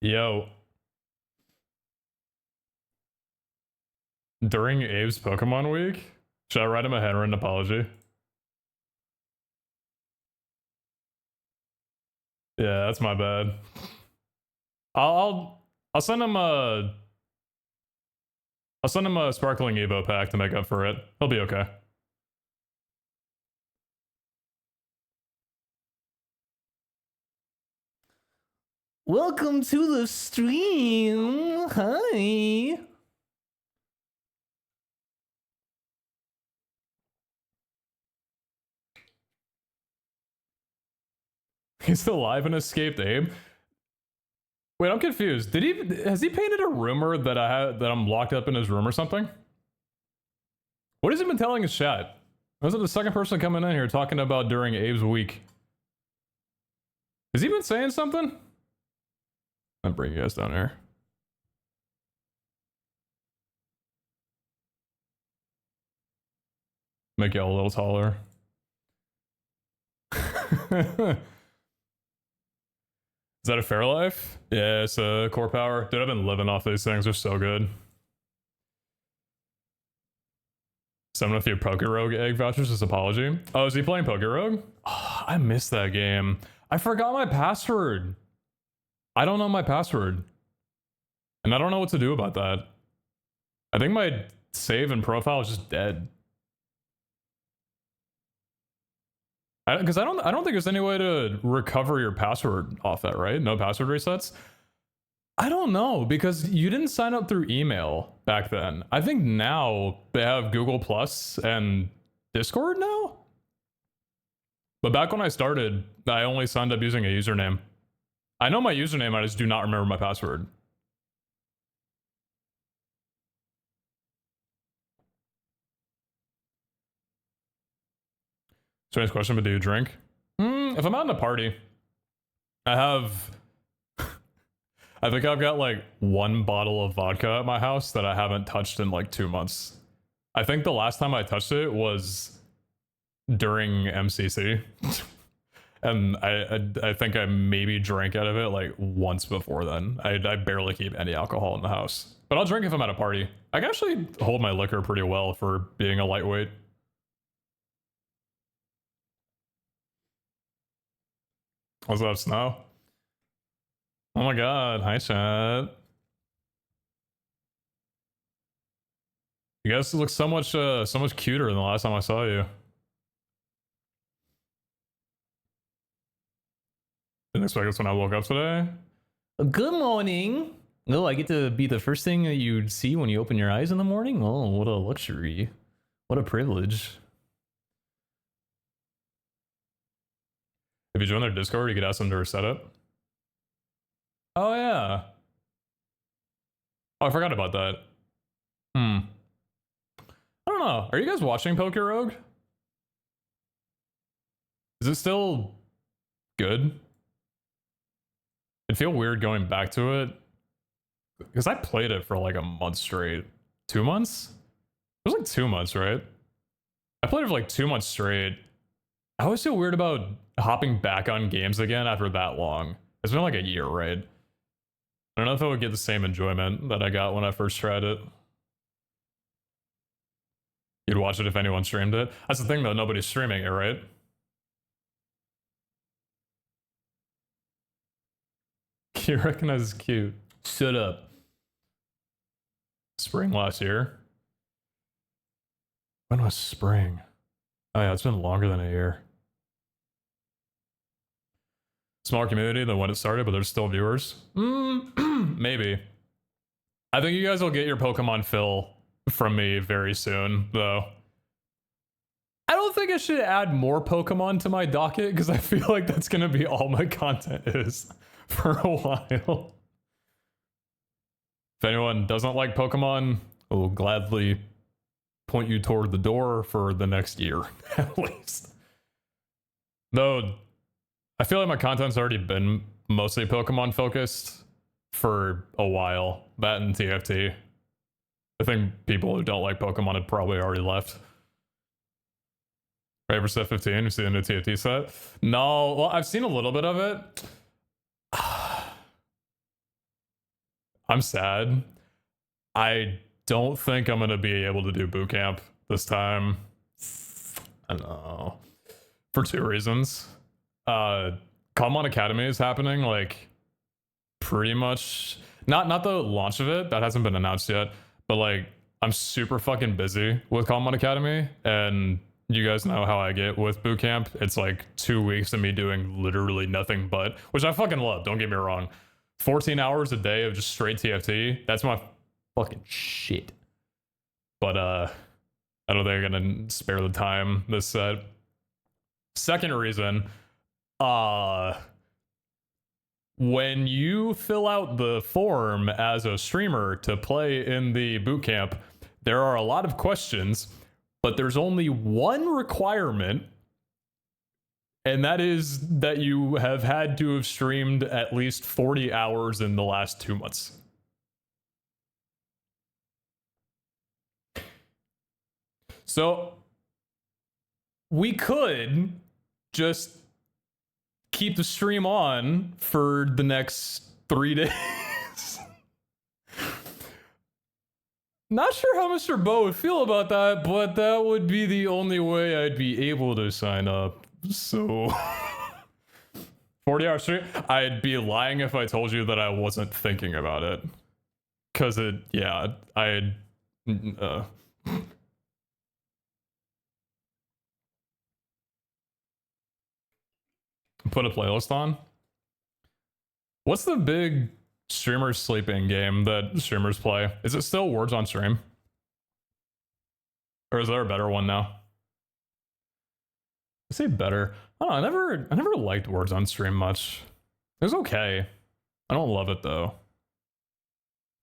Yo, during Abe's Pokemon Week, should I write him a handwritten apology? Yeah, that's my bad. I'll send him a sparkling Evo pack to make up for it. He'll be okay. Welcome to the stream. Hi. He's still alive and escaped Abe. Wait, I'm confused. Has he painted a rumor that I'm locked up in his room or something? What has he been telling his chat? Was it the second person coming in here talking about during Abe's week? Has he been saying something? I'll bring you guys down here. Make y'all a little taller. Is that a Fairlife? Yeah, it's a core power. Dude, I've been living off these things. They're so good. Summon a few Pokerogue egg vouchers as apology. Oh, is he playing Pokerogue? Oh, I missed that game. I forgot my password. I don't know my password. And I don't know what to do about that. I think my save and profile is just dead. Because I don't think there's any way to recover your password off that, right? No password resets? I don't know, because you didn't sign up through email back then. I think now they have Google Plus and Discord now? But back when I started, I only signed up using a username. I know my username, I just do not remember my password. Strange question, but do you drink? If I'm out in a party, I think I've got like one bottle of vodka at my house that I haven't touched in like 2 months. I think the last time I touched it was during MCC. And I think I maybe drank out of it like once before then. I barely keep any alcohol in the house. But I'll drink if I'm at a party. I can actually hold my liquor pretty well for being a lightweight. What's up, Snow? Oh my god, hi chat. You guys look so much cuter than the last time I saw you. Didn't expect this when I woke up today. Good morning. Oh, I get to be the first thing that you'd see when you open your eyes in the morning? Oh, what a luxury. What a privilege. If you join their Discord, you could ask them to reset it. Oh yeah. Oh, I forgot about that. I don't know. Are you guys watching Pokerogue? Is it still good? It'd feel weird going back to it. Because I played it for like a month straight. 2 months? It was like 2 months, right? I played it for like 2 months straight. I always feel weird about hopping back on games again after that long. It's been like a year, right? I don't know if I would get the same enjoyment that I got when I first tried it. You'd watch it if anyone streamed it. That's the thing though, nobody's streaming it, right? You recognize it's cute. Shut up. Spring last year. When was spring? Oh yeah, it's been longer than a year. Smaller community than when it started, but there's still viewers. Maybe. I think you guys will get your Pokemon fill from me very soon, though. I don't think I should add more Pokemon to my docket, because I feel like that's going to be all my content is for a while. If anyone doesn't like Pokemon, I will gladly point you toward the door for the next year, at least. Though, I feel like my content's already been mostly Pokemon focused for a while. That and TFT. I think people who don't like Pokemon had probably already left. Ready for set 15? You see the new TFT set? No, well, I've seen a little bit of it. I'm sad. I don't think I'm gonna be able to do boot camp this time. I don't know. For two reasons. Cobblemon Academy is happening like pretty much not the launch of it, that hasn't been announced yet, but like I'm super fucking busy with Cobblemon Academy, and you guys know how I get with boot camp. It's like 2 weeks of me doing literally nothing but, which I fucking love, don't get me wrong. 14 hours a day of just straight TFT. That's my fucking shit. But I don't think I'm gonna spare the time this set. Second reason, when you fill out the form as a streamer to play in the bootcamp, there are a lot of questions, but there's only one requirement, and that is that you have had to have streamed at least 40 hours in the last 2 months. So we could just keep the stream on for the next 3 days. Not sure how Mr. Bo would feel about that, but that would be the only way I'd be able to sign up. So 40-hour stream. I'd be lying if I told you that I wasn't thinking about it. Cause I'd put a playlist on. What's the big streamer sleeping game that streamers play? Is it still Words on Stream? Or is there a better one now? I say better. I don't know, I never liked Words on Stream much. It was okay. I don't love it though.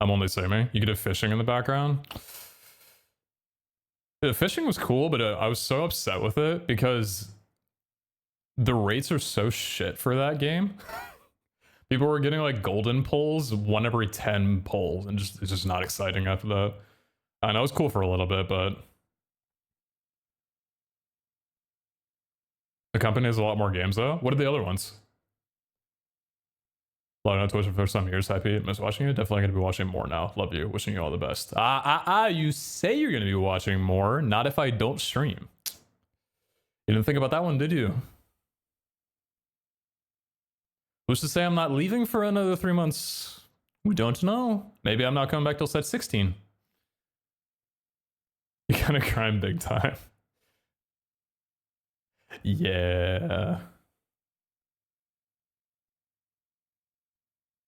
I'm only saying you could have fishing in the background. The fishing was cool, but I was so upset with it because the rates are so shit for that game. People were getting like golden pulls 1 every 10 pulls, and it's just not exciting after that. I know it was cool for a little bit, but the company has a lot more games though. What are the other ones? Logging on Twitch for the first time in years. Hi Pete, miss watching you. Definitely gonna be watching more now. Love you. Wishing you all the best. You say you're gonna be watching more. Not if I don't stream. You didn't think about that one, did you? Who's to say I'm not leaving for another 3 months? We don't know. Maybe I'm not coming back till set 16. You're gonna climb big time. Yeah.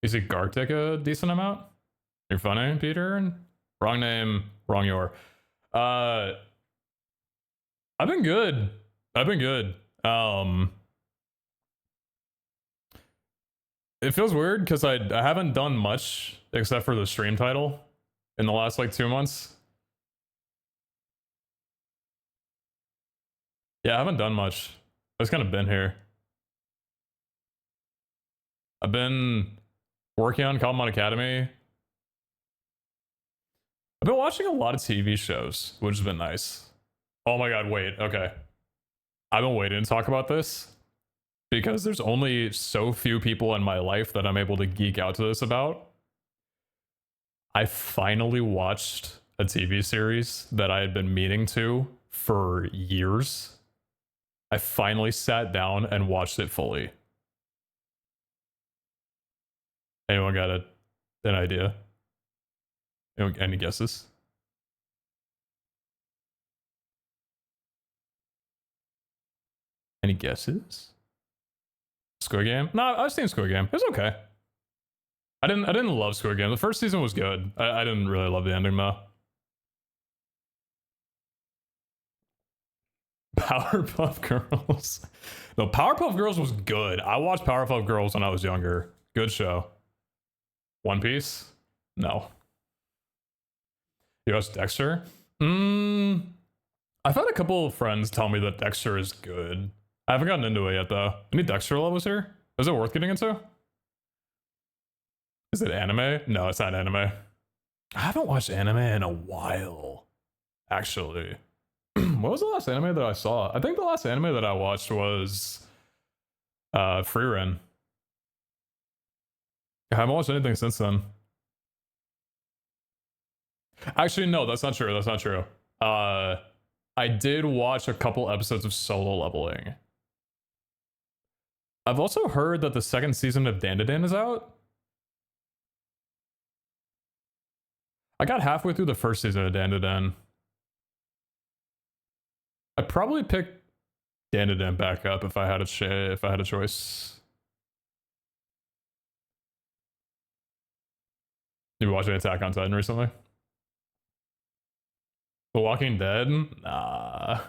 You see Gartic a decent amount? You're funny, Peter? Wrong name, wrong your. I've been good. I've been good. It feels weird because I haven't done much except for the stream title in the last like 2 months. Yeah, I haven't done much. I've just kind of been here. I've been working on Cobblemon Academy. I've been watching a lot of TV shows, which has been nice. Oh my god, wait, okay. I've been waiting to talk about this because there's only so few people in my life that I'm able to geek out to this about. I finally watched a TV series that I had been meaning to for years. I finally sat down and watched it fully. Anyone got an idea? Any guesses? Any guesses? Squid Game? No, I've seen Squid Game. It was okay. I didn't love Squid Game. The first season was good. I didn't really love the ending though. Powerpuff Girls. No, Powerpuff Girls was good. I watched Powerpuff Girls when I was younger. Good show. One Piece? No. You watched Dexter? I've had a couple of friends tell me that Dexter is good. I haven't gotten into it yet though. Any Dexter levels here? Is it worth getting into? Is it anime? No, it's not anime. I haven't watched anime in a while, actually. What was the last anime that I saw? I think the last anime that I watched was Free Ren. I haven't watched anything since then. Actually, no, that's not true. That's not true. I did watch a couple episodes of Solo Leveling. I've also heard that the second season of Dandadan is out. I got halfway through the first season of Dandadan. I'd probably pick Dandadan back up if I had a choice. You been watching Attack on Titan recently? The Walking Dead? Nah.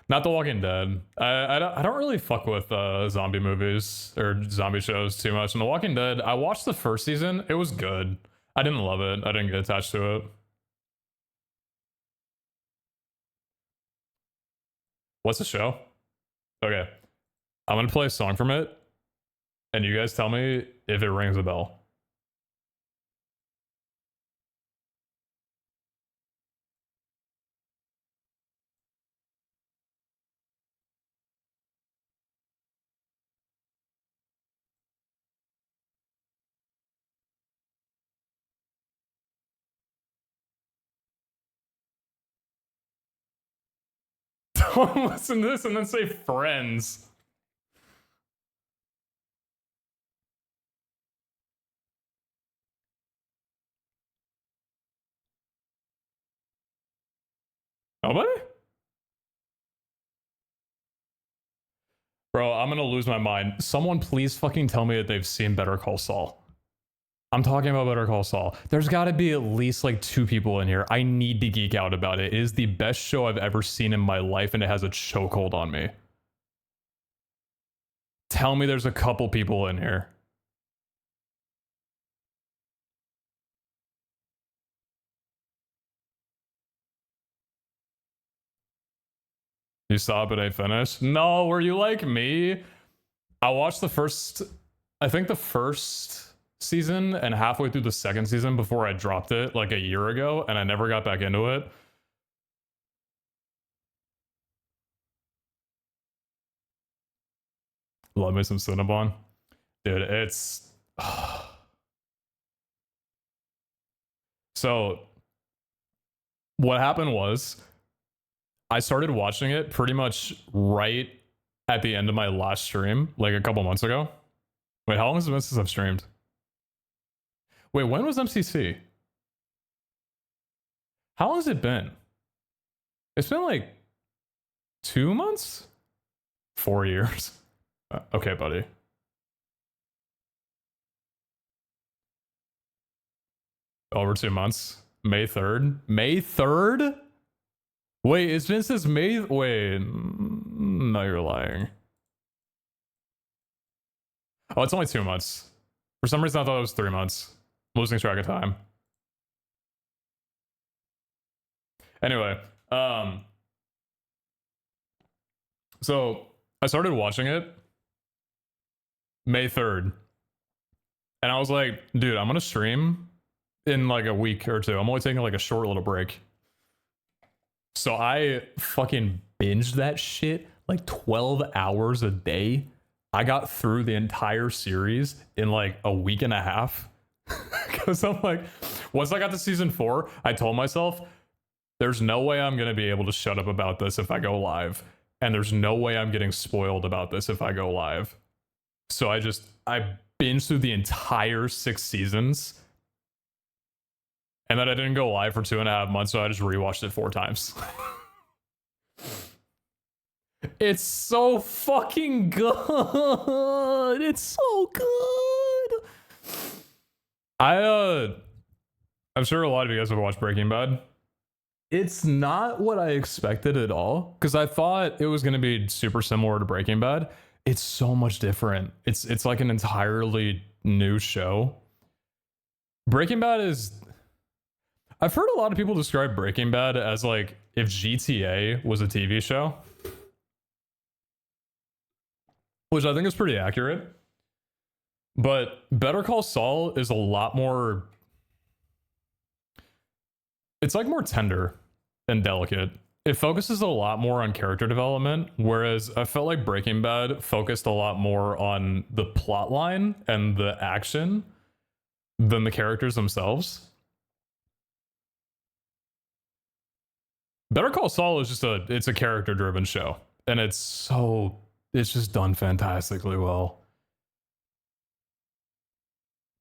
Not The Walking Dead. I don't really fuck with zombie movies or zombie shows too much. And The Walking Dead, I watched the first season. It was good. I didn't love it. I didn't get attached to it. What's the show? Okay. I'm gonna play a song from it, and you guys tell me if it rings a bell. Don't listen to this and then say Friends. Nobody? Bro, I'm gonna lose my mind. Someone please fucking tell me that they've seen Better Call Saul. I'm talking about Better Call Saul. There's gotta be at least like 2 people in here. I need to geek out about it. It is the best show I've ever seen in my life, and it has a chokehold on me. Tell me there's a couple people in here. You saw it, but I finished? No, were you like me? I watched I think the first season and halfway through the second season before I dropped it like a year ago, and I never got back into it. Love me some Cinnabon. Dude, it's... So, what happened was, I started watching it pretty much right at the end of my last stream, like a couple months ago. Wait, how long has it been since I've streamed? Wait, when was MCC? How long has it been? It's been like 2 months? 4 years. Okay, buddy. Over 2 months. May 3rd? May 3rd? Wait, it's been since May. Wait, no, you're lying. Oh, it's only 2 months. For some reason, I thought it was 3 months. I'm losing track of time. Anyway, so I started watching it May 3rd, and I was like, dude, I'm gonna stream in like a week or two. I'm only taking like a short little break. So I fucking binged that shit like 12 hours a day. I got through the entire series in like a week and a half. Because I'm like, once I got to season 4, I told myself, there's no way I'm going to be able to shut up about this if I go live. And there's no way I'm getting spoiled about this if I go live. So I binged through the entire 6 seasons. And then I didn't go live for 2.5 months, so I just rewatched it 4 times. It's so fucking good. It's so good. I'm sure a lot of you guys have watched Breaking Bad. It's not what I expected at all, because I thought it was going to be super similar to Breaking Bad. It's so much different. It's like an entirely new show. Breaking Bad is... I've heard a lot of people describe Breaking Bad as like if GTA was a TV show, which I think is pretty accurate. But Better Call Saul is a lot more... It's like more tender and delicate. It focuses a lot more on character development, whereas I felt like Breaking Bad focused a lot more on the plot line and the action than the characters themselves. Better Call Saul is just it's a character driven show, and it's just done fantastically well.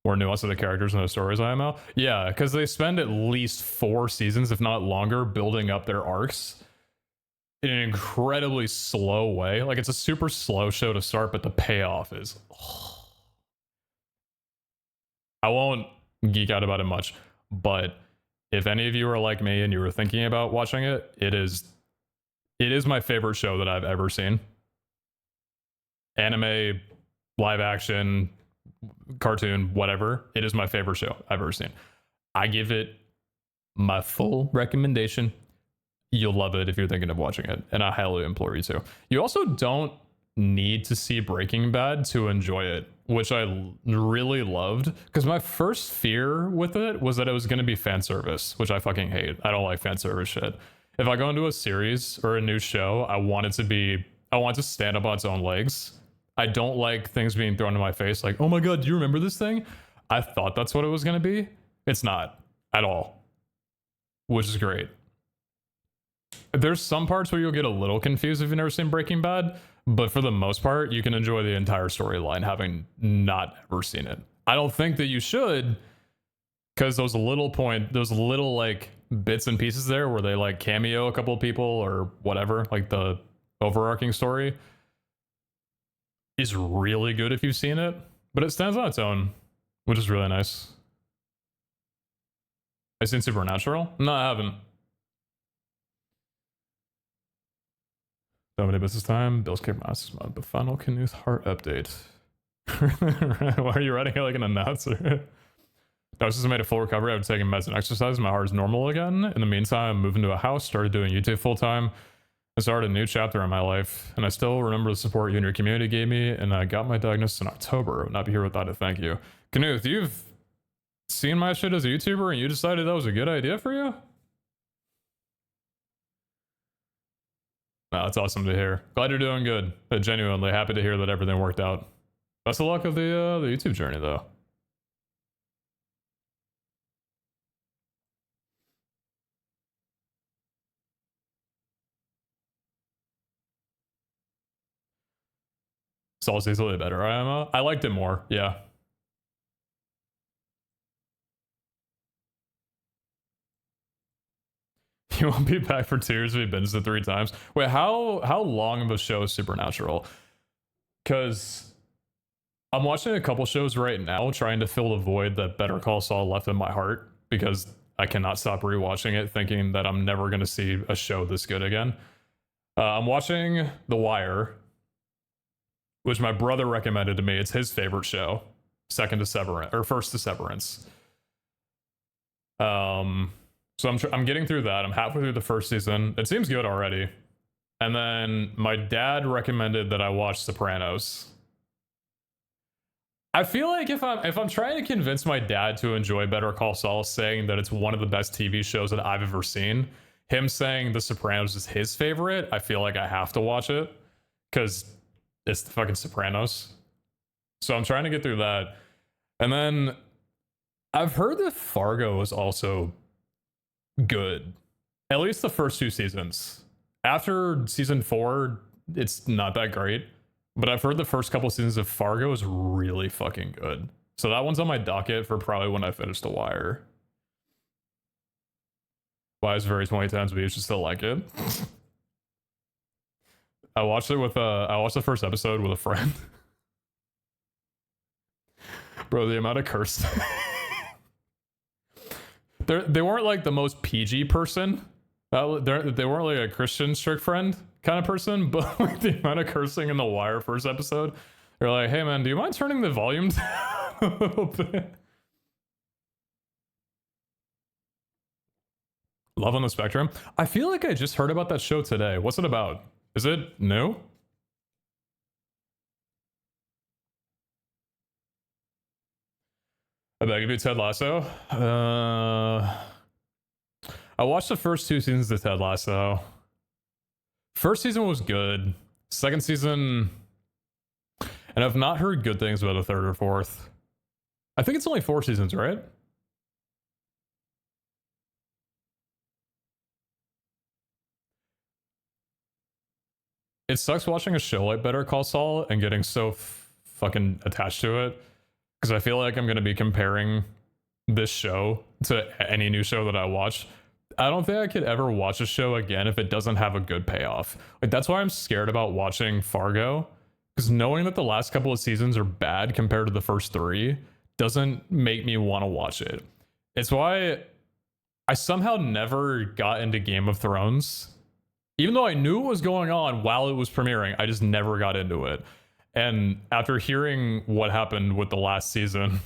More nuance of the characters and the stories, IMO. Yeah, because they spend at least 4 seasons, if not longer, building up their arcs in an incredibly slow way. Like, it's a super slow show to start, but the payoff is... I won't geek out about it much, but if any of you are like me and you were thinking about watching it, it is my favorite show that I've ever seen. Anime, live action, cartoon, whatever. It is my favorite show I've ever seen. I give it my full recommendation. You'll love it if you're thinking of watching it, and I highly implore you to. You also don't need to see Breaking Bad to enjoy it, which I really loved, because my first fear with it was that it was going to be fan service, which I fucking hate. I don't like fan service shit. If I go into a series or a new show, I want it to stand up on its own legs. I don't like things being thrown in my face like, oh my god, do you remember this thing? I thought that's what it was going to be. It's not at all, which is great. There's some parts where you'll get a little confused if you've never seen Breaking Bad, but for the most part, you can enjoy the entire storyline having not ever seen it. I don't think that you should, because those little like bits and pieces there where they like cameo a couple of people or whatever, like the overarching story is really good if you've seen it, but it stands on its own, which is really nice. I've seen Supernatural? No, I haven't. Dominic business time. Bill's kick master's mod. The final Knuth heart update. Why are you writing it like an announcer? Dosis made a full recovery. I've taken meds and exercise. My heart is normal again. In the meantime, I moved into a house, started doing YouTube full time. I started a new chapter in my life, and I still remember the support you and your community gave me, and I got my diagnosis in October. I would not be here without it. Thank you. Knuth, you've seen my shit as a YouTuber, and you decided that was a good idea for you? No, that's awesome to hear. Glad you're doing good. Genuinely happy to hear that everything worked out. Best of luck with the YouTube journey, though. Saul's easily better. I liked it more. Yeah. You won't be back for 2 years if you binged it 3 times. Wait, how long of a show is Supernatural? Because I'm watching a couple shows right now trying to fill the void that Better Call Saul left in my heart, because I cannot stop rewatching it thinking that I'm never going to see a show this good again. I'm watching The Wire, which my brother recommended to me. It's his favorite show, first to Severance. So I'm getting through that. I'm halfway through the first season. It seems good already. And then my dad recommended that I watch Sopranos. I feel like if I'm trying to convince my dad to enjoy Better Call Saul, saying that it's one of the best TV shows that I've ever seen, him saying The Sopranos is his favorite, I feel like I have to watch it because it's the fucking Sopranos. So I'm trying to get through that. And then I've heard that Fargo is also good. At least the first 2 seasons. After season 4, it's not that great. But I've heard the first couple seasons of Fargo is really fucking good. So that one's on my docket for probably when I finish The Wire. Why is very 20 times, but you should still like it. I watched the first episode with a friend. Bro, the amount of curse. They weren't like the most PG person. They weren't like a Christian strict friend kind of person, but like the amount of cursing in The Wire first episode, they're like, hey man, do you mind turning the volume down a little bit? Love on the Spectrum. I feel like I just heard about that show today. What's it about? Is it new? I beg of you, Ted Lasso. I watched the first 2 seasons of Ted Lasso. First season was good. Second season, and I've not heard good things about the third or fourth. I think it's only 4 seasons, right? it sucks watching a show like Better Call Saul and getting so fucking attached to it, because I feel like I'm going to be comparing this show to any new show that I watch. I don't think I could ever watch a show again if it doesn't have a good payoff. Like, that's why I'm scared about watching Fargo, because knowing that the last couple of seasons are bad compared to the first 3 doesn't make me want to watch it. It's why I somehow never got into Game of Thrones. Even though I knew what was going on while it was premiering, I just never got into it. And after hearing what happened with the last season,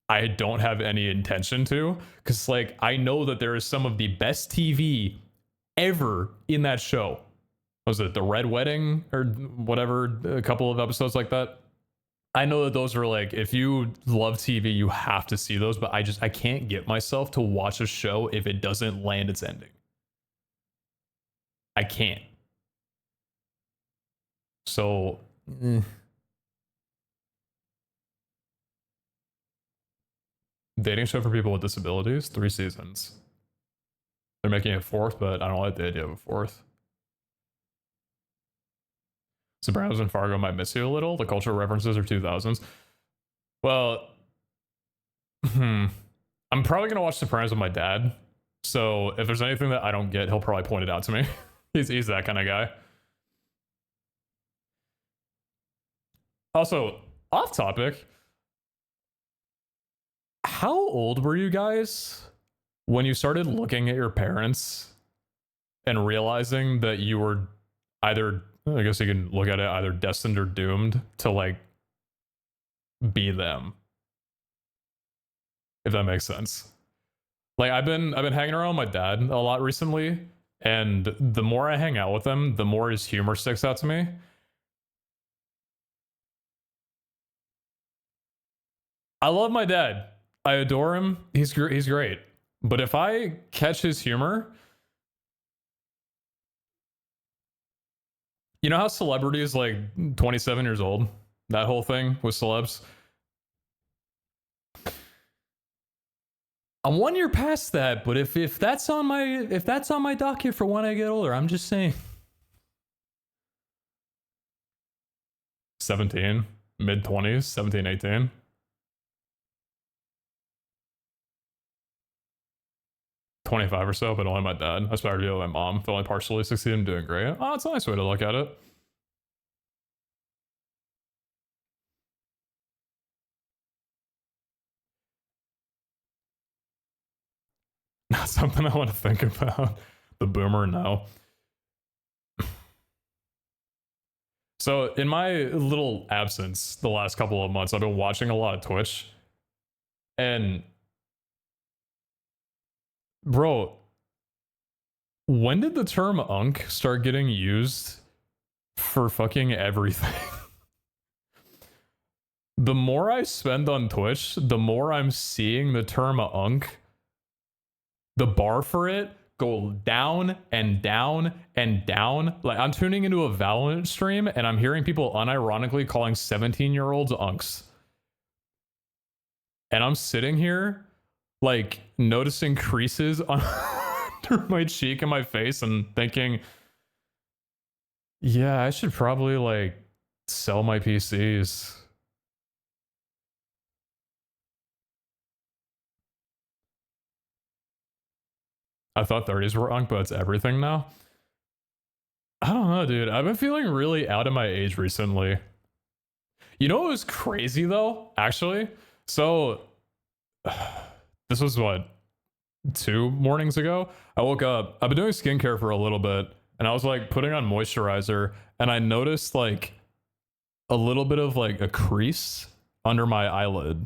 I don't have any intention to, because like I know that there is some of the best TV ever in that show. Was it The Red Wedding or whatever, a couple of episodes like that? I know that those are like, if you love TV, you have to see those, but I can't get myself to watch a show if it doesn't land its ending. I can't. So, dating show for people with disabilities, 3 seasons. They're making a 4th, but I don't like the idea of a 4th. Sopranos and Fargo might miss you a little. The cultural references are 2000s. Well, I'm probably gonna watch Sopranos with my dad. So if there's anything that I don't get, he'll probably point it out to me. He's that kind of guy. Also, off topic. How old were you guys when you started looking at your parents and realizing that you were either, I guess you can look at it, either destined or doomed to like be them? If that makes sense. Like I've been hanging around with my dad a lot recently, and the more I hang out with him, the more his humor sticks out to me. I love my dad. I adore him. He's great. But if I catch his humor, you know how celebrity is like 27 years old? That whole thing with celebs. I'm 1 year past that, but if that's on my docket for when I get older, I'm just saying. 17, mid 20s, 17, 18. 25 or so, but only my dad. I aspire to be with my mom. If I only partially succeed, I'm doing great. Oh, it's a nice way to look at it. Not something I want to think about. The boomer, no. So in my little absence the last couple of months, I've been watching a lot of Twitch. And bro, when did the term unk start getting used for fucking everything? The more I spend on Twitch, the more I'm seeing the term unk, the bar for it, go down and down and down. Like I'm tuning into a Valorant stream and I'm hearing people unironically calling 17-year-olds unks. And I'm sitting here like noticing creases on under my cheek and my face and thinking, yeah, I should probably like sell my PCs. I thought 30s were unk, but it's everything now. I don't know, dude. I've been feeling really out of my age recently. You know what was crazy though, actually? So this was what, 2 mornings ago? I woke up, I've been doing skincare for a little bit, and I was like putting on moisturizer, and I noticed like a little bit of like a crease under my eyelid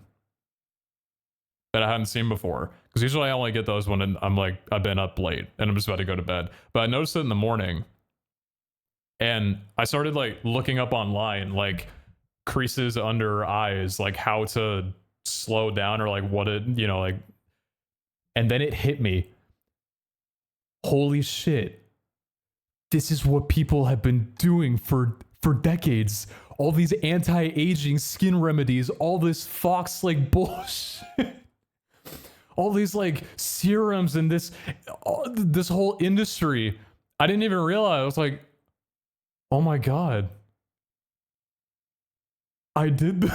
that I hadn't seen before. Because usually I only get those when I'm like, I've been up late and I'm just about to go to bed. But I noticed it in the morning. And I started like looking up online, like creases under eyes, like how to slow down or like what it, you know, like. And then it hit me. Holy shit. This is what people have been doing for decades. All these anti-aging skin remedies, all this Fox like bullshit. All these like serums and this whole industry. I didn't even realize. I was like, Oh my god. I did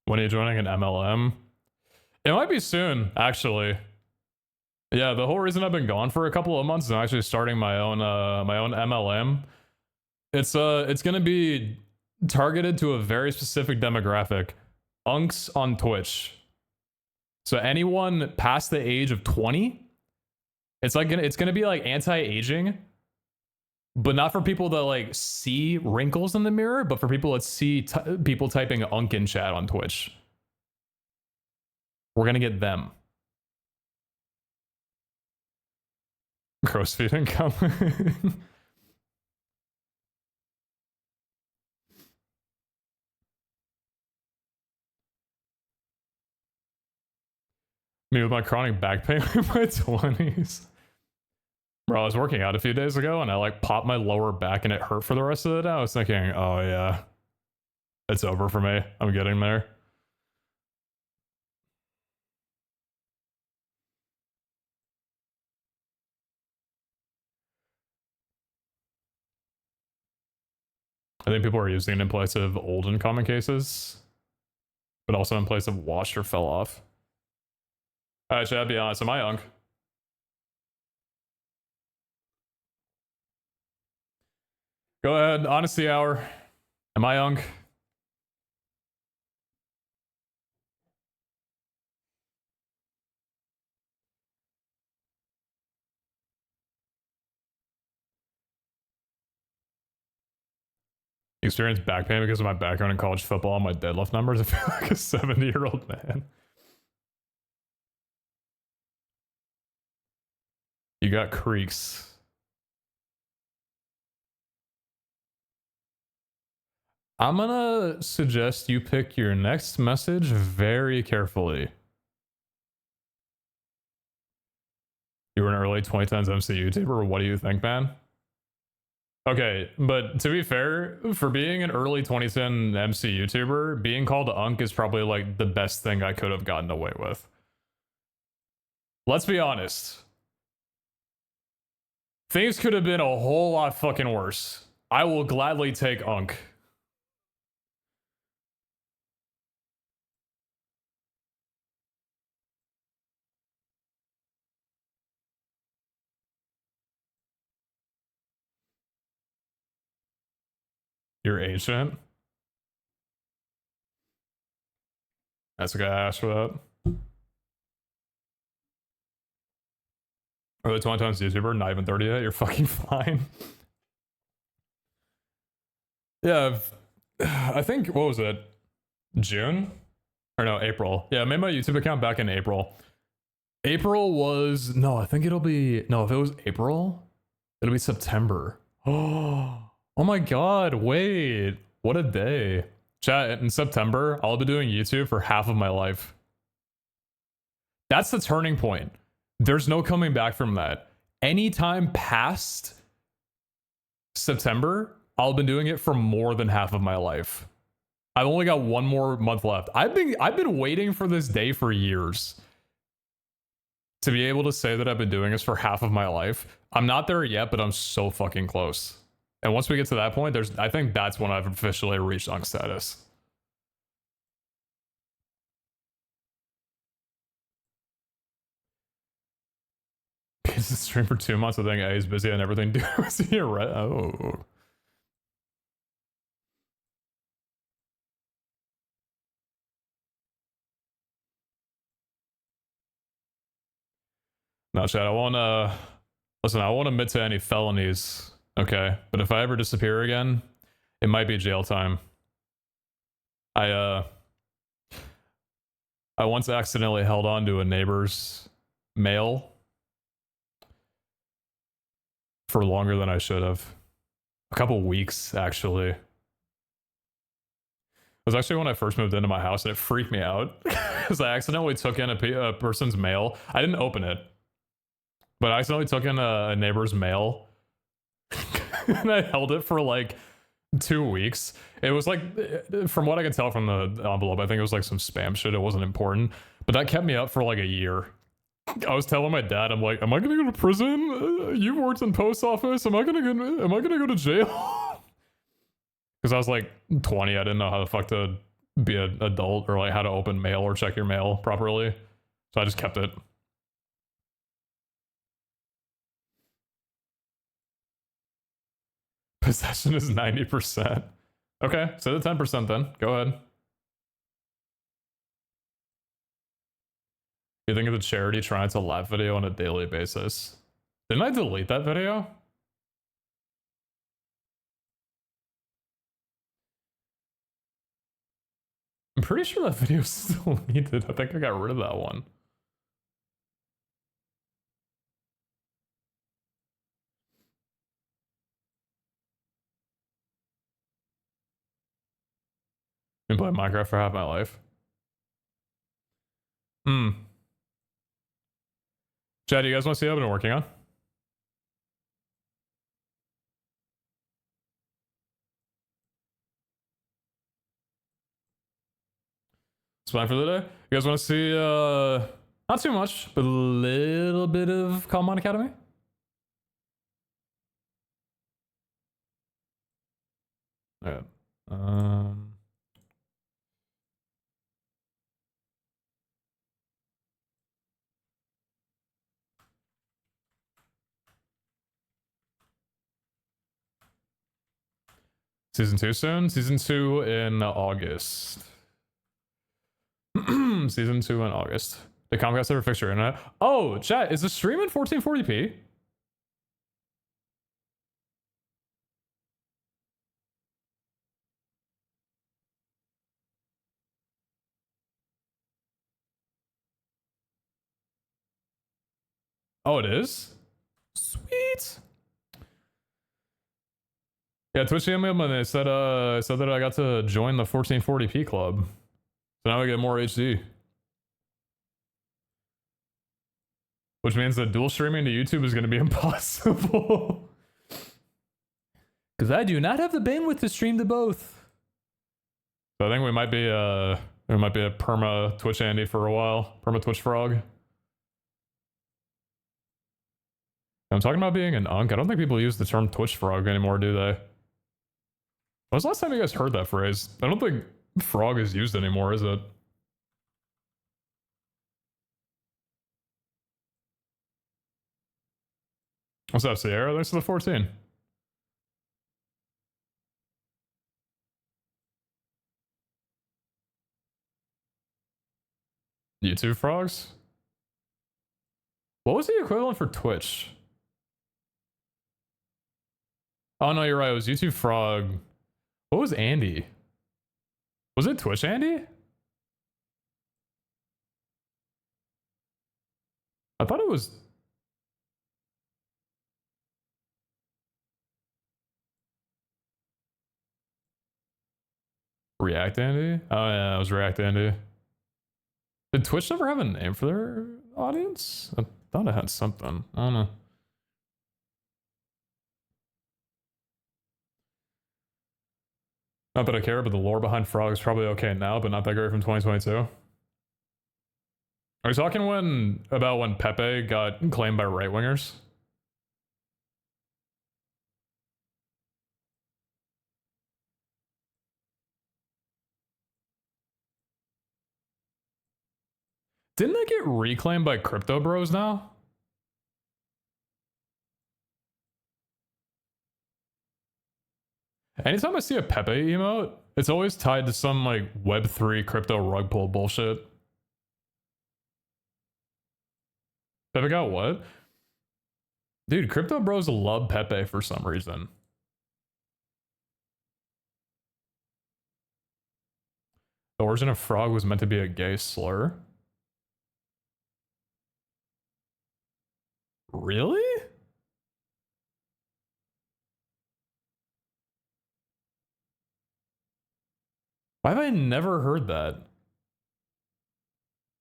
When are you joining an MLM? It might be soon, actually. Yeah, the whole reason I've been gone for a couple of months is I'm actually starting my own MLM. It's gonna be targeted to a very specific demographic. Unks on Twitch. So anyone past the age of 20, it's gonna be like anti-aging, but not for people that like see wrinkles in the mirror, but for people that see people typing unk in chat on Twitch. We're gonna get them. Gross feed income. Me with my chronic back pain in my 20s. Bro, I was working out a few days ago and I like popped my lower back and it hurt for the rest of the day. I was thinking, oh yeah, it's over for me. I'm getting there. I think people are using it in place of old and common cases, but also in place of washed or fell off. Actually, I'll be honest, am I unk? Go ahead, honesty hour. Am I unk? Experienced back pain because of my background in college football and my deadlift numbers. I feel like a 70-year-old man. You got creaks. I'm gonna suggest you pick your next message very carefully. You were an early 2010s MC YouTuber. What do you think, man? Okay, but to be fair, for being an early 2010 MC YouTuber, being called Unk is probably like the best thing I could have gotten away with. Let's be honest. Things could have been a whole lot fucking worse. I will gladly take Unk. You're ancient. That's a guy I asked for that. Early 2010s YouTuber, not even 30 yet. You're fucking fine. Yeah, I think, what was it? June? Or no, April. Yeah, I made my YouTube account back in April. April was, no, I think it'll be, no, if it was April, it'll be September. Oh my god, wait, what a day. Chat, in September, I'll be doing YouTube for half of my life. That's the turning point. There's no coming back from that. Anytime past September, I'll be doing it for more than half of my life. I've only got one more month left. I've been waiting for this day for years. To be able to say that I've been doing this for half of my life. I'm not there yet, but I'm so fucking close. And once we get to that point, I think that's when I've officially reached Unk status. He's stream for 2 months. I think he's busy and everything. You're right. Oh. No, chat, I won't, listen, I won't admit to any felonies, okay? But if I ever disappear again, it might be jail time. I once accidentally held on to a neighbor's mail for longer than I should have. A couple weeks, actually. It was actually when I first moved into my house, and it freaked me out because I accidentally took in a person's mail. I didn't open it, but I accidentally took in a neighbor's mail and I held it for like 2 weeks. It was like, from what I can tell from the envelope, I think it was like some spam shit. It wasn't important, but that kept me up for like a year. I was telling my dad, I'm like, am I gonna go to prison? You worked in post office. Am I gonna go to jail? Because I was like 20, I didn't know how the fuck to be an adult or like how to open mail or check your mail properly. So I just kept it. Possession is 90%. Okay, say the 10% then. Go ahead. You think of the charity trying to live video on a daily basis? Didn't I delete that video? I'm pretty sure that video still needed. I think I got rid of that one. Been playing Minecraft for half my life. Chad, you guys want to see what I've been working on? It's fine for the day. You guys want to see, not too much, but a little bit of cobblemon Academy? Alright. Season 2 soon? Season 2 in August. Season 2 in August. Did Comcast ever fix your internet? Oh, chat, is the stream in 1440p? Oh, it is? Sweet. Yeah, Twitch hit me up and they said that I got to join the 1440p club. So now I get more HD. Which means that dual streaming to YouTube is going to be impossible. Because I do not have the bandwidth to stream to both. So I think we might be a perma Twitch Andy for a while. Perma Twitch Frog. I'm talking about being an unk. I don't think people use the term Twitch Frog anymore, do they? When was the last time you guys heard that phrase? I don't think frog is used anymore, is it? What's up, Sierra? Thanks for the 14. YouTube frogs? What was the equivalent for Twitch? Oh no, you're right. It was YouTube frog. What was Andy? Was it Twitch Andy? I thought it was... React Andy? Oh yeah, it was React Andy. Did Twitch ever have a name for their audience? I thought it had something. I don't know. Not that I care, but the lore behind Frog is probably okay now, but not that great from 2022. Are you talking about when Pepe got claimed by right-wingers? Didn't they get reclaimed by crypto bros now? Anytime I see a Pepe emote, it's always tied to some like Web3 crypto rug pull bullshit. Pepe got what? Dude, crypto bros love Pepe for some reason. The origin of frog was meant to be a gay slur. Really? Why have I never heard that?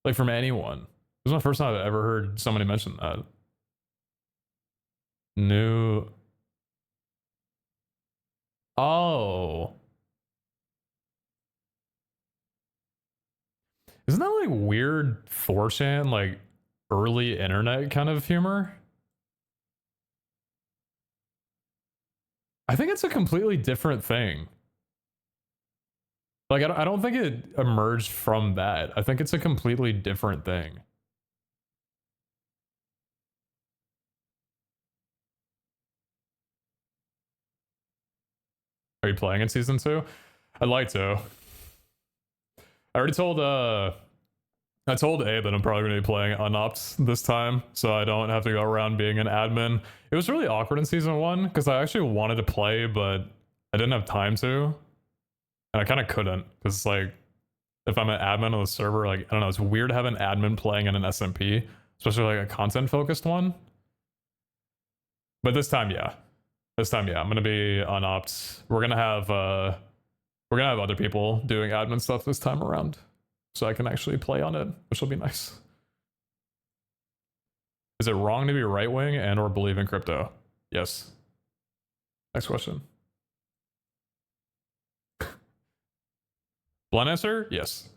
Like from anyone. This is my first time I've ever heard somebody mention that. New. Oh. Isn't that like weird 4chan? Like early internet kind of humor. I think it's a completely different thing. Like, I don't think it emerged from that. I think it's a completely different thing. Are you playing in season 2? I'd like to. I already told I told Abe that I'm probably going to be playing Unopt this time, so I don't have to go around being an admin. It was really awkward in season 1 because I actually wanted to play, but I didn't have time to, and I kind of couldn't because like if I'm an admin on the server, like I don't know, it's weird to have an admin playing in an SMP, especially like a content focused one. But this time, yeah. This time, yeah, I'm gonna be on opt. We're gonna have other people doing admin stuff this time around, so I can actually play on it, which will be nice. Is it wrong to be right wing and or believe in crypto? Yes. Next question. Blunt answer? Yes.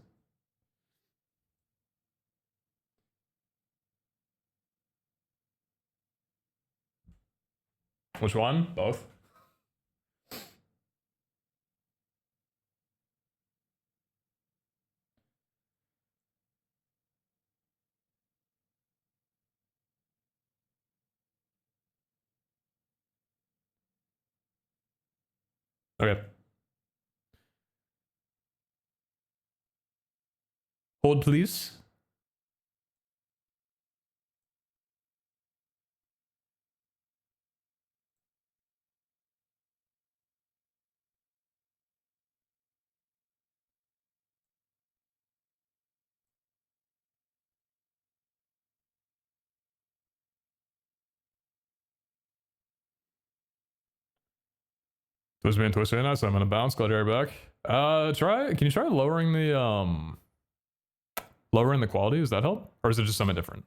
Which one? Both? Okay. Hold, please. Twist me and twist me now, so I'm gonna bounce. Glad you're back. Can you try lowering the quality? Does that help? Or is it just something different?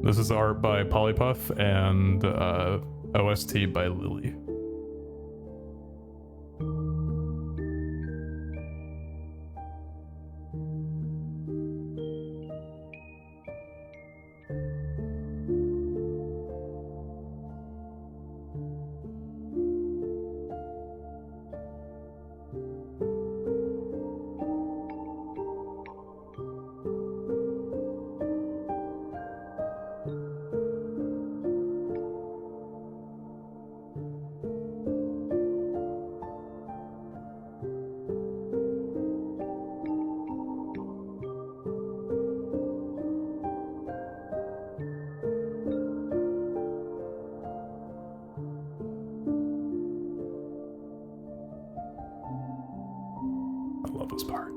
This is art by Polypuff and OST by Lily. I love this part.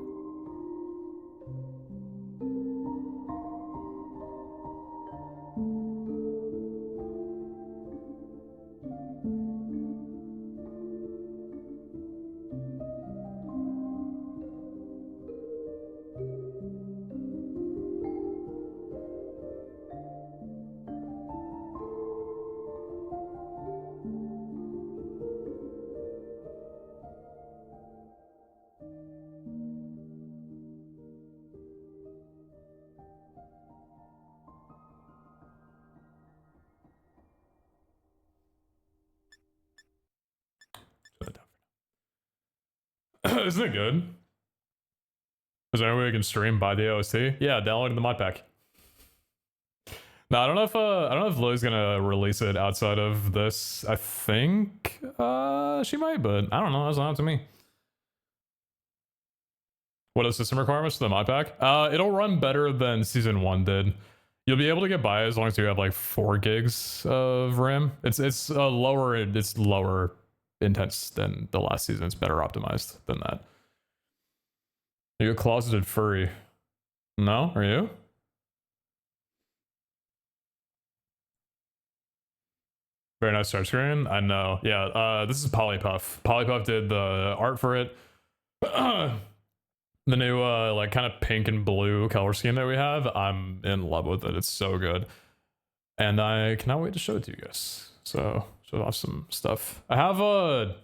Isn't it good? Is there any way we can stream by the OST? Yeah, downloading the mod pack. No, I don't know if Lily's gonna release it outside of this. I think she might, but I don't know. That's not up to me. What are the system requirements for the mod pack? It'll run better than season 1 did. You'll be able to get by as long as you have like 4 gigs of RAM. It's lower intense than the last season. It's better optimized than that. Are you a closeted furry? No? Are you? Very nice start screen. I know. Yeah, this is Polypuff. Polypuff did the art for it. The new like kind of pink and blue color scheme that we have. I'm in love with it. It's so good. And I cannot wait to show it to you guys. So show off some stuff. I have I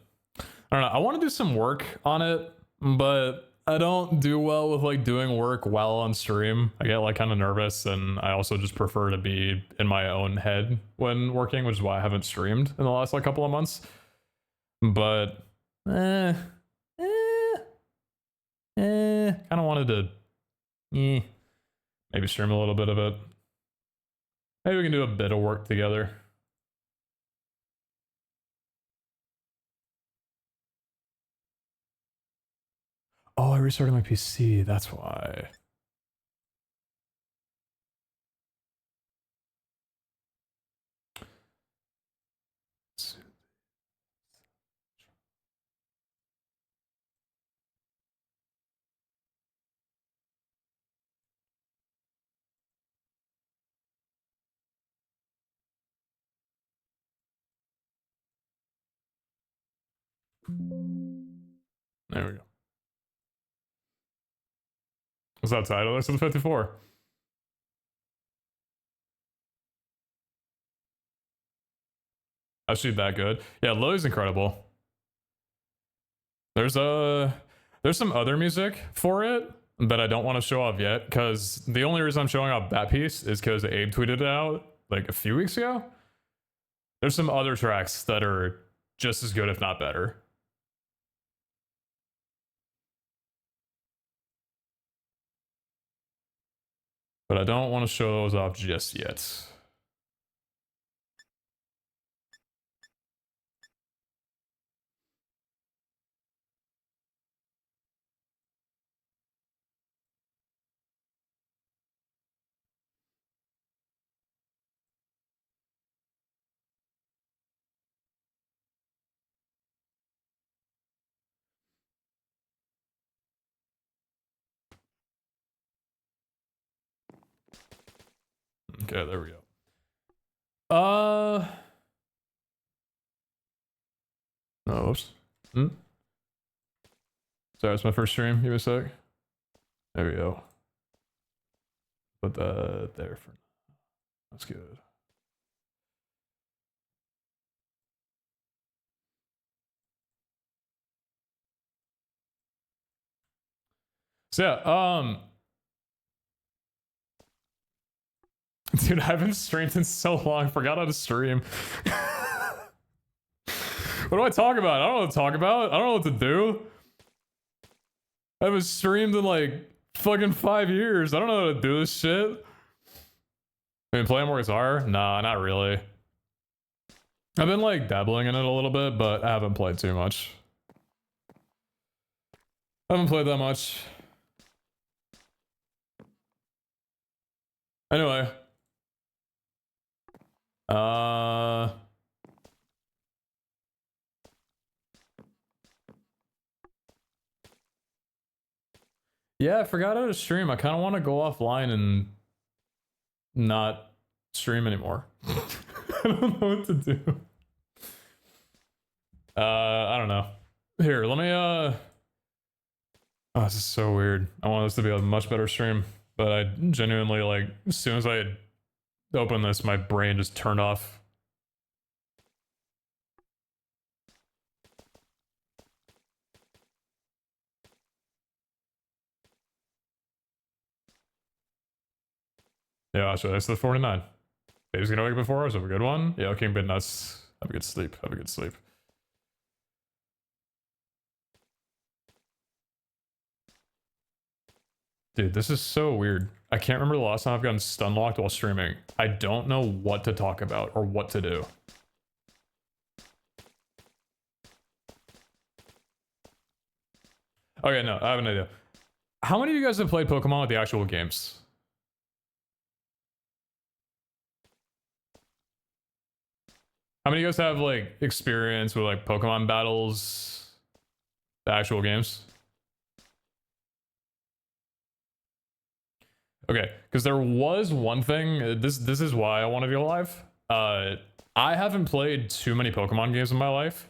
don't know, I want to do some work on it, but I don't do well with like doing work while on stream. I get like kind of nervous, and I also just prefer to be in my own head when working, which is why I haven't streamed in the last like couple of months. But kind of wanted to maybe stream a little bit of it. Maybe we can do a bit of work together. Oh, I restarted my PC. That's why. There we go. What's that title? This is 54. Actually, that good. Yeah, Lily's incredible. There's some other music for it that I don't want to show off yet, because the only reason I'm showing off that piece is because Abe tweeted it out like a few weeks ago. There's some other tracks that are just as good, if not better. But I don't want to show those off just yet. Okay, there we go. Oh, oops. Sorry, it's my first stream. Give me a sec. There we go. Put that there for now. That's good. So yeah, dude, I haven't streamed in so long. I forgot how to stream. What do I talk about? I don't know what to talk about. I don't know what to do. I haven't streamed in like fucking 5 years. I don't know how to do this shit. I mean, playing more guitar? Nah, not really. I've been like dabbling in it a little bit, but I haven't played too much. I haven't played that much. Anyway. Yeah, I forgot how to stream. I kind of want to go offline and not stream anymore. I don't know what to do. I don't know. Here, let me oh, this is so weird. I want this to be a much better stream, but I genuinely, like, as soon as I opened this, my brain just turned off. Yeah, so that's the 49. Dave's gonna wake up before us. Have a good one. Yeah, King Bid Nuts. Have a good sleep. Have a good sleep. Dude, this is so weird. I can't remember the last time I've gotten stun locked while streaming. I don't know what to talk about or what to do. Okay, no, I have an idea. How many of you guys have played Pokemon with the actual games? How many of you guys have like experience with like Pokemon battles, the actual games? Okay, because there was one thing. This is why I want to be alive. I haven't played too many Pokemon games in my life,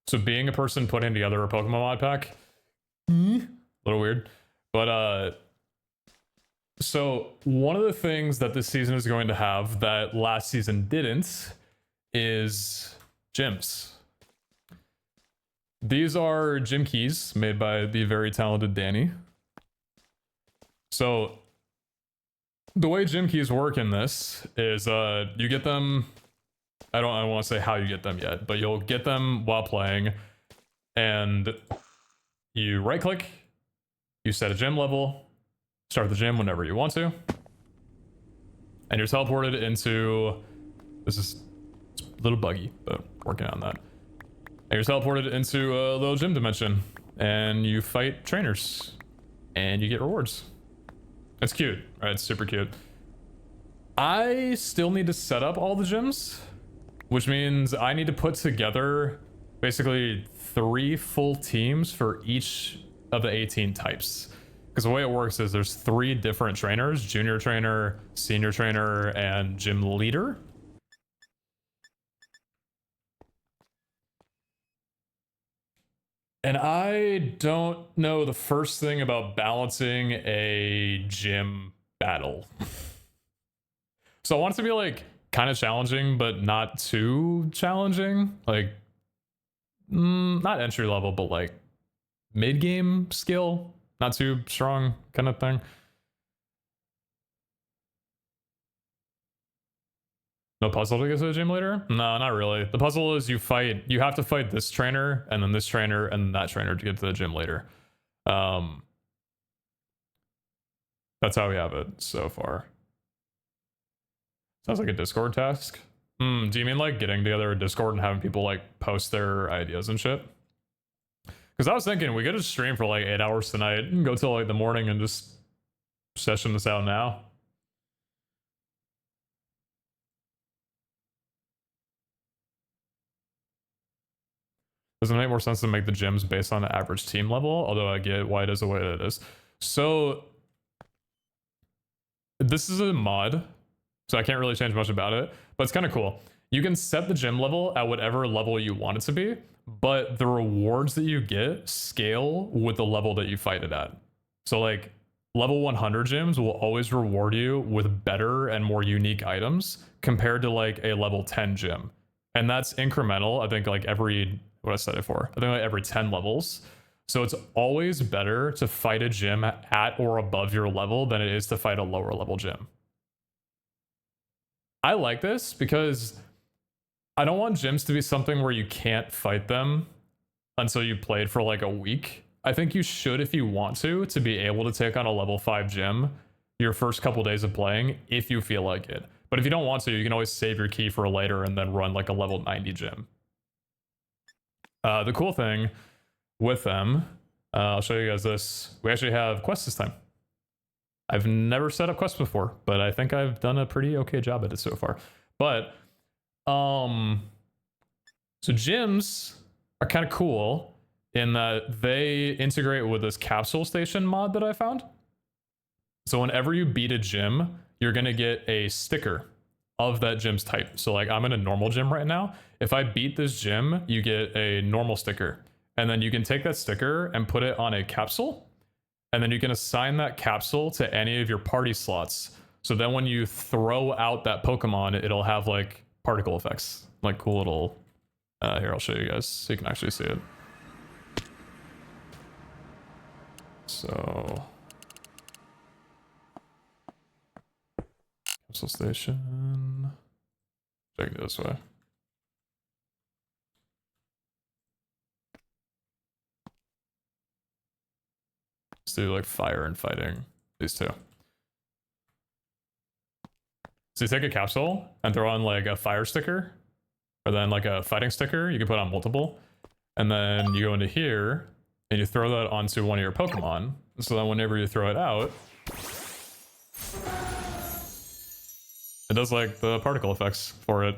so being a person putting together a Pokemon mod pack, a little weird. But so one of the things that this season is going to have that last season didn't is gyms. These are gym keys made by the very talented Danny. So the way gym keys work in this is you get them. I don't want to say how you get them yet, but you'll get them while playing, and you right click, you set a gym level, start the gym whenever you want to, and you're teleported into, this is a little buggy, but working on that. And you're teleported into a little gym dimension, and you fight trainers, and you get rewards. It's cute, right? It's super cute. I still need to set up all the gyms, which means I need to put together basically 3 full teams for each of the 18 types. Because the way it works is there's 3 different trainers: junior trainer, senior trainer, and gym leader. And I don't know the first thing about balancing a gym battle. So I want it to be like kind of challenging, but not too challenging. Like, not entry level, but like mid-game skill, not too strong kind of thing. No puzzle to get to the gym leader? No, not really. The puzzle is you have to fight this trainer, and then this trainer, and that trainer to get to the gym leader. That's how we have it so far. Sounds like a Discord task. Do you mean like getting together a Discord and having people like post their ideas and shit? Because I was thinking we could just stream for like 8 hours tonight and go till like the morning and just session this out now. Doesn't it make more sense to make the gyms based on the average team level? Although I get why it is the way that it is. So this is a mod, so I can't really change much about it, but it's kind of cool. You can set the gym level at whatever level you want it to be, but the rewards that you get scale with the level that you fight it at. So like level 100 gyms will always reward you with better and more unique items compared to like a level 10 gym. And that's incremental. I think like every, what I set it for, I think like every 10 levels. So it's always better to fight a gym at or above your level than it is to fight a lower level gym. I like this because I don't want gyms to be something where you can't fight them until you played for like a week. I think you should, if you want to be able to take on a level 5 gym your first couple days of playing if you feel like it. But if you don't want to, you can always save your key for later and then run like a level 90 gym. The cool thing with them, I'll show you guys this. We actually have quests this time. I've never set up quests before, but I think I've done a pretty okay job at it so far. But so gyms are kind of cool in that they integrate with this capsule station mod that I found. So whenever you beat a gym, you're going to get a sticker of that gym's type. So like I'm in a normal gym right now. If I beat this gym, you get a normal sticker. And then you can take that sticker and put it on a capsule. And then you can assign that capsule to any of your party slots. So then when you throw out that Pokemon, it'll have like particle effects. Like cool little, here, I'll show you guys so you can actually see it. So, capsule station, check it this way. Let's do like fire and fighting, these two. So you take a capsule and throw on like a fire sticker, or then like a fighting sticker. You can put on multiple, and then you go into here and you throw that onto one of your Pokemon. So then whenever you throw it out, it does like the particle effects for it.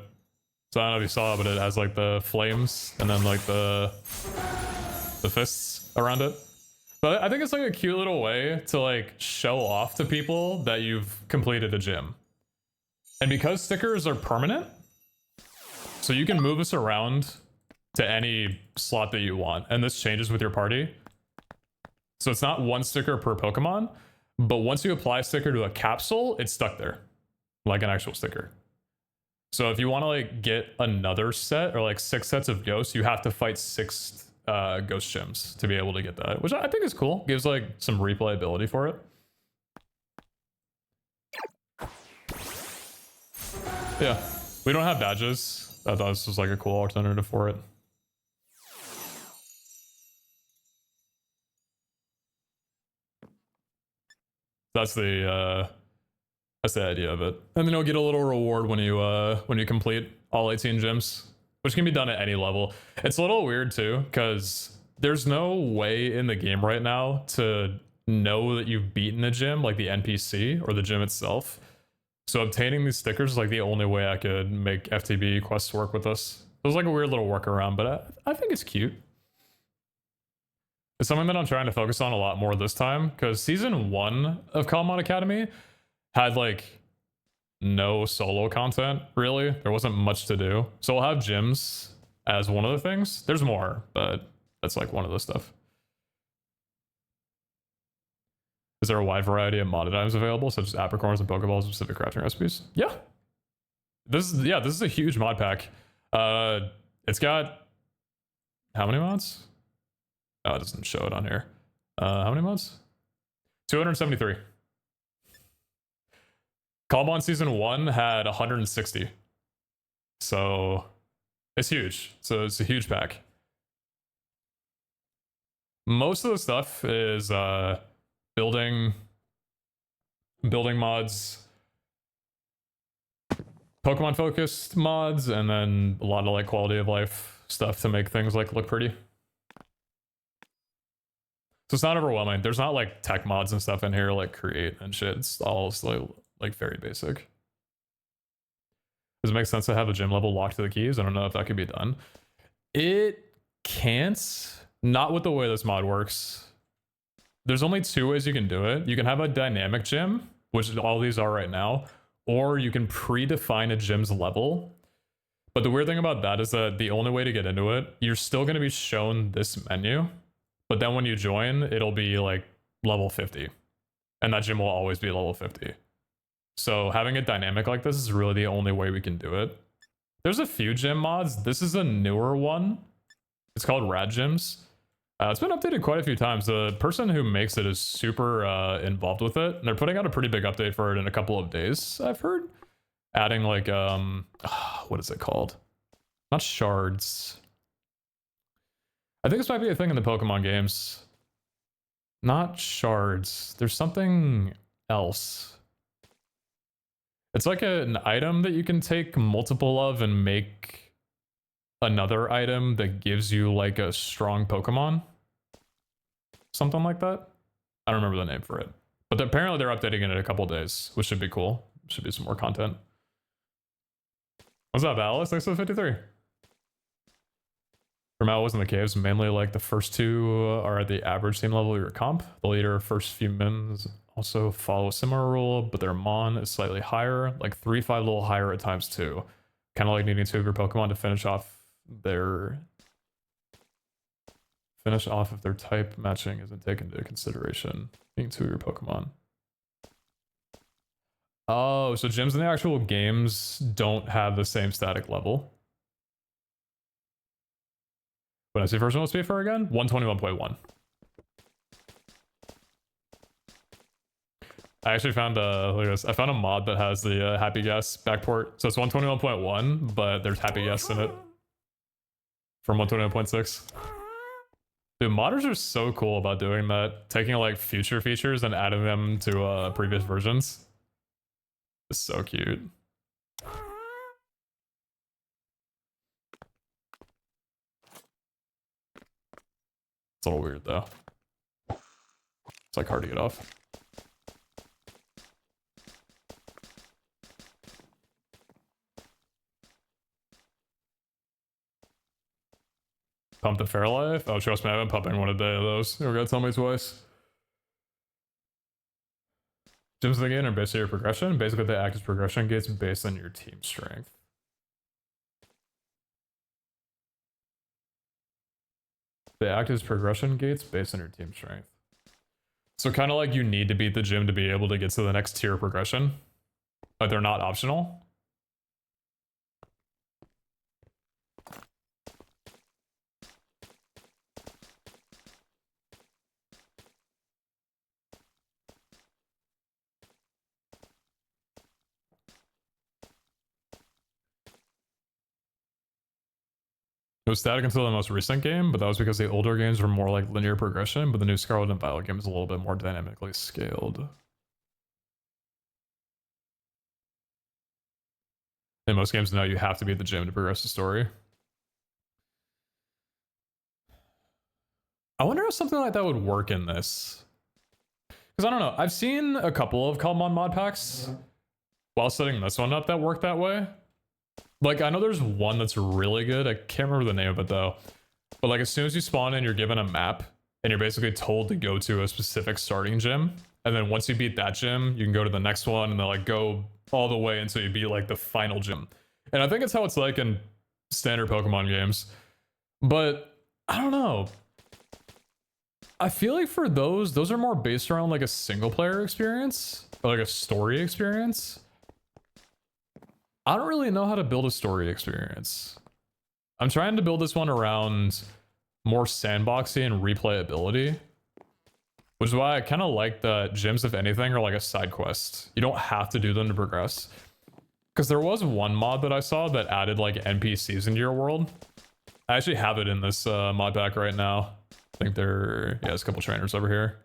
So I don't know if you saw, but it has like the flames and then like the fists around it. But I think it's like a cute little way to like show off to people that you've completed a gym. And because stickers are permanent, so you can move this around to any slot that you want. And this changes with your party. So it's not one sticker per Pokemon, but once you apply a sticker to a capsule, it's stuck there like an actual sticker. So if you want to like get another set or like 6 sets of ghosts, you have to fight 6 ghost gyms to be able to get that, which I think is cool. Gives like some replayability for it. Yeah, we don't have badges. I thought this was like a cool alternative for it. That's the idea of it. And then you'll get a little reward when you complete all 18 gyms, which can be done at any level. It's a little weird too, because there's no way in the game right now to know that you've beaten a gym, like the NPC or the gym itself. So obtaining these stickers is like the only way I could make FTB quests work with this. It was like a weird little workaround, but I think it's cute. It's something that I'm trying to focus on a lot more this time, because season 1 of Cobblemon Academy had like no solo content, really. There wasn't much to do. So we'll have gyms as one of the things. There's more, but that's like one of the stuff. Is there a wide variety of mod items available, such as apricorns and Pokeballs, specific crafting recipes? Yeah. This is a huge mod pack. It's got how many mods? Oh, it doesn't show it on here. How many mods? 273. Cobblemon season 1 had 160. So it's huge. So it's a huge pack. Most of the stuff is building mods, Pokemon focused mods, and then a lot of like quality of life stuff to make things like look pretty. So it's not overwhelming. There's not like tech mods and stuff in here like create and shit. It's all still like very basic. Does it make sense to have a gym level locked to the keys? I don't know if that could be done. It can't. Not with the way this mod works. There's only 2 ways you can do it. You can have a dynamic gym, which all these are right now, or you can predefine a gym's level. But the weird thing about that is that the only way to get into it, you're still going to be shown this menu. But then when you join, it'll be like level 50. And that gym will always be level 50. So having it dynamic like this is really the only way we can do it. There's a few gym mods. This is a newer one. It's called Rad Gyms. It's been updated quite a few times. The person who makes it is super involved with it. And they're putting out a pretty big update for it in a couple of days, I've heard. Adding like, what is it called? Not shards. I think this might be a thing in the Pokemon games. Not shards. There's something else. It's like an item that you can take multiple of and make another item that gives you like a strong Pokemon. Something like that. I don't remember the name for it. But apparently they're updating it in a couple of days, which should be cool. Should be some more content. What's up, Alice? Thanks for the 53. Ramal was in the caves, mainly like the first 2 are at the average team level of your comp. The leader first few mins also follow a similar rule, but their mon is slightly higher, like 3-5 a little higher at times too. Kind of like needing 2 of your Pokemon to finish off if their type matching isn't taken into consideration. Being 2 of your Pokemon. Oh, so gyms in the actual games don't have the same static level. When I see first one, what's speed for again? 121.1. I actually found look at this. I found a mod that has the Happy Guess backport. So it's 121.1, but there's Happy Guess in it from 121.6. Dude, modders are so cool about doing that, taking like future features and adding them to previous versions. It's so cute. It's a little weird though. It's like hard to get off. Pump the Fairlife? Oh, trust me, I've been pumping one a day of those. You gotta tell me twice. Gyms of the game are based on your progression. Basically, they act as progression gates based on your team strength. They act as progression gates based on your team strength. So kind of like you need to beat the gym to be able to get to the next tier progression. But they're not optional. It was static until the most recent game, but that was because the older games were more like linear progression, but the new Scarlet and Violet game is a little bit more dynamically scaled. In most games now, you have to be at the gym to progress the story. I wonder if something like that would work in this. Because I don't know, I've seen a couple of cobblemon mod packs while setting this one up that work that way. Like, I know there's one that's really good. I can't remember the name of it though. But like, as soon as you spawn in, you're given a map and you're basically told to go to a specific starting gym. And then once you beat that gym, you can go to the next one and then like go all the way until you beat like the final gym. And I think it's how it's like in standard Pokemon games. But I don't know. I feel like for those are more based around like a single player experience or like a story experience. I don't really know how to build a story experience. I'm trying to build this one around more sandboxy and replayability, which is why I kind of like that gyms, if anything, are like a side quest. You don't have to do them to progress. Because there was one mod that I saw that added like NPCs into your world. I actually have it in this mod pack right now. I think yeah, there's a couple trainers over here.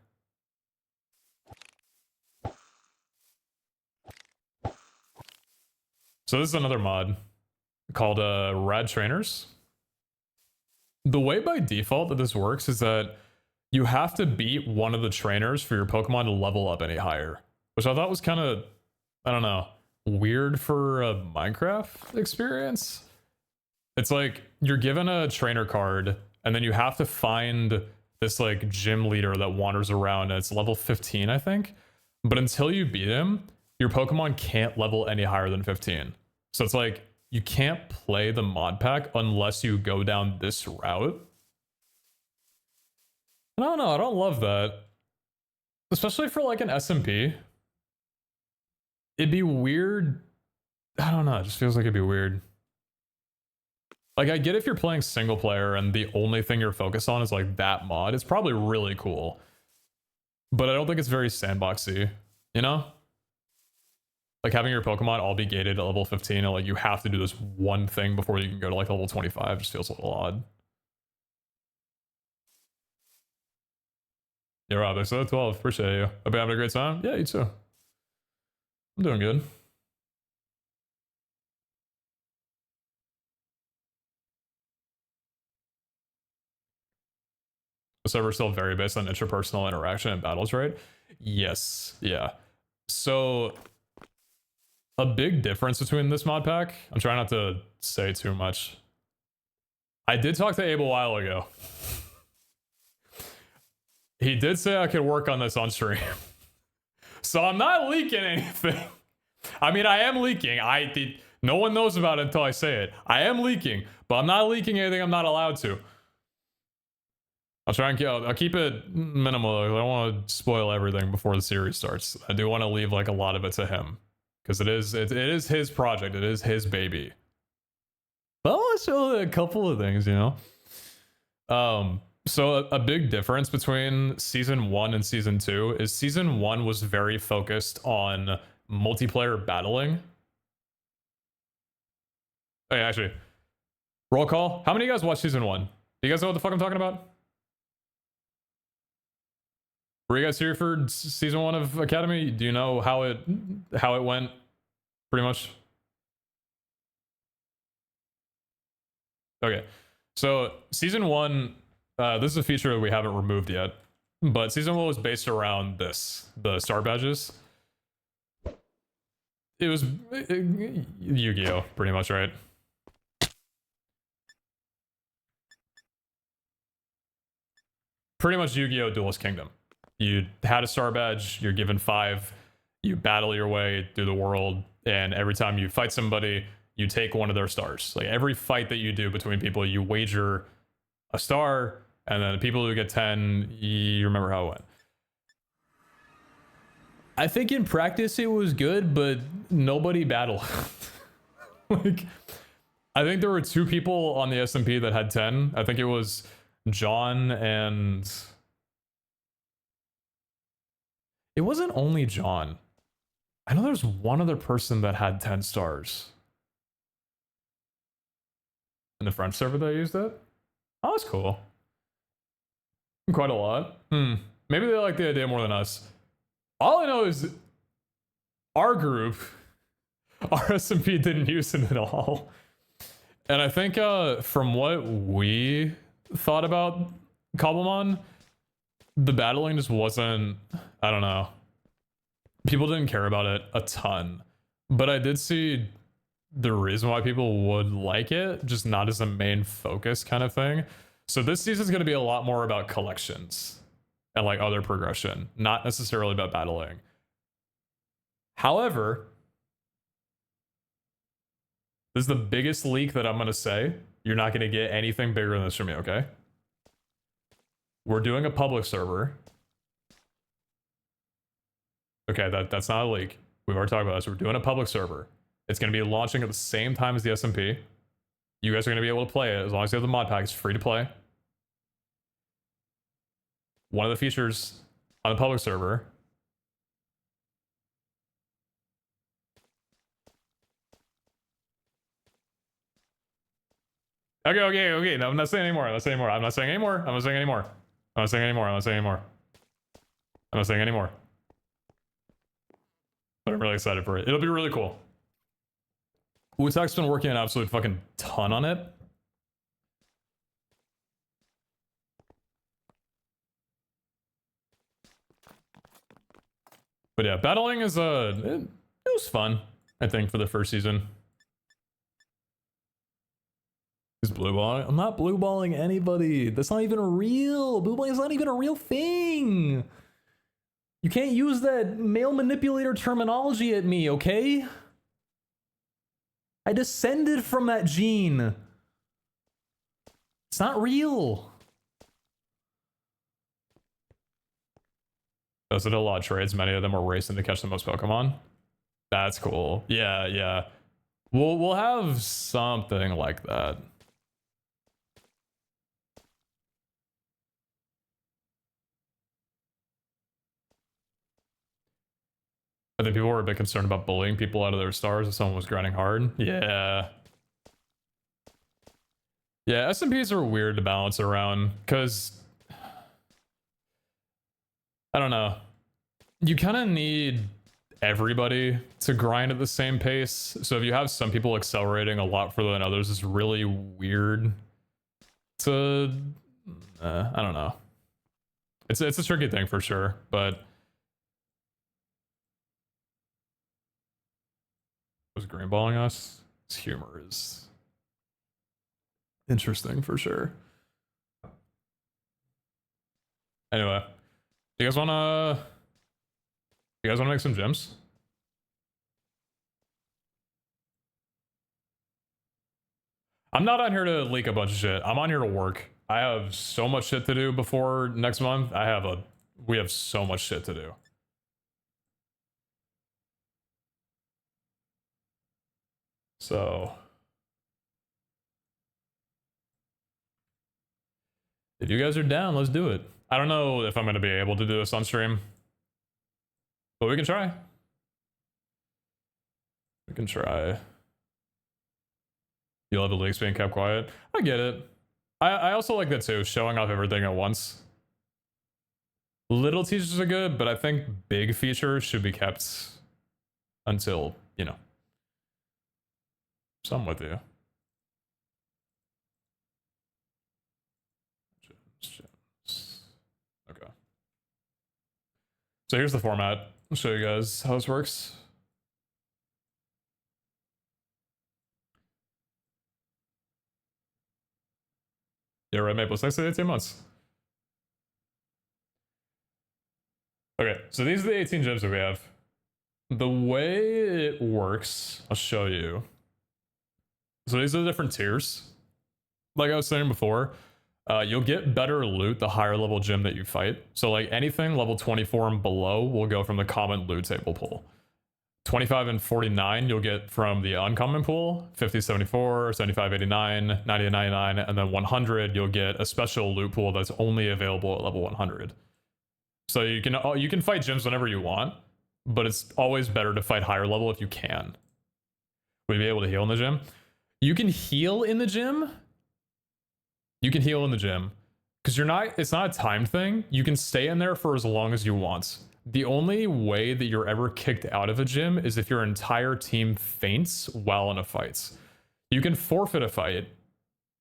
So this is another mod called Rad Trainers. The way by default that this works is that you have to beat one of the trainers for your Pokemon to level up any higher, which I thought was kind of, I don't know, weird for a Minecraft experience. It's like you're given a trainer card and then you have to find this like gym leader that wanders around and it's level 15, I think. But until you beat him, your Pokemon can't level any higher than 15. So it's like, you can't play the mod pack unless you go down this route. I don't know, I don't love that. Especially for like an SMP. It'd be weird. I don't know, it just feels like it'd be weird. Like, I get if you're playing single player and the only thing you're focused on is like that mod, it's probably really cool. But I don't think it's very sandboxy, you know? Like having your Pokemon all be gated at level 15 and like you have to do this one thing before you can go to like level 25 just feels a little odd. Yeah, Rob, I said 12. Appreciate you. I've been having a great time. Yeah, you too. I'm doing good. The server's still very based on interpersonal interaction and battles, right? Yes. Yeah. So a big difference between this mod pack, I'm trying not to say too much. I did talk to Abe a while ago. He did say I could work on this on stream. So I'm not leaking anything. I mean, I am leaking. No one knows about it until I say it. I am leaking, but I'm not leaking anything I'm not allowed to. I'll keep it minimal. I don't want to spoil everything before the series starts. I do want to leave like a lot of it to him. Because it is his project. It is his baby. Well, let's show a couple of things, you know. So a big difference between season 1 and season 2 is season 1 was very focused on multiplayer battling. Hey, actually, roll call. How many of you guys watched season 1? Do you guys know what the fuck I'm talking about? Were you guys here for season 1 of Academy? Do you know how it went? Pretty much. Okay, so season 1, this is a feature that we haven't removed yet, but season 1 was based around the star badges. It was Yu-Gi-Oh, pretty much, right? pretty much Yu-Gi-Oh! Duelist Kingdom. You had a star badge, you're given 5, you battle your way through the world, and every time you fight somebody, you take one of their stars. Like every fight that you do between people, you wager a star, and then the people who get 10, you remember how it went. I think in practice it was good, but nobody battled. Like, I think there were 2 people on the SMP that had 10. I think it was John and... It wasn't only John. I know there's one other person that had 10 stars. In the French server that I used it? Oh, that's cool. Quite a lot. Maybe they like the idea more than us. All I know is our group, our SMP didn't use it at all. And I think from what we thought about cobblemon, the battling just wasn't, I don't know. People didn't care about it a ton. But I did see the reason why people would like it, just not as a main focus kind of thing. So this season's going to be a lot more about collections and like other progression, not necessarily about battling. However, this is the biggest leak that I'm going to say. You're not going to get anything bigger than this from me, okay? We're doing a public server. Okay, that's not a leak. We've already talked about this. We're doing a public server. It's going to be launching at the same time as the SMP. You guys are going to be able to play it as long as you have the mod pack. It's free to play. One of the features on the public server Okay. No, I'm not saying anymore. I'm not saying anymore. I'm not saying anymore. I'm not saying anymore. I'm not saying anymore. I'm not saying anymore. I'm not saying anymore. But I'm really excited for it. It'll be really cool. Wutak's been working an absolute fucking ton on it. But yeah, battling is it was fun, I think, for the first season. Is blue balling? I'm not blue balling anybody. That's not even a real. Blue balling is not even a real thing. You can't use that male manipulator terminology at me, okay? I descended from that gene. It's not real. Those are a lot of trades. Many of them are racing to catch the most Pokemon. That's cool. Yeah. We'll have something like that. I think people were a bit concerned about bullying people out of their stars if someone was grinding hard. Yeah. Yeah, SMPs are weird to balance around, because... I don't know. You kind of need everybody to grind at the same pace. So if you have some people accelerating a lot further than others, it's really weird to... I don't know. It's a tricky thing for sure, but... Was greenballing us? His humor is interesting for sure. Anyway, you guys wanna make some gems? I'm not on here to leak a bunch of shit. I'm on here to work. I have so much shit to do before next month. We have so much shit to do. So if you guys are down, let's do it. I don't know if I'm going to be able to do this on stream, but we can try. We can try. You love the leaks being kept quiet. I get it. I also like that too, showing off everything at once. Little teasers are good, but I think big features should be kept until, you know. So I'm with you. Gems. Okay. So here's the format. I'll show you guys how this works. Yeah, right, Maple. It's next to 18 months. Okay, so these are the 18 gyms that we have. The way it works, I'll show you. So these are the different tiers. Like I was saying before, you'll get better loot the higher level gym that you fight. So like anything level 24 and below will go from the common loot table pool. 25 and 49 you'll get from the uncommon pool. 50, 74, 75, 89, 90, 99, and then 100 you'll get a special loot pool that's only available at level 100. So you can fight gyms whenever you want, but it's always better to fight higher level if you can. Will you be able to heal in the gym? You can heal in the gym. You can heal in the gym because it's not a timed thing. You can stay in there for as long as you want. The only way that you're ever kicked out of a gym is if your entire team faints while in a fight. You can forfeit a fight.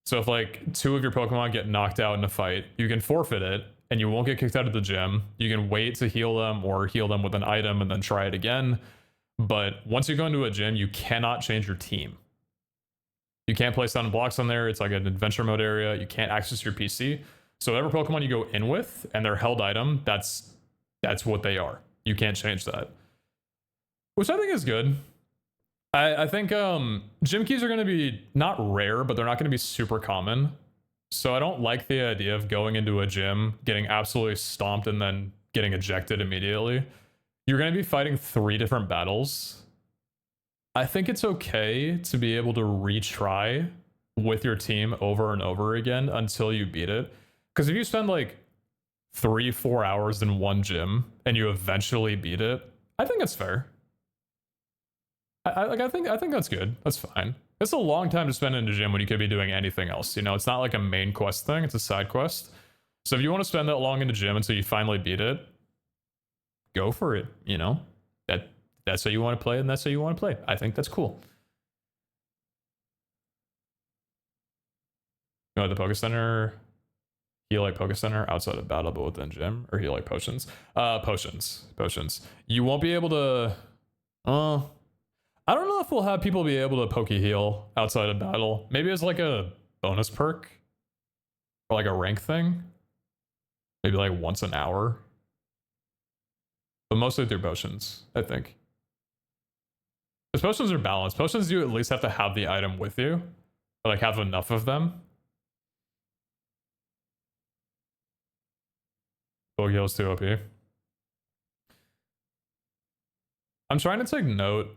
So if like 2 of your Pokemon get knocked out in a fight, you can forfeit it and you won't get kicked out of the gym. You can wait to heal them or heal them with an item and then try it again. But once you go into a gym, you cannot change your team. You can't place down blocks on there. It's like an adventure mode area. You can't access your PC. So whatever Pokemon you go in with and their held item, that's what they are. You can't change that. Which I think is good. I think gym keys are going to be not rare, but they're not going to be super common. So I don't like the idea of going into a gym, getting absolutely stomped, and then getting ejected immediately. You're going to be fighting 3 different battles. I think it's okay to be able to retry with your team over and over again until you beat it. Because if you spend like 3-4 hours in one gym and you eventually beat it, I think it's fair. I think that's good. That's fine. It's a long time to spend in a gym when you could be doing anything else. You know, it's not like a main quest thing. It's a side quest. So if you want to spend that long in the gym until you finally beat it, go for it. You know, that's how you want to play, and that's how you want to play. I think that's cool. You know, the Poké Center, heal like Poké Center outside of battle, but within gym, or heal like potions. Potions. You won't be able to. I don't know if we'll have people be able to Poké heal outside of battle. Maybe it's like a bonus perk or like a rank thing. Maybe like once an hour. But mostly through potions, I think. Because potions are balanced. Potions, you at least have to have the item with you. Or like have enough of them. Poké heal's too OP. I'm trying to take note.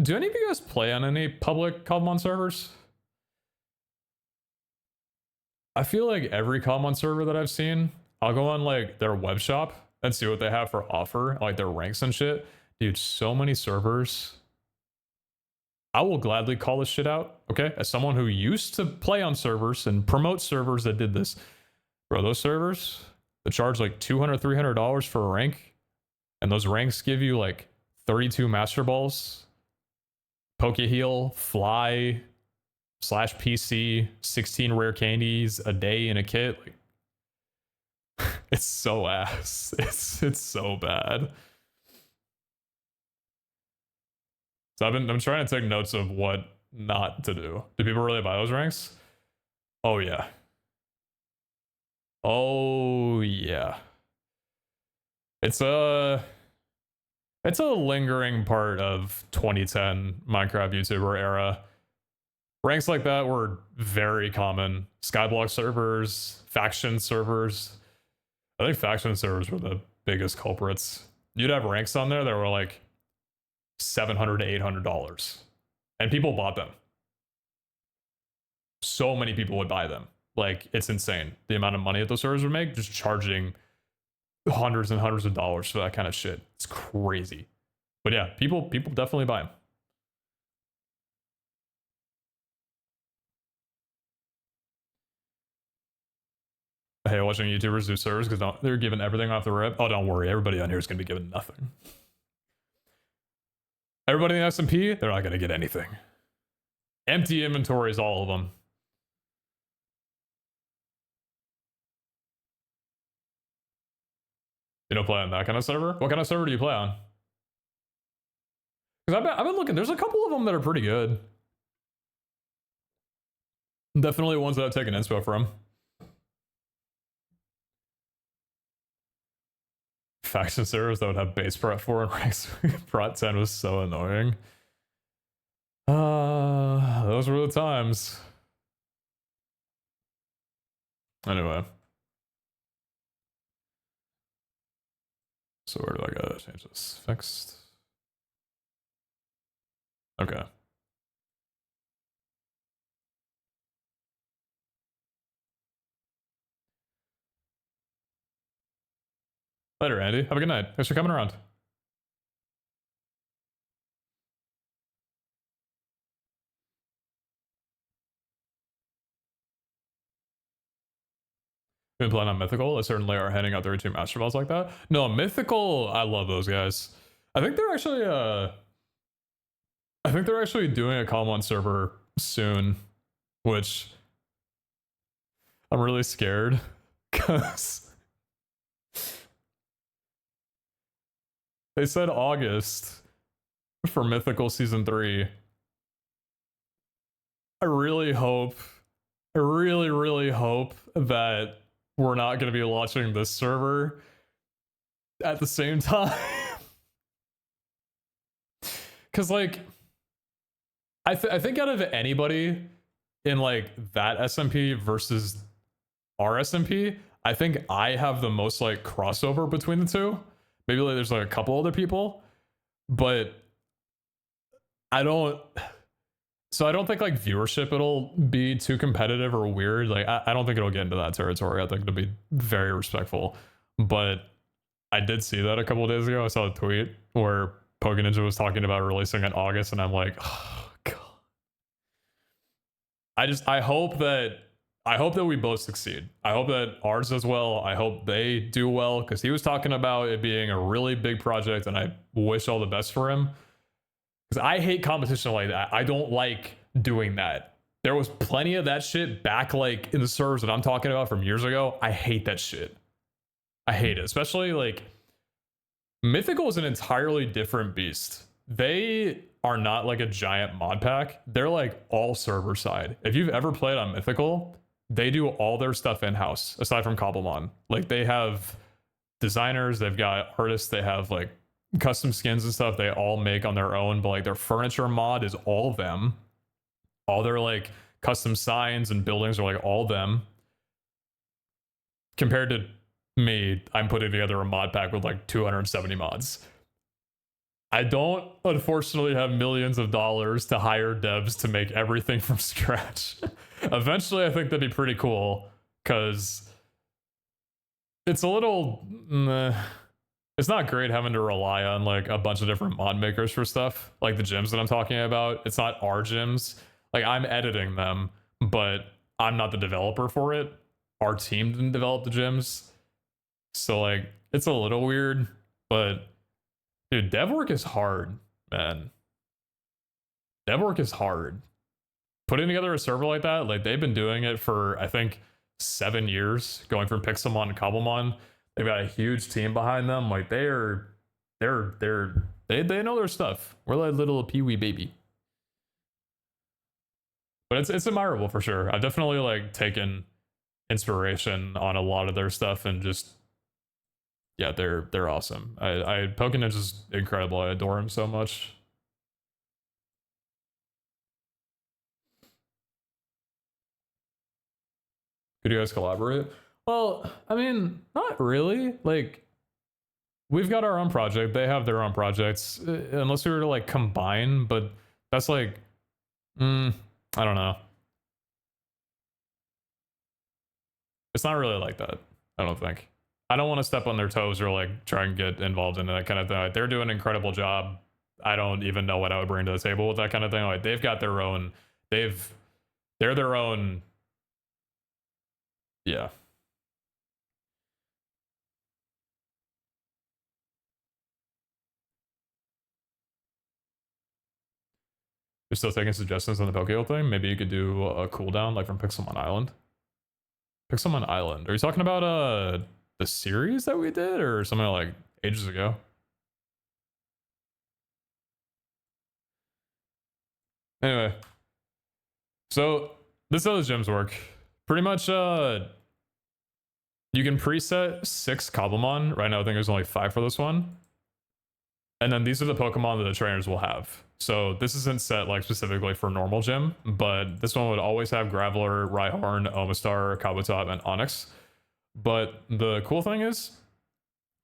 Do any of you guys play on any public cobblemon servers? I feel like every cobblemon server that I've seen, I'll go on like their web shop and see what they have for offer, like their ranks and shit. Dude, so many servers. I will gladly call this shit out, okay? As someone who used to play on servers and promote servers that did this. Bro, those servers that charge like $200, $300 for a rank, and those ranks give you like 32 Master Balls, Poké Heal, Fly, /PC, 16 rare candies a day in a kit. Like, it's so ass. It's so bad. So I'm trying to take notes of what not to do. Do people really buy those ranks? Oh yeah. Oh yeah. It's a lingering part of 2010 Minecraft YouTuber era. Ranks like that were very common. Skyblock servers, faction servers. I think faction servers were the biggest culprits. You'd have ranks on there that were like $700 to $800, and people bought them. So many people would buy them. Like, it's insane the amount of money that those servers would make just charging hundreds and hundreds of dollars for that kind of shit. It's crazy. But yeah, people definitely buy them. I hate watching YouTubers do servers because they're giving everything off the rip. Oh, don't worry. Everybody on here is going to be given nothing. Everybody in SMP, they're not going to get anything. Empty inventories, all of them. You don't play on that kind of server? What kind of server do you play on? Because I've been looking. There's a couple of them that are pretty good. Definitely ones that I've taken inspo from. faction servers that would have base Prot 4 and ranks Prot 10 was so annoying. Those were the times. Anyway. So where do I gotta change this? Fixed. Okay. Later, Andy. Have a good night. Thanks for coming around. Been playing on Mythical. They certainly are handing out their 2 Master Balls like that. No, Mythical, I love those guys. I think they're actually doing a common server soon, which I'm really scared because they said August for Mythical Season 3. I really hope, I really hope that we're not going to be launching this server at the same time. Because, like, I think out of anybody in, like, that SMP versus our SMP, I think I have the most, like, crossover between the two. Maybe, like, there's, like, a couple other people. But I don't... So I don't think, like, viewership it'll be too competitive or weird. Like, I don't think it'll get into that territory. I think it'll be very respectful. But I did see that a couple of days ago. I saw a tweet where PokeNinja was talking about releasing in August, and I'm like, oh, God. I hope that we both succeed. I hope that ours does well. I hope they do well, because he was talking about it being a really big project, and I wish all the best for him. Because I hate competition like that. I don't like doing that. There was plenty of that shit back, like, in the servers that I'm talking about from years ago. I hate that shit. I hate it. Especially, like, Mythical is an entirely different beast. They are not like a giant mod pack. They're like all server side. If you've ever played on Mythical, they do all their stuff in-house, aside from cobblemon. Like, they have designers, they've got artists, they have, like, custom skins and stuff they all make on their own, but, like, their furniture mod is all them. All their, like, custom signs and buildings are, like, all them. Compared to me, I'm putting together a mod pack with, like, 270 mods. I don't, unfortunately, have millions of dollars to hire devs to make everything from scratch. Eventually, I think that'd be pretty cool, because it's a little... it's not great having to rely on, like, a bunch of different mod makers for stuff, like the gyms that I'm talking about. It's not our gyms. Like, I'm editing them, but I'm not the developer for it. Our team didn't develop the gyms. So, like, it's a little weird, but dude, dev work is hard, man. Dev work is hard. Putting together a server like that, like, they've been doing it for, I think, 7 years, going from PeteZahHutt to cobblemon. They've got a huge team behind them. Like, they know their stuff. We're like little peewee baby. But it's admirable for sure. I've definitely, like, taken inspiration on a lot of their stuff, and just, yeah, they're awesome. PokeNinja's is incredible. I adore him so much. Could you guys collaborate? Well, I mean, not really. Like, we've got our own project. They have their own projects. Unless we were to, like, combine, but that's like, I don't know. It's not really like that, I don't think. I don't want to step on their toes or, like, try and get involved in that kind of thing. Like, they're doing an incredible job. I don't even know what I would bring to the table with that kind of thing. Like, they've got their own, they're their own, yeah. You're still taking suggestions on the Pokeball thing? Maybe you could do a cooldown, like, from Pixelmon Island. Pixelmon Island. Are you talking about the series that we did, or something like ages ago? Anyway, so this is how the gyms work. Pretty much, You can preset 6 cobblemon. Right now, I think there's only 5 for this one. And then these are the Pokemon that the trainers will have. So this isn't set like specifically for normal gym, but this one would always have Graveler, Rhyhorn, Omastar, Kabutops, and Onix. But the cool thing is,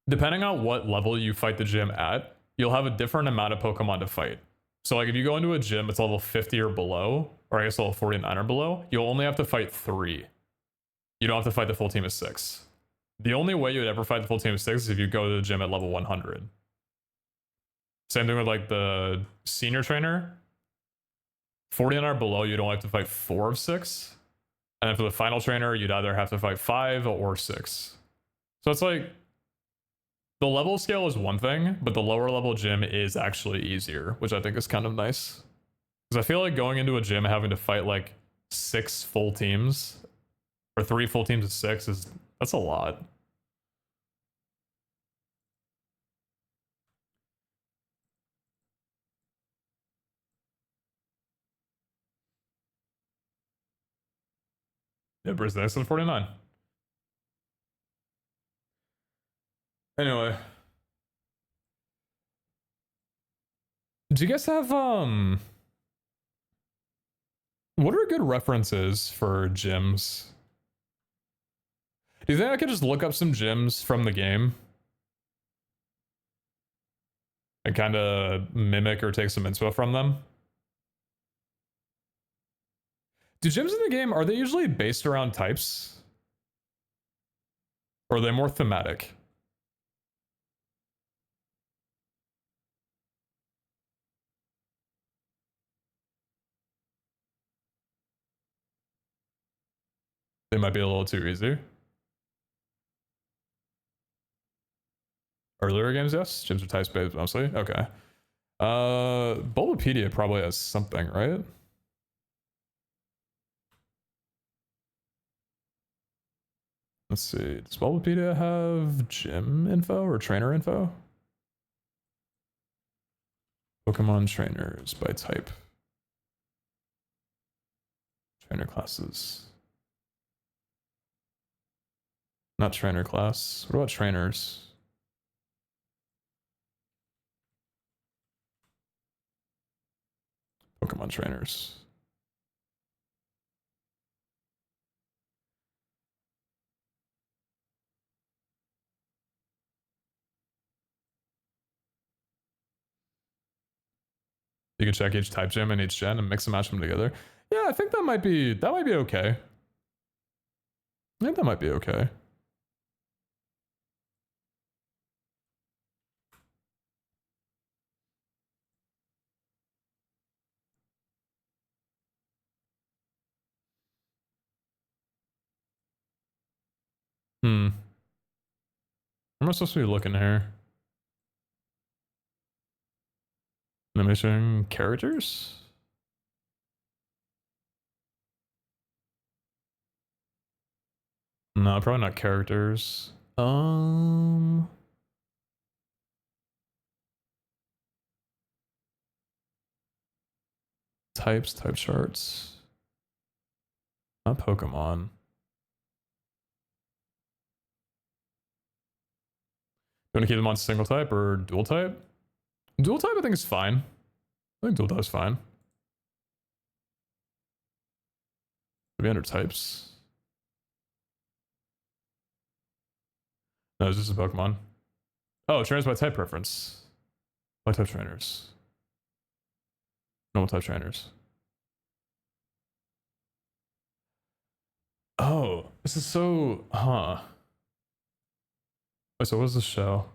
depending on what level you fight the gym at, you'll have a different amount of Pokemon to fight. So like if you go into a gym that's level 50 or below, or I guess level 49 or below, you'll only have to fight 3. You don't have to fight the full team of 6. The only way you would ever fight the full team of 6 is if you go to the gym at level 100. Same thing with like the senior trainer. 49 or below, you'd only have to fight 4 of 6. And then for the final trainer, you'd either have to fight 5 or 6. So it's like, the level scale is one thing, but the lower level gym is actually easier, which I think is kind of nice. Because I feel like going into a gym and having to fight like 6 full teams, or 3 full teams of 6 that's a lot. Yeah, Brisbane 49. Anyway. Do you guys have what are good references for gyms? Do you think I could just look up some gyms from the game and kind of mimic or take some inspo from them? Do gyms in the game, are they usually based around types? Or are they more thematic? They might be a little too easy. Earlier games, yes. Gyms are types based mostly. Okay. Bulbapedia probably has something, right? Let's see. Does Bulbapedia have gym info or trainer info? Pokemon trainers by type. Trainer classes. Not trainer class. What about trainers? Pokemon trainers. You can check each type gym and each gen and mix and match them together. Yeah, I think that might be okay. I think that might be okay. Where am I supposed to be looking here? Animation characters? No, probably not characters. Types, type charts. Not Pokemon. You want to keep them on single type or dual type? Dual type I think is fine. I think dual type is fine. Maybe under types. No, it's just a Pokemon. Oh, trainers by type preference. By type trainers. Normal type trainers. Oh, this is so... Wait, so what is this show?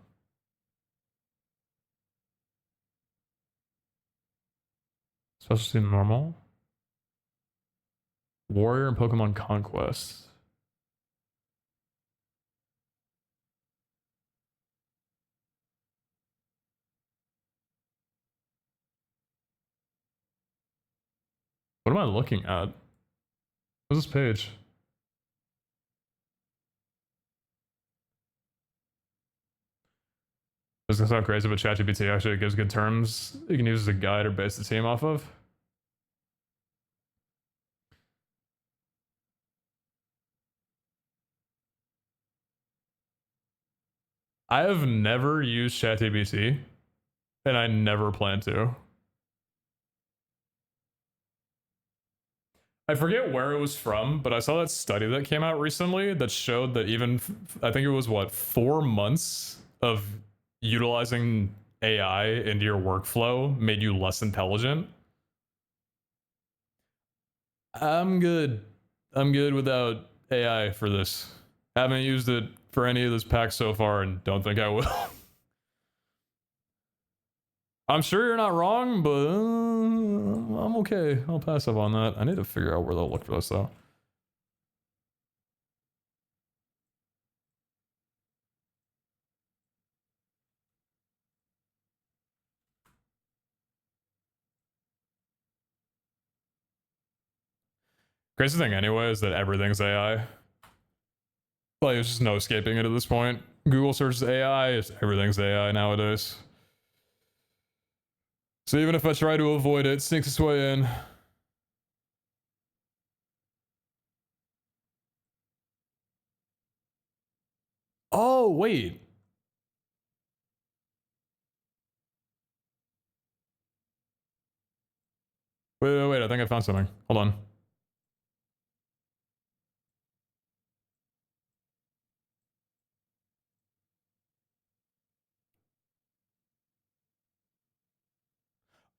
Specialty normal? Warrior and Pokemon Conquest. What am I looking at? What's this page? Does this sound crazy, but ChatGPT actually gives good terms you can use as a guide or base the team off of? I have never used ChatGPT, and I never plan to. I forget where it was from, but I saw that study that came out recently that showed that even, I think it was what, 4 months of utilizing AI into your workflow made you less intelligent. I'm good. I'm good without AI for this. Haven't used it for any of this pack so far and don't think I will. I'm sure you're not wrong, but I'm okay. I'll pass up on that. I need to figure out where they'll look for this though. Crazy thing anyway is that everything's AI. Like there's just no escaping it at this point. Google searches AI, everything's AI nowadays. So even if I try to avoid it, it sneaks its way in. Oh, wait. Wait, I think I found something. Hold on.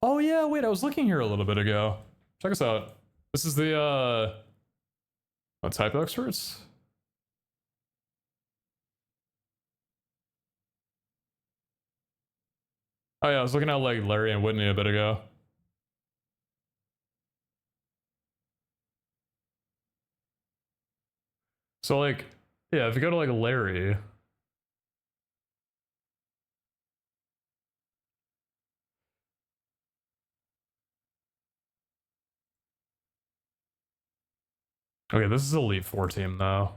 Oh yeah, wait, I was looking here a little bit ago. Check us out. This is the type experts. Oh yeah, I was looking at like Larry and Whitney a bit ago. So like, yeah, if you go to like Larry, okay, this is Elite Four team though.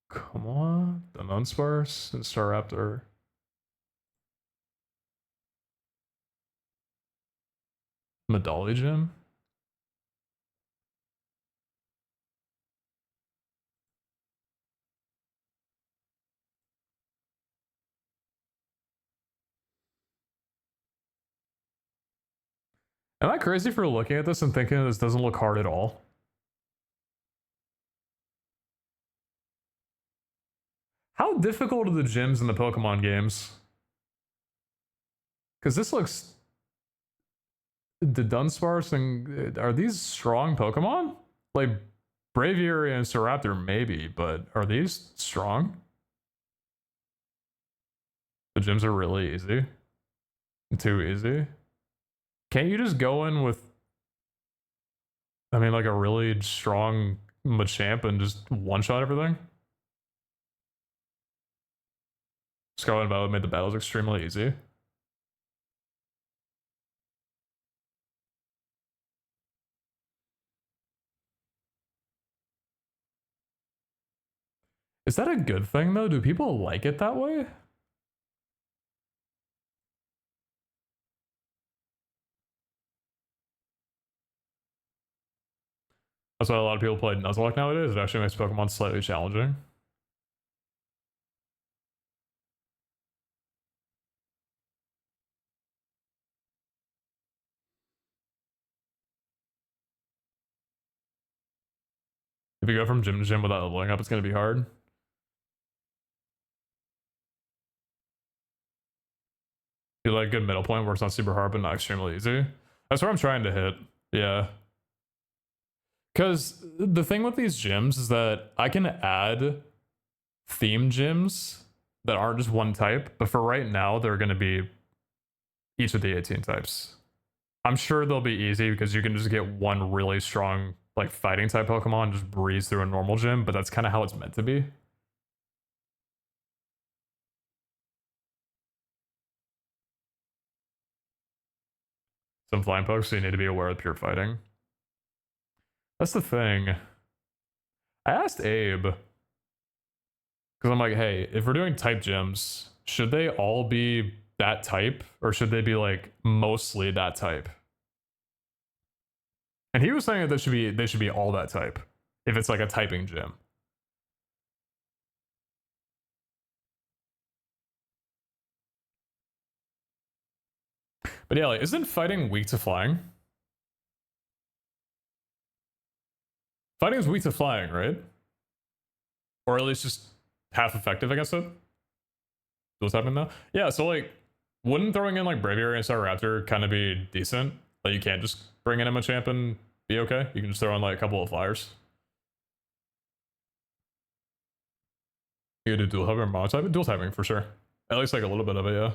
Come on, the Unsparse and Staraptor. Medali Gym. Am I crazy for looking at this and thinking this doesn't look hard at all? How difficult are the gyms in the Pokemon games? Because this looks... The Dunsparce and... Are these strong Pokemon? Like, Braviary and Staraptor maybe, but are these strong? The gyms are really easy. Too easy. Can't you just go in with... I mean, like a really strong Machamp and just one-shot everything? Scarlet and Violet made the battles extremely easy. Is that a good thing though? Do people like it that way? That's why a lot of people play Nuzlocke nowadays. It actually makes Pokemon slightly challenging. If you go from gym to gym without leveling up, it's going to be hard. You like a good middle point where it's not super hard but not extremely easy. That's where I'm trying to hit. Yeah. Because the thing with these gyms is that I can add theme gyms that aren't just one type, but for right now, they're going to be each of the 18 types. I'm sure they'll be easy because you can just get one really strong like fighting type Pokemon, just breeze through a normal gym, but that's kind of how it's meant to be. Some flying pokes, so you need to be aware of pure fighting. That's the thing. I asked Abe, because I'm like, hey, if we're doing type gyms, should they all be that type, or should they be like mostly that type? And he was saying that they should be all that type if it's like a typing gym. But yeah, like, isn't fighting weak to flying? Fighting is weak to flying, right? Or at least just half effective against it. What's happening now? Yeah, so like, wouldn't throwing in like Braviary and Star Raptor kind of be decent? Like, you can't just bring in a Machamp and be okay. You can just throw in like a couple of flyers. You do dual typing or mono typing? Dual typing for sure. At least like a little bit of it, yeah.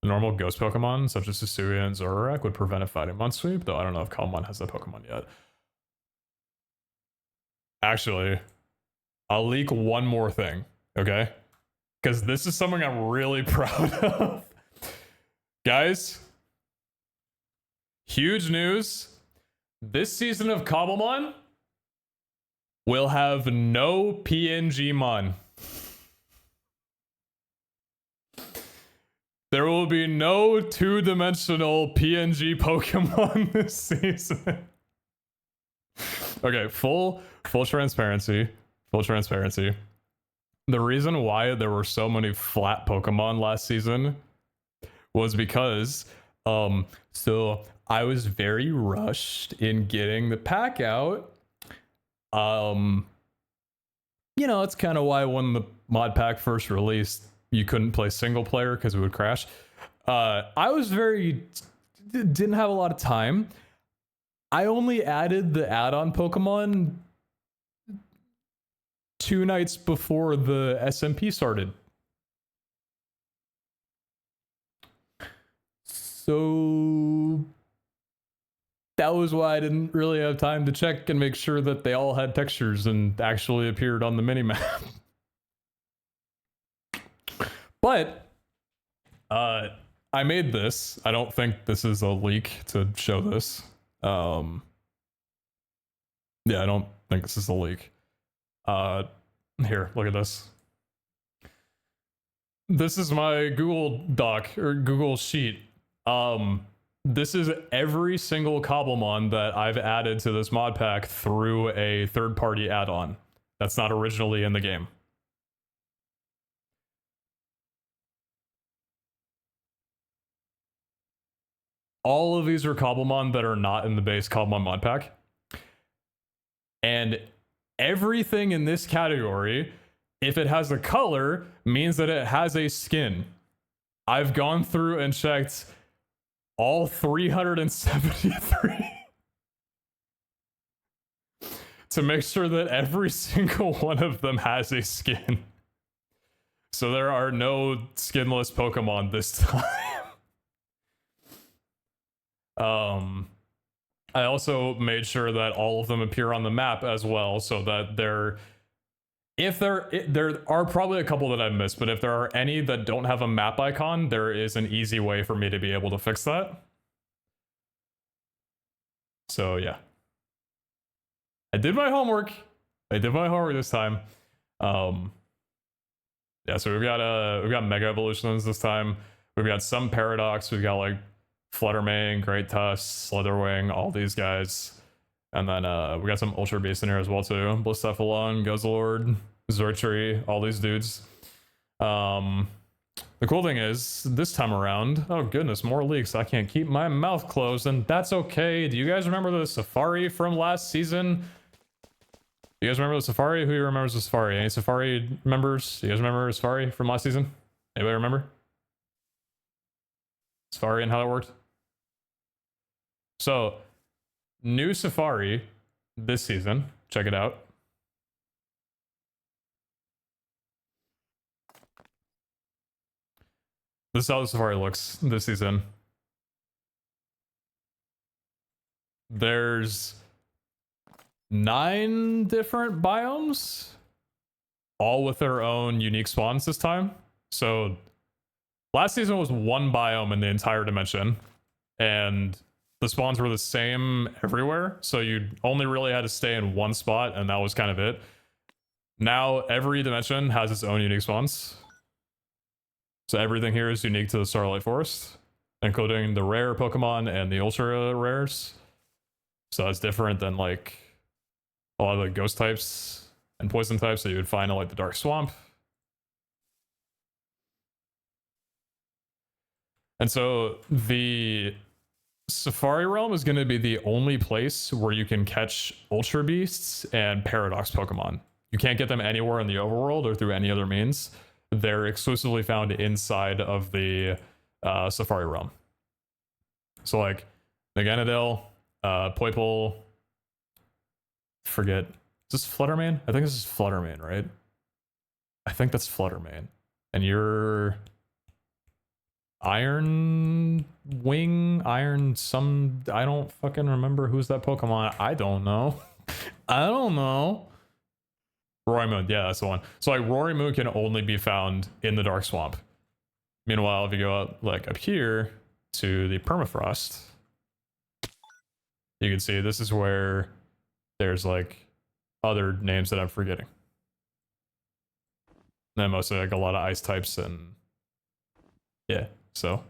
The normal ghost Pokemon, such as Hisuian and Zoroark, would prevent a fighting Mon sweep, though I don't know if cobblemon has that Pokemon yet. Actually, I'll leak one more thing, okay? Because this is something I'm really proud of. Guys, huge news. This season of cobblemon will have no PNG Mon. There will be no two-dimensional PNG Pokemon this season. Okay, full transparency. Full transparency. The reason why there were so many flat Pokemon last season was because so I was very rushed in getting the pack out. You know, it's kind of why when the mod pack first released, you couldn't play single player because it would crash. I was didn't have a lot of time. I only added the add-on Pokemon 2 nights before the SMP started. So that was why I didn't really have time to check and make sure that they all had textures and actually appeared on the minimap. But I made this. I don't think this is a leak to show this. Yeah, I don't think this is a leak. Here, look at this. This is my Google Doc or Google Sheet. This is every single cobblemon that I've added to this mod pack through a third-party add-on that's not originally in the game. All of these are cobblemon that are not in the base cobblemon mod pack. And everything in this category, if it has a color, means that it has a skin. I've gone through and checked all 373 to make sure that every single one of them has a skin. So there are no skinless Pokemon this time. I also made sure that all of them appear on the map as well, so that there are probably a couple that I missed, but if there are any that don't have a map icon, there is an easy way for me to be able to fix that. So yeah, I did my homework. I did my homework this time. Yeah, so we've got Mega Evolutions this time. We've got some Paradox. We've got like Fluttermane, Great Tusk, Slitherwing, all these guys. And then we got some Ultra Beasts in here as well too. Blacephalon, Guzzlord, Zortry, all these dudes. The cool thing is, this time around, oh goodness, more leaks. I can't keep my mouth closed, and that's okay. Do you guys remember the Safari from last season? Do you guys remember the Safari? Who remembers the Safari? Any Safari members? Do you guys remember Safari from last season? Anybody remember? Safari and how that worked? So, new Safari this season. Check it out. This is how the Safari looks this season. There's 9 different biomes, all with their own unique spawns this time. So last season was 1 biome in the entire dimension, and the spawns were the same everywhere, so you only really had to stay in 1 spot, and that was kind of it. Now every dimension has its own unique spawns. So everything here is unique to the Starlight Forest, including the rare Pokemon and the ultra rares. So that's different than like a lot of the ghost types and poison types that you would find in like the Dark Swamp. And so the Safari Realm is going to be the only place where you can catch Ultra Beasts and Paradox Pokemon. You can't get them anywhere in the overworld or through any other means. They're exclusively found inside of the Safari Realm. So like Naganadel, Poipole, forget, is this Fluttermane? I think this is Fluttermane, right? I think that's Fluttermane. And you're Iron Wing, Iron some, I don't fucking remember who's that Pokemon. I don't know. I don't know. Rory Moon, yeah, that's the one. So like Rory Moon can only be found in the Dark Swamp. Meanwhile, if you go out like up here to the Permafrost, you can see this is where there's like other names that I'm forgetting. And then mostly like a lot of ice types and yeah, so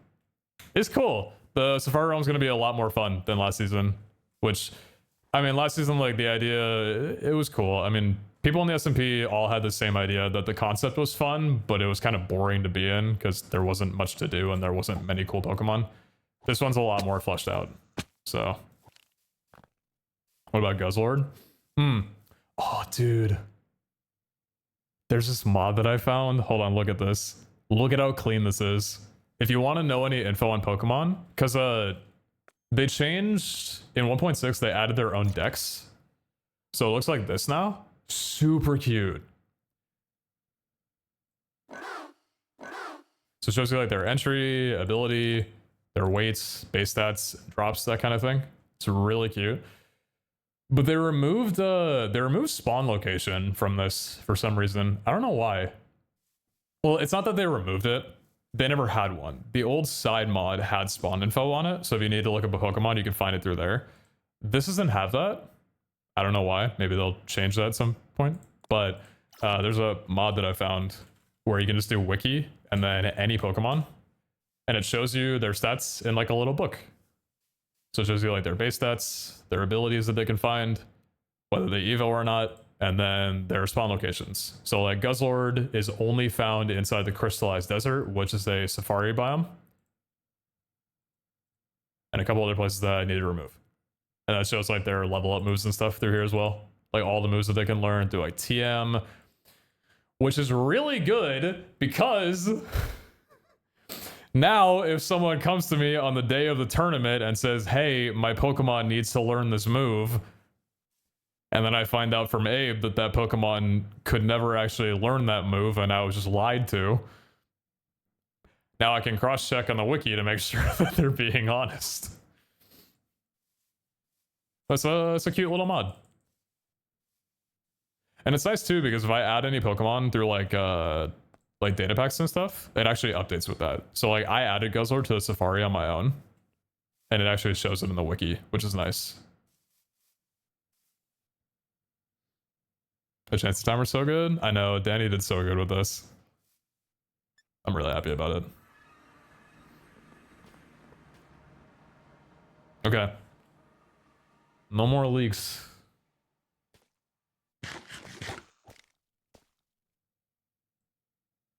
it's cool. The Safari Realm is going to be a lot more fun than last season, which, I mean, last season, like the idea, it was cool. I mean, people in the SMP all had the same idea that the concept was fun, but it was kind of boring to be in because there wasn't much to do and there wasn't many cool Pokemon. This one's a lot more fleshed out. So, what about Guzzlord? Oh, dude. There's this mod that I found. Hold on, look at this. Look at how clean this is. If you want to know any info on Pokemon, because they changed in 1.6, they added their own decks. So it looks like this now. Super cute. So it shows you like their entry, ability, their weights, base stats, drops, that kind of thing. It's really cute. But they removed spawn location from this for some reason. I don't know why. Well, it's not that they removed it. They never had one. The old side mod had spawn info on it, so if you need to look up a Pokemon, you can find it through there. This doesn't have that. I don't know why. Maybe they'll change that at some point. But there's a mod that I found where you can just do wiki and then any Pokemon, and it shows you their stats in like a little book. So it shows you like their base stats, their abilities that they can find, whether they evo or not, and then their spawn locations. So like Guzzlord is only found inside the Crystallized Desert, which is a safari biome, and a couple other places that I need to remove. And that shows like their level up moves and stuff through here as well. Like all the moves that they can learn through like TM, which is really good because now if someone comes to me on the day of the tournament and says, hey, my Pokemon needs to learn this move, and then I find out from Abe that that Pokemon could never actually learn that move and I was just lied to, now I can cross-check on the wiki to make sure that they're being honest. That's a cute little mod. And it's nice too, because if I add any Pokemon through like data packs and stuff, it actually updates with that. So like I added Guzzlord to the Safari on my own, and it actually shows it in the wiki, which is nice. The chance timer's so good. I know Danny did so good with this. I'm really happy about it. Okay. No more leaks.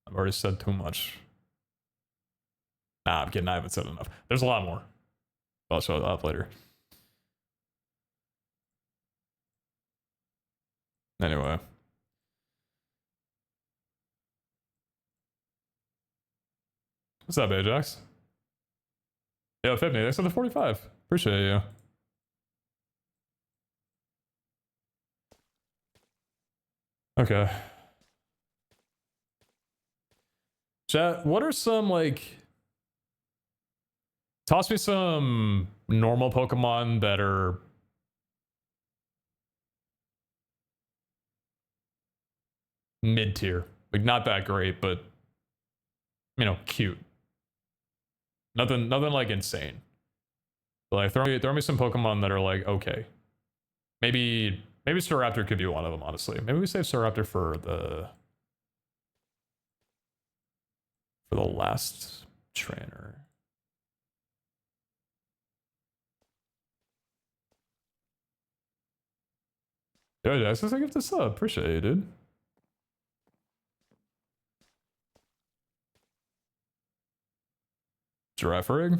I've already said too much. Nah, I'm kidding. I haven't said enough. There's a lot more. I'll show that up later. Anyway. What's up, Ajax? Yo, 50, thanks for the 45. Appreciate you. Okay. Chat, what are some, like... Toss me some normal Pokemon that are... mid-tier. Like, not that great, but... you know, cute. Nothing like insane. But like, throw me some Pokemon that are like, okay. Maybe Staraptor could be one of them, honestly. Maybe we save Staraptor for the last trainer. Yo, that's just like if this up. Appreciate it, dude. Giraffe rig.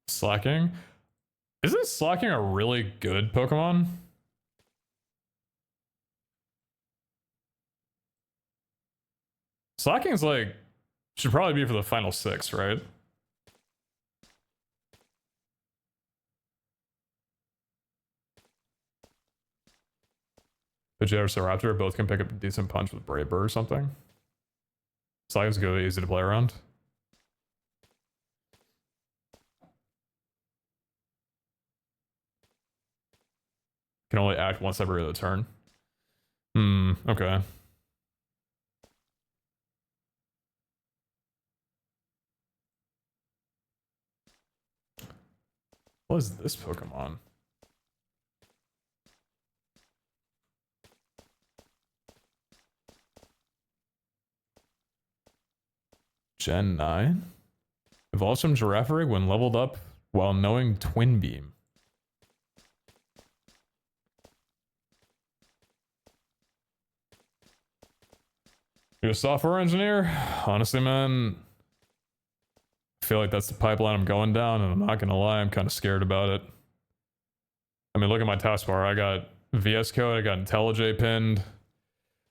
Slacking. Isn't Slacking a really good Pokemon? Slacking's like, should probably be for the final 6, right? Pidgeotto both can pick up a decent punch with Brave Bird or something. Slacking's good, easy to play around. Can only act once every other turn. Okay. What is this Pokemon? Gen 9? Evolves from Girafarig when leveled up while knowing Twin Beam. You're a software engineer? Honestly, man, I feel like that's the pipeline I'm going down, and I'm not gonna lie, I'm kind of scared about it. I mean, look at my taskbar. I got VS Code, I got IntelliJ pinned.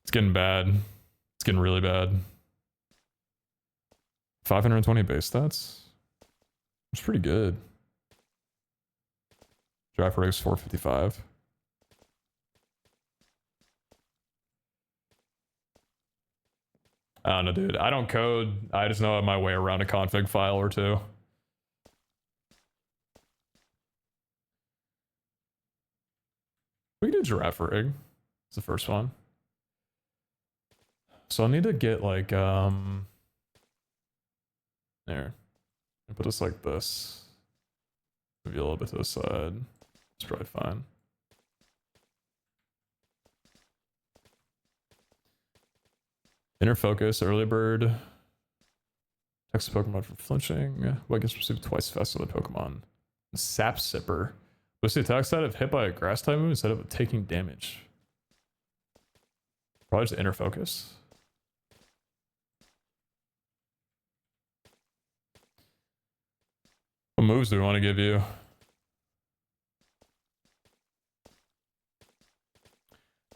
It's getting bad. It's getting really bad. 520 base stats? It's pretty good. Draft rate's 455. I don't know, dude. I don't code. I just know my way around a config file or two. We can do Giraffe Rig. It's the first one. So I'll need to get like, there. Put this like this. Move you a little bit to the side. It's probably fine. Inner Focus, Early Bird. Text the Pokemon for flinching. What gets received twice faster than Pokemon? Sap Sipper. Boost the attack stat if hit by a grass type move instead of taking damage. Probably just Inner Focus. What moves do we want to give you?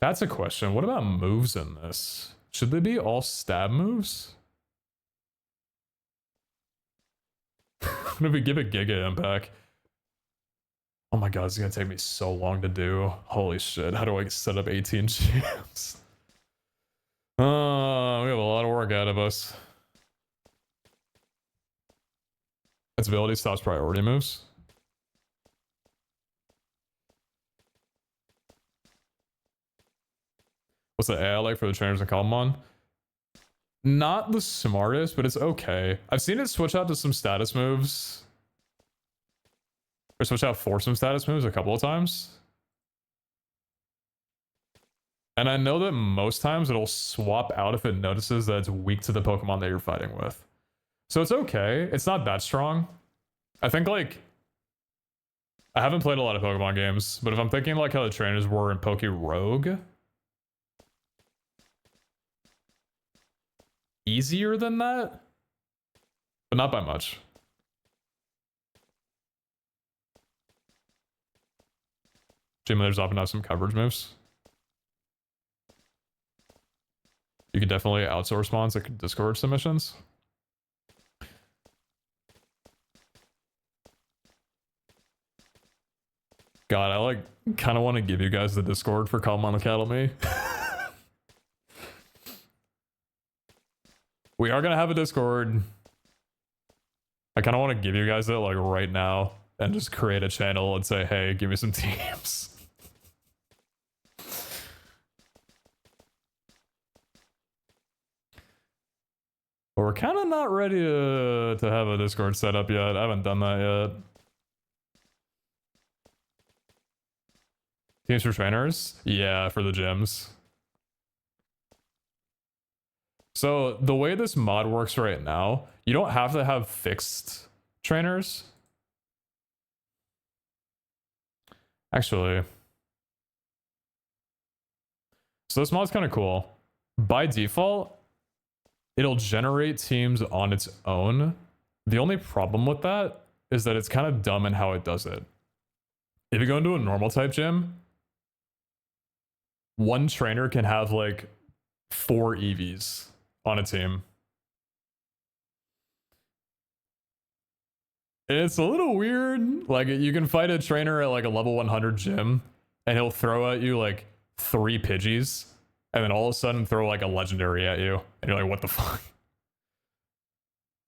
That's a question. What about moves in this? Should they be all stab moves? What if we give it Giga Impact? Oh my god, it's gonna take me so long to do. Holy shit, how do I set up 18 GMs? We have a lot of work ahead of us. Its ability stops priority moves. What's the AI like for the trainers and cobblemon? Not the smartest, but it's okay. I've seen it switch out to some status moves. Or switch out for some status moves a couple of times. And I know that most times it'll swap out if it notices that it's weak to the Pokemon that you're fighting with. So it's okay. It's not that strong. I think like... I haven't played a lot of Pokemon games, but if I'm thinking like how the trainers were in Poke Rogue... easier than that, but not by much. Gym leaders often have some coverage moves. You can definitely outsource mons that could discourage submissions. God, I like kind of want to give you guys the Discord for Common Academy. We are gonna have a Discord. I kind of want to give you guys it like right now and just create a channel and say, hey, give me some teams. But we're kind of not ready to have a Discord set up yet. I haven't done that yet. Teams for trainers? Yeah, for the gyms. So the way this mod works right now, you don't have to have fixed trainers. Actually, so this mod's kind of cool. By default, it'll generate teams on its own. The only problem with that is that it's kind of dumb in how it does it. If you go into a normal type gym, one trainer can have like 4 EVs on a team. It's a little weird. Like, you can fight a trainer at like a level 100 gym, and he'll throw at you like 3 Pidgeys, and then all of a sudden throw like a legendary at you, and you're like, what the fuck?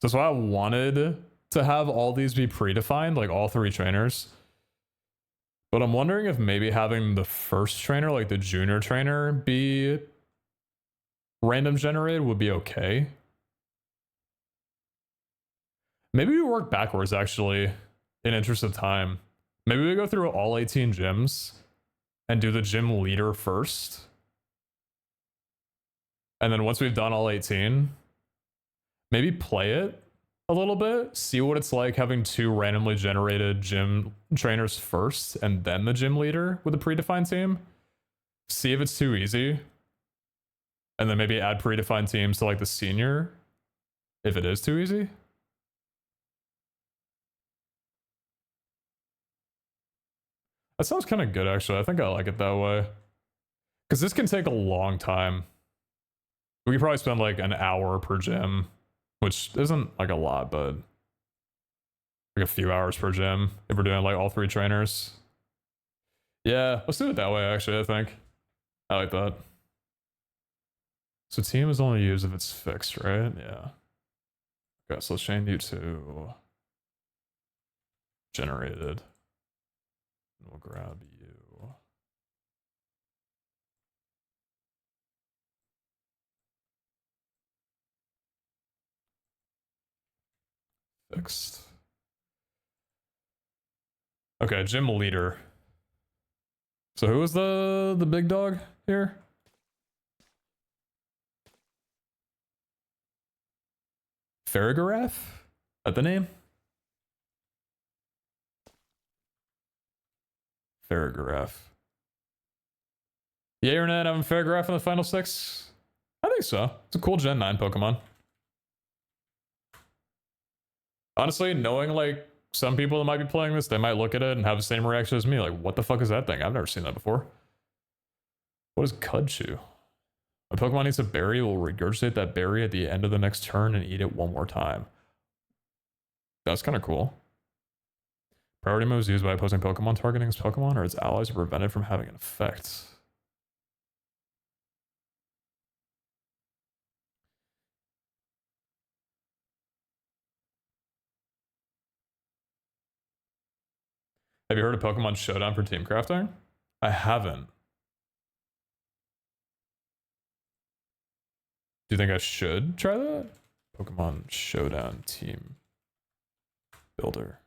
That's why I wanted to have all these be predefined, like all 3 trainers. But I'm wondering if maybe having the first trainer, like the junior trainer, be random generated would be okay. Maybe we work backwards, actually, in interest of time. Maybe we go through all 18 gyms and do the gym leader first. And then once we've done all 18, maybe play it a little bit, see what it's like having 2 randomly generated gym trainers first and then the gym leader with a predefined team. See if it's too easy. And then maybe add predefined teams to like the senior if it is too easy. That sounds kind of good, actually. I think I like it that way. Because this can take a long time. We could probably spend like an hour per gym, which isn't like a lot, but like a few hours per gym if we're doing like all 3 trainers. Yeah, let's do it that way, actually, I think. I like that. So team is only used if it's fixed, right? Yeah. Okay, so let's change you to generated. We'll grab you. Fixed. Okay, gym leader. So who was the big dog here? Farragraph? That the name? Farragraph. Yay or nay having Farragraph in the final 6? I think so. It's a cool Gen 9 Pokemon. Honestly, knowing like some people that might be playing this, they might look at it and have the same reaction as me. Like, what the fuck is that thing? I've never seen that before. What is Cudchew? A Pokemon eats a berry, will regurgitate that berry at the end of the next turn and eat it one more time. That's kind of cool. Priority move is used by opposing Pokemon targeting its Pokemon or its allies are prevented from having an effect. Have you heard of Pokemon Showdown for team crafting? I haven't. Do you think I should try that? Pokemon Showdown team builder.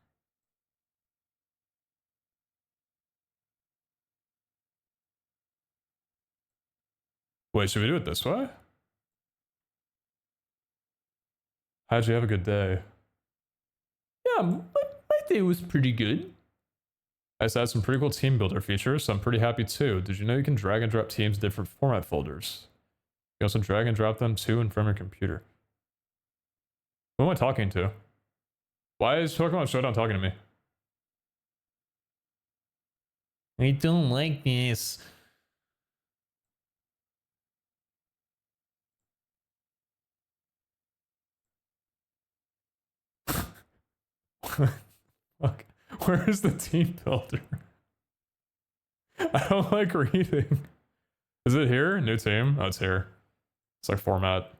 Wait, should we do it this way? How'd you have a good day? Yeah, my day was pretty good. I just had some pretty cool team builder features, so I'm pretty happy too. Did you know you can drag and drop teams in different format folders? You can also drag and drop them to and from your computer. Who am I talking to? Why is Pokemon Showdown talking to me? I don't like this. Fuck. Where is the team builder? I don't like reading. Is it here? New team? Oh, it's here. It's like format.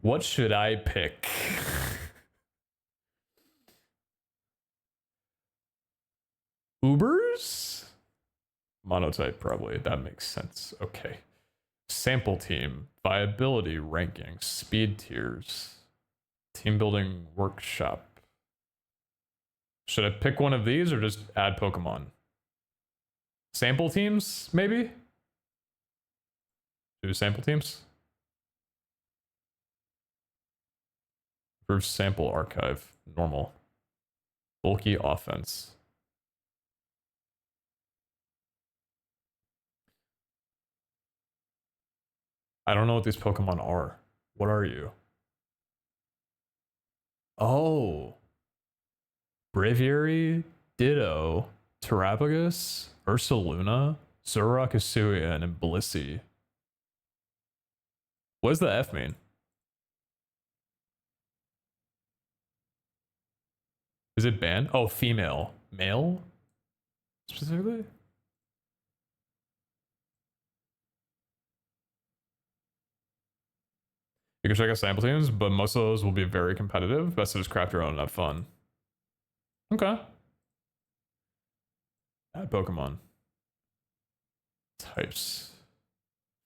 What should I pick? Ubers? Monotype, probably. That makes sense. Okay. Sample team, viability ranking, speed tiers, team building workshop. Should I pick one of these or just add Pokemon? Sample teams, maybe? Do sample teams? Improve sample archive. Normal. Bulky offense. I don't know what these Pokemon are. What are you? Oh. Braviary, Ditto, Terrapagus, Ursaluna, Zoroark, Hisuian, and Blissey. What does the F mean? Is it banned? Oh, female. Male? Specifically? You can check out sample teams, but most of those will be very competitive. Best to just craft your own and have fun. Okay. Add Pokemon. Types.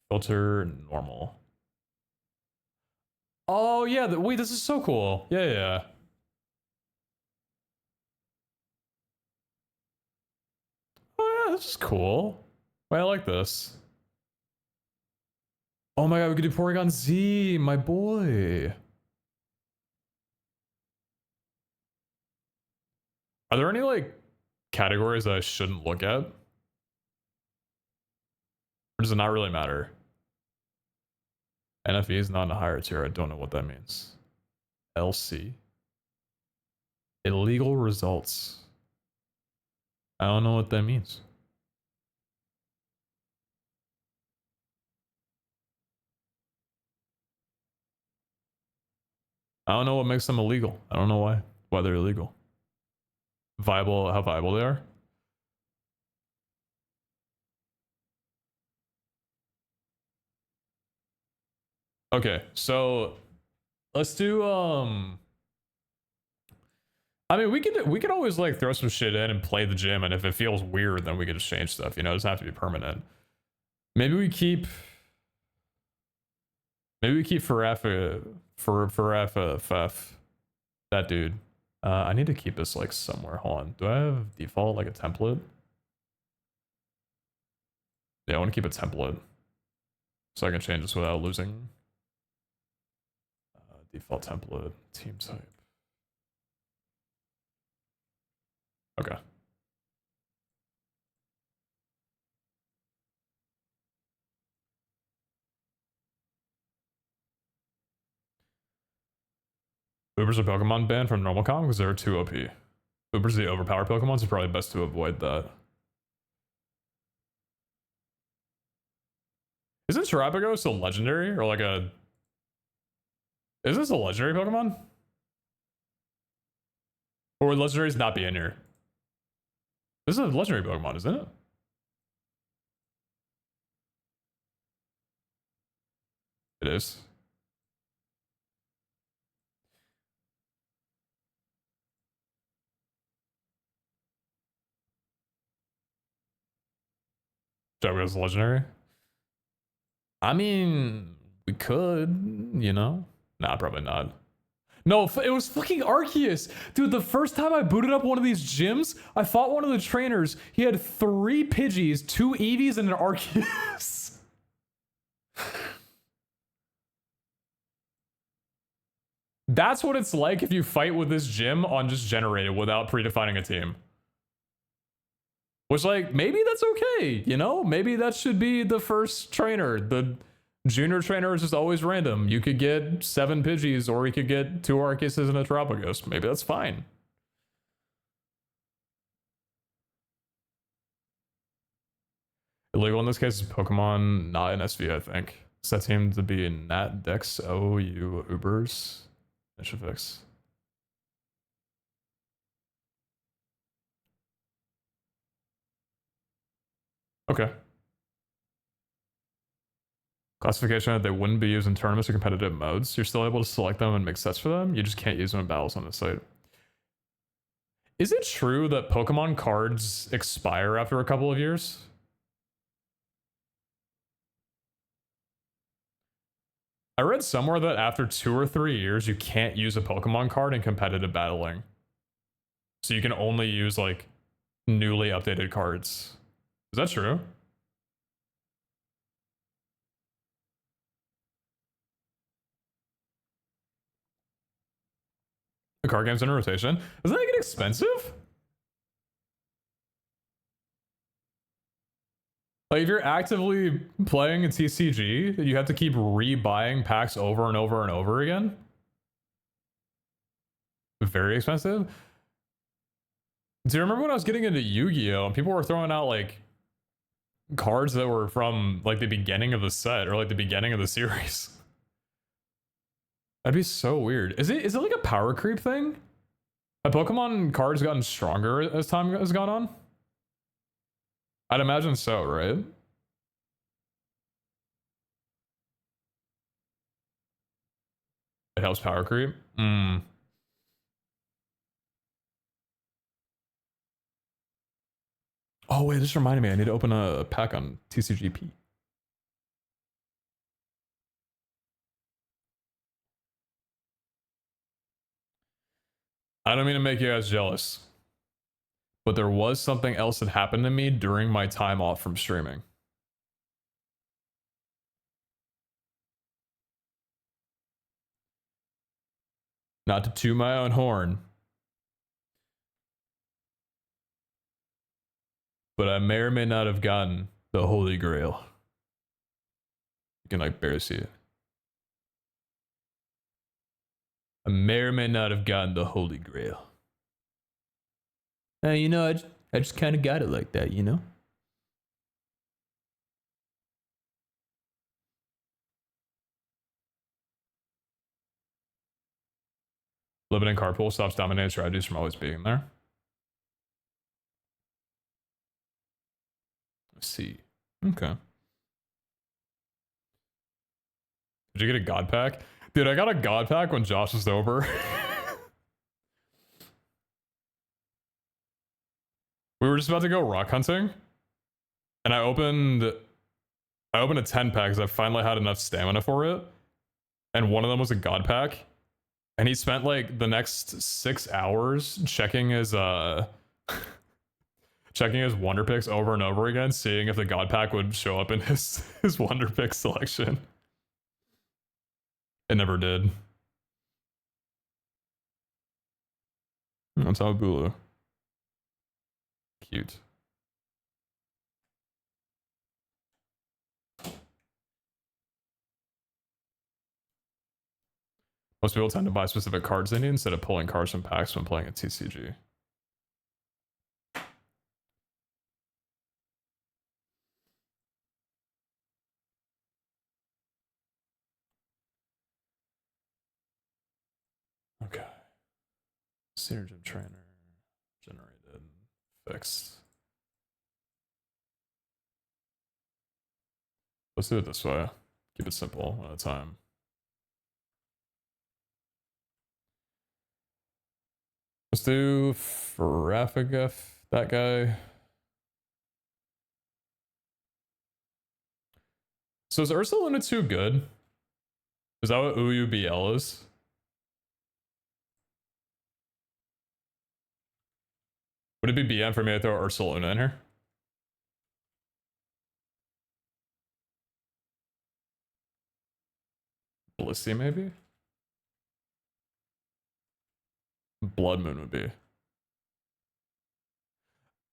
Filter normal. Oh yeah, wait, this is so cool. Yeah. Oh yeah, this is cool. Wait, I like this. Oh my god, we could do Porygon Z, my boy. Are there any like categories that I shouldn't look at? Or does it not really matter? NFE is not in a higher tier. I don't know what that means. LC. Illegal results. I don't know what that means. I don't know what makes them illegal. I don't know why they're illegal. Viable, how viable they are. Okay, so let's do I mean, we could always like throw some shit in and play the gym, and if it feels weird, then we could just change stuff. You know, it doesn't have to be permanent. Maybe we keep Farafa that dude. I need to keep this like somewhere. Hold on. Do I have default like a template? Yeah, I want to keep a template so I can change this without losing. Default template, team type. Okay. Uber's a Pokemon ban from normal com because they're too OP. Uber's the overpowered Pokemon, so probably best to avoid that. Isn't Terrapago still legendary? Or like a... Is this a legendary Pokemon? Or would legendaries not be in here? This is a legendary Pokemon, isn't it? It is. Terrapago's legendary? I mean, we could, you know? Nah, probably not. No, it was fucking Arceus. Dude, the first time I booted up one of these gyms, I fought one of the trainers. He had 3 Pidgeys, 2 Eevees, and an Arceus. That's what it's like if you fight with this gym on just generated without predefining a team. Which, like, maybe that's okay, you know? Maybe that should be the first trainer. The junior trainer is just always random. You could get 7 Pidgeys, or you could get 2 Arceuses and a Terrapagos. Maybe that's fine. Illegal in this case is Pokemon, not in SV, I think. Set team to be Nat, Dex, OU, Ubers, Nishifix. Okay. Classification that they wouldn't be used in tournaments or competitive modes. You're still able to select them and make sets for them. You just can't use them in battles on the site. Is it true that Pokemon cards expire after a couple of years? I read somewhere that after 2 or 3 years, you can't use a Pokemon card in competitive battling. So you can only use like newly updated cards. Is that true? The card game's in rotation. Doesn't that get expensive? Like if you're actively playing a TCG, you have to keep rebuying packs over and over and over again. Very expensive. Do you remember when I was getting into Yu-Gi-Oh and people were throwing out like cards that were from like the beginning of the set or like the beginning of the series? That'd be so weird. Is it like a power creep thing? Have Pokemon cards gotten stronger as time has gone on? I'd imagine so, right? It helps power creep. Oh wait, this reminded me. I need to open a pack on TCGP. I don't mean to make you guys jealous, but there was something else that happened to me during my time off from streaming. Not to toot my own horn, but I may or may not have gotten the Holy Grail. You can like barely see it. I may or may not have gotten the Holy Grail. You know, I just kind of got it like that, you know? Living in carpool stops dominating strategies from always being there. Let's see. Okay. Did you get a god pack? Dude, I got a god pack when Josh was over. We were just about to go rock hunting. And I opened a 10 pack because I finally had enough stamina for it. And one of them was a god pack. And he spent like the next 6 hours checking his checking his wonder picks over and over again, seeing if the god pack would show up in his wonder pick selection. It never did. That's how Bulu. Cute. Most people tend to buy specific cards they need instead of pulling cards from packs when playing a TCG. Okay. Synergym trainer generated. Fixed. Let's do it this way. Keep it simple one at a time. Let's do Farafagef, that guy. So is Ursa Luna 2 good? Is that what UUBL is? Would it be BM for me to throw Ursa Luna in here? Blissey maybe? Blood Moon would be.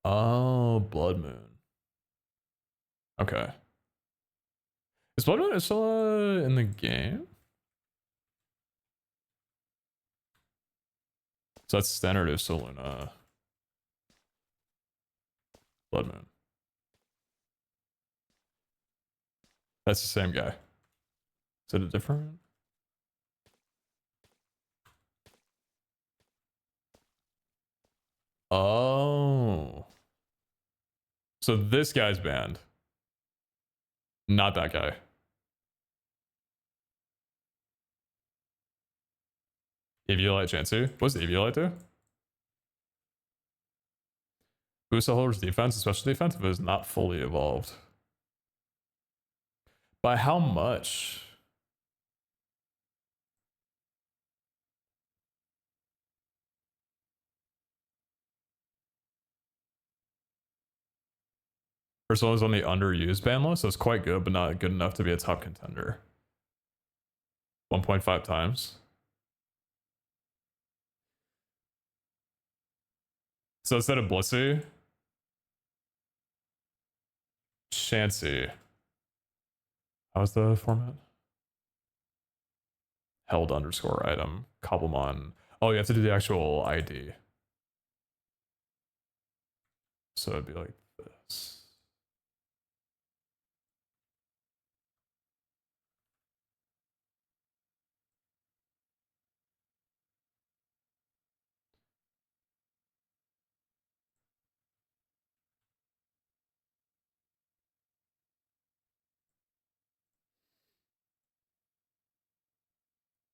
Oh, Blood Moon. Okay. Is Blood Moon still in the game? So that's standard Ursa Luna. Blood Moon. That's the same guy. Is it a different? Oh. So this guy's banned. Not that guy. Eviolite Jansu? What's Eviolite do? Boost the holder's defense, especially defense, if it is not fully evolved. By how much? Persona is on the underused ban list, so it's quite good, but not good enough to be a top contender. 1.5 times. So instead of Blissey, Chansey. How's the format? Held underscore item. Cobblemon. Oh, you have to do the actual ID. So it'd be like this.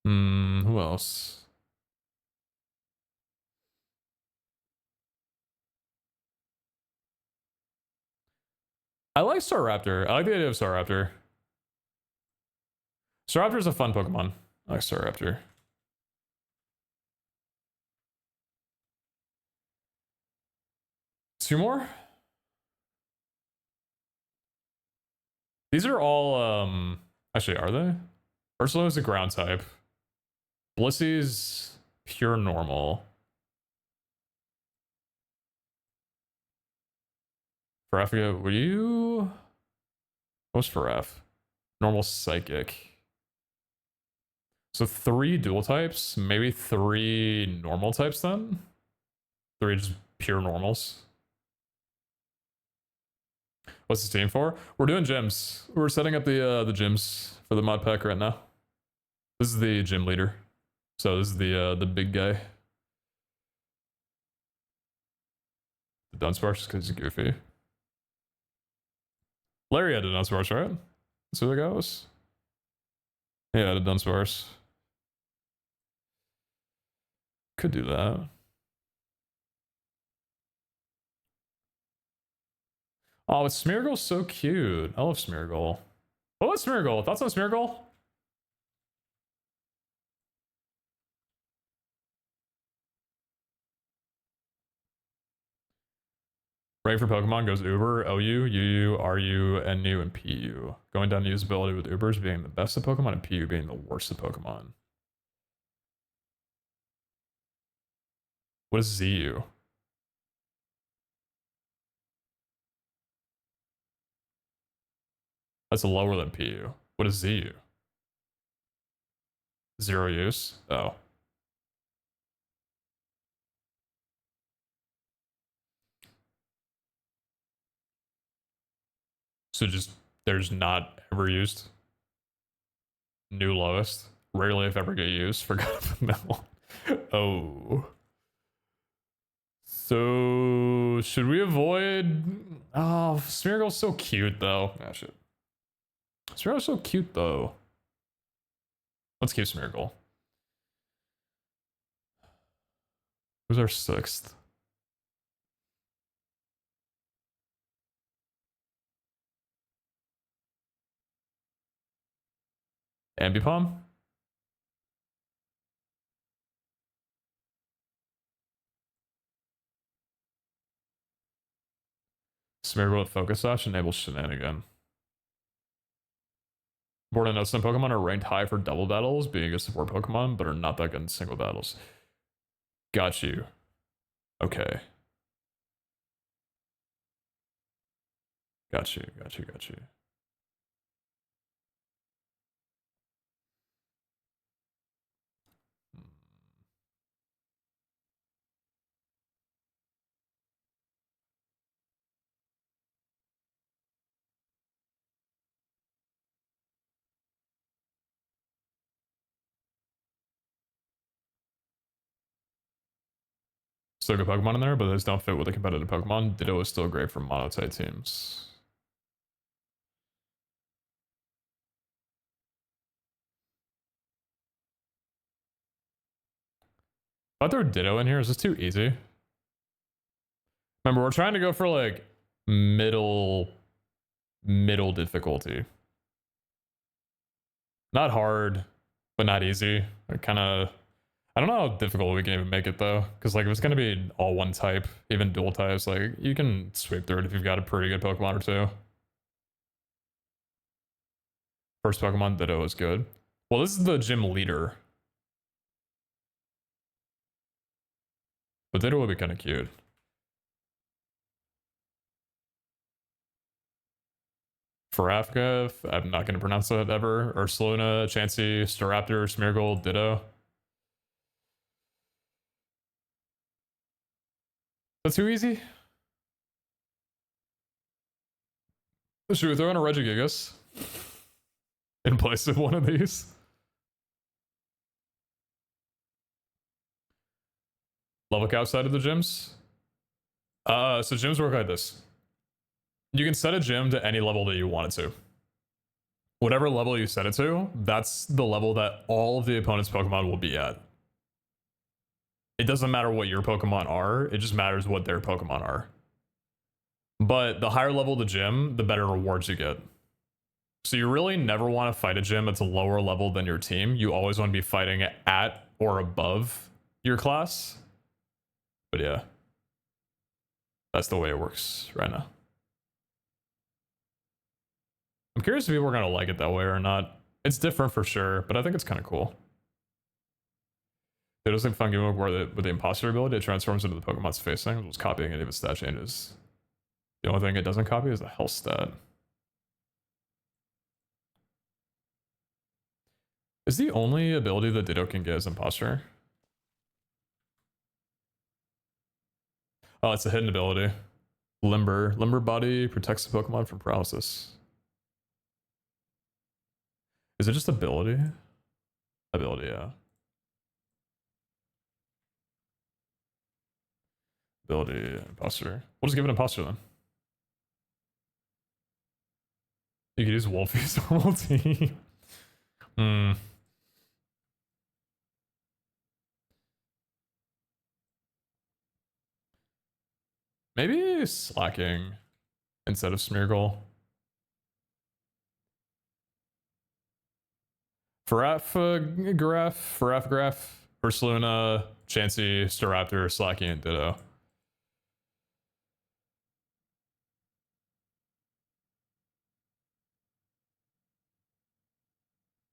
Who else? I like Staraptor. I like the idea of Staraptor. Staraptor is a fun Pokemon. I like Staraptor. Two more? These are all, actually, are they? Ursula is a ground type. Blissey's pure normal. Farafia, were you... What was Faraf? Normal psychic. So 3 dual types, maybe 3 normal types then? 3 just pure normals. What's this team for? We're doing gyms. We're setting up the gyms for the mod pack right now. This is the gym leader. So this is the big guy. The Dunsparce just because he's goofy. Larry had a Dunsparce, right? That's who the guy was? Yeah, I had a Dunsparce. Could do that. Oh, Smeargle's so cute. I love Smeargle. What was Smeargle? Thoughts on Smeargle? Rank for Pokemon goes Uber, OU, UU, RU, NU, and PU. Going down to usability with Ubers being the best of Pokemon and PU being the worst of Pokemon. What is ZU? That's lower than PU. What is ZU? Zero use? Oh. So just, there's not ever used. New lowest. Rarely if ever get used. Forgot the middle. Oh. So, should we avoid... Oh, Smeargle's so cute, though. Ah, shit. Smeargle's so cute, though. Let's keep Smeargle. Who's our 6th? Ambipom? Smeargle with Focus Sash enables Shenanigan. Born and Notes Pokemon are ranked high for double battles, being a support Pokemon, but are not that good in single battles. Got you. Okay. Got you. Still good Pokemon in there, but those don't fit with the competitive Pokemon. Ditto is still great for mono-type teams. If I throw Ditto in here, is this too easy? Remember, we're trying to go for like middle difficulty. Not hard, but not easy. I kind of I don't know how difficult we can even make it though, because like if it's gonna be all one type, even dual types, like you can sweep through it if you've got a pretty good Pokemon or two. First Pokemon Ditto is good. Well, this is the gym leader. But Ditto would be kind of cute. Farafka, I'm not going to pronounce that ever. Ursaluna, Chansey, Staraptor, Smeargle, Ditto. That's too easy. Should we throw in a Regigigas in place of one of these? Level cap outside of the gyms? So gyms work like this. You can set a gym to any level that you want it to. Whatever level you set it to, that's the level that all of the opponent's Pokemon will be at. It doesn't matter what your Pokemon are, it just matters what their Pokemon are. But the higher level the gym, the better rewards you get. So you really never want to fight a gym that's a lower level than your team. You always want to be fighting at or above your class. But yeah, that's the way it works right now. I'm curious if people are going to like it that way or not. It's different for sure, but I think it's kind of cool. It was like fun game where with the imposter ability, it transforms into the Pokemon's facing, it was copying any of its stat changes. The only thing it doesn't copy is the health stat. Is the only ability that Ditto can get is imposter? Oh, it's a hidden ability. Limber. Limber body protects the Pokemon from paralysis. Is it just ability? Ability, yeah. Ability, imposter. We'll just give it imposter then. You could use Wolfie's ulti. Maybe slacking instead of Smeargle. Farafgraph, Ursaluna, Chansey, Staraptor, Slacking, and Ditto.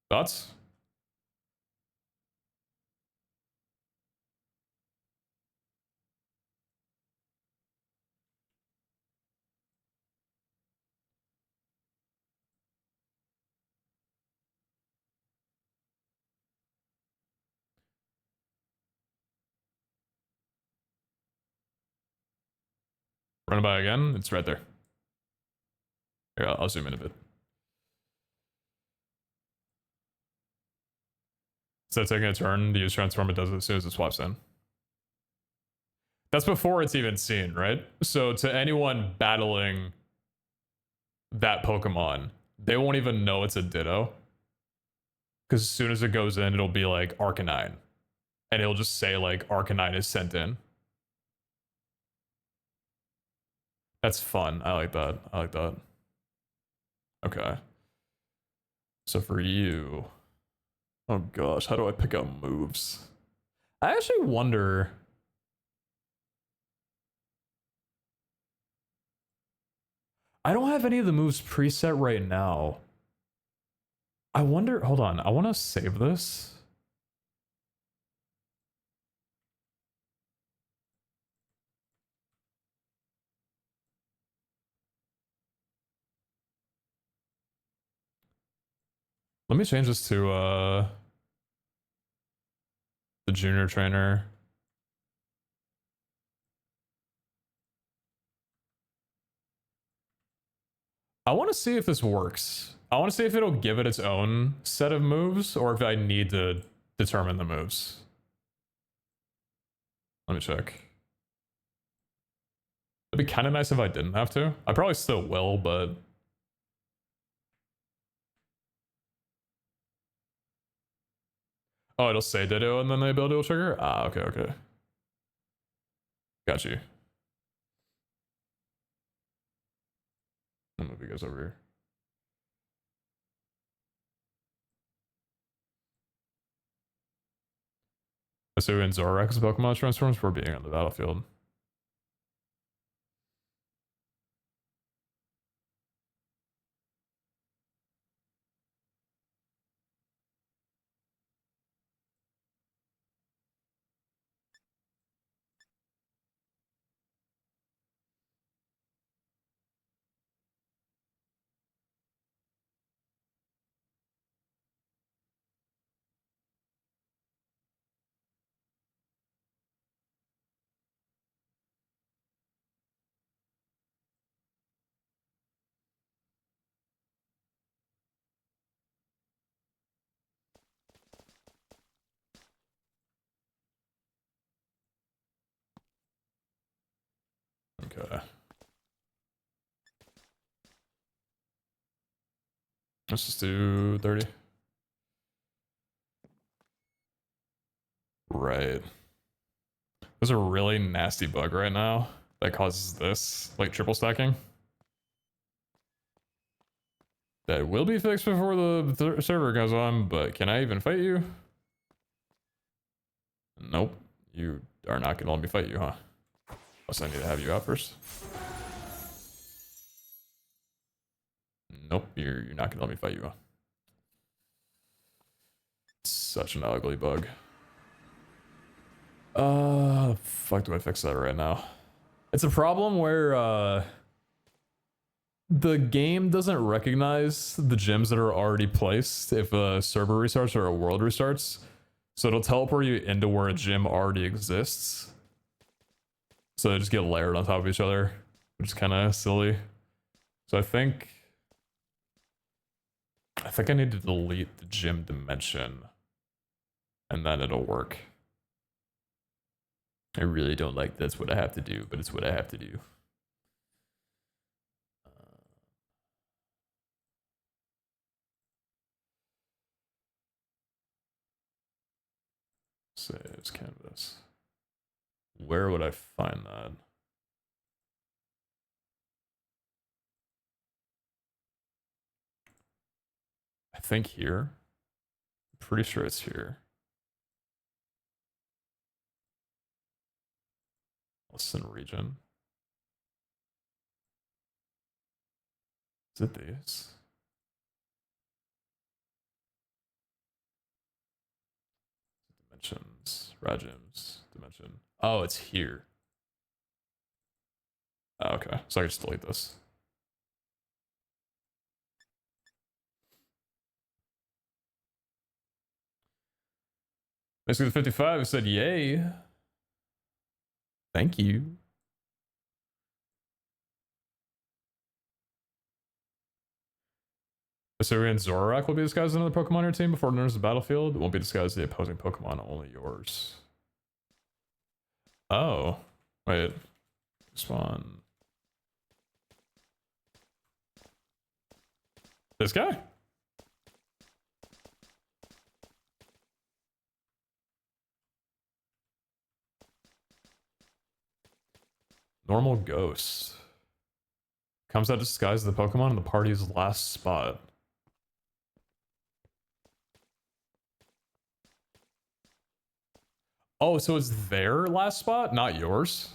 Thoughts? Run it by again. It's right there. Here, I'll zoom in a bit. Instead of taking a turn, the use transform, it does it as soon as it swaps in. That's before it's even seen, right? So to anyone battling that Pokemon, they won't even know it's a Ditto. Because as soon as it goes in, it'll be like Arcanine. And it'll just say like Arcanine is sent in. That's fun. I like that. I like that. Okay. So for you... Oh gosh, how do I pick out moves? I actually wonder... I don't have any of the moves preset right now. I wonder... Hold on, I want to save this. Let me change this to the junior trainer. I want to see if this works. I want to see if it'll give it its own set of moves or if I need to determine the moves. Let me check. It'd be kind of nice if I didn't have to. I probably still will, but... Oh, it'll say Ditto and then the ability will trigger? Ah, okay, okay. Got you. I'll move you guys over here. So in Zorak's Pokemon transforms for being on the battlefield. Okay. Let's just do 30. Right. There's a really nasty bug right now that causes this, like triple stacking. That will be fixed before the server goes on, but can I even fight you? Nope. You are not gonna let me fight you, huh? Unless I need to have you out first. Nope, you're not gonna let me fight you, huh? Such an ugly bug. The fuck do I fix that right now? It's a problem where the game doesn't recognize the gyms that are already placed if a server restarts or a world restarts. So it'll teleport you into where a gym already exists. So they just get layered on top of each other, which is kind of silly. So I think I need to delete the gym dimension and then it'll work. I really don't like that's what I have to do, but it's what I have to do. Saves canvas. Where would I find that? I think here. I'm pretty sure it's here. Listen, region. Is it these? Dimensions, Rajims, dimension. Oh, it's here. Oh, okay, so I can just delete this. Basically, the 55 said, "Yay, thank you." Assyrian Zorak will be disguised as another Pokemon on your team before it enters the battlefield. It won't be disguised as the opposing Pokemon, only yours. Oh, wait. Spawn. This guy? Normal Ghost. Comes out disguised as the Pokemon in the party's last spot. Oh, so it's their last spot, not yours?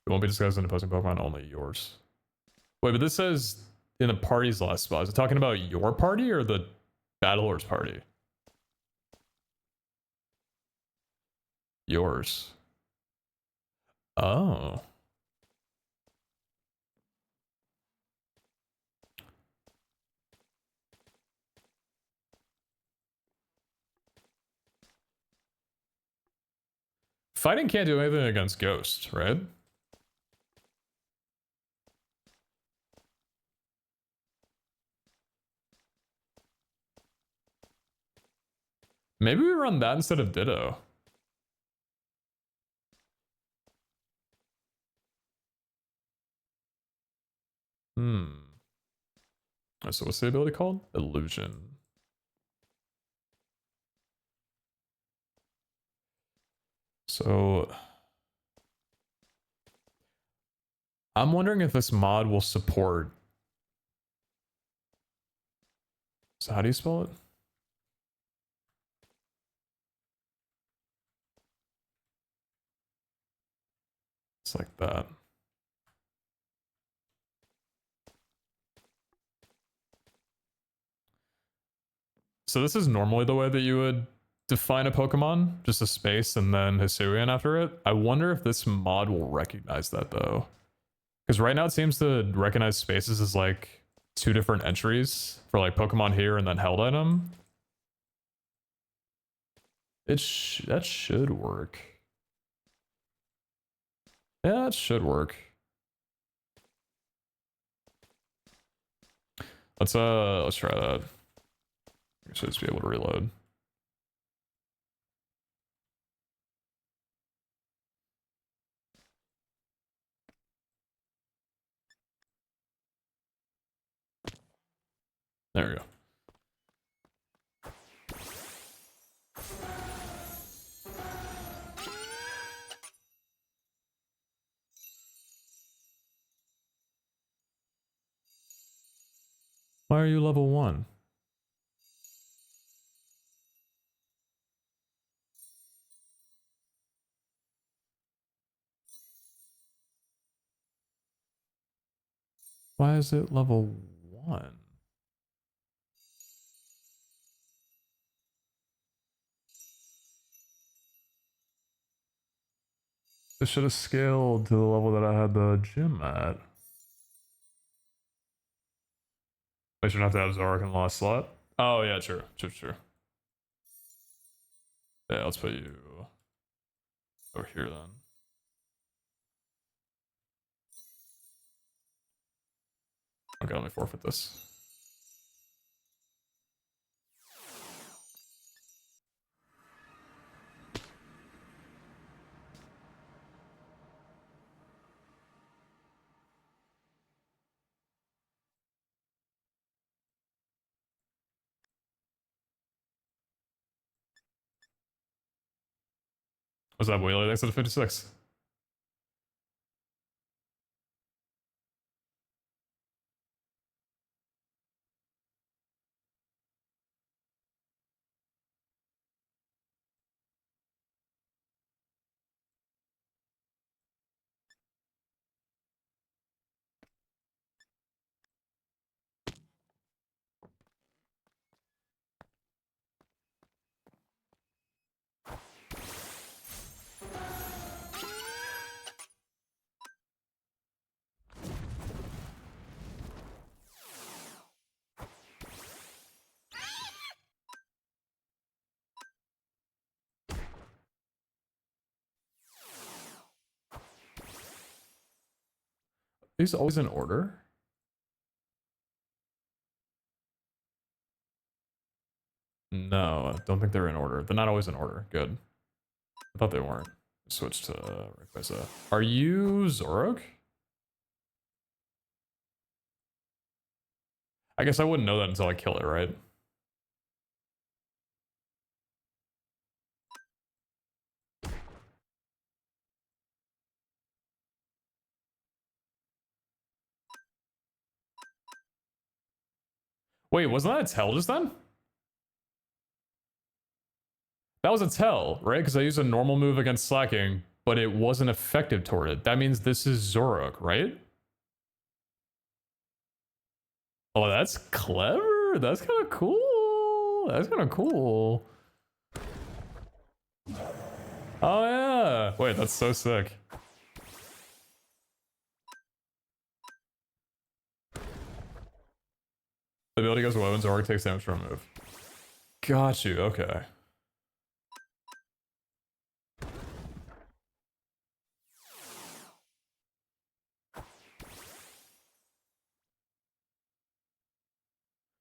It won't be disguised as an opposing Pokemon, only yours. Wait, but this says in the party's last spot. Is it talking about your party or the Battlers party? Yours. Oh. Fighting can't do anything against Ghost, right? Maybe we run that instead of Ditto. So what's the ability called? Illusion. So I'm wondering if this mod will support. So how do you spell it? It's like that. So this is normally the way that you would define a Pokemon, just a space and then Hisuian after it. I wonder if this mod will recognize that though. Because right now it seems to recognize spaces as like 2 different entries for like Pokemon here and then held item. That should work. Yeah, it should work. Let's try that. We should just be able to reload. There we go. Why are you level 1? Why is it level 1? This should have scaled to the level that I had the gym at. I shouldn't have to have Zorak in the last slot. Oh yeah, true. Yeah, let's put you over here then. Okay, let me forfeit this. What's up, Wheeler? Thanks for the 56. These always in order? No, I don't think they're in order. They're not always in order. Good. I thought they weren't. Switch to Rayquaza. Are you Zorok? I guess I wouldn't know that until I kill it, right? Wait, wasn't that a tell just then? That was a tell, right? Because I used a normal move against Slacking, but it wasn't effective toward it. That means this is Zorok, right? Oh, that's clever. That's kind of cool. That's kind of cool. Oh, yeah. Wait, that's so sick. The ability goes low and Zorok takes damage from a move. Got you. Okay.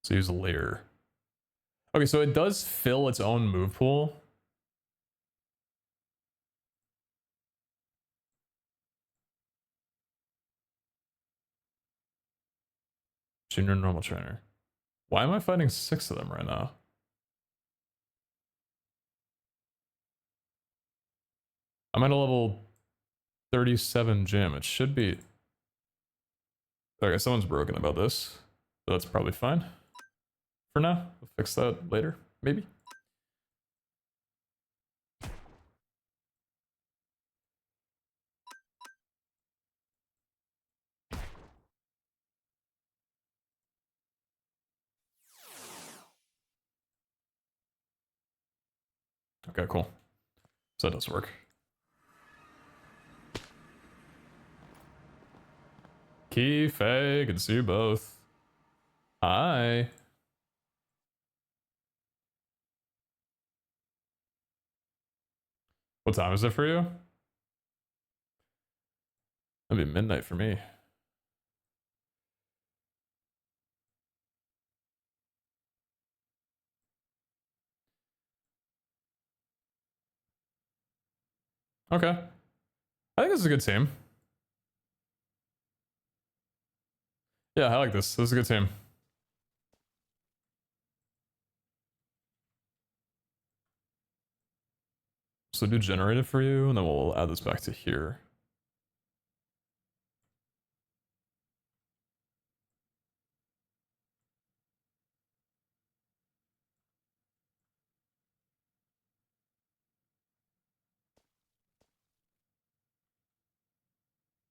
So use layer. Okay, so it does fill its own move pool. Junior normal trainer. Why am I fighting 6 of them right now? I'm at a level 37 gym. It should be... Okay, someone's broken about this. So that's probably fine. For now, we'll fix that later, maybe. Okay, cool. So that does work. Key, Faye, can see you both. Hi. What time is it for you? That'd be midnight for me. Okay. I think this is a good team. Yeah, I like this. This is a good team. So do generate it for you, and then we'll add this back to here.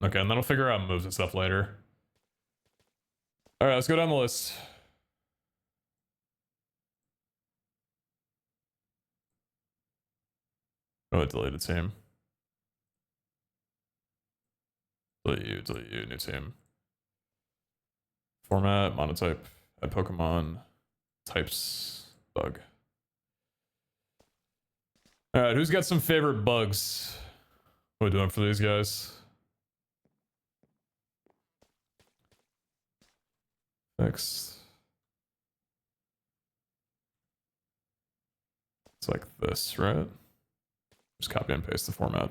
Okay, and then we'll figure out moves and stuff later. All right, let's go down the list. Oh, deleted team. Delete you, new team. Format, monotype, add Pokemon, types, bug. All right, who's got some favorite bugs? What are we doing for these guys? Next. It's like this, right? Just copy and paste the format.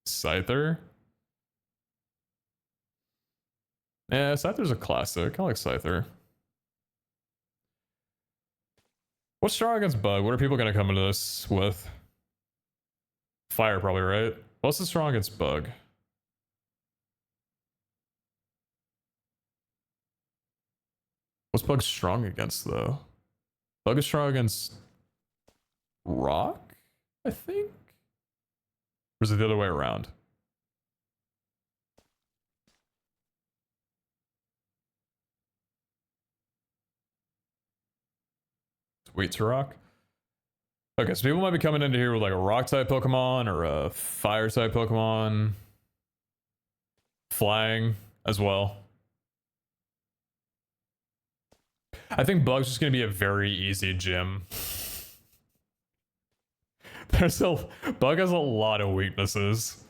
Scyther? Yeah, Scyther's a classic. I like Scyther. What's strong against bug? What are people gonna come into this with? Fire, probably, right? What's the strong against bug? What's bug strong against, though? Bug is strong against rock, I think? Or is it the other way around? It's weak to rock? Okay, so people might be coming into here with like a rock type Pokemon or a fire type Pokemon. Flying as well. I think Bug's just gonna be a very easy gym. Bug has a lot of weaknesses.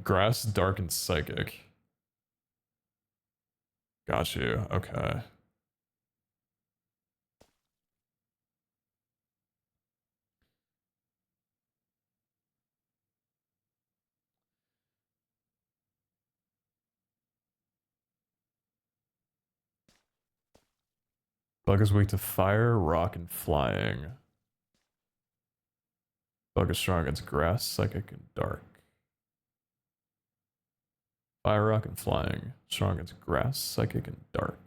Grass, dark, and psychic. Got you. Okay. Bug is weak to fire, rock, and flying. Bug is strong against grass, psychic, and dark. Fire, rock, and flying. Strong against grass, psychic, and dark.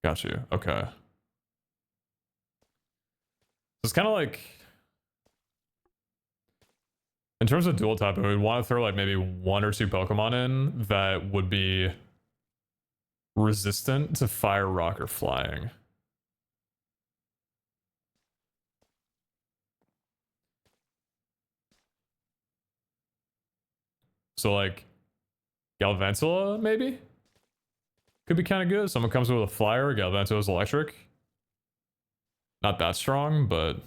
Got you. Okay. So it's kind of like, in terms of dual type, we would want to throw like maybe one or two Pokemon in that would be resistant to fire, rock, or flying. So like Galvantula, maybe? Could be kind of good. Someone comes with a flyer, Galvantula's electric. Not that strong, but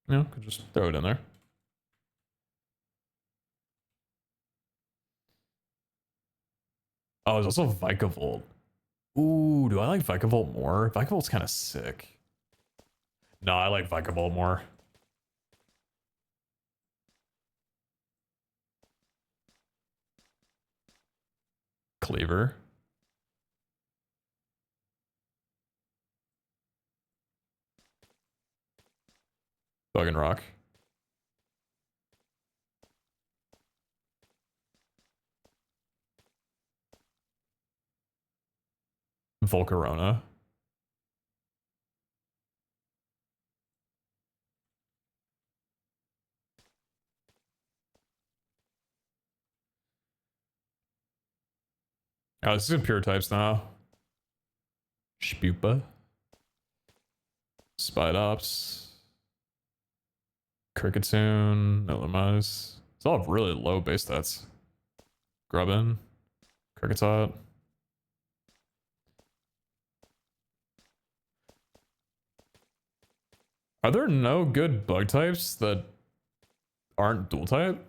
you know, could just throw it in there. Oh, there's also Vikavolt. Ooh, do I like Vikavolt more? Vikavolt's kind of sick. No, I like Vikavolt more. Cleaver. Bug and Rock. Volcarona. Oh, this is in pure types now. Spupa. Spidops. Cricketune. Illumise. It's all really low base stats. Grubbin. PeteZahHutt. Are there no good bug types that aren't dual type?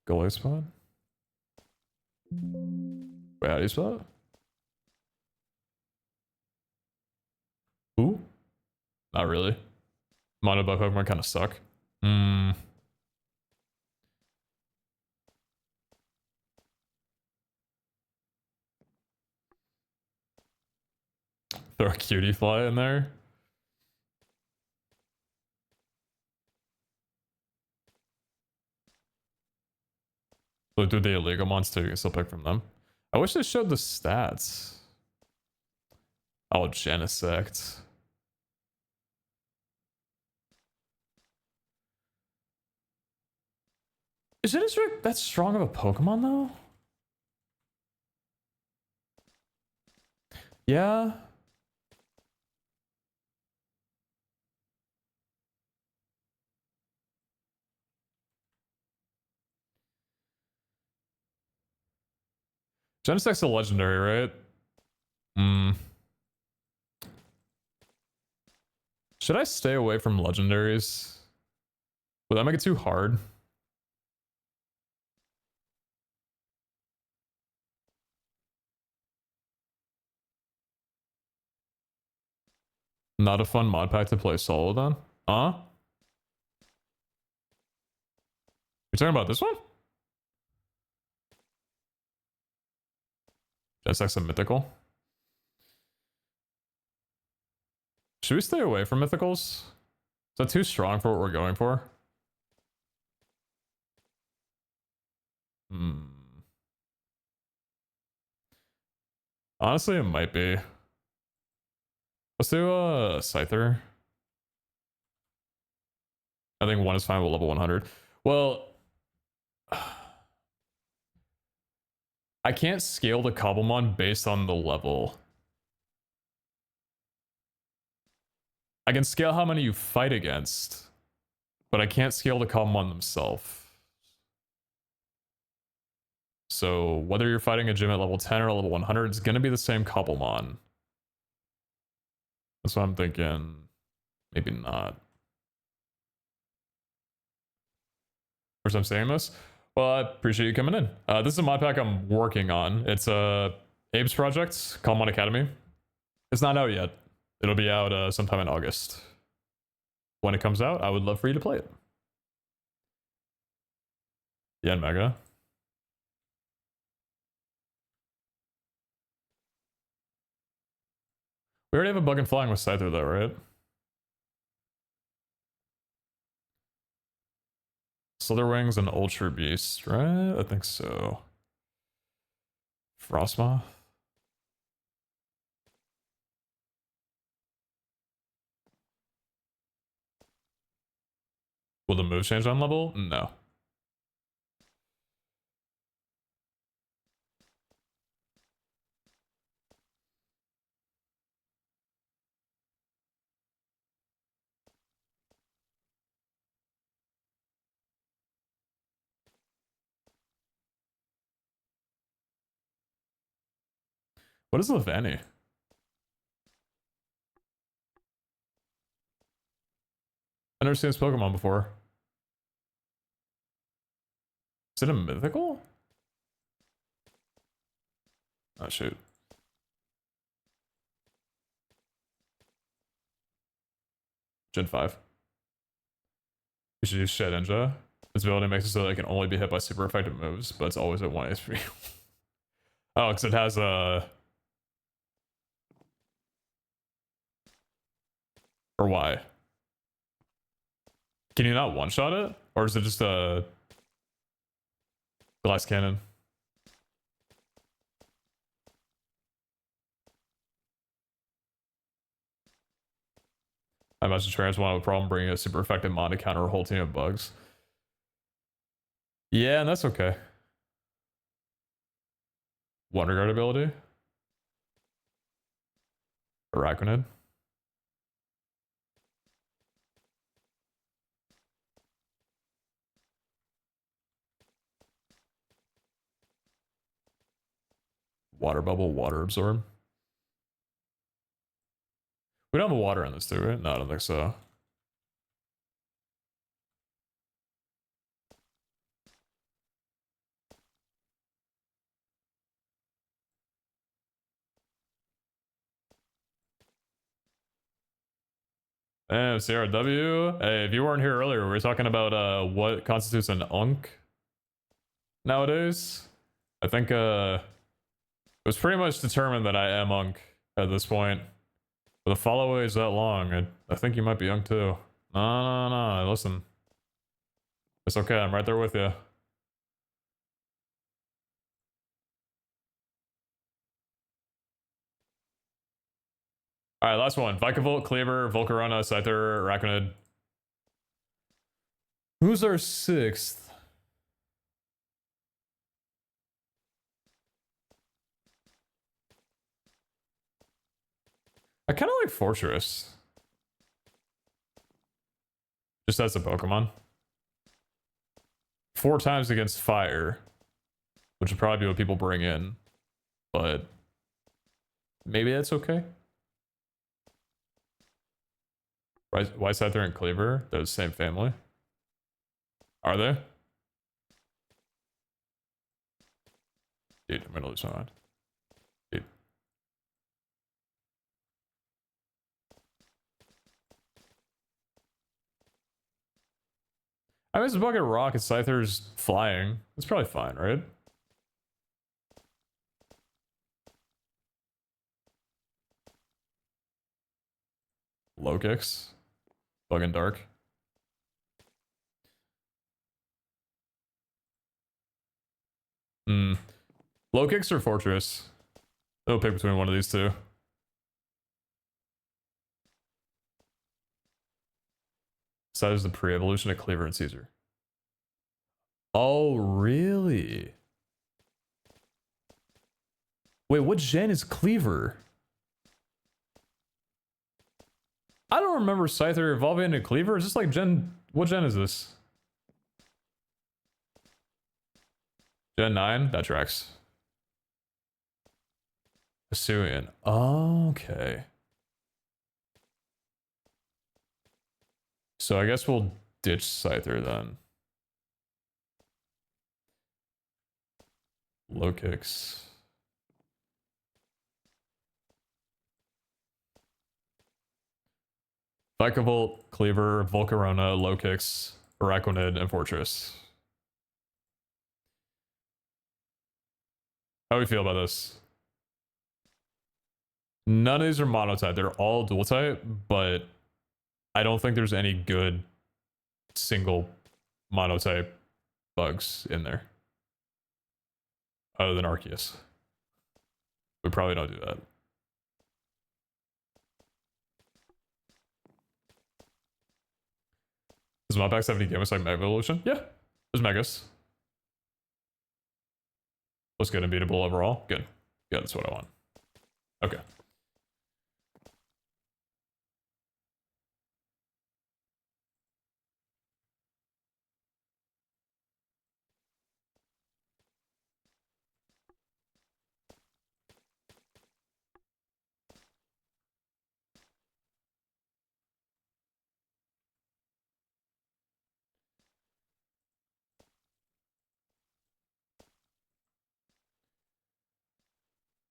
Goalie spot? Wait, how do you spell it? Who? Not really. Mono bug Pokemon kind of suck. Hmm. Throw a cutie fly in there. So do the illegal monster, you can still pick from them. I wish they showed the stats. Oh, Genesect. Is Genesect that strong of a Pokemon though? Yeah. Genesect's a legendary, right? Hmm. Should I stay away from legendaries? Would that make it too hard? Not a fun mod pack to play solo then? Huh? You're talking about this one? Genesect's a mythical. Should we stay away from mythicals? Is that too strong for what we're going for? Hmm. Honestly, it might be. Let's do a Scyther. I think one is fine with level 100. Well, I can't scale the cobblemon based on the level. I can scale how many you fight against, but I can't scale the cobblemon themselves. So whether you're fighting a gym at level 10 or level 100, it's going to be the same cobblemon. That's what I'm thinking. Maybe not. First time saying this. Well, I appreciate you coming in. This is a mod pack I'm working on. It's Abe's project, Cobblemon Academy. It's not out yet. It'll be out sometime in August. When it comes out, I would love for you to play it. Yeah, Mega. We already have a bug and flying with Scyther though, right? Slither Wings and Ultra Beast, right? I think so. Frostmoth. Will the move change on level? No. What is Levani? I've never seen this Pokemon before. Is it a mythical? Oh shoot. Gen 5. You should use Shedinja. This ability makes it so that it can only be hit by super effective moves, but it's always at 1 HP. Oh, because it has a... Or why? Can you not one-shot it? Or is it just a... glass cannon? I imagine trainers won't have a problem bringing a super effective mod to counter a whole team of bugs. Yeah, and that's okay. Wonder Guard ability. Arachnid. Water bubble, water absorb. We don't have a water in this, do we? No, I don't think so. And CRW. Hey, if you weren't here earlier, we were talking about what constitutes an unk nowadays. I think it was pretty much determined that I am unk at this point. But the follow away is that long. I think you might be unk too. No, listen. It's okay, I'm right there with you. Alright, last one. Vikavolt, Cleaver, Volcarona, Scyther, Arachnid. Who's our sixth? I kind of like Fortress. Just as a Pokemon. 4 times against fire. Which would probably be what people bring in. But maybe that's okay. Why Scyther and Cleaver? They're the same family. Are they? Dude, I'm gonna lose my mind. Dude. I mean, it's a bucket rock and Scyther's flying. It's probably fine, right? Low kicks. Bug and dark. Low kicks or Fortress? They'll pick between one of these two. So that is the pre-evolution of Cleaver and Caesar. Oh, really? Wait, what gen is Cleaver? I don't remember Scyther evolving into Cleaver. Is this like gen... What gen is this? Gen 9? That tracks. Hisuian. Okay. So I guess we'll ditch Scyther then. Low kicks. Vikavolt, Cleaver, Volcarona, low kicks, Arachnid, and Fortress. How do we feel about this? None of these are monotype. They're all dual type, but I don't think there's any good single monotype bugs in there. Other than Arceus. We probably don't do that. Does Modpack 70 Gamers like Mega Evolution? Yeah, there's Megas. Looks good and beatable overall. Good. Yeah, that's what I want. Okay.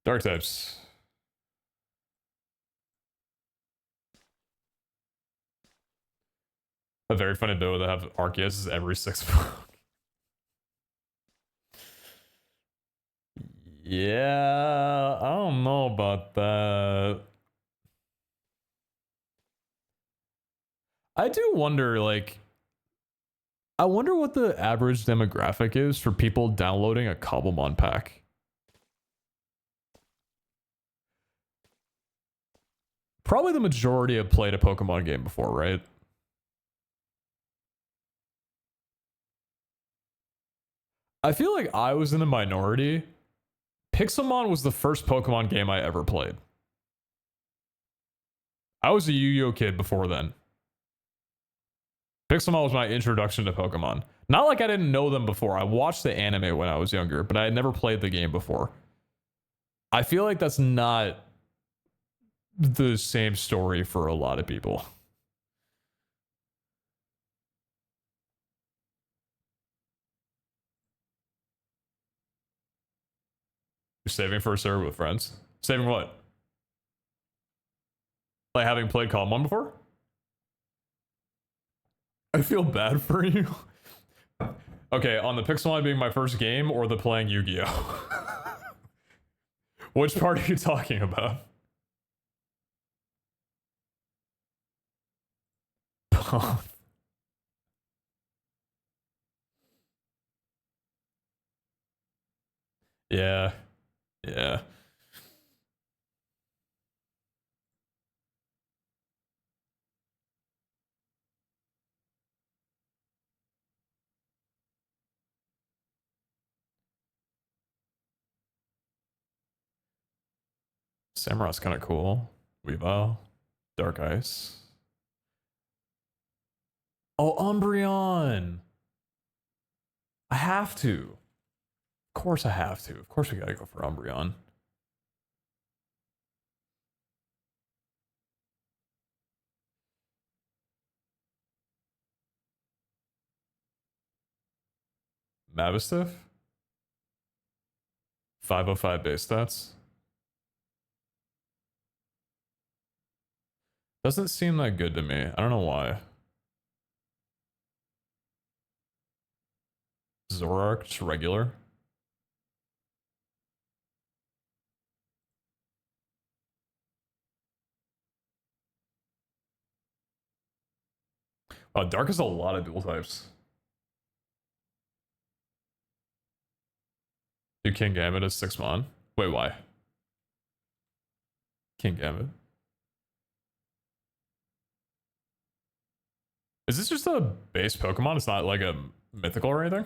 Dark types. A very funny duo that have Arceus every 6 book. Yeah, I don't know about that. I do wonder, like, I wonder what the average demographic is for people downloading a cobblemon pack. probably the majority have played a Pokemon game before, right? I feel like I was in the minority. Pixelmon was the first Pokemon game I ever played. I was a Yu-Gi-Oh kid before then. Pixelmon was my introduction to Pokemon. Not like I didn't know them before. I watched the anime when I was younger, but I had never played the game before. I feel like that's not the same story for a lot of people. You're saving for a server with friends. Saving what? Like having played cobblemon before? I feel bad for you. Okay, on the Pixelmon being my first game or the playing Yu-Gi-Oh? Which part are you talking about? Yeah. Yeah. Samurai's kind of cool. Weavile. Dark Ice. Oh, Umbreon. I have to. Of course I have to. Of course we gotta go for Umbreon. Mavistiff? 505 base stats. Doesn't seem that good to me. I don't know why. Zoroark, just regular. Dark is a lot of dual types. Do King Gambit as 6 mon. Wait, why? King Gambit. Is this just a base Pokemon? It's not like a mythical or anything?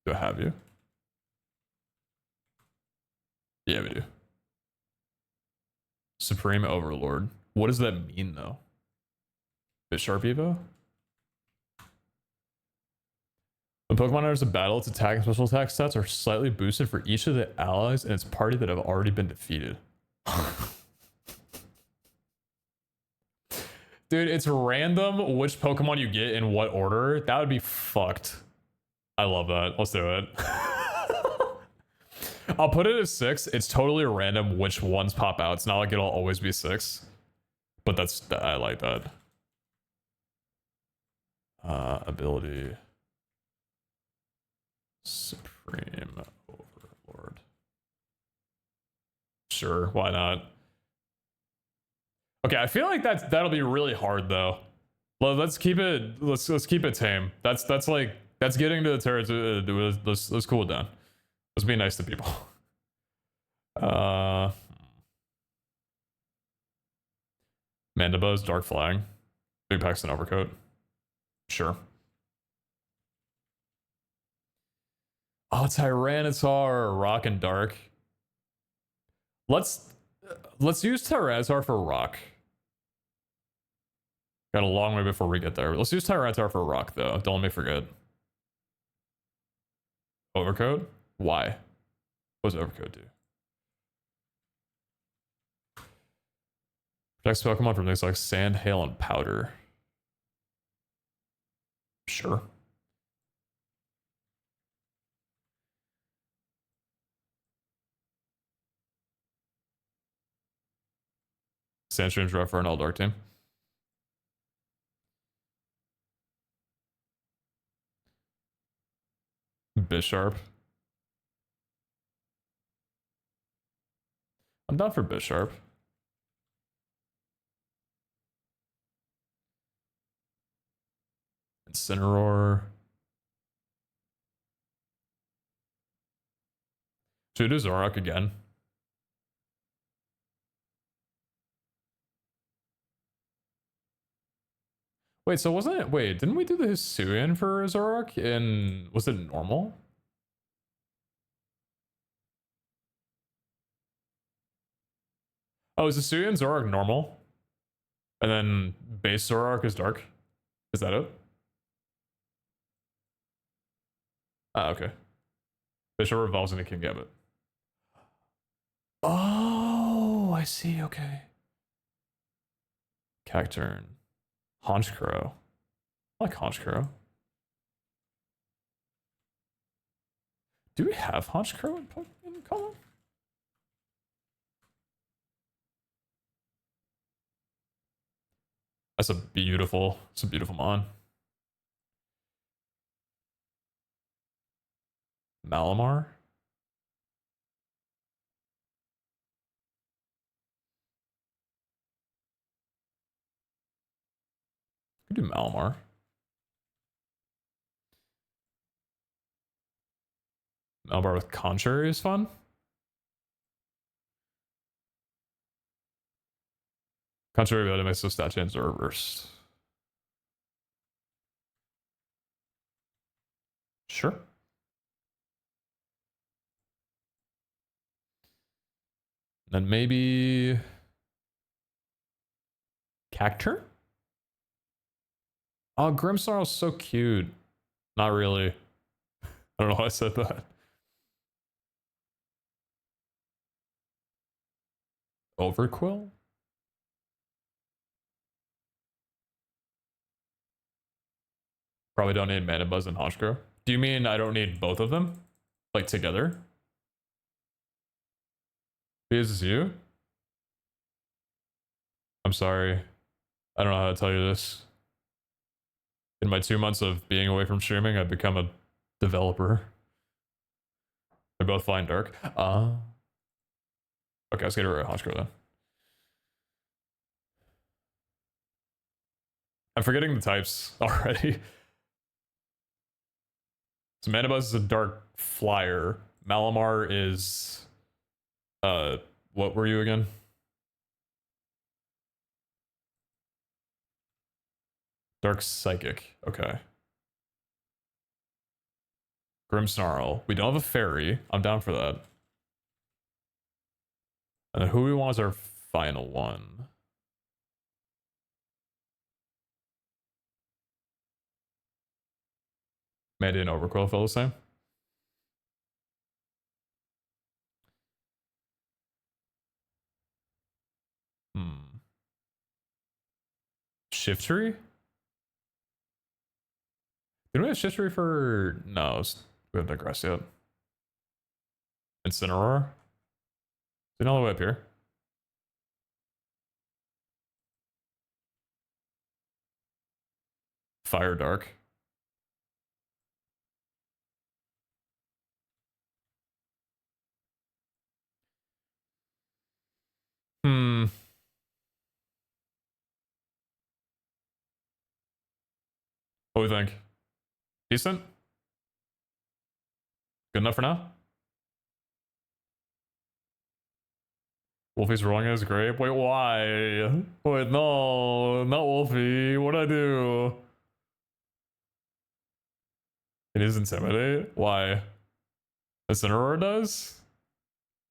Do I have you? Yeah, we do. Supreme Overlord. What does that mean, though? Bisharp Evo? When Pokemon enters a battle, its attack and special attack stats are slightly boosted for each of the allies in its party that have already been defeated. Dude, it's random which Pokemon you get in what order. That would be fucked. I love that. Let's do it. I'll put it as 6. It's totally random which ones pop out. It's not like it'll always be 6. But I like that. Ability. Supreme Overlord. Sure, why not? Okay, I feel like that'll be really hard though. Let's keep it. Let's keep it tame. That's getting to the territory. Let's cool it down. Let's be nice to people. Mandibuzz, Dark Flag, Big Paxton Overcoat. Sure. Oh, Tyranitar, Rock and Dark. Let's use Tyranitar for Rock. Got a long way before we get there. Let's use Tyranitar for Rock though. Don't let me forget. Overcoat? Why? What does Overcoat do? Protects Pokemon from things like sand, hail, and powder. Sure. Sandstream's rough for an all dark team. Bisharp. I'm down for Bisharp. Incineroar. Should we do Zorak again? Wait, so wasn't it? Wait, didn't we do the Hisuian for Zorak? In was it normal? Oh, is Hisuian Zorak normal? And then base Zorak is dark? Is that it? Ah, okay. Bishop revolves into King Gambit. Oh, I see, okay. Cacturn. Honchkrow. I like Honchkrow. Do we have Honchkrow in common? It's a beautiful mon. Malamar? Could do Malamar. Malamar with Contrary is fun. Contrary ability makes those stat chains are reversed. Sure. Then maybe Cacturn? Oh, Grimmsnarl's so cute. Not really. I don't know why I said that. Overquill? Probably don't need Mana Buzz and Honchkrow. Do you mean I don't need both of them? Like together? Is you? I'm sorry. I don't know how to tell you this. In my 2 months of being away from streaming, I've become a developer. They're both flying dark. Okay, let's get rid of Honchkrow then. I'm forgetting the types already. So Mana Buzz is a dark flyer. Malamar is what were you again? Dark Psychic. Okay. Grimmsnarl. We don't have a fairy. I'm down for that. And then who we want is our final one. Mandy and Overquill feel the same. Shiftry? Did we have Shiftry for... No, we haven't digressed yet. Incineroar? Is it all the way up here? Fire Dark. What do we think? Decent? Good enough for now? Wolfie's rolling is great. Wait, why? Wait, no, not Wolfie. What'd I do? It is Intimidate? Why? Incineroar does?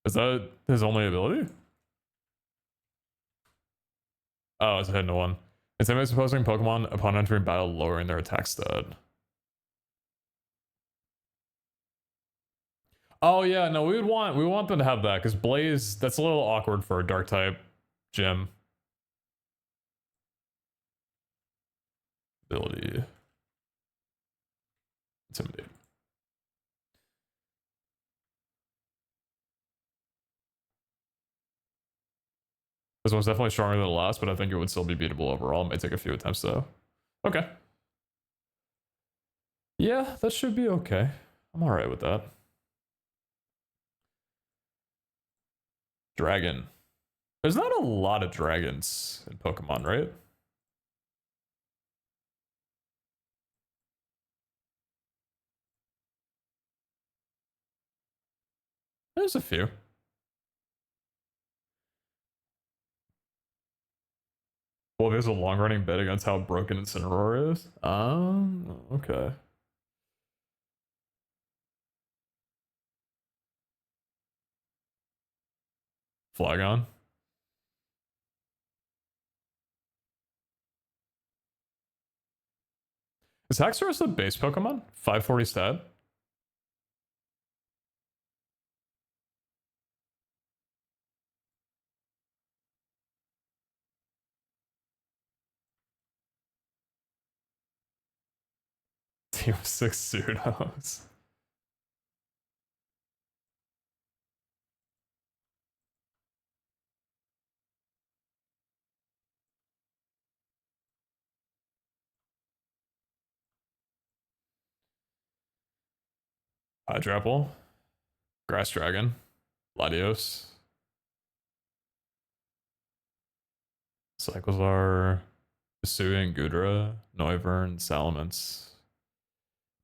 Is that his only ability? Oh, it's a hidden one. Intimidate opposing Pokemon upon entering battle, lowering their attack stat. Oh yeah, no, we want them to have that because Blaze, that's a little awkward for a dark type gym. Ability. Intimidate. This one's definitely stronger than the last, but I think it would still be beatable overall. It may take a few attempts though. Okay. Yeah, that should be okay. I'm alright with that. Dragon. There's not a lot of dragons in Pokemon, right? There's a few. Well, there's a long-running bet against how broken Incineroar is. Okay. Flygon. Is Haxorus a base Pokemon? 540 stat? Team 6 Pseudos. Hydrapple. Grass Dragon. Latios. Cyclizar. Pursuing Gudra. Noivern. Salamence.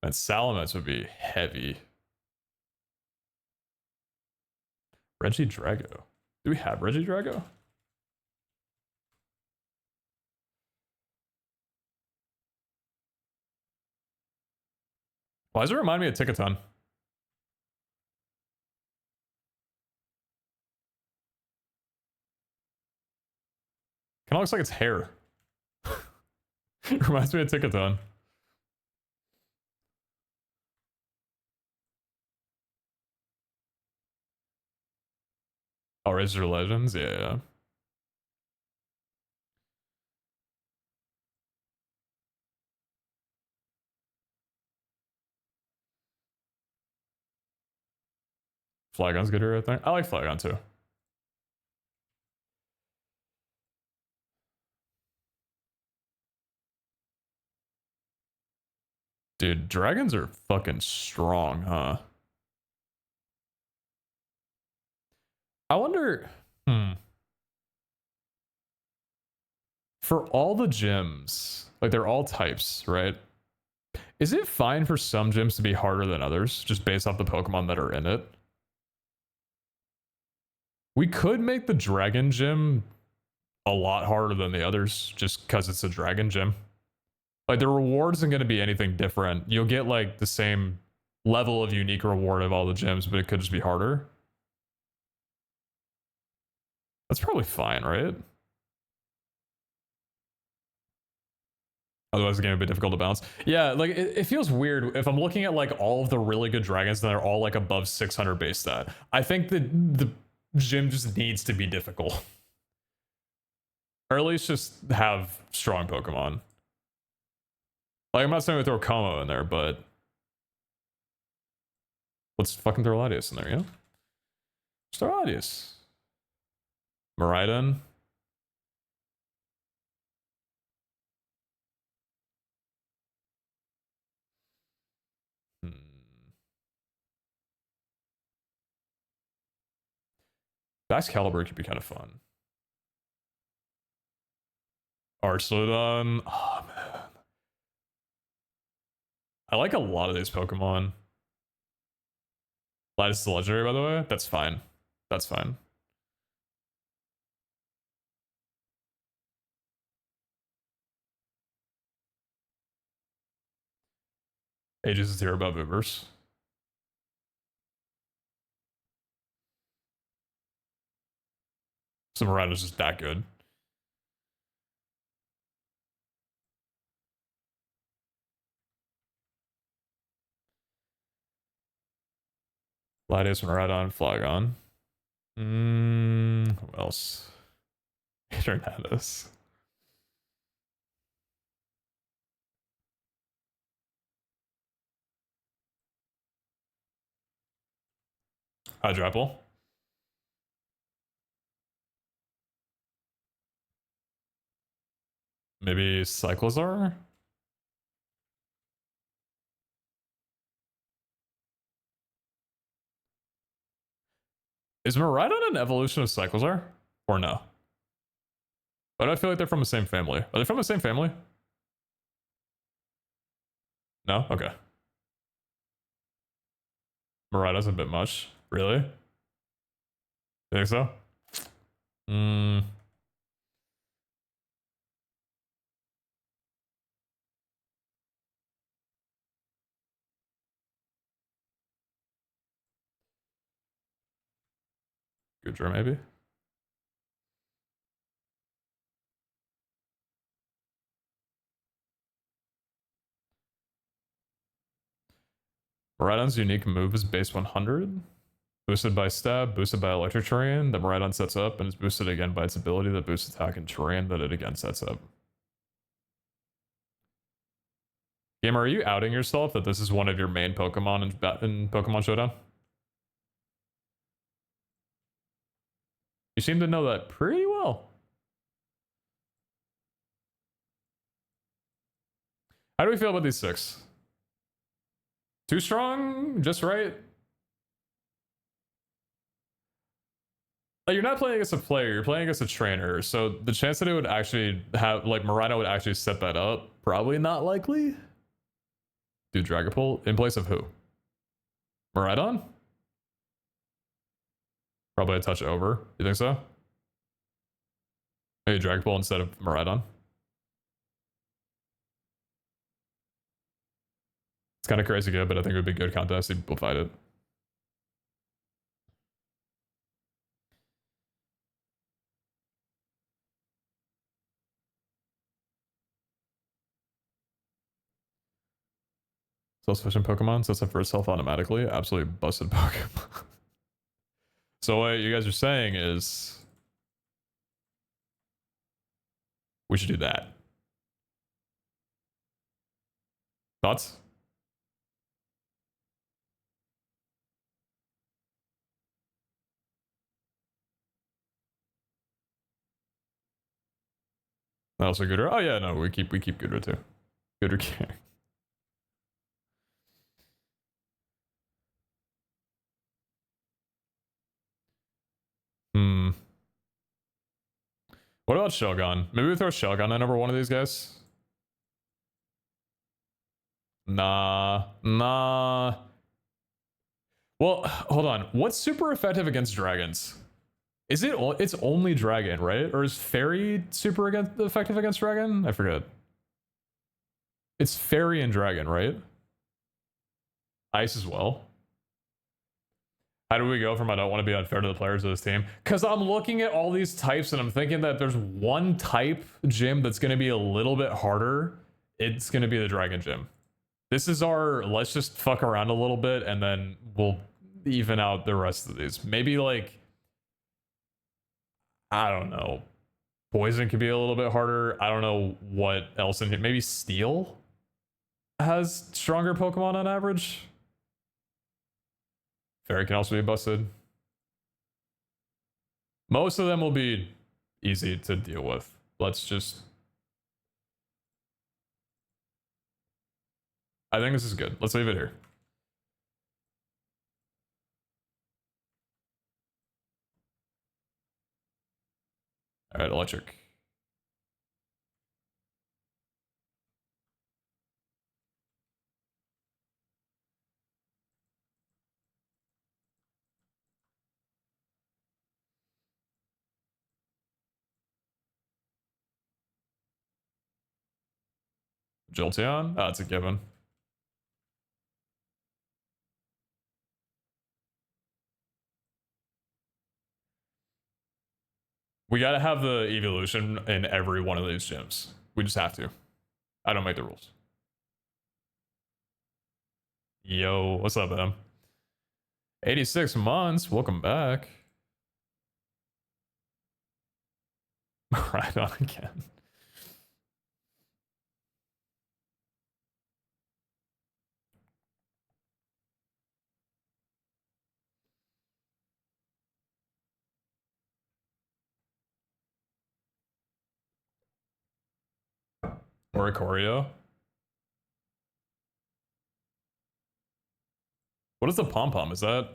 And Salamence would be heavy. Regidrago. Do we have Regidrago? Why does it remind me of Tickaton? Kind of looks like its hair. It reminds me of Tickaton. Oh, Razor Legends? Yeah. Flygon's good here, I think. I like Flygon too. Dude, dragons are fucking strong, huh? I wonder... For all the gyms, like they're all types, right? Is it fine for some gyms to be harder than others, just based off the Pokemon that are in it? We could make the dragon gym a lot harder than the others, just because it's a dragon gym. Like, the reward isn't going to be anything different. You'll get, like, the same level of unique reward of all the gyms, but it could just be harder. That's probably fine, right? Otherwise, the game would be difficult to balance. Yeah, like, it feels weird. If I'm looking at, like, all of the really good dragons, then they're all, like, above 600 base stat. I think that the gym just needs to be difficult. Or at least just have strong Pokemon. Like, I'm not saying we throw Como in there, but let's fucking throw Latios in there, yeah? Let's throw Latios. Miraidon. Excalibur could be kind of fun. Archlodon. Oh, man. I like a lot of these Pokemon. Latios is legendary, by the way. That's fine. That's fine. Aegis is here above Ubers. So Miraidon's just that good. Latios, Miraidon, Flygon. Who else? Eternatus. Hydrapple. Maybe Cyclizar? Is Miraidon an evolution of Cyclizar? Or no? But I feel like they're from the same family. Are they from the same family? No? Okay. Miraidon's a bit much. Really? You think so? Hmm. Good draw, maybe. Miraidon's unique move is base 100. Boosted by stab, boosted by electric terrain. The Miraidon sets up and is boosted again by its ability that boosts attack and terrain that it again sets up. Gamer, are you outing yourself that this is one of your main Pokemon in Pokemon Showdown? You seem to know that pretty well. How do we feel about these 6? Too strong? Just right? Like, you're not playing against a player, you're playing against a trainer, so the chance that it would actually have, like, Miraidon would actually set that up, probably not likely. Do Dragapult in place of who? Miraidon? Probably a touch over. You think so? Maybe Dragapult instead of Miraidon. It's kind of crazy good, but I think it would be a good contest. People fight it. Self-sufficient Pokemon sets up for itself automatically. Absolutely busted Pokemon. So what you guys are saying is we should do that. Thoughts? Also Gooder. Oh yeah, no, we keep Gooder too. Gooder King. Hmm. What about Shelgon? Maybe we throw Shelgon in over one of these guys? Nah. Well, hold on. What's super effective against dragons? Is it? It's only dragon, right? Or is fairy super effective against dragon? I forget. It's fairy and dragon, right? Ice as well. How do we go from I don't want to be unfair to the players of this team? Because I'm looking at all these types and I'm thinking that there's one type gym that's going to be a little bit harder. It's going to be the dragon gym. This is our, let's just fuck around a little bit and then we'll even out the rest of these. Maybe like, I don't know. Poison could be a little bit harder. I don't know what else in here. Maybe Steel has stronger Pokemon on average. Fairy can also be busted. Most of them will be easy to deal with. Let's just... I think this is good. Let's leave it here. All right, electric. Jolteon? Oh, it's a given. We gotta have the evolution in every one of these gyms. We just have to. I don't make the rules. Yo, what's up, Em? 86 months. Welcome back. Right on again. Oricorio. What is the pom pom? Is that?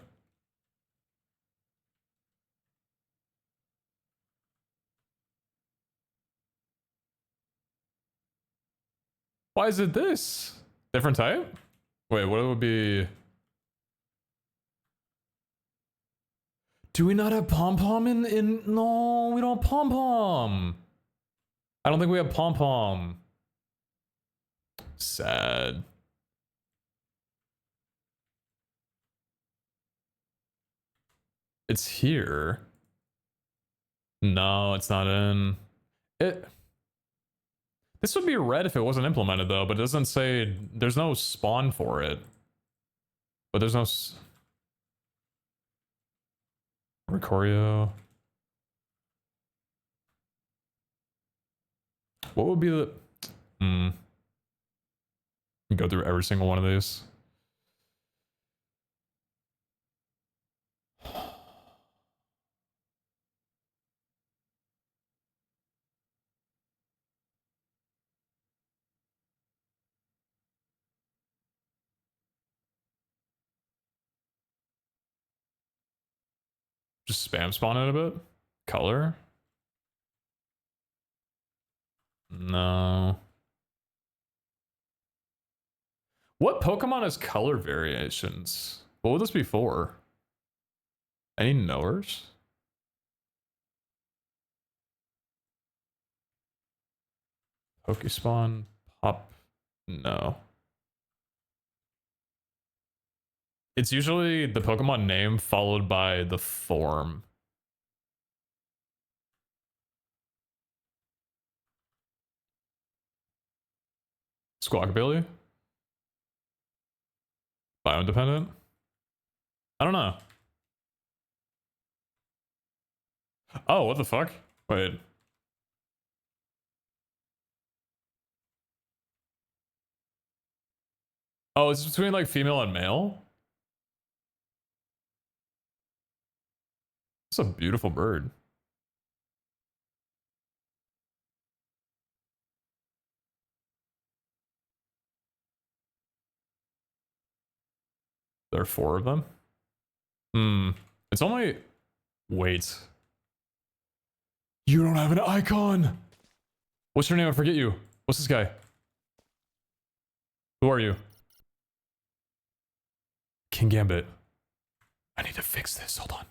Why is it this? Different type? Wait, what would be? Do we not have pom-pom in... No, we don't have pom-pom. I don't think we have pom-pom. Sad. It's here. No, it's not in. This would be red if it wasn't implemented though, but it doesn't say... There's no spawn for it. But there's no... Ricorio. What would be the... You go through every single one of these. Just spam spawn it a bit. Color. No. What Pokemon has color variations? What would this be for? Any knowers? Pokespawn, Pop, no. It's usually the Pokemon name followed by the form. Squawkabilly? Biome dependent? I don't know. Oh, what the fuck? Wait. Oh, it's between like female and male? It's a beautiful bird. There are 4 of them? It's only... Wait. You don't have an icon! What's your name? I forget you. What's this guy? Who are you? King Gambit. I need to fix this. Hold on.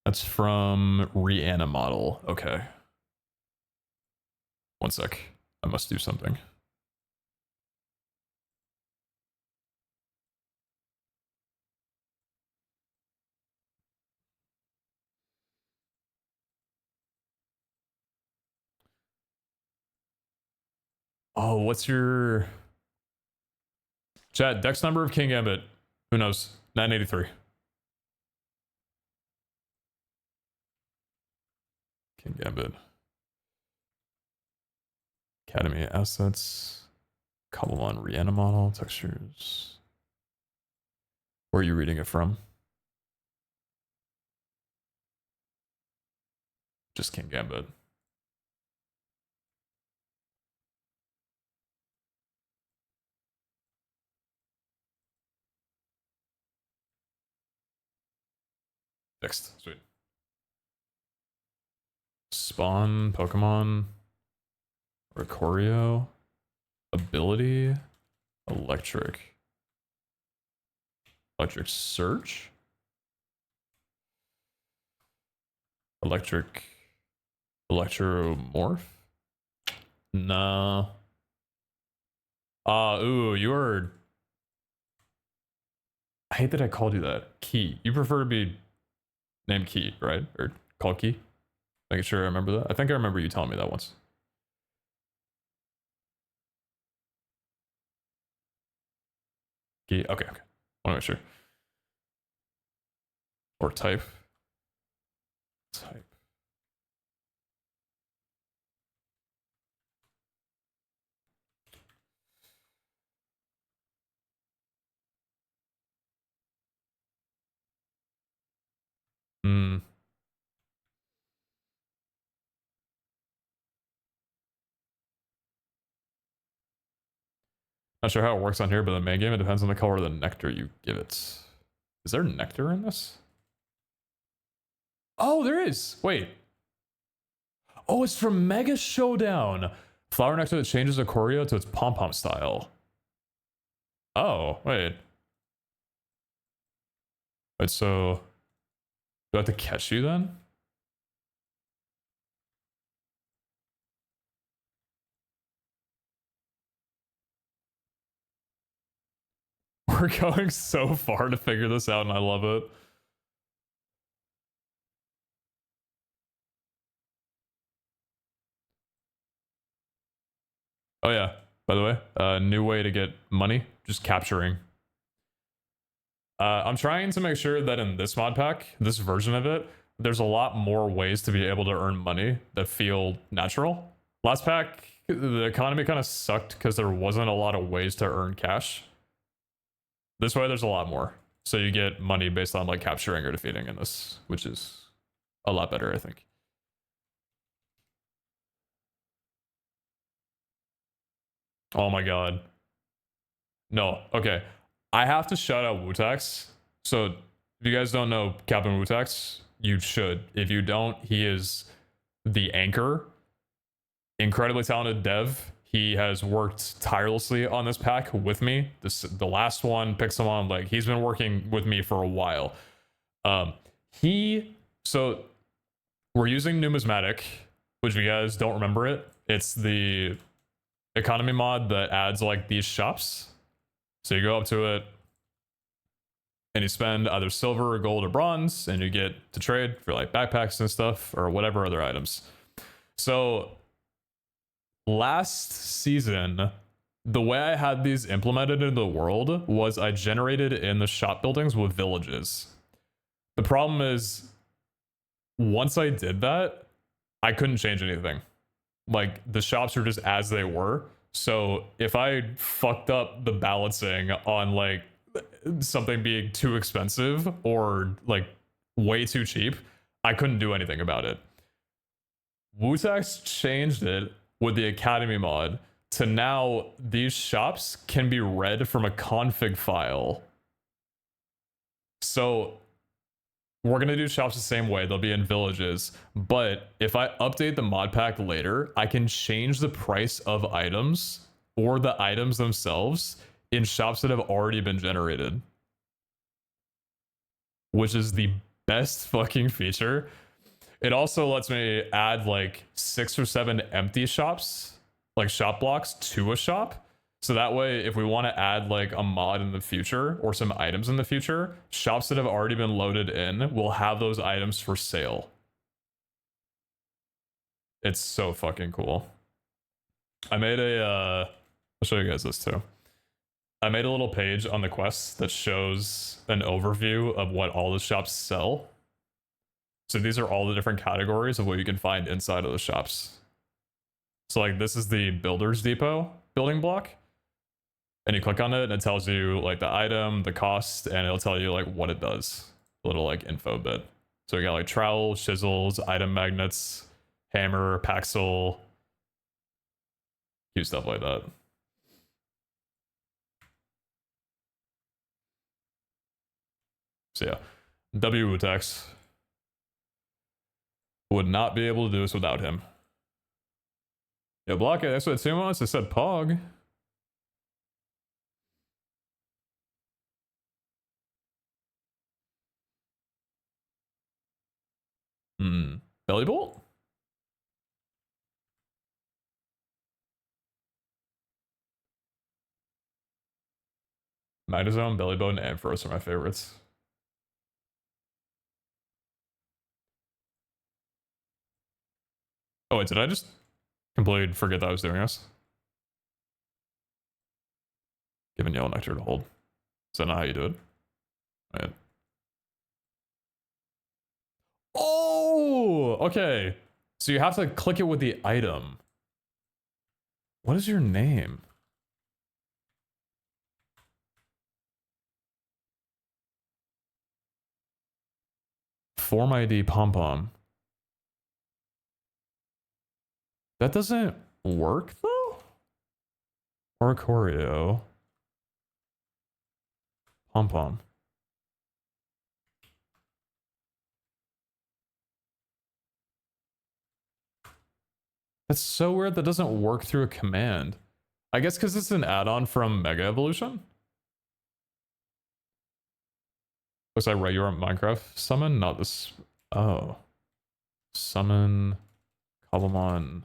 That's from Reanimodel. Okay. One sec. I must do something. Oh, what's your... Chat, dex number of King Gambit. Who knows? 983. King Gambit. Academy assets. Cobblemon Reanimodel. Textures. Where are you reading it from? Just King Gambit. Next. Sweet. Spawn, Pokemon, Ricorio, Ability, Electric. Electric Surge? Electric Electromorph? No. Ooh, you're... I hate that I called you that. Key. You prefer to be named Key, right? Or called Key? Making sure I remember that. I think I remember you telling me that once. Key. Okay, okay. Want to make sure. Or type. Type. Not sure how it works on here, but the main game, it depends on the color of the nectar you give it. Is there nectar in this? Oh, there is. Wait. Oh, it's from Mega Showdown. Flower next to it changes the choreo to its pom-pom style. Oh, wait. Wait, so do I have to catch you then? We're going so far to figure this out and I love it. Oh yeah, by the way, new way to get money, just capturing. I'm trying to make sure that in this mod pack, this version of it, there's a lot more ways to be able to earn money that feel natural. Last pack, the economy kind of sucked because there wasn't a lot of ways to earn cash. This way, there's a lot more. So you get money based on like capturing or defeating in this, which is a lot better, I think. Oh my god. No, okay. I have to shout out Wutax. So if you guys don't know Captain Wutax, you should. If you don't, he is the anchor. Incredibly talented dev. He has worked tirelessly on this pack with me. The last one, Pixelmon, like he's been working with me for a while. So we're using numismatic, which if you guys don't remember it, it's the economy mod that adds like these shops. So you go up to it and you spend either silver or gold or bronze and you get to trade for like backpacks and stuff or whatever other items. So last season, the way I had these implemented into the world was I generated in the shop buildings with villages. The problem is once I did that, I couldn't change anything. Like the shops are just as they were. So if I fucked up the balancing on like something being too expensive or like way too cheap, I couldn't do anything about it. Wutax changed it with the Academy mod to now these shops can be read from a config file. So we're going to do shops the same way. They'll be in villages. But if I update the mod pack later, I can change the price of items or the items themselves in shops that have already been generated. Which is the best fucking feature. It also lets me add like 6 or 7 empty shops, like shop blocks to a shop. So that way, if we want to add like a mod in the future or some items in the future, shops that have already been loaded in will have those items for sale. It's so fucking cool. I made I'll show you guys this too. I made a little page on the quest that shows an overview of what all the shops sell. So these are all the different categories of what you can find inside of the shops. So like this is the Builder's Depot building block. And you click on it and it tells you like the item, the cost, and it'll tell you like what it does. A little like info bit. So we got like trowel, chisels, item magnets, hammer, paxel, cute stuff like that. So yeah, Wutax would not be able to do this without him. Yeah, block it. That's what 2 months. I said Pog. Belly bolt? Magnezone, belly bolt, and Ampharos are my favorites. Oh wait, did I just completely forget that I was doing this? Giving yellow nectar to hold. Is that not how you do it? Right. Oh, okay. So you have to click it with the item. What is your name? Form ID pom pom. That doesn't work though? Or choreo. Pom pom. That's so weird that doesn't work through a command. I guess because it's an add-on from Mega Evolution. Looks like regular Minecraft summon, not this. Oh. Summon cobblemon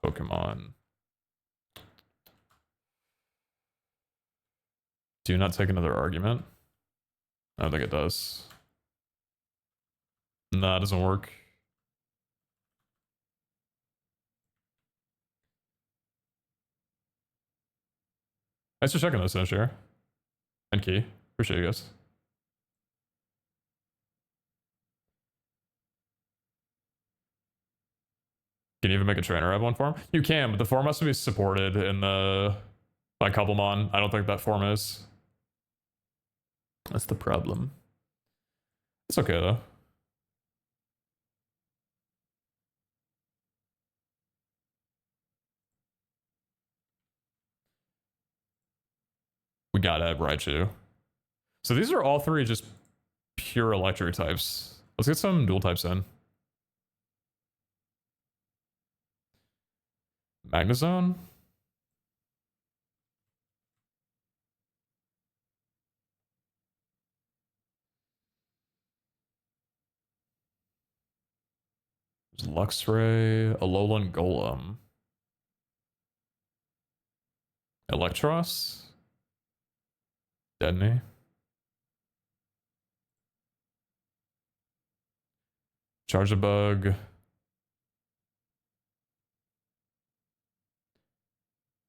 Pokemon. Do not take another argument. I don't think it does. Nah, it doesn't work. Thanks for checking this in, share. And Key. Appreciate you guys. Can you even make a trainer have one form? You can, but the form has to be supported in the by cobblemon. I don't think that form is. That's the problem. It's okay though. We got it, Raichu. So these are all three just pure electric types. Let's get some dual types in. Magnezone. There's Luxray, Alolan Golem. Electros. Deadney. Charge-a-Bug.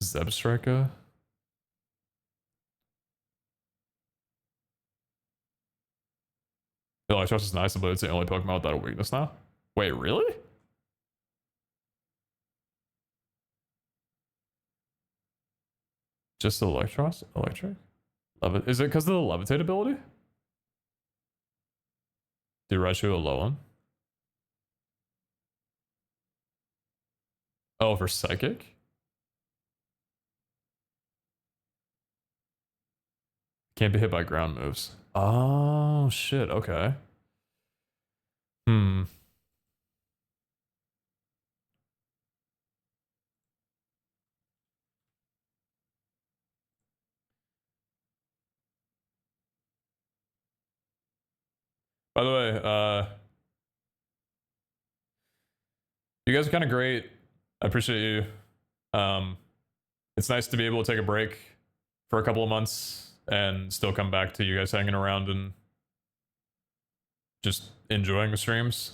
Zebstrika. Electros is nice, but it's the only Pokemon without a weakness now. Wait, really? Just Electros? Electric? Is it because of the levitate ability? Do Raichu a low one? Oh, for Psychic? Can't be hit by ground moves. Oh, shit. Okay. Hmm. By the way, you guys are kind of great. I appreciate you. It's nice to be able to take a break for a couple of months and still come back to you guys hanging around and just enjoying the streams.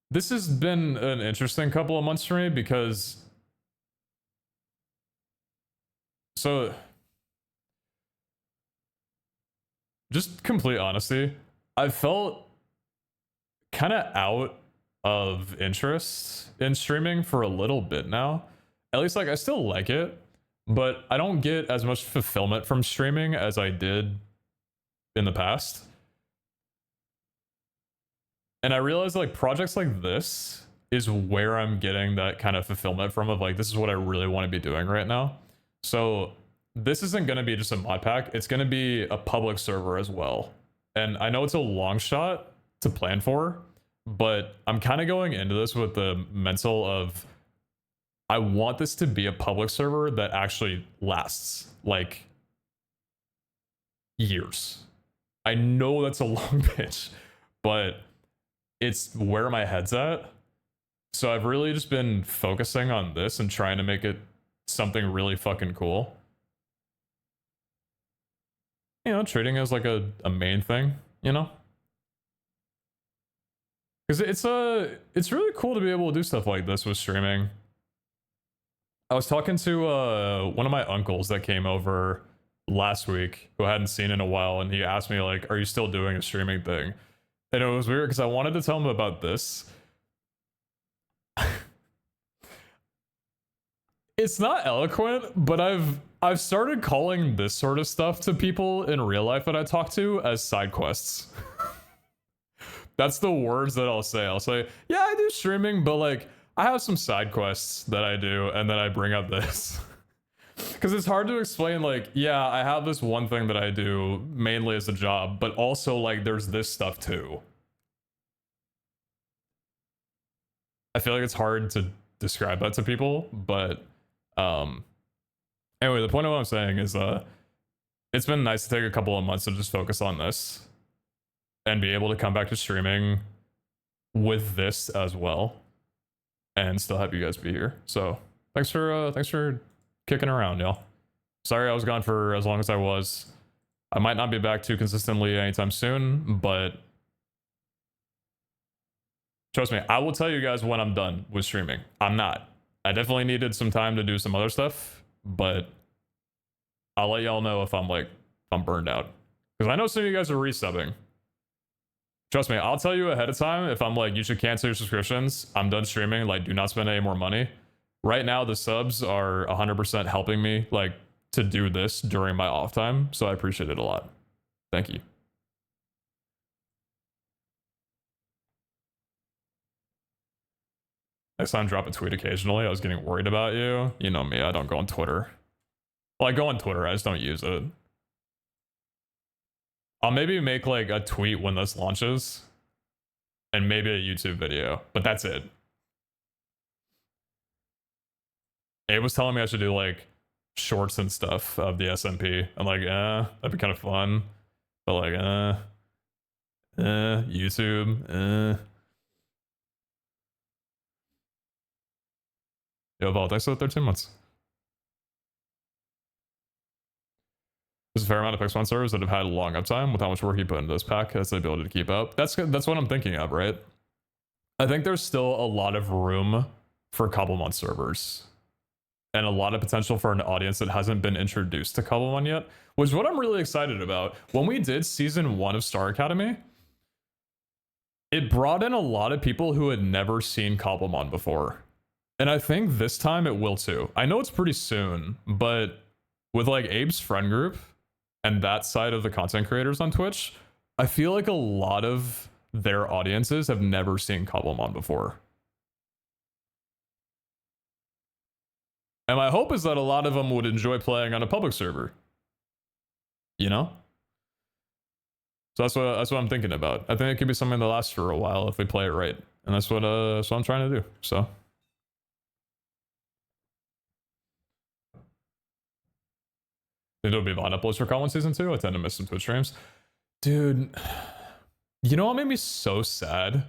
This has been an interesting couple of months for me because just complete honesty, I felt kind of out of interest in streaming for a little bit now. At least, like, I still like it, but I don't get as much fulfillment from streaming as I did in the past. And I realized, like, projects like this is where I'm getting that kind of fulfillment from, of like, this is what I really want to be doing right now. So this isn't going to be just a mod pack. It's going to be a public server as well. And I know it's a long shot to plan for, but I'm kind of going into this with the mental of, I want this to be a public server that actually lasts like years. I know that's a long pitch, but it's where my head's at. So I've really just been focusing on this and trying to make it something really fucking cool. You know, trading is like a main thing, you know? Because it's really cool to be able to do stuff like this with streaming. I was talking to one of my uncles that came over last week who I hadn't seen in a while, and he asked me, like, are you still doing a streaming thing? And it was weird because I wanted to tell him about this. It's not eloquent, but I've started calling this sort of stuff to people in real life that I talk to as side quests. That's the words that I'll say. I'll say, yeah, I do streaming, but like I have some side quests that I do, and then I bring up this. Because because it's hard to explain, like, yeah, I have this one thing that I do mainly as a job, but also like there's this stuff too. I feel like it's hard to describe that to people, but anyway, the point of what I'm saying is it's been nice to take a couple of months to just focus on this and be able to come back to streaming with this as well and still have you guys be here. So thanks for kicking around, y'all. Sorry I was gone for as long as I was. I might not be back too consistently anytime soon, but trust me, I will tell you guys when I'm done with streaming. I'm not. I definitely needed some time to do some other stuff, but I'll let y'all know if I'm burned out. Because I know some of you guys are resubbing. Trust me, I'll tell you ahead of time if I'm like, you should cancel your subscriptions. I'm done streaming. Like, do not spend any more money. Right now, the subs are 100% helping me, like, to do this during my off time. So I appreciate it a lot. Thank you. Next time, drop a tweet occasionally. I was getting worried about you. You know me, I don't go on Twitter. Well, I go on Twitter, I just don't use it. I'll maybe make like a tweet when this launches and maybe a YouTube video, but that's it. Abe was telling me I should do like shorts and stuff of the SMP. I'm like, that'd be kind of fun. But like, YouTube, Yo, Vault, thanks for the 13 months. There's a fair amount of X1 servers that have had a long uptime with how much work you put into this pack. That's the ability to keep up. That's what I'm thinking of, right? I think there's still a lot of room for cobblemon servers and a lot of potential for an audience that hasn't been introduced to cobblemon yet, which is what I'm really excited about. When we did season 1 of Star Academy, it brought in a lot of people who had never seen cobblemon before. And I think this time it will too. I know it's pretty soon, but with like Abe's friend group and that side of the content creators on Twitch, I feel like a lot of their audiences have never seen cobblemon before. And my hope is that a lot of them would enjoy playing on a public server. You know? So that's what I'm thinking about. I think it could be something that lasts for a while if we play it right. And that's what I'm trying to do. So think there'll be a lot of uploads for Colin Season 2. I tend to miss some Twitch streams. Dude, you know what made me so sad?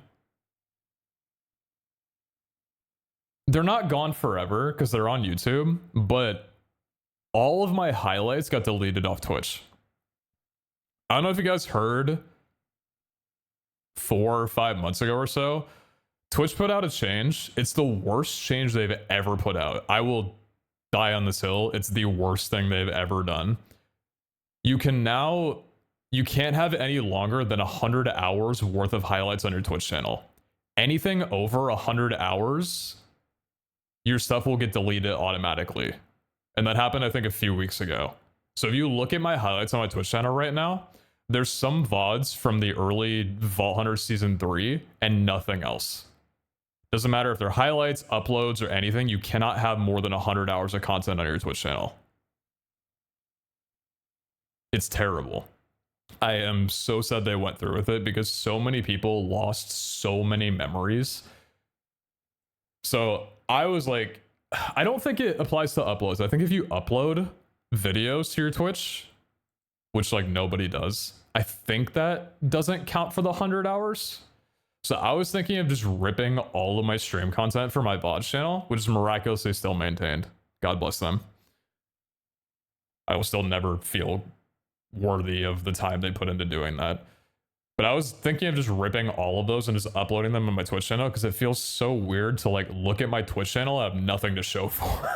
They're not gone forever because they're on YouTube, but all of my highlights got deleted off Twitch. I don't know if you guys heard 4 or 5 months ago or so, Twitch put out a change. It's the worst change they've ever put out. I will die on this hill. It's the worst thing they've ever done. You can't have any longer than 100 hours worth of highlights on your Twitch channel. Anything over 100 hours, your stuff will get deleted automatically. And that happened, I think, a few weeks ago. So if you look at my highlights on my Twitch channel right now, there's some VODs from the early Vault Hunter Season 3 and nothing else. Doesn't matter if they're highlights, uploads, or anything, you cannot have more than 100 hours of content on your Twitch channel. It's terrible. I am so sad they went through with it because so many people lost so many memories. So I was like, I don't think it applies to uploads. I think if you upload videos to your Twitch, which like nobody does, I think that doesn't count for the 100 hours. So I was thinking of just ripping all of my stream content for my VOD channel, which is miraculously still maintained. God bless them. I will still never feel worthy of the time they put into doing that. But I was thinking of just ripping all of those and just uploading them on my Twitch channel because it feels so weird to like look at my Twitch channel and have nothing to show for.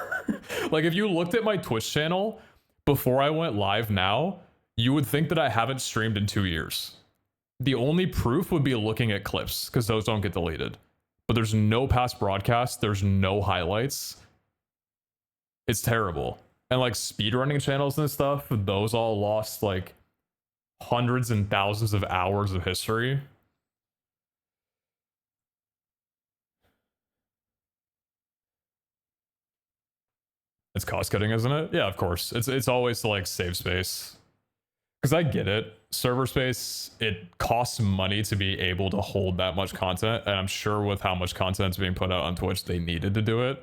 Like if you looked at my Twitch channel before I went live now, you would think that I haven't streamed in 2 years. The only proof would be looking at clips because those don't get deleted. But there's no past broadcast. There's no highlights. It's terrible. And like speedrunning channels and stuff, those all lost like hundreds and thousands of hours of history. It's cost cutting, isn't it? Yeah, of course. It's always to like save space. Because I get it. Server space, it costs money to be able to hold that much content. And I'm sure with how much content's being put out on Twitch, they needed to do it.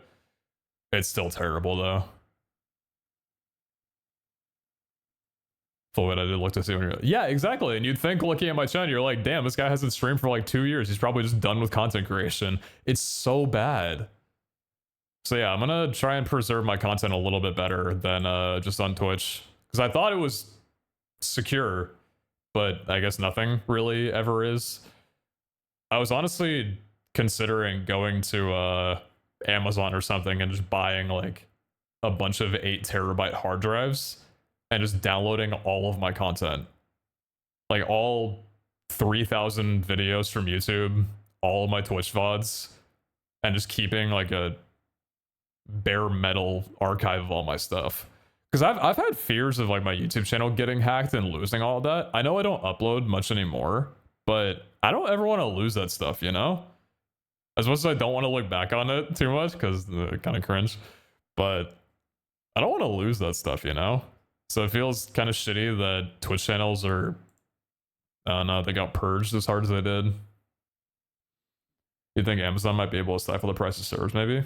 It's still terrible though. Full I did look to see when you're yeah, exactly. And you'd think looking at my channel, you're like, damn, this guy hasn't streamed for like 2 years. He's probably just done with content creation. It's so bad. So yeah, I'm gonna try and preserve my content a little bit better than just on Twitch. Because I thought it was secure, but I guess nothing really ever is. I was honestly considering going to Amazon or something and just buying like a bunch of 8 terabyte hard drives and just downloading all of my content. Like all 3,000 videos from YouTube, all of my Twitch VODs, and just keeping like a bare metal archive of all my stuff. Because I've had fears of like my YouTube channel getting hacked and losing all of that. I know I don't upload much anymore, but I don't ever want to lose that stuff, you know? As much as I don't want to look back on it too much, because kind of cringe, but I don't want to lose that stuff, you know? So it feels kind of shitty that Twitch channels are, I don't know, they got purged as hard as they did. You think Amazon might be able to stifle the price of servers, maybe?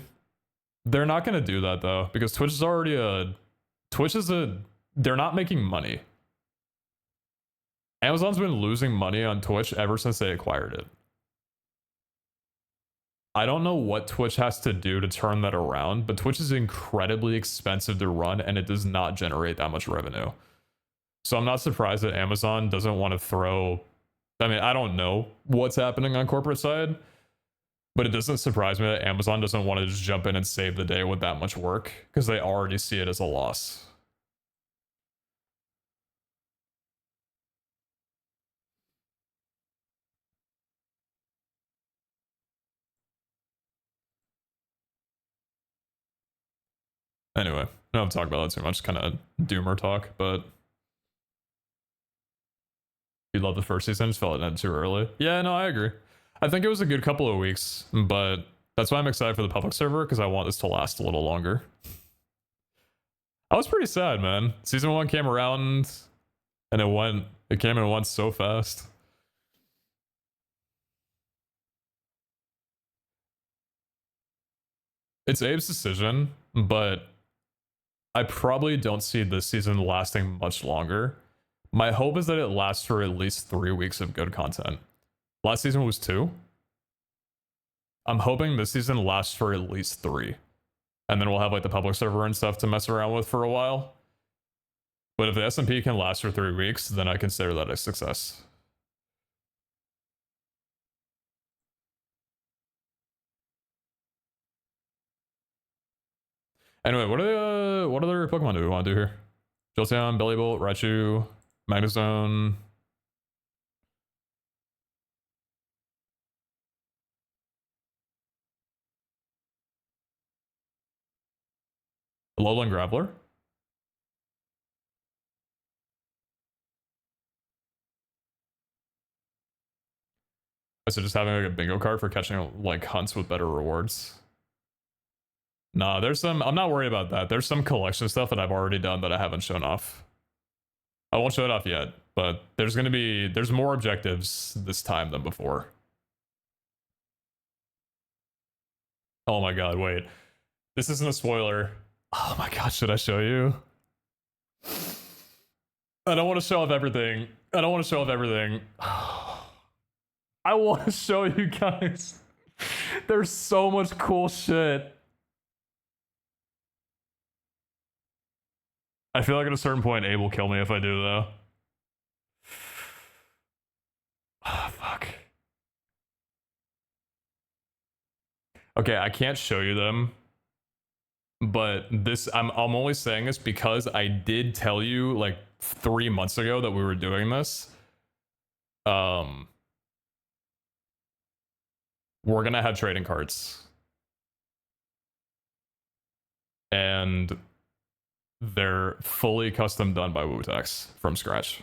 They're not going to do that, though, because Twitch is already they're not making money. Amazon's been losing money on Twitch ever since they acquired it. I don't know what Twitch has to do to turn that around, but Twitch is incredibly expensive to run and it does not generate that much revenue. So I'm not surprised that Amazon doesn't want to throw, I mean, I don't know what's happening on corporate side, but it doesn't surprise me that Amazon doesn't want to just jump in and save the day with that much work because they already see it as a loss. Anyway, I don't have to talk about that too much, kind of doomer talk, but you love the first season, just felt it ended too early. Yeah, no, I agree. I think it was a good couple of weeks, but that's why I'm excited for the public server, because I want this to last a little longer. I was pretty sad, man. Season 1 came around, and it came and went so fast. It's Abe's decision, but I probably don't see this season lasting much longer. My hope is that it lasts for at least 3 weeks of good content. Last season was 2. I'm hoping this season lasts for at least 3. And then we'll have like the public server and stuff to mess around with for a while. But if the SMP can last for 3 weeks, then I consider that a success. Anyway, what other Pokemon do we want to do here? Jolteon, Bellibolt, Raichu, Magnezone. Alolan Graveler. So just having like a bingo card for catching like hunts with better rewards. Nah, there's some, I'm not worried about that. There's some collection stuff that I've already done that I haven't shown off. I won't show it off yet, but there's more objectives this time than before. Oh my god, wait. This isn't a spoiler. Oh my god, should I show you? I don't want to show off everything. I don't want to show off everything. I want to show you guys. There's so much cool shit. I feel like at a certain point, Abe will kill me if I do, though. Oh, fuck. Okay, I can't show you them. But this, I'm only saying this because I did tell you like 3 months ago that we were doing this. We're gonna have trading cards. And they're fully custom done by Wutex from scratch.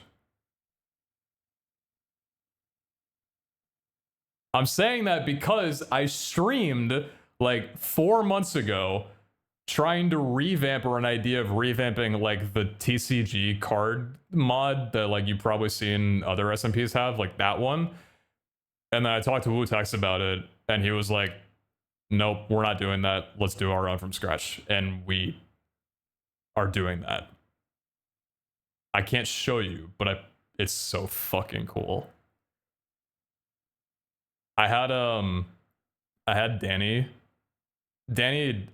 I'm saying that because I streamed like 4 months ago trying to revamp, or an idea of revamping, like the TCG card mod that like you've probably seen other SMPs have, like that one. And then I talked to Wutex about it, and he was like, nope, we're not doing that. Let's do our own from scratch. And we are doing that. I can't show you, but it's so fucking cool. I had Danny. Danny,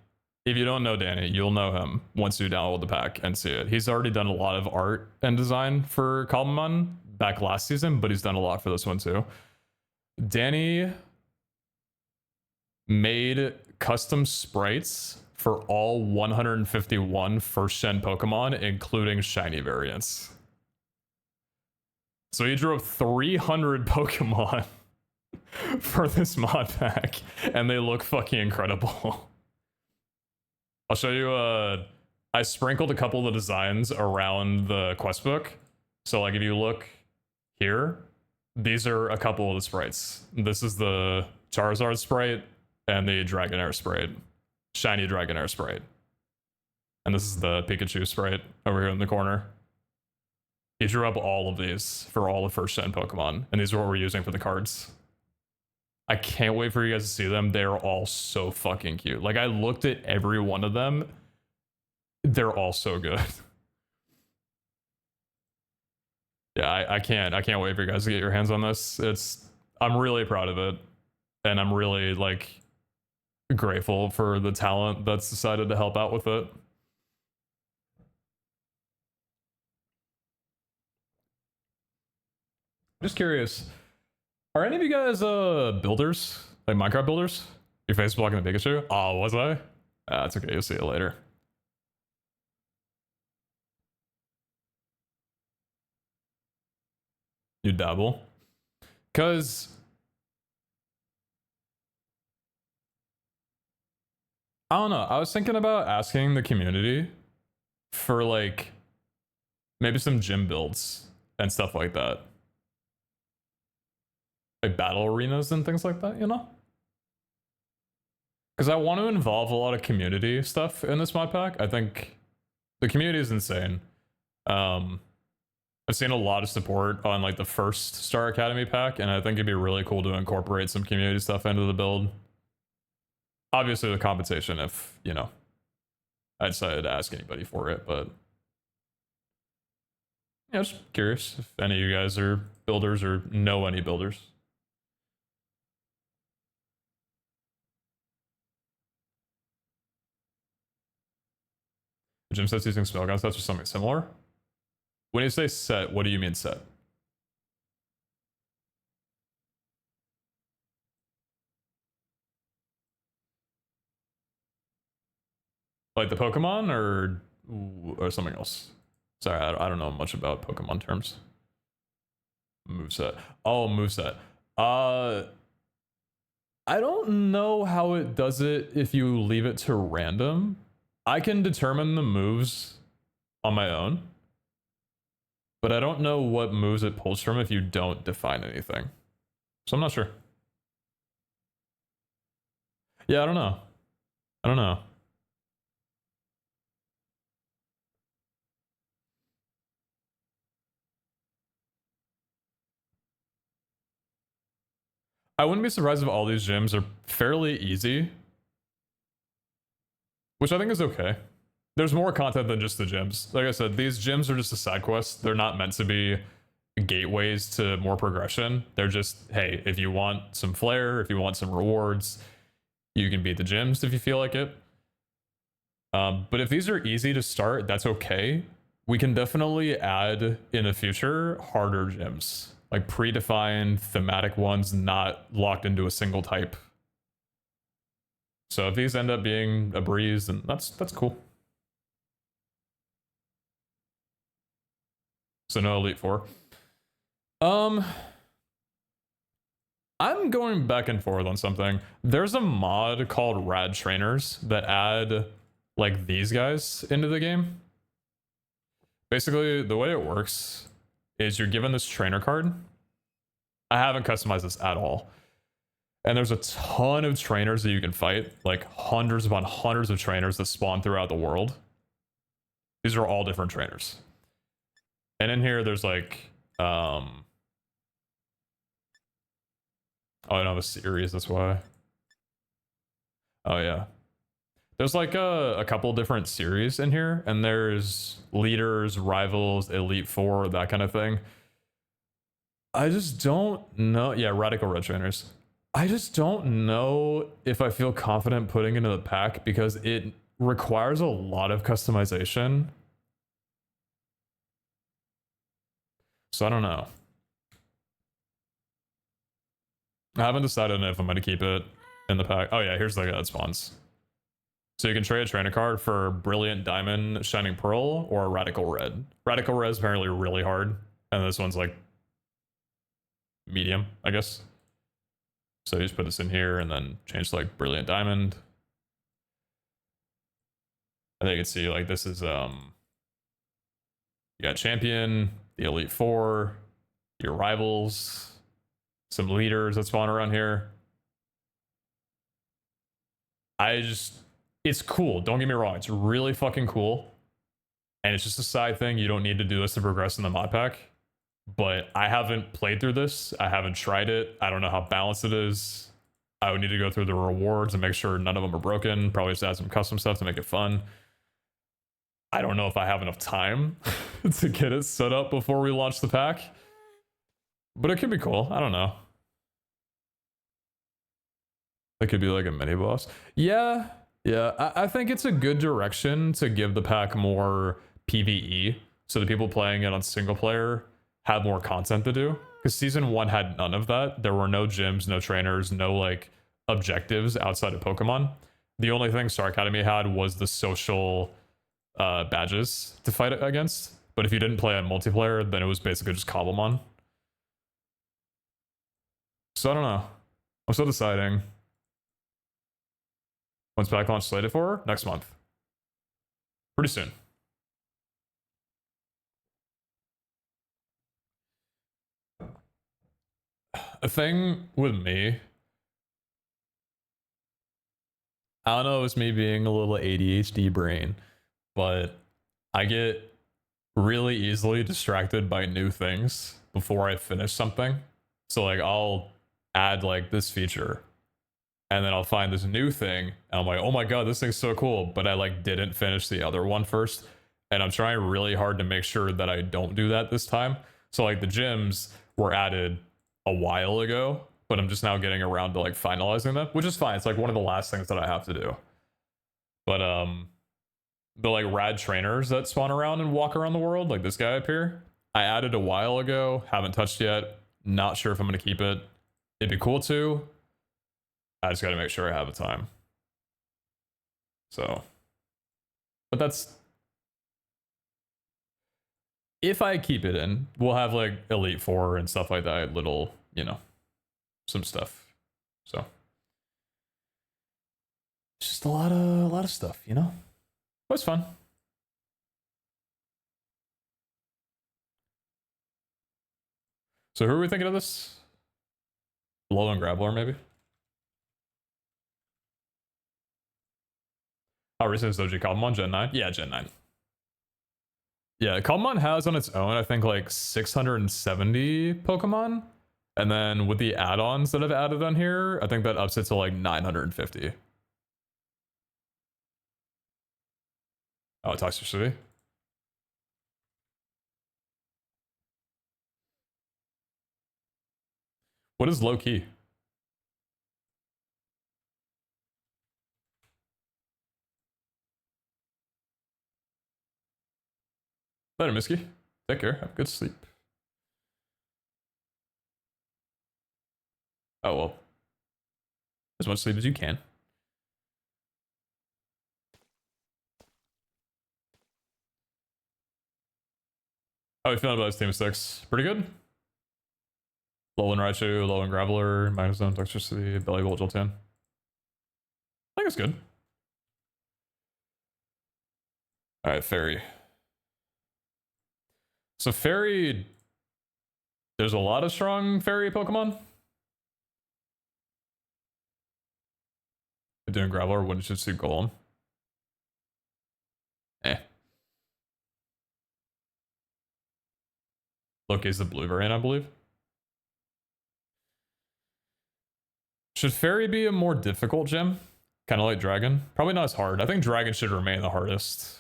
if you don't know Danny, you'll know him once you download the pack and see it. He's already done a lot of art and design for cobblemon back last season, but he's done a lot for this one too. Danny made custom sprites for all 151 first gen Pokemon, including shiny variants. So he drew up 300 Pokemon for this mod pack, and they look fucking incredible. I'll show you, I sprinkled a couple of the designs around the quest book. So like if you look here, these are a couple of the sprites. This is the Charizard sprite and the Dragonair sprite. Shiny Dragonair sprite. And this is the Pikachu sprite over here in the corner. He drew up all of these for all the first gen Pokemon, and these are what we're using for the cards. I can't wait for you guys to see them. They're all so fucking cute. Like, I looked at every one of them. They're all so good. Yeah, I can't wait for you guys to get your hands on this. I'm really proud of it. And I'm really, like, grateful for the talent that's decided to help out with it. Just curious. Are any of you guys builders? Like Minecraft builders? Your face blocking the Pikachu? Oh, was I? That's okay, you'll see it later. You dabble? Cause I don't know, I was thinking about asking the community for like maybe some gym builds and stuff like that. Like battle arenas and things like that, you know? Because I want to involve a lot of community stuff in this mod pack. I think the community is insane. I've seen a lot of support on like the first Star Academy pack, and I think it'd be really cool to incorporate some community stuff into the build. Obviously the compensation if, you know, I decided to ask anybody for it, but yeah, just curious if any of you guys are builders or know any builders. Jim says using spell gun sets or something similar. When you say set, what do you mean set? Like the Pokemon or something else? Sorry, I don't know much about Pokemon terms. Moveset. Oh, moveset. I don't know how it does it if you leave it to random. I can determine the moves on my own, but I don't know what moves it pulls from if you don't define anything. So I'm not sure. Yeah, I don't know. I don't know. I wouldn't be surprised if all these gyms are fairly easy, which I think is okay. There's more content than just the gyms. Like I said, these gyms are just a side quest. They're not meant to be gateways to more progression. They're just, hey, if you want some flair, if you want some rewards, you can beat the gyms if you feel like it. But if these are easy to start, that's okay. We can definitely add in the future harder gyms, like predefined thematic ones, not locked into a single type. So if these end up being a breeze, then that's cool. So no Elite Four. I'm going back and forth on something. There's a mod called Rad Trainers that add like these guys into the game. Basically, the way it works is you're given this trainer card. I haven't customized this at all. And there's a ton of trainers that you can fight, like hundreds upon hundreds of trainers that spawn throughout the world. These are all different trainers. And in here, there's like, oh, I don't have a series, that's why. Oh, yeah. There's like a couple different series in here, and there's leaders, rivals, elite four, that kind of thing. I just don't know. Yeah, radical red trainers. I just don't know if I feel confident putting into the pack because it requires a lot of customization. So I don't know. I haven't decided if I'm going to keep it in the pack. Oh yeah, here's the guy that spawns. So you can trade a trainer card for Brilliant Diamond, Shining Pearl, or Radical Red. Radical Red is apparently really hard, and this one's like medium, I guess. So you just put this in here and then change to like Brilliant Diamond. I think you can see like this is you got Champion, the Elite Four, your rivals, some leaders that spawn around here. It's cool. Don't get me wrong. It's really fucking cool. And it's just a side thing. You don't need to do this to progress in the mod pack. But I haven't played through this. I haven't tried it. I don't know how balanced it is. I would need to go through the rewards and make sure none of them are broken. Probably just add some custom stuff to make it fun. I don't know if I have enough time to get it set up before we launch the pack. But it could be cool. I don't know. It could be like a mini boss. Yeah. I think it's a good direction to give the pack more PvE so the people playing it on single player have more content to do. Because season 1 had none of that. There were no gyms, no trainers, no like objectives outside of Pokemon. The only thing Star Academy had was the social badges to fight against. But if you didn't play on multiplayer, then it was basically just cobblemon. So I don't know. I'm still deciding. When's pack launch slated for? Next month. Pretty soon. A thing with me, I don't know if it's me being a little ADHD brain, but I get really easily distracted by new things before I finish something. So like I'll add like this feature and then I'll find this new thing and I'm like, oh my god, this thing's so cool, but I like didn't finish the other one first. And I'm trying really hard to make sure that I don't do that this time. So like the gyms were added a while ago, but I'm just now getting around to like finalizing them, which is fine. It's like one of the last things that I have to do. But the like rad trainers that spawn around and walk around the world, like this guy up here, I added a while ago, haven't touched yet. Not sure if I'm gonna keep it. It'd be cool to. I just gotta make sure I have a time. So, but that's, if I keep it in, we'll have like Elite Four and stuff like that, little, you know, some stuff. So it's just a lot of stuff, you know? But it's fun. So who are we thinking of this? Lowland Grappler, maybe? How recent is OG Cobblemon? Gen 9? Yeah, Gen 9. Yeah, Cobblemon has on its own, I think, like 670 Pokemon. And then with the add-ons that I've added on here, I think that ups it to like 950. Oh, Toxicity. What is low key? Later, Misky. Take care. Have a good sleep. Oh, well. As much sleep as you can. How are you feeling about this team of 6? Pretty good? Lowland Raichu, Lowland Graveler, Minus Zone, Toxicity, Belly Bolt, Jolteon. I think it's good. Alright, Fairy. So Fairy, there's a lot of strong Fairy Pokemon. doing Graveler wouldn't just suit Golem. Eh. Loki's the blue variant, I believe. Should Fairy be a more difficult gem? Kind of like Dragon? Probably not as hard. I think Dragon should remain the hardest.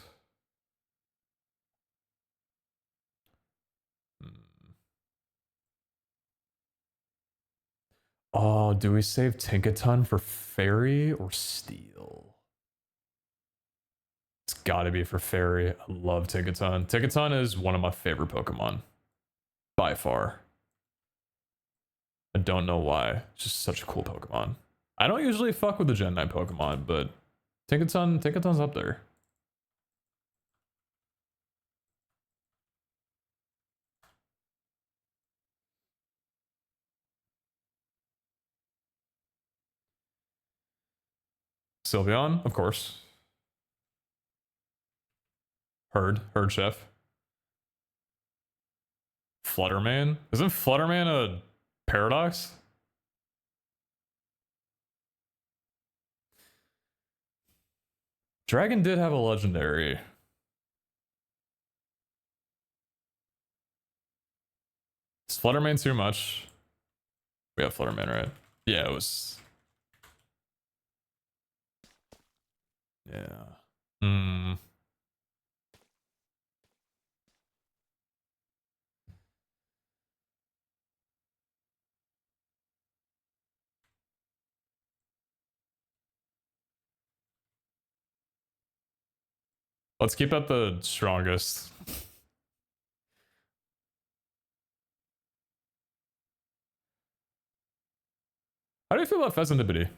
Oh, do we save Tinkaton for Fairy or Steel? It's gotta be for Fairy. I love Tinkaton. Tinkaton is one of my favorite Pokemon. By far. I don't know why. It's just such a cool Pokemon. I don't usually fuck with the Gen 9 Pokemon, but Tinkaton's up there. Sylveon, of course. Herd Chef. Flutterman? Isn't Flutterman a paradox? Dragon did have a legendary. Is Flutterman too much? We have Flutterman, right? Yeah, it was. Yeah. Hmm. Let's keep at the strongest. How do you feel about Pheasantibity?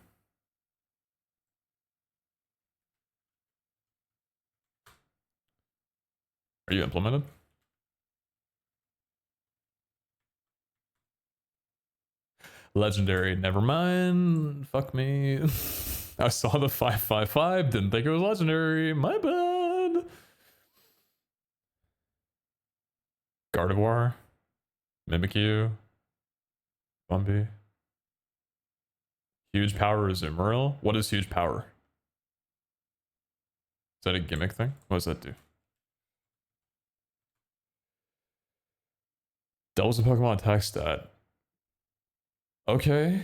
Are you implemented? Legendary, never mind. Fuck me. I saw the 555, didn't think it was legendary. My bad. Gardevoir, Mimikyu, Bumby. Huge power is Emerald. What is huge power? Is that a gimmick thing? What does that do? Doubles the Pokemon attack stat. Okay.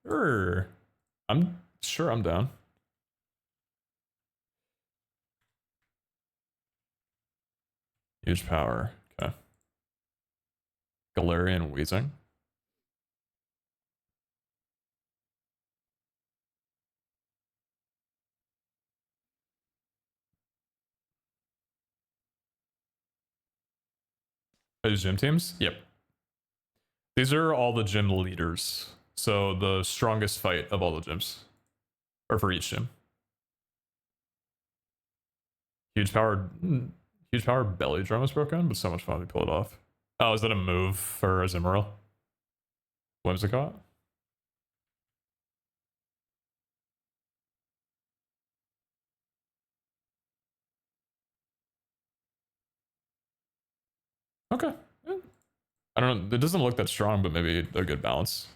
Sure. I'm down. Huge power. Okay. Galarian Weezing. Those gym teams? Yep. These are all the gym leaders. So the strongest fight of all the gyms. Or for each gym. Huge power belly drum is broken, but so much fun to pull it off. Oh, is that a move for Azumarill? Whimsicott? Okay. Yeah. I don't know. It doesn't look that strong, but maybe a good balance.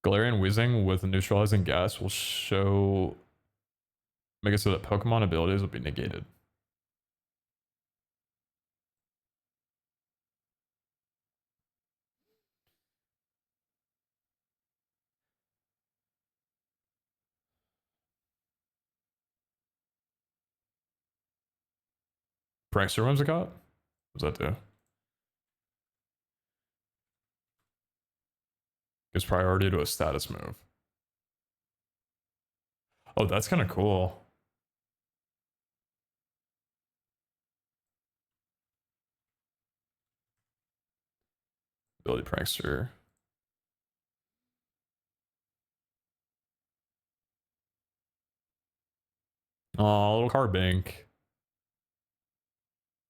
Galarian Weezing with neutralizing gas will make it so that Pokemon abilities will be negated. Prankster Whimsicott? What does that do? Gives priority to a status move. Oh, that's kind of cool. Ability Prankster. Oh, little card bank.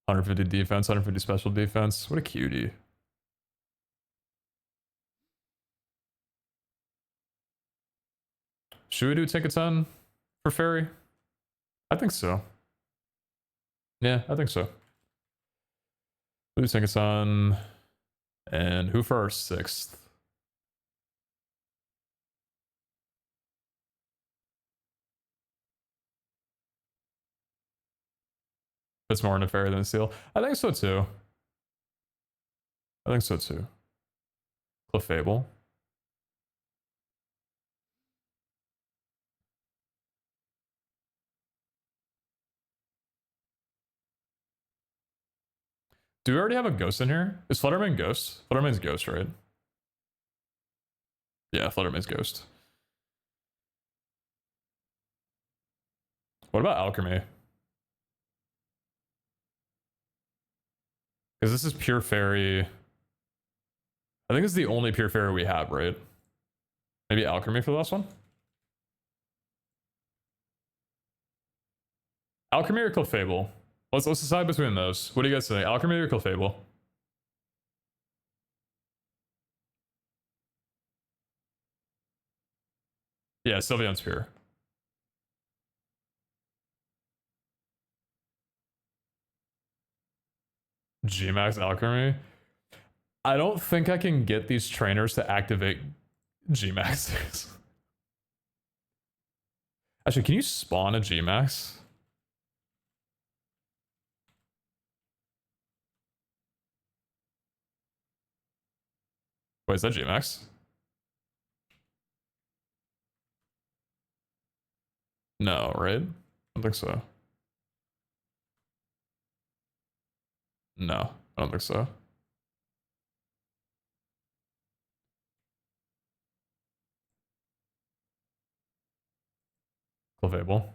150 defense, 150 special defense. What a cutie. Should we do Tinkaton for Fairy? I think so. Yeah, I think so. Blue Sinkasan. And who for our 6th? It's more Neferi than Seal. I think so too. I think so too. Clefable. Do we already have a ghost in here? Is Flutterman ghost? Flutterman's ghost, right? Yeah, Flutterman's ghost. What about alchemy? Because this is pure fairy. I think this is the only pure fairy we have, right? Maybe alchemy for the last one? Alchemy or Clefable? Let's decide between those. What do you guys say? Alchemy or Clefable? Yeah, Sylveon's pure. Gmax alchemy. I don't think I can get these trainers to activate Gmaxes. Actually, can you spawn a Gmax? Wait, is that Gmax? No, right? I don't think so. No, I don't think so. Clefable.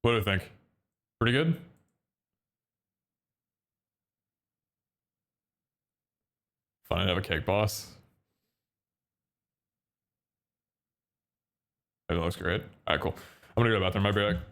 What do you think? Pretty good? Fun to have a cake boss. That looks great. Alright, cool. I'm gonna go to the bathroom. I'll be back.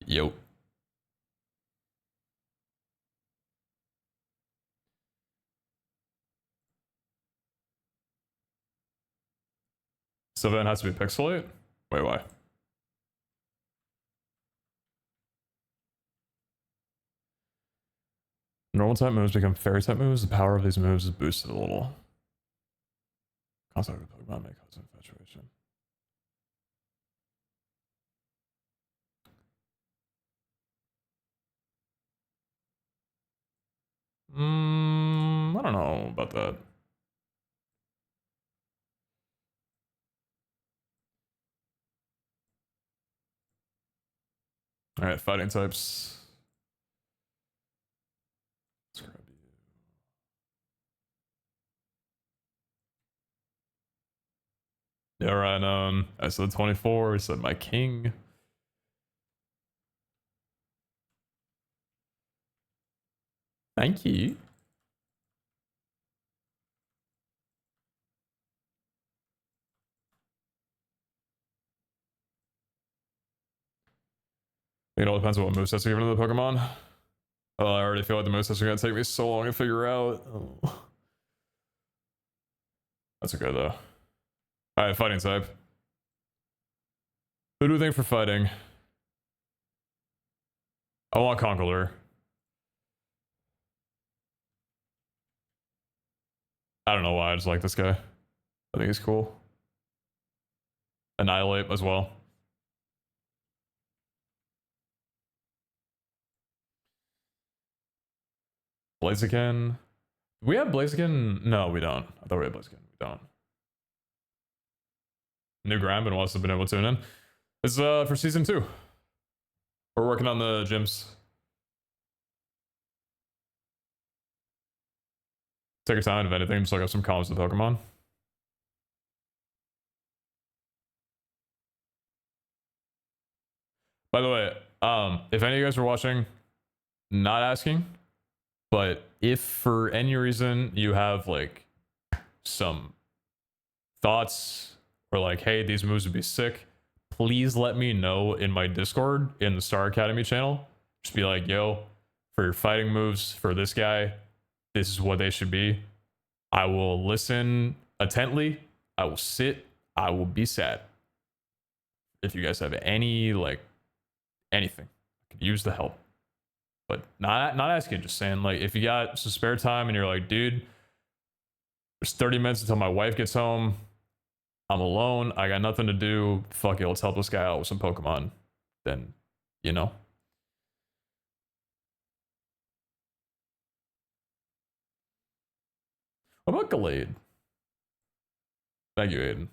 Yo. Sylveon has to be pixelate? Wait, why? Normal type moves become fairy type moves. The power of these moves is boosted a little. Concept of Pokemon may cause infatuation. I don't know about that. Alright, fighting types. Let's grab you. Yeah, right. I said 24. I said my king. Thank you. It all depends on what movesets are given to the Pokemon. Oh, I already feel like the movesets are gonna take me so long to figure out. Oh. That's okay though. Alright, fighting type. Who do we think for fighting? I want Conqueror. I don't know why, I just like this guy. I think he's cool. Annihilate as well. Blaziken. We have Blaziken? No, we don't. I thought we had Blaziken. We don't. New Graham and also been able to tune in. It's for season 2. We're working on the gyms. Take your time, if anything, just look up some comments with Pokemon. By the way, if any of you guys are watching, not asking, but if for any reason you have like some thoughts or like, hey, these moves would be sick, please let me know in my Discord in the Star Academy channel. Just be like, yo, for your fighting moves for this guy, this is what they should be. I will listen intently. I will sit. I will be sad. If you guys have any, like, anything, I could use the help. But not asking, just saying, like, if you got some spare time and you're like, dude, there's 30 minutes until my wife gets home. I'm alone. I got nothing to do. Fuck it, let's help this guy out with some Pokemon. Then, you know. What about Gallade? Thank you, Aiden.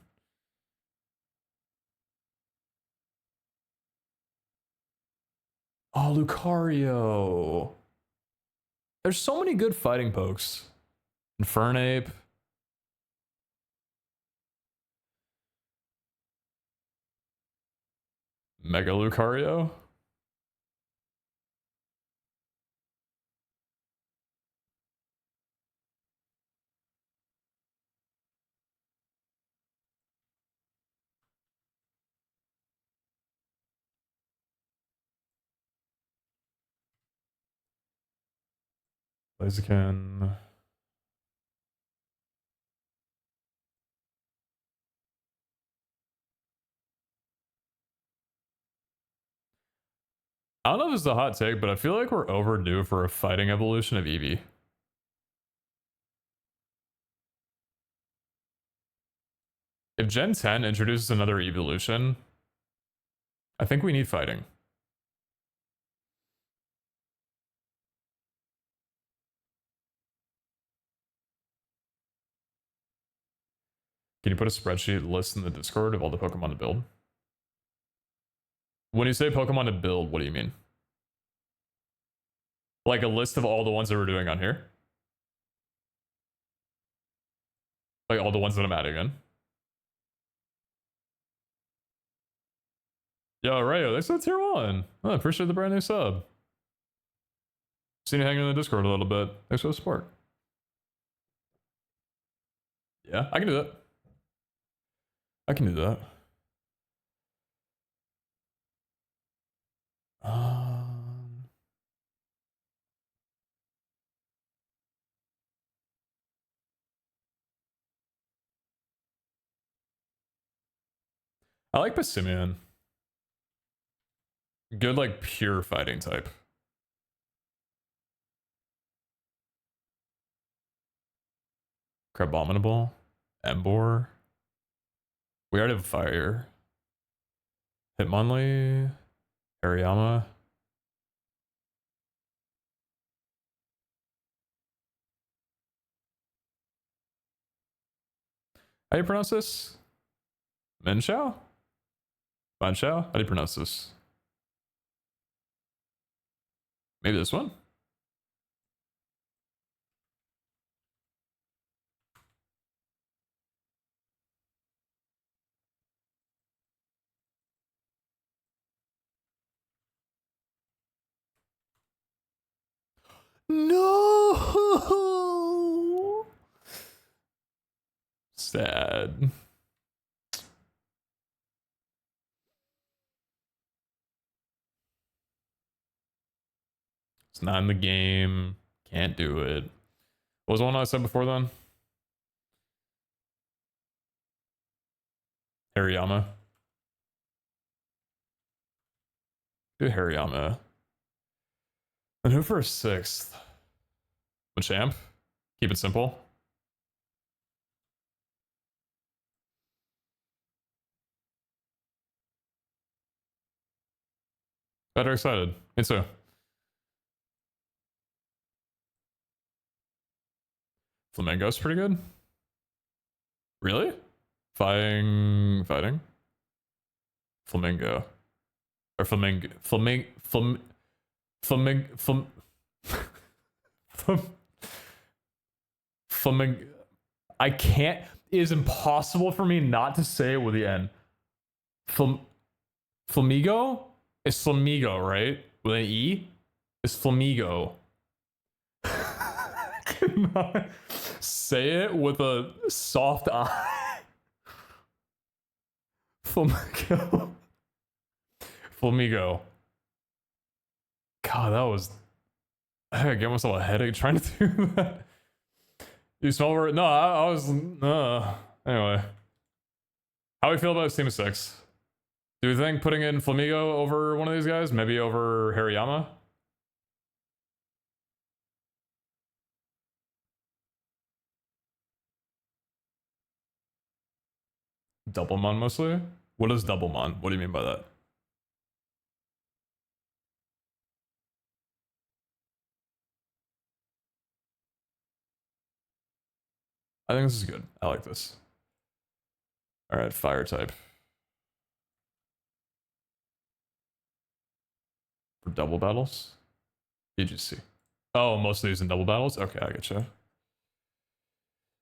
Oh, Lucario. There's so many good fighting pokes. Infernape. Mega Lucario. Blaziken. I don't know if this is a hot take, but I feel like we're overdue for a fighting evolution of Eevee. If Gen 10 introduces another evolution, I think we need fighting. Can you put a spreadsheet list in the Discord of all the Pokemon to build? When you say Pokemon to build, what do you mean? Like a list of all the ones that we're doing on here? Like all the ones that I'm adding in? Yo, Rayo, thanks for the tier 1. Oh, I appreciate the brand new sub. Seen you hanging in the Discord a little bit. Thanks for the support. Yeah, I can do that. I can do that. I like Passimian. Good, like, pure fighting type. Crabominable. Emboar. We already have fire. Hitmonlee. Hariyama. How do you pronounce this? Menshao? Manshao? How do you pronounce this? Maybe this one? No! Sad. It's not in the game. Can't do it. What was the one I said before then? Hariyama. Do Hariyama. And who for a 6th? Machamp? Keep it simple. Better excited. Me too. Flamingo's pretty good. Really? Fighting. Flamingo. Or Flamingo. Flamingo. I can't. It is impossible for me not to say it with the N. Flamigo? It's Flamigo, right? With an E? It's Flamigo. I cannot say it with a soft I. Flamigo. Flamigo. God, that was. I gotta get myself a headache trying to do that. You smell where? No, I was. Anyway. How do we feel about Team 6? Do we think putting in Flamigo over one of these guys? Maybe over Hariyama? Doublemon mostly? What is Doublemon? What do you mean by that? I think this is good. I like this. Alright, fire type. For double battles? PGC. Oh, most of these in double battles? Okay, I getcha.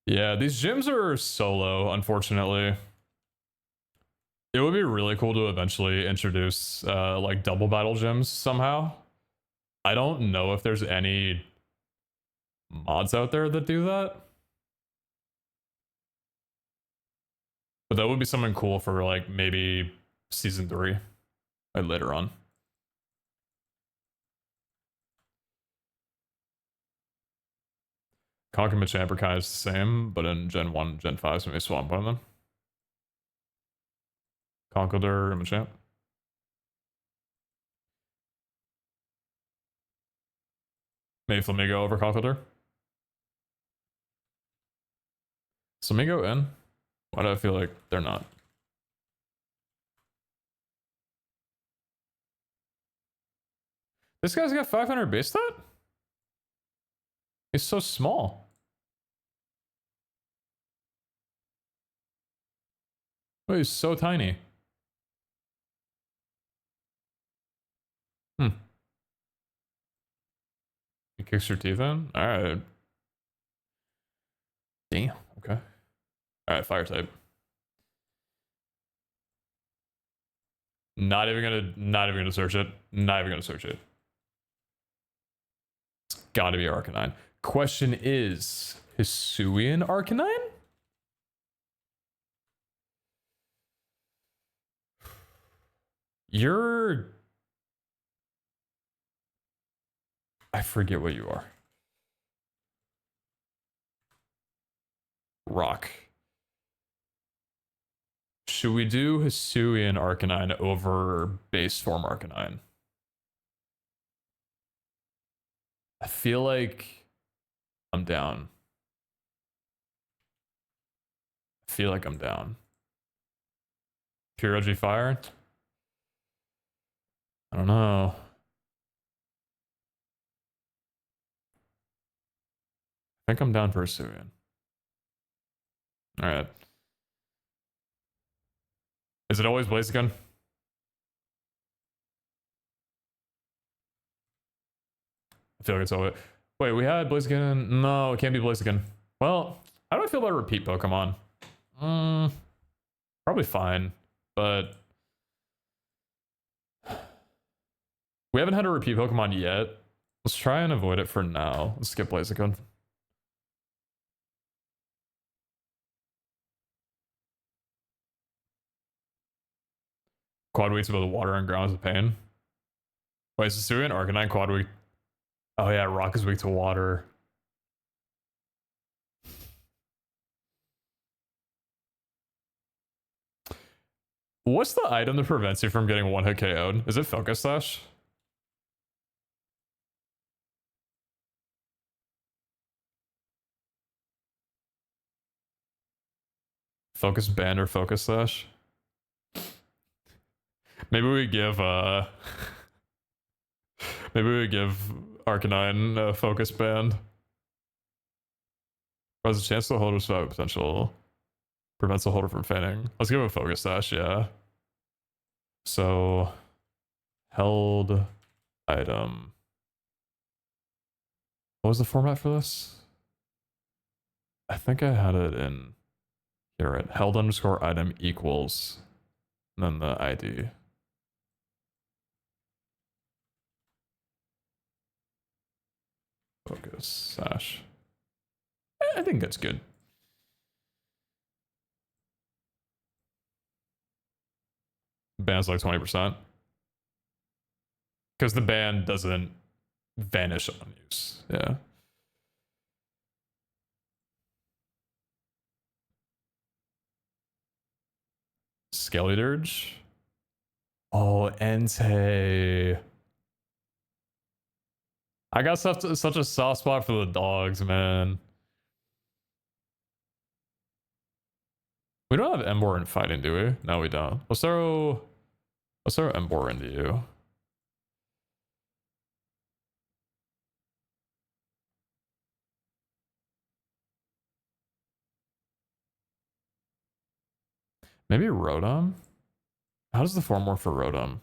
Yeah, these gyms are solo, unfortunately. It would be really cool to eventually introduce like double battle gyms somehow. I don't know if there's any mods out there that do that. But that would be something cool for like maybe season 3, like later on. Conk and Machamp are kind of the same, but in Gen 1, Gen 5, so maybe swap one of them. Conkeldurr and Machamp. Maybe Flamigo over Conkeldurr. Flamigo in? Why do I feel like they're not? This guy's got 500 base stat? He's so small. Oh, he's so tiny. He kicks your teeth in? Alright. Damn, okay. Alright, fire type. Not even gonna search it. Not even gonna search it. It's gotta be Arcanine. Question is, Hisuian Arcanine? You're... I forget what you are. Rock. Should we do Hisuian Arcanine over base form Arcanine? I feel like I'm down. I feel like I'm down. Pure OG Fire? I don't know. I think I'm down for Hisuian. Alright. Is it always Blaziken? I feel like it's always... Wait, we had Blaziken? No, it can't be Blaziken. Well, how do I feel about repeat Pokemon? Probably fine, but... We haven't had a repeat Pokemon yet. Let's try and avoid it for now. Let's skip Blaziken. Quad weak's about the water and ground is a pain. Wait, is Hisuian Arcanine quad weak? Oh yeah, rock is weak to water. What's the item that prevents you from getting one hit KO'd? Is it Focus Sash? Focus Band or Focus Sash? Maybe we give maybe we give Arcanine a Focus Band. Has a chance to hold with potential. Prevents the holder from fanning. Let's give it a Focus Sash, yeah. So held item. What was the format for this? I think I had it in here, right? Held underscore item equals, and then the ID. Focus Sash. I think that's good. Band's like 20%. Because the band doesn't vanish on use. Yeah. Scaly Dirge. Oh, Entei. I got such a soft spot for the dogs, man. We don't have Embor in fighting, do we? No, we don't. Let's throw Embor into you. Maybe Rotom? How does the form work for Rotom?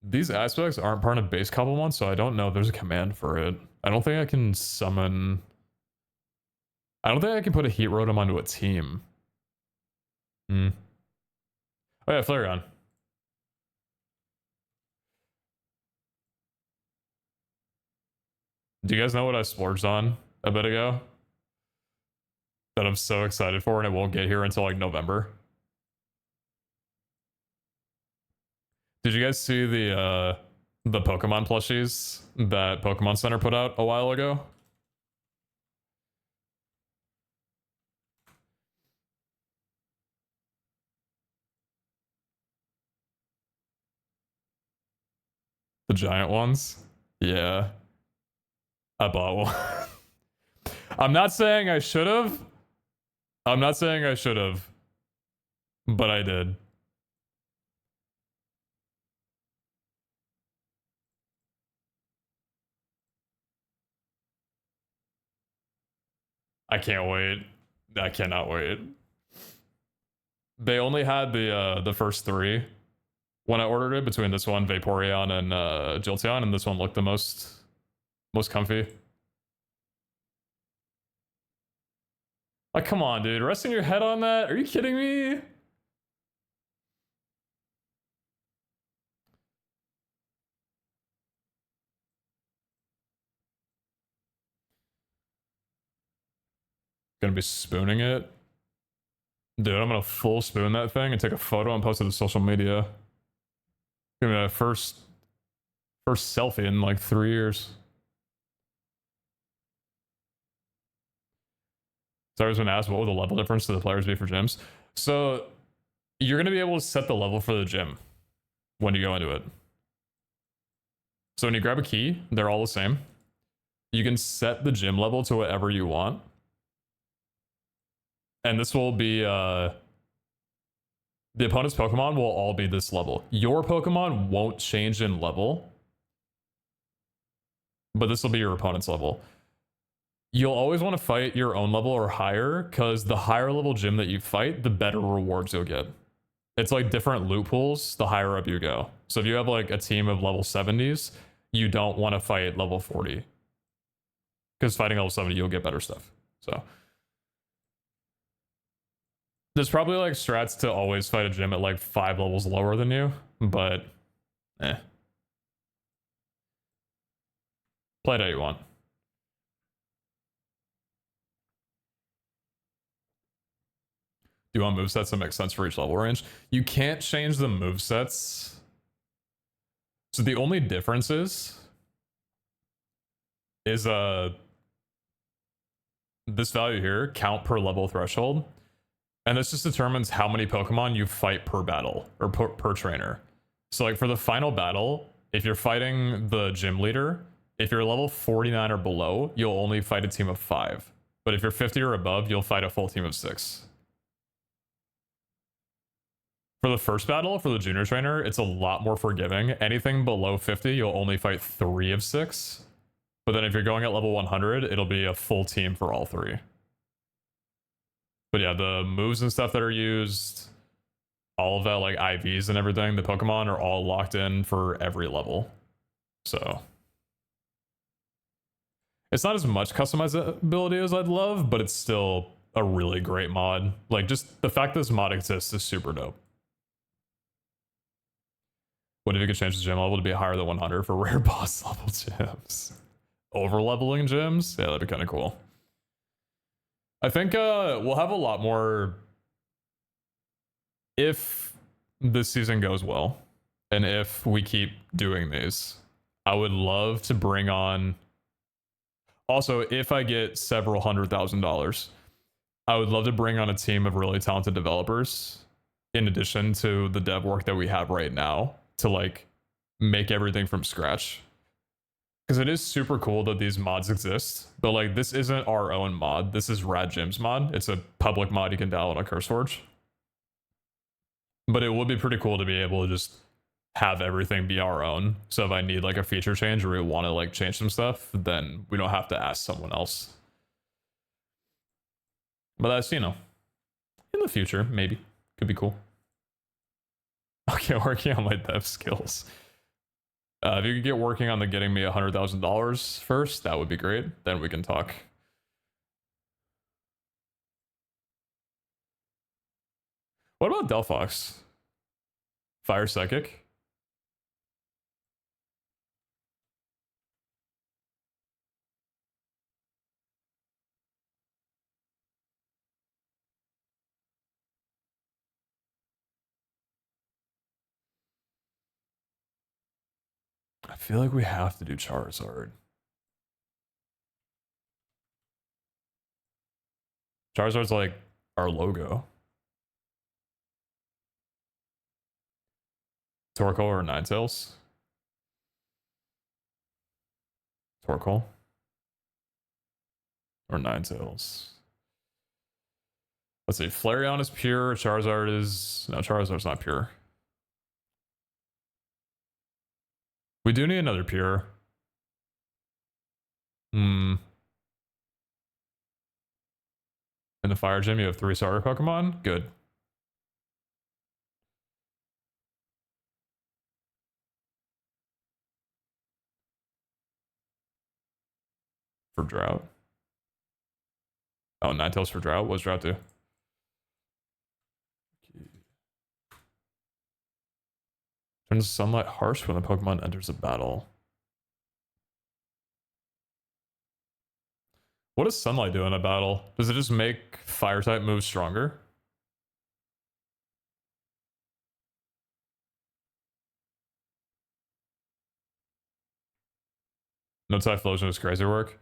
These aspects aren't part of base cobblemon, so I don't know if there's a command for it. I don't think I can summon... I don't think I can put a Heat Rotom onto a team. Oh yeah, Flareon. Do you guys know what I splurged on a bit ago? That I'm so excited for, and it won't get here until like November. Did you guys see the Pokemon plushies that Pokemon Center put out a while ago? The giant ones? Yeah. I bought one. I'm not saying I should have. I'm not saying I should have. But I did. I can't wait. I cannot wait. They only had the first three when I ordered it, between this one, Vaporeon, and Jolteon, and this one looked the most comfy. Like, come on, dude. Resting your head on that? Are you kidding me? Gonna be spooning it. Dude, I'm gonna full spoon that thing and take a photo and post it to social media. Give me my first selfie in like 3 years. So I was gonna ask, what would the level difference to the players be for gyms? So you're gonna be able to set the level for the gym when you go into it. So when you grab a key, they're all the same. You can set the gym level to whatever you want. And this will be, the opponent's Pokemon will all be this level. Your Pokemon won't change in level, but this will be your opponent's level. You'll always want to fight your own level or higher, because the higher level gym that you fight, the better rewards you'll get. It's like different loot pools the higher up you go. So if you have like a team of level 70s, you don't want to fight level 40. Because fighting level 70, you'll get better stuff. So there's probably like strats to always fight a gym at like 5 levels lower than you, but play it how you want. Do you want movesets that make sense for each level range? You can't change the movesets. So the only difference is this value here, count per level threshold. And this just determines how many Pokemon you fight per battle or per trainer. So like for the final battle, if you're fighting the gym leader, if you're level 49 or below, you'll only fight a team of 5. But if you're 50 or above, you'll fight a full team of 6. For the first battle, for the junior trainer, it's a lot more forgiving. Anything below 50, you'll only fight 3 of 6. But then if you're going at level 100, it'll be a full team for all 3. But yeah, the moves and stuff that are used, all of that, like IVs and everything, the Pokemon are all locked in for every level. So it's not as much customizability as I'd love, but it's still a really great mod. Like just the fact this mod exists is super dope. What if you could change the gym level to be higher than 100 for rare boss level gyms? Over leveling gyms? Yeah, that'd be kind of cool. I think we'll have a lot more if this season goes well and if we keep doing these. I would love to bring on, also if I get several $100,000, I would love to bring on a team of really talented developers in addition to the dev work that we have right now to like make everything from scratch. Because it is super cool that these mods exist, but like this isn't our own mod. This is Rad Gym's mod. It's a public mod you can download on CurseForge. But it would be pretty cool to be able to just have everything be our own. So if I need like a feature change or we want to like change some stuff, then we don't have to ask someone else. But that's, you know, in the future, maybe. Could be cool. Okay, working on my dev skills. If you could get working on the getting me $100,000 first, that would be great. Then we can talk. What about Delphox? Fire Psychic? I feel like we have to do Charizard. Charizard's like our logo. Torkoal or Ninetales? Torkoal or Ninetales? Let's see. Flareon is pure. Charizard is... No, Charizard's not pure. We do need another pure. In the Fire Gym, you have 3 starter Pokemon? Good. For Drought. Oh, Ninetales for Drought? What's Drought do? Turns Sunlight harsh when the Pokemon enters a battle. What does Sunlight do in a battle? Does it just make Fire type moves stronger? No Typhlosion is crazy work.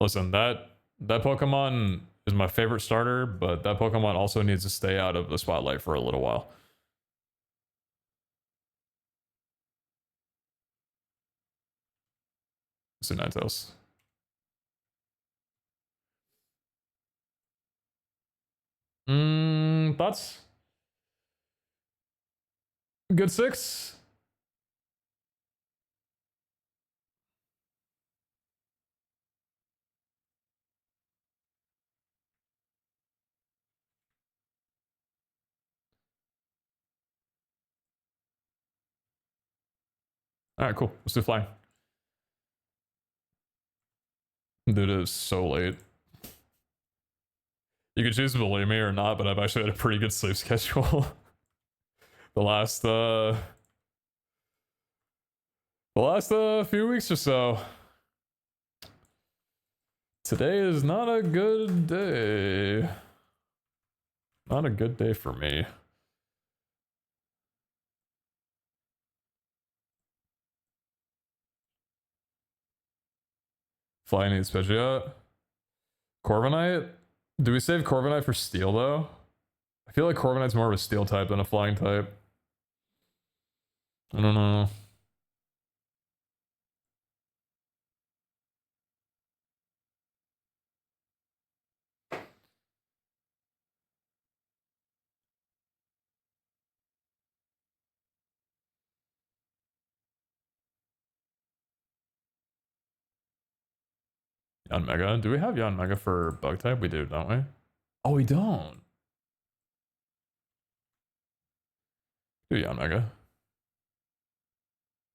Listen, that Pokemon is my favorite starter, but that Pokemon also needs to stay out of the spotlight for a little while. So Ninetales. Thoughts? Good 6? All right, cool. Let's do flying. Dude, it is so late. You can choose to believe me or not, but I've actually had a pretty good sleep schedule. the last few weeks or so. Today is not a good day. Not a good day for me. Flying needs Pidgeot. Corviknight? Do we save Corviknight for steel though? I feel like Corviknight's more of a steel type than a flying type. I don't know. Yanmega? Do we have Yanmega for bug type? We do, don't we? Oh, we don't. Do Yanmega.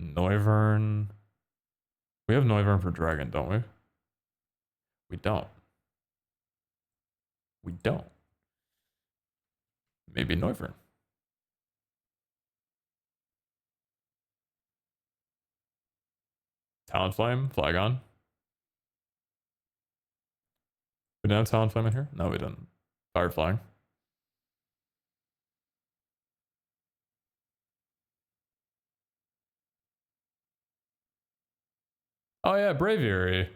Noivern. We have Noivern for dragon, don't we? We don't. We don't. Maybe Noivern. Talonflame, Flygon. We didn't have Talonflame in here? No, we didn't. Fire Flying. Oh yeah, Braviary.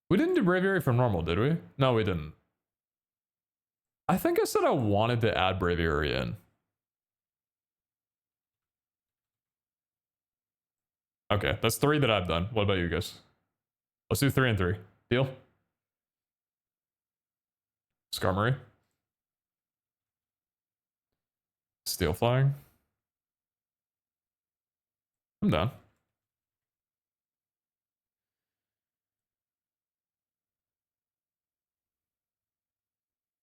We didn't do Braviary for normal, did we? No, we didn't. I think I said I wanted to add Braviary in. Okay, that's 3 that I've done. What about you guys? Let's do 3 and 3. Deal? Skarmory. Steel Flying. I'm down.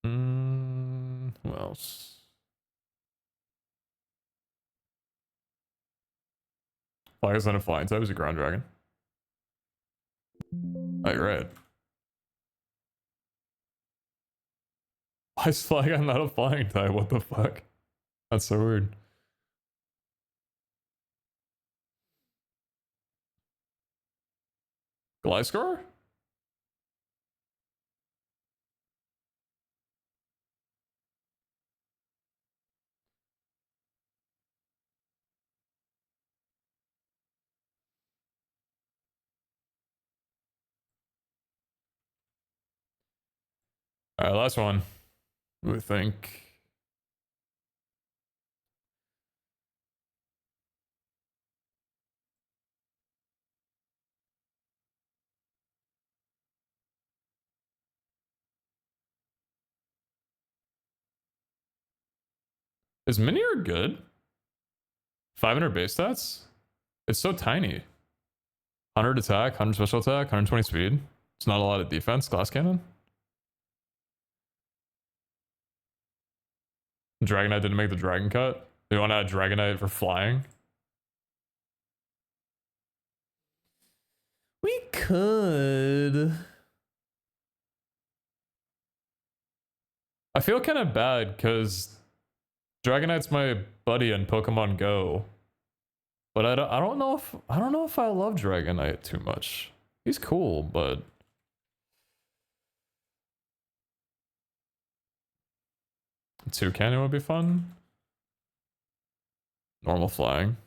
Who else? Flyer's not a flying type, he's a ground dragon. Oh, you're right. Why is Flygon not a flying type? What the fuck? That's so weird. Gliscor? Alright, last one. What do we think? Is Minior good? 500 base stats? It's so tiny. 100 attack, 100 special attack, 120 speed. It's not a lot of defense. Glass Cannon. Dragonite didn't make the dragon cut. Do you want to add Dragonite for flying? We could. I feel kind of bad because Dragonite's my buddy in Pokemon Go, but I don't know if I love Dragonite too much. He's cool, but Toucannon would be fun. Normal flying.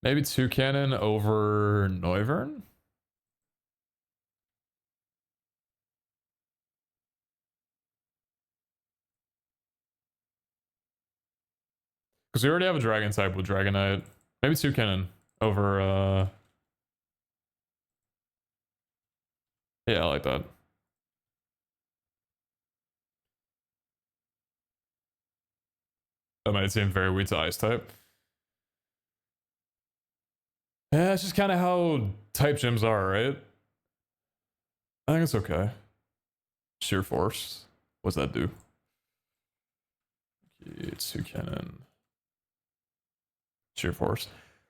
Maybe Toucannon over Noivern? Because we already have a dragon type with Dragonite. Maybe Toucannon over yeah, I like that. That might seem very weak to Ice type. Yeah, it's just kind of how type gyms are, right? I think it's okay. Sheer Force. What's that do? It's Toucannon. Sheer Force.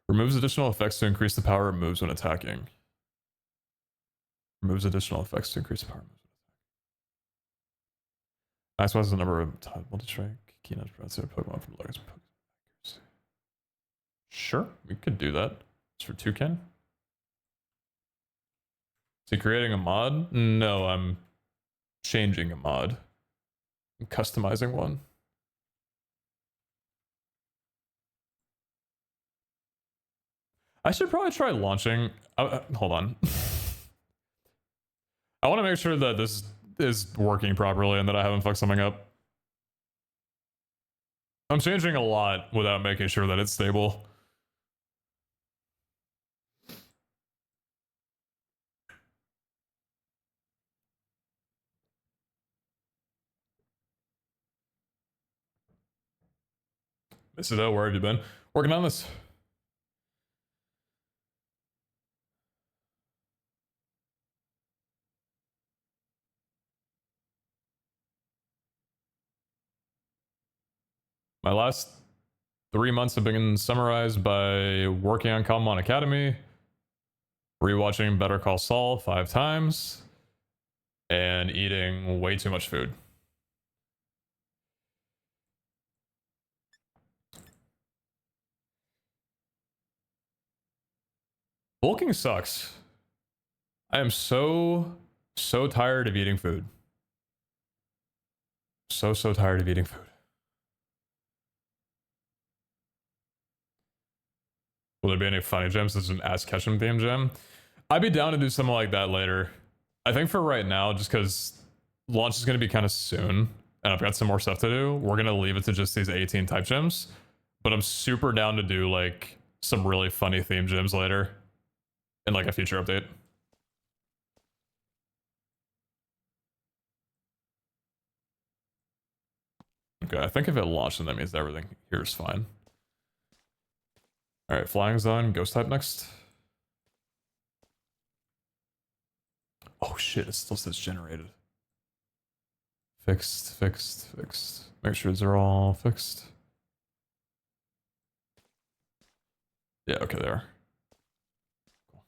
Removes additional effects to increase the power it moves when attacking. Removes additional effects to increase the power it moves when attacking. Maximizes the number of multi-strike. Keynote provides their Pokemon from lowers Pokemon accuracy. Sure, we could do that. It's for Toucan. Is he creating a mod? No, I'm changing a mod. I'm customizing one. I should probably try launching. Hold on. I want to make sure that this is working properly and that I haven't fucked something up. I'm changing a lot without making sure that it's stable. PeteZahHutt, where have you been? Working on this. My last 3 months have been summarized by working on cobblemon Academy, rewatching Better Call Saul 5 times, and eating way too much food. Bulking sucks. I am so tired of eating food. So tired of eating food. Will there be any funny gems? This is an Ask Ketchum theme gem. I'd be down to do something like that later. I think for right now, just because launch is going to be kind of soon, and I've got some more stuff to do, we're going to leave it to just these 18 type gems. But I'm super down to do like some really funny theme gems later in like a future update. Okay, I think if it launched, then that means everything here is fine. All right, flying's done. Ghost type next. Oh shit, it still says generated. Fixed. Make sure they're all fixed. Yeah, okay, they are. Cool.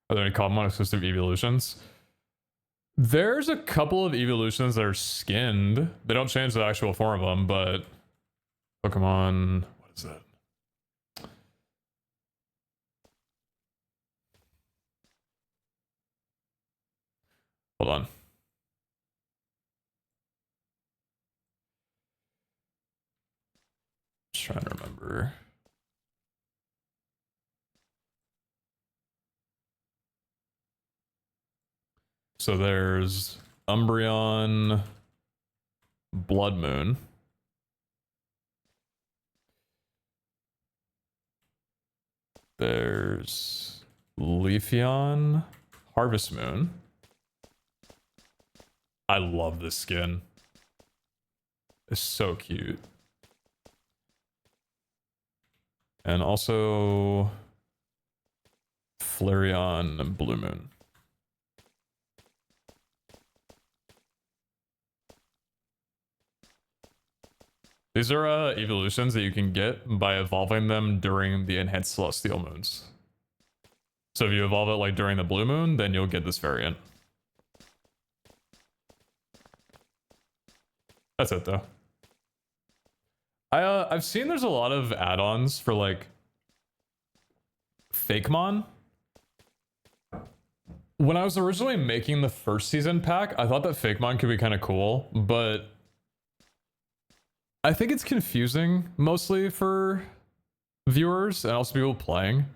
Are there any common exclusive evolutions? There's a couple of evolutions that are skinned. They don't change the actual form of them, but Pokemon, what is that? Hold on. Just trying to remember. So there's Umbreon, Blood Moon. There's Leafeon, Harvest Moon. I love this skin. It's so cute. And also Flareon and Blue Moon. These are evolutions that you can get by evolving them during the enhanced celestial moons. So if you evolve it like during the blue moon, then you'll get this variant. That's it though. I've seen there's a lot of add-ons for like Fakemon. When I was originally making the first season pack, I thought that Fakemon could be kind of cool, but I think it's confusing mostly for viewers and also people playing.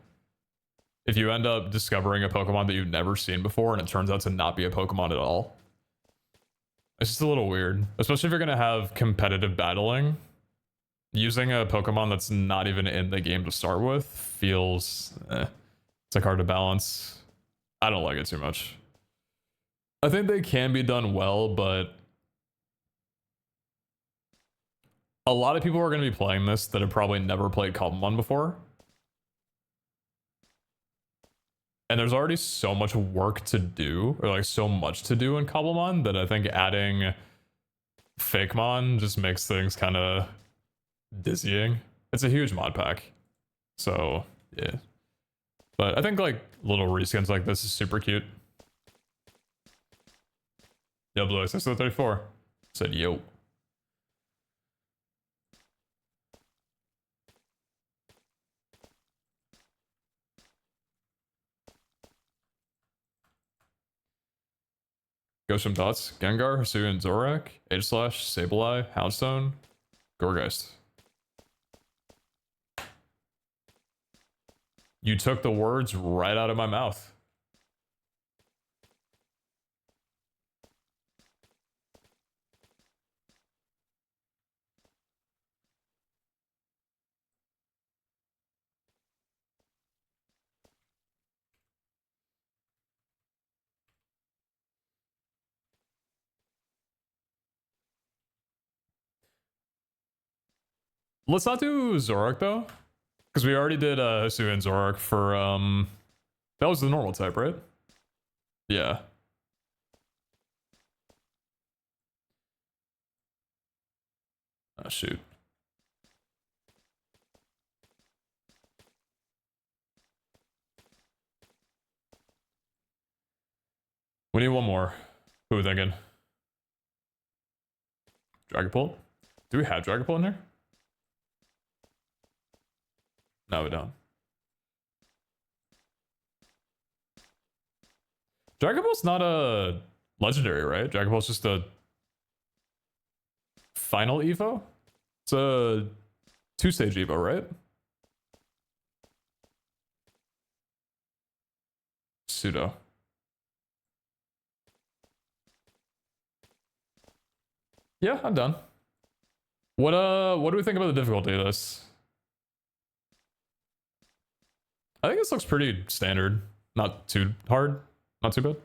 If you end up discovering a Pokemon that you've never seen before and it turns out to not be a Pokemon at all. It's just a little weird, especially if you're going to have competitive battling. Using a Pokemon that's not even in the game to start with feels, it's like hard to balance. I don't like it too much. I think they can be done well, but a lot of people are going to be playing this that have probably never played cobblemon before. And there's already so much work to do, or like so much to do in cobblemon, that I think adding Fakemon just makes things kind of dizzying. It's a huge mod pack. So, yeah. But I think like little reskins like this is super cute. Yo, Blue 634 said yo. Ghosham Dots, Gengar, Hisuian Zorak, H-Slash, Sableye, Houndstone, Gourgeist. You took the words right out of my mouth. Let's not do Zorak though, because we already did Hisuian Zorak for that was the normal type, right? Yeah. Oh shoot. We need one more. Who are we thinking? Dragapult? Do we have Dragapult in here? No, we don't. Dragapult's not a legendary, right? Dragapult's just a final Evo? It's a 2-stage Evo, right? Pseudo. Yeah, I'm done. What do we think about the difficulty of this? I think this looks pretty standard. Not too hard. Not too bad.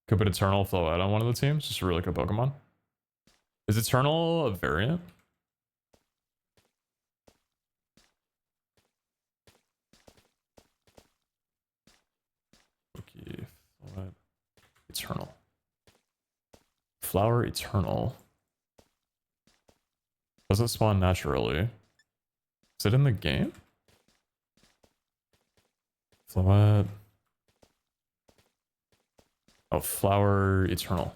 Could put Eternal flow out on one of the teams. Just a really good Pokemon. Is Eternal a variant? Okay, Eternal. Flower Eternal. Does it spawn naturally? Is it in the game? Floet. Oh, Flower Eternal.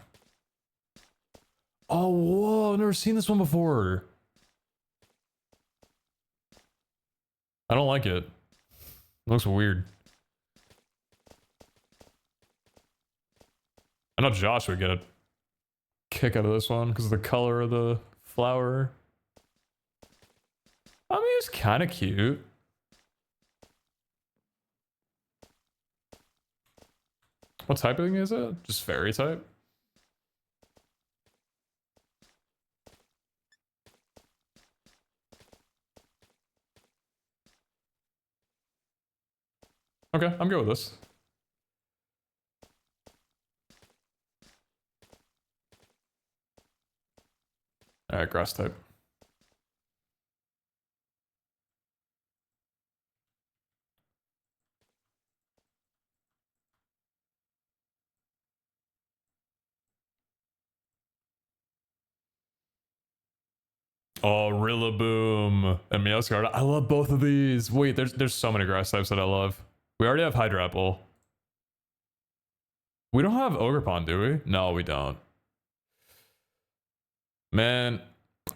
Oh, whoa, I've never seen this one before. I don't like it. It looks weird. I know Josh would get a kick out of this one because of the color of the flower. I mean, it's kind of cute. What typing is it? Just fairy type? Okay, I'm good with this. Alright, grass type. Oh, Rillaboom and Meowscarada. I love both of these. Wait, there's so many grass types that I love. We already have Hydrapple. We don't have Ogerpon, do we? No, we don't. Man,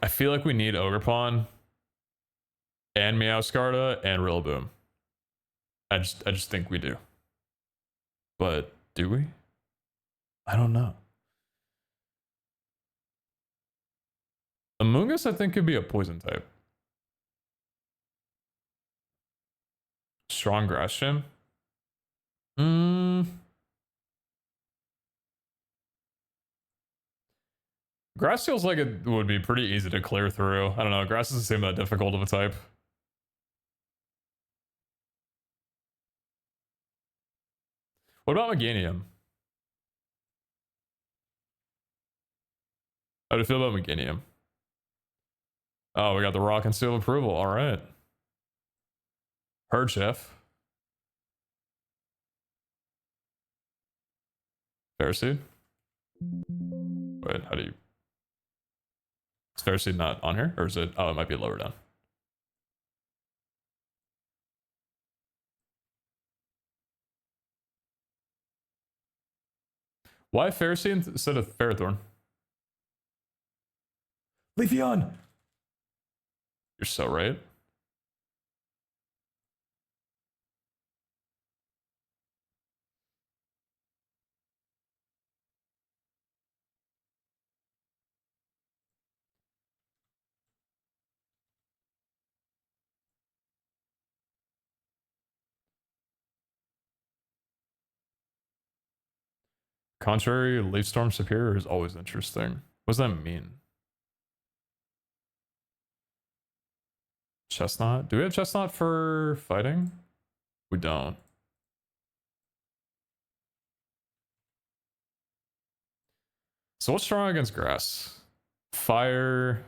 I feel like we need Ogerpon and Meowscarada and Rillaboom. I just think we do. But do we? I don't know. Amoonguss, I think, could be a poison type. Strong grass gym. Grass feels like it would be pretty easy to clear through. I don't know. Grass doesn't seem that difficult of a type. What about Meganium? How do you feel about Meganium? Oh, we got the rock and seal approval. All right. Heard, chef. Pharisee? Wait, how do you... Is Pharisee not on here? Or is it... Oh, it might be lower down. Why Pharisee instead of Ferrothorn? Leafeon! You're so right. Contrary, Leaf Storm Superior is always interesting. What does that mean? Chestnut? Do we have Chestnut for fighting? We don't. So what's strong against grass? Fire.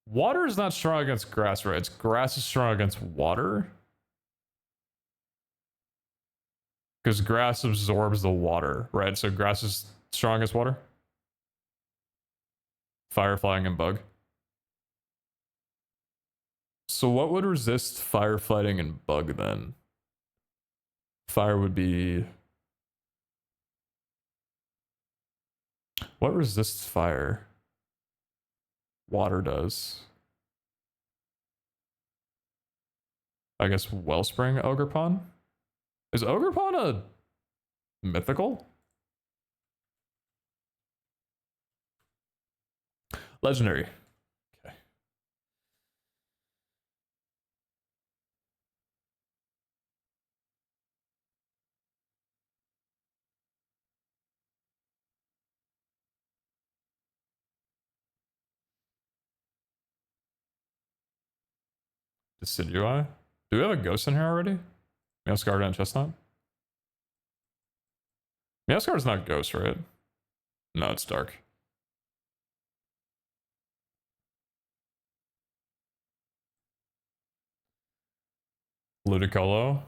Water is not strong against grass, right? It's grass is strong against water. Because grass absorbs the water, right? So grass is strong against water. Fire, flying, and bug. So what would resist fire, fighting, and bug then? Fire would be... What resists fire? Water does. I guess Wellspring, Ogerpon? Is Ogerpon a mythical? Legendary. Okay. Decidui? Do we have a ghost in here already? Meowscarada and Chestnut? Meowscarada's not ghost, right? No, it's dark. Ludicolo.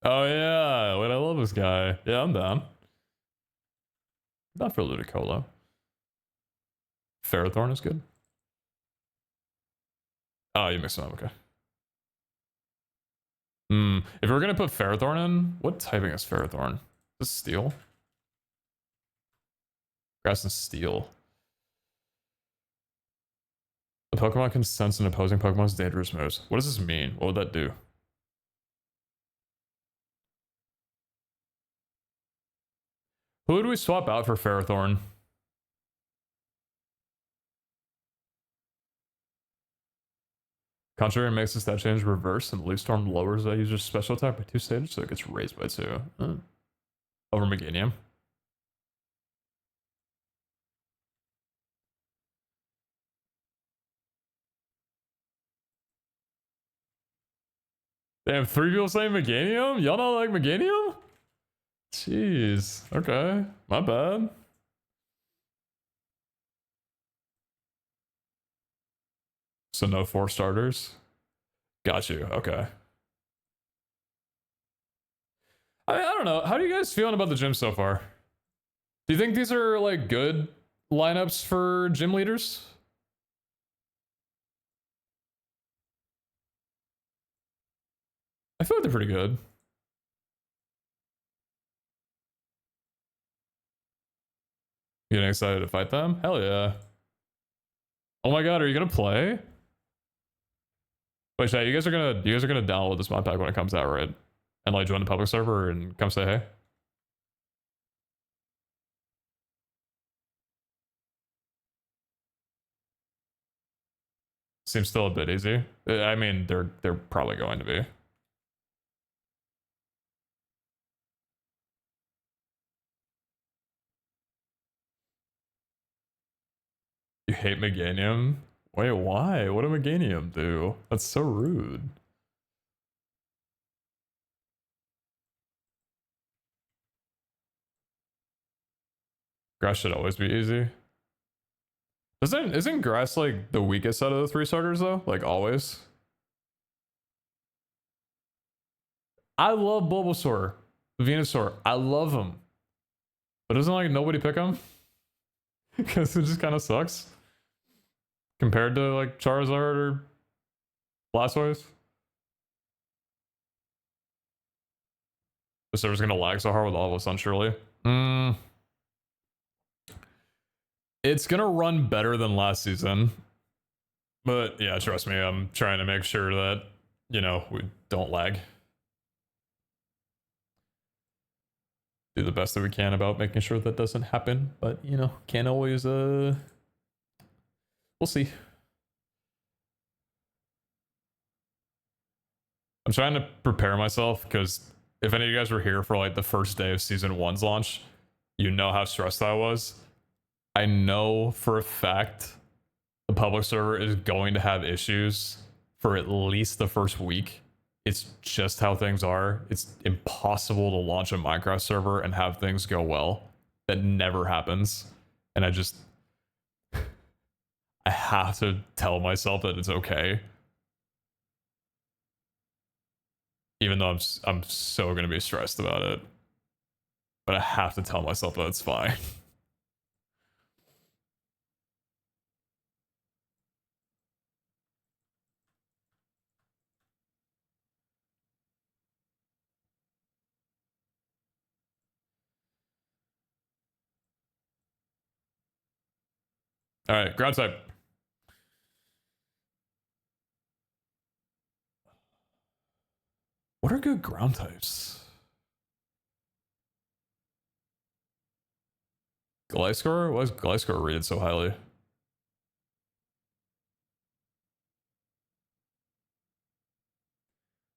Oh yeah, wait, I love this guy. Yeah, I'm down. Not for Ludicolo. Ferrothorn is good. Oh, you mixed them up, okay. If we're gonna put Ferrothorn in, what typing is Ferrothorn? Is this steel? Grass and steel. The Pokemon can sense an opposing Pokemon's dangerous moves. What does this mean? What would that do? Who would we swap out for Ferrothorn? Contrary makes the stat change reverse, and Leaf Storm lowers that user's special attack by 2 stages, so it gets raised by 2. Over Meganium. They have 3 people saying Meganium? Y'all not like Meganium? Jeez. Okay. My bad. So no 4 starters? Got you. Okay. I don't know. How are you guys feeling about the gym so far? Do you think these are like good lineups for gym leaders? I feel like they're pretty good. You getting excited to fight them? Hell yeah. Oh my god, are you gonna play? Wait, chat, you guys are gonna download this mod pack when it comes out, right? And like join the public server and come say hey? Seems still a bit easy. I mean, they're probably going to be. You hate Meganium? Wait, why? What did Meganium do? That's so rude. Grass should always be easy. Isn't grass like the weakest out of the 3 starters though? Like always. I love Bulbasaur, Venusaur. I love them, but isn't like nobody pick them because it just kind of sucks compared to like Charizard or Blastoise. The server's gonna lag so hard with all of us on surely. It's gonna run better than last season, but yeah, trust me, I'm trying to make sure that we don't lag. Do the best that we can about making sure that doesn't happen, but can't always. We'll see. I'm trying to prepare myself because if any of you guys were here for like the first day of season 1's launch, you know how stressed I was. I know for a fact the public server is going to have issues for at least the first week. It's just how things are. It's impossible to launch a Minecraft server and have things go well. That never happens. And I have to tell myself that it's okay. Even though I'm so going to be stressed about it. But I have to tell myself that it's fine. All right, ground type. What are good ground types? Gliscor? Why is Gliscor rated so highly?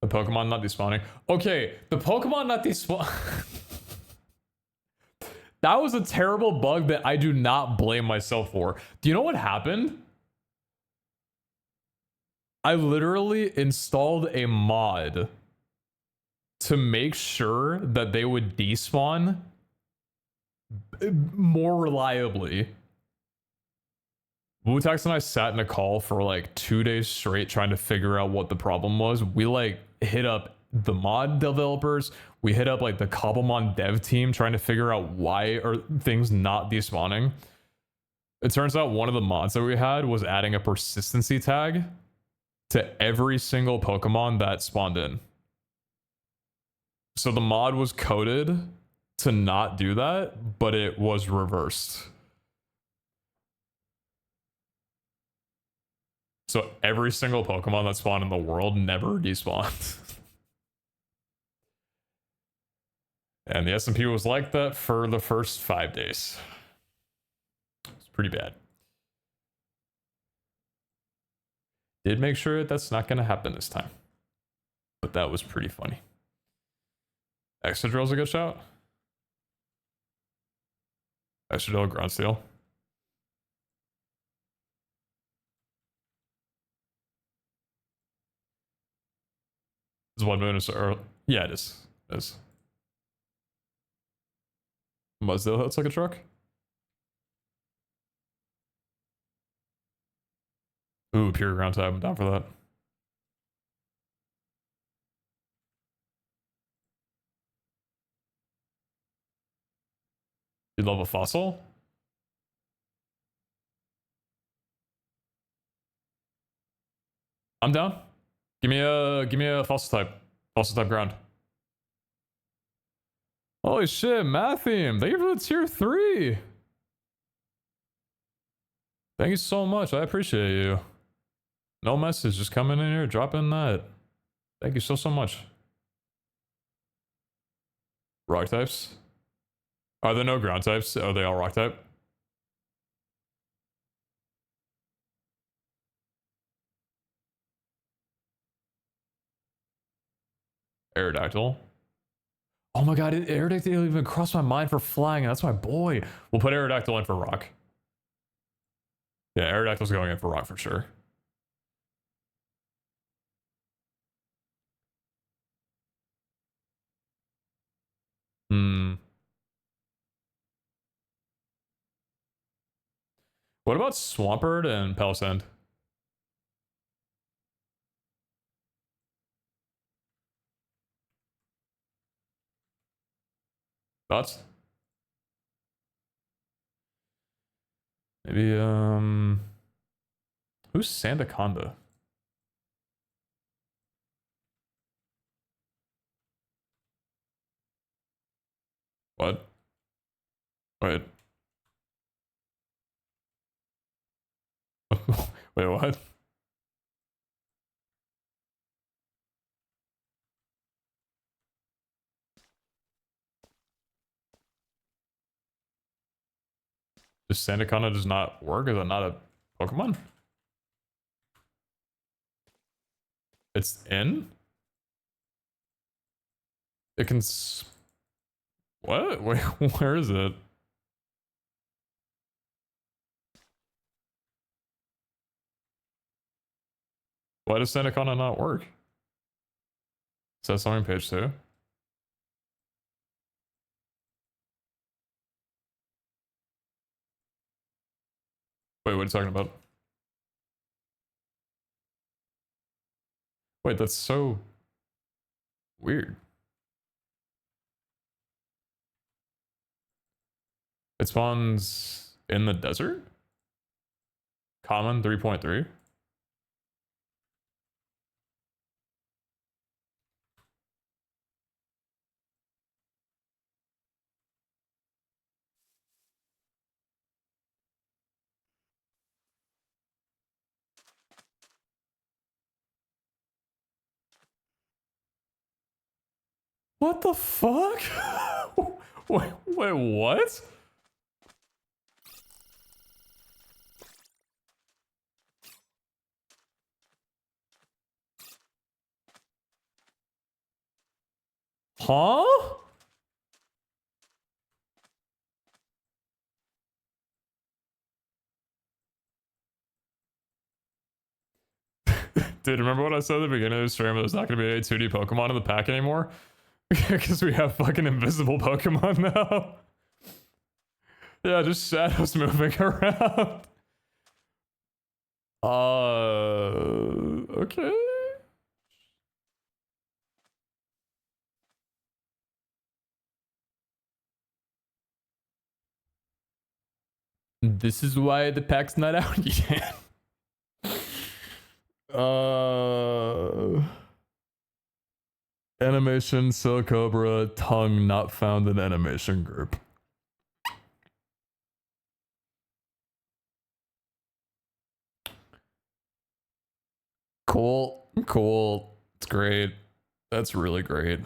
The Pokemon not despawning. Okay, the Pokemon not despawn. That was a terrible bug that I do not blame myself for. Do you know what happened? I literally installed a mod to make sure that they would despawn more reliably. Wutex and I sat in a call for like 2 days straight trying to figure out what the problem was. We like hit up the mod developers. We hit up like the cobblemon dev team trying to figure out why are things not despawning. It turns out one of the mods that we had was adding a persistency tag to every single Pokemon that spawned in. So the mod was coded to not do that, but it was reversed. So every single Pokemon that spawned in the world never despawned. And the SMP was like that for the first 5 days. It's pretty bad. Did make sure that's not going to happen this time. But that was pretty funny. Excadrill's a good shout. Excadrill, Ground Steel. Is one moon is early? Yeah, it is. It is. Muzdale hits like a truck. Ooh, pure ground type. I'm down for that. You love a fossil? I'm down. Give me a fossil type ground. Holy shit, Matthew! Thank you for the tier 3. Thank you so much. I appreciate you. No message, just coming in here, dropping that. Thank you so much. Rock types? Are there no ground types? Are they all rock type? Aerodactyl. Oh my god, Aerodactyl didn't even cross my mind for flying. That's my boy. We'll put Aerodactyl in for rock. Yeah, Aerodactyl's going in for rock for sure. What about Swampert and Palisand? Thoughts? Maybe, who's Sandaconda? What? Wait. Wait, what? Does Sandaconda does not work? Is it not a Pokemon? It's in? It can... What? Wait, where is it? Why does Sandaconda not work? Is that something page 2? Wait, what are you talking about? Wait, that's so weird. It spawns in the desert? Common 3.3? What the fuck? wait, what? Huh? Dude, remember what I said at the beginning of the stream? There's not going to be a 2D Pokemon in the pack anymore? Because we have fucking invisible Pokemon now. Yeah, just shadows moving around. Okay. This is why the pack's not out yet. Animation, Silicobra, tongue not found in animation group. Cool. Cool. It's great. That's really great.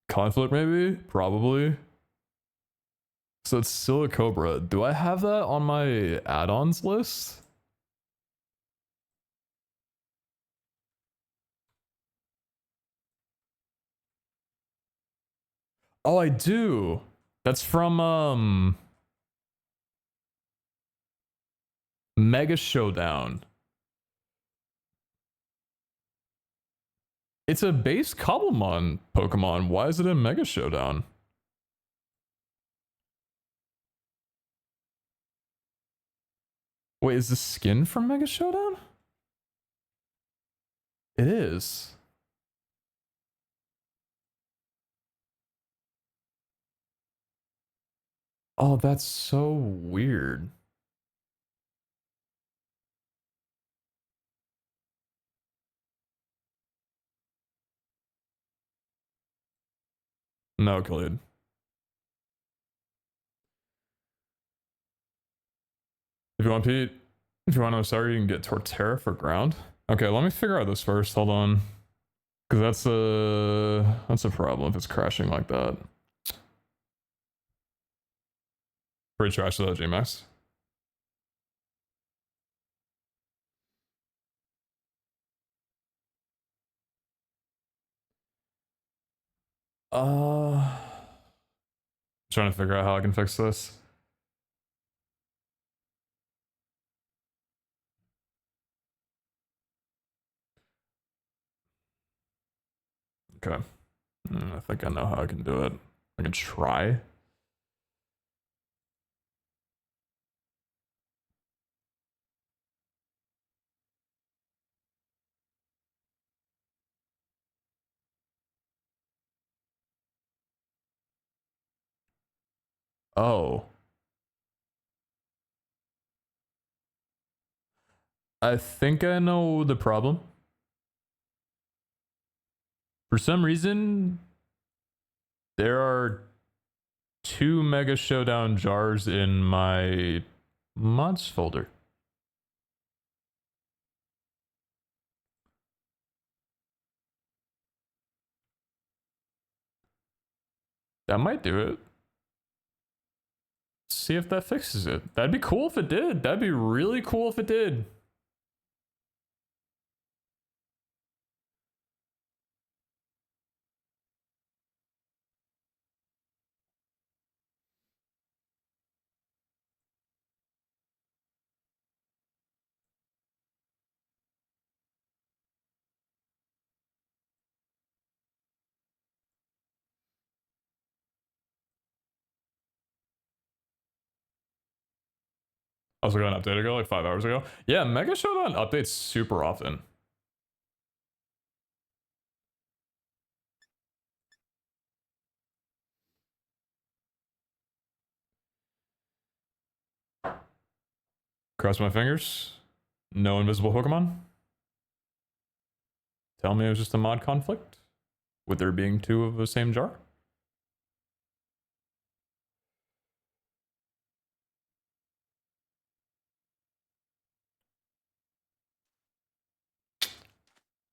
Conflict, maybe? Probably. So it's Silicobra. Do I have that on my add-ons list? Oh, I do. That's from Mega Showdown. It's a base cobblemon Pokemon. Why is it in Mega Showdown? Wait, is the skin from Mega Showdown? It is. Oh, that's so weird. No, Khalid. If you want Pete, if you want to sorry, you can get Torterra for ground. Okay, let me figure out this first. Hold on. Because that's a problem if it's crashing like that. Pretty trash to that Gmax. Trying to figure out how I can fix this. Okay. I think I know how I can do it. I can try. Oh. I think I know the problem. For some reason, there are 2 Mega Showdown jars in my mods folder. That might do it. See if that fixes it. That'd be cool if it did. That'd be really cool if it did. I was looking at an update ago, like 5 hours ago. Yeah, Mega Showdown updates super often. Cross my fingers. No invisible Pokemon. Tell me it was just a mod conflict with there being 2 of the same jar.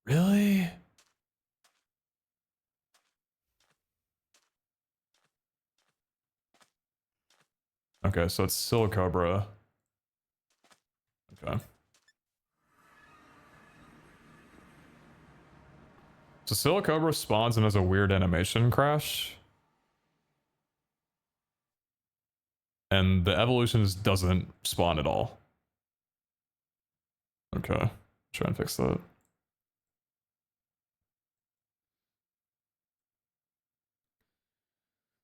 Really? Okay, so it's Silicobra. Okay. So Silicobra spawns and has a weird animation crash. And the evolutions doesn't spawn at all. Okay. Try and fix that.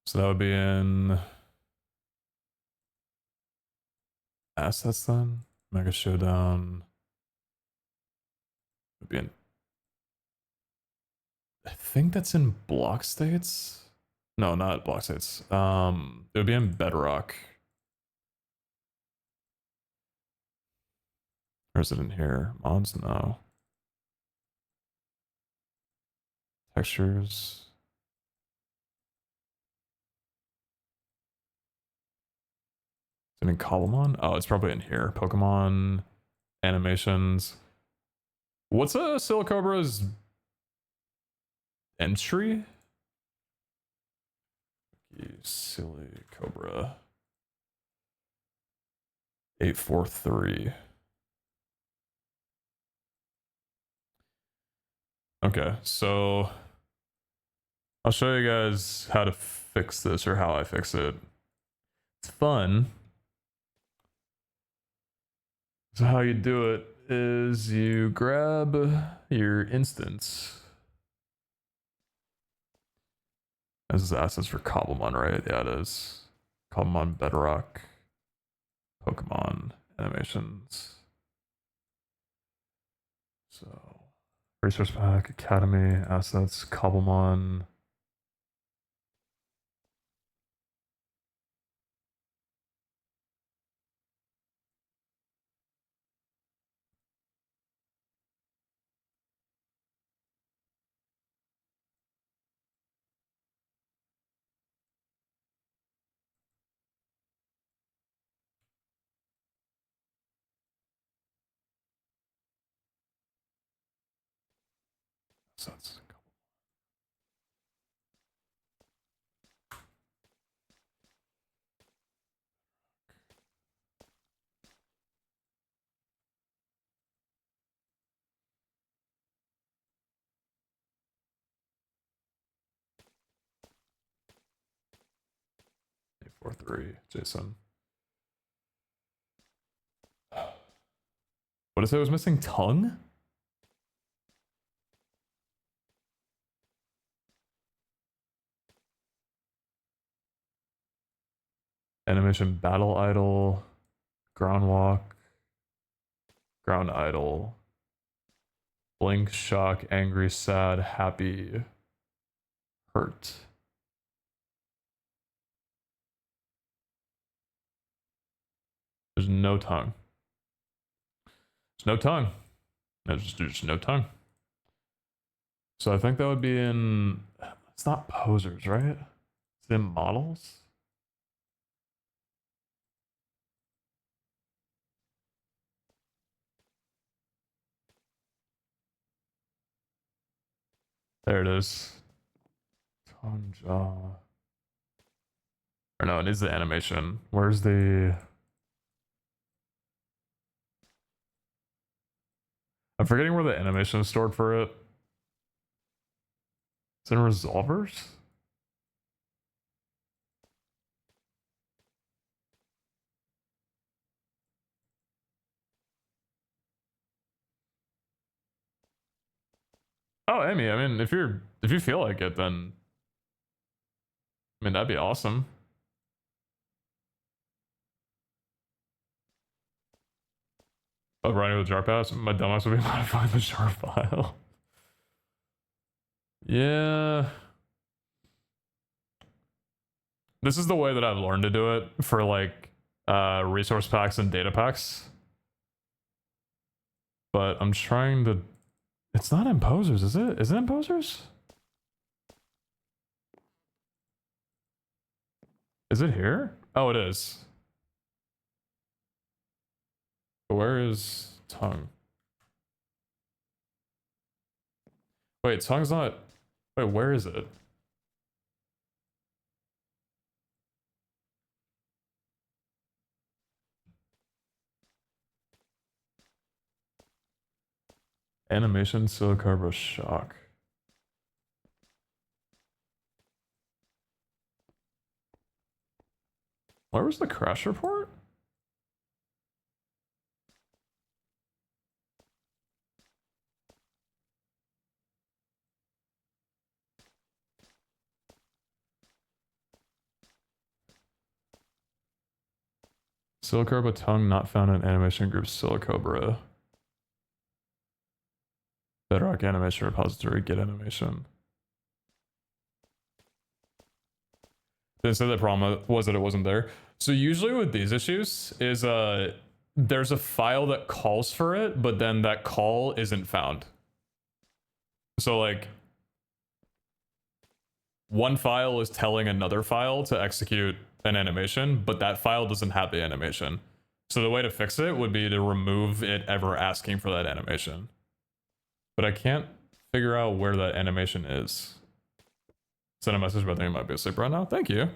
So that would be in assets then. Mega Showdown would be in. I think that's in block states. No, not block states. It would be in Bedrock. Or is it in here? Mods? No. Textures. Is it in cobblemon? Oh, it's probably in here. Pokemon animations. What's a Silicobra's entry? Silly Cobra 843. Okay, so I'll show you guys how to fix this or how I fix it. It's fun. So how you do it is you grab your instance. This is assets for Cobblemon, right? Yeah, it is. Cobblemon, Bedrock, Pokemon, animations. So, resource pack, Academy, assets, Cobblemon. Assets. 843, Jason. What did it say was missing? Tongue? Animation battle idle, ground walk, ground idle, blink, shock, angry, sad, happy, hurt. There's no tongue. There's no tongue. There's just no tongue. So I think that would be in, it's not posers, right? It's in models. There it is. Tongue, jaw. Or no, it is the animation. Where's the... I'm forgetting where the animation is stored for it. It's in resolvers? Oh, Amy, I mean, if you feel like it, then I mean that'd be awesome. Oh, running with jar pass, my dumbass would be modifying the jar file. Yeah. This is the way that I've learned to do it for like resource packs and data packs. But I'm trying to... It's not in posers, is it? Is it in posers? Is it here? Oh, it is. Where is tongue? Wait, tongue's not... Wait, where is it? Animation silicarbo shock. Where was the crash report? Silicarbo tongue not found in animation group Silicobra. Bedrock animation repository, get animation. They said the problem was that it wasn't there. So usually with these issues is there's a file that calls for it, but then that call isn't found. So like one file is telling another file to execute an animation, but that file doesn't have the animation. So the way to fix it would be to remove it ever asking for that animation. But I can't figure out where that animation is. Send a message, but I think it might be asleep right now. Thank you.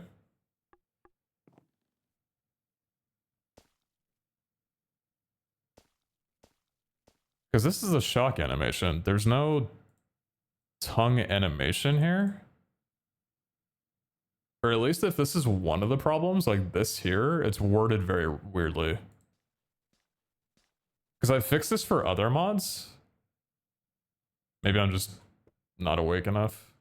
Because this is a shock animation. There's no tongue animation here. Or at least if this is one of the problems, like this here, it's worded very weirdly. Because I fixed this for other mods. Maybe I'm just not awake enough.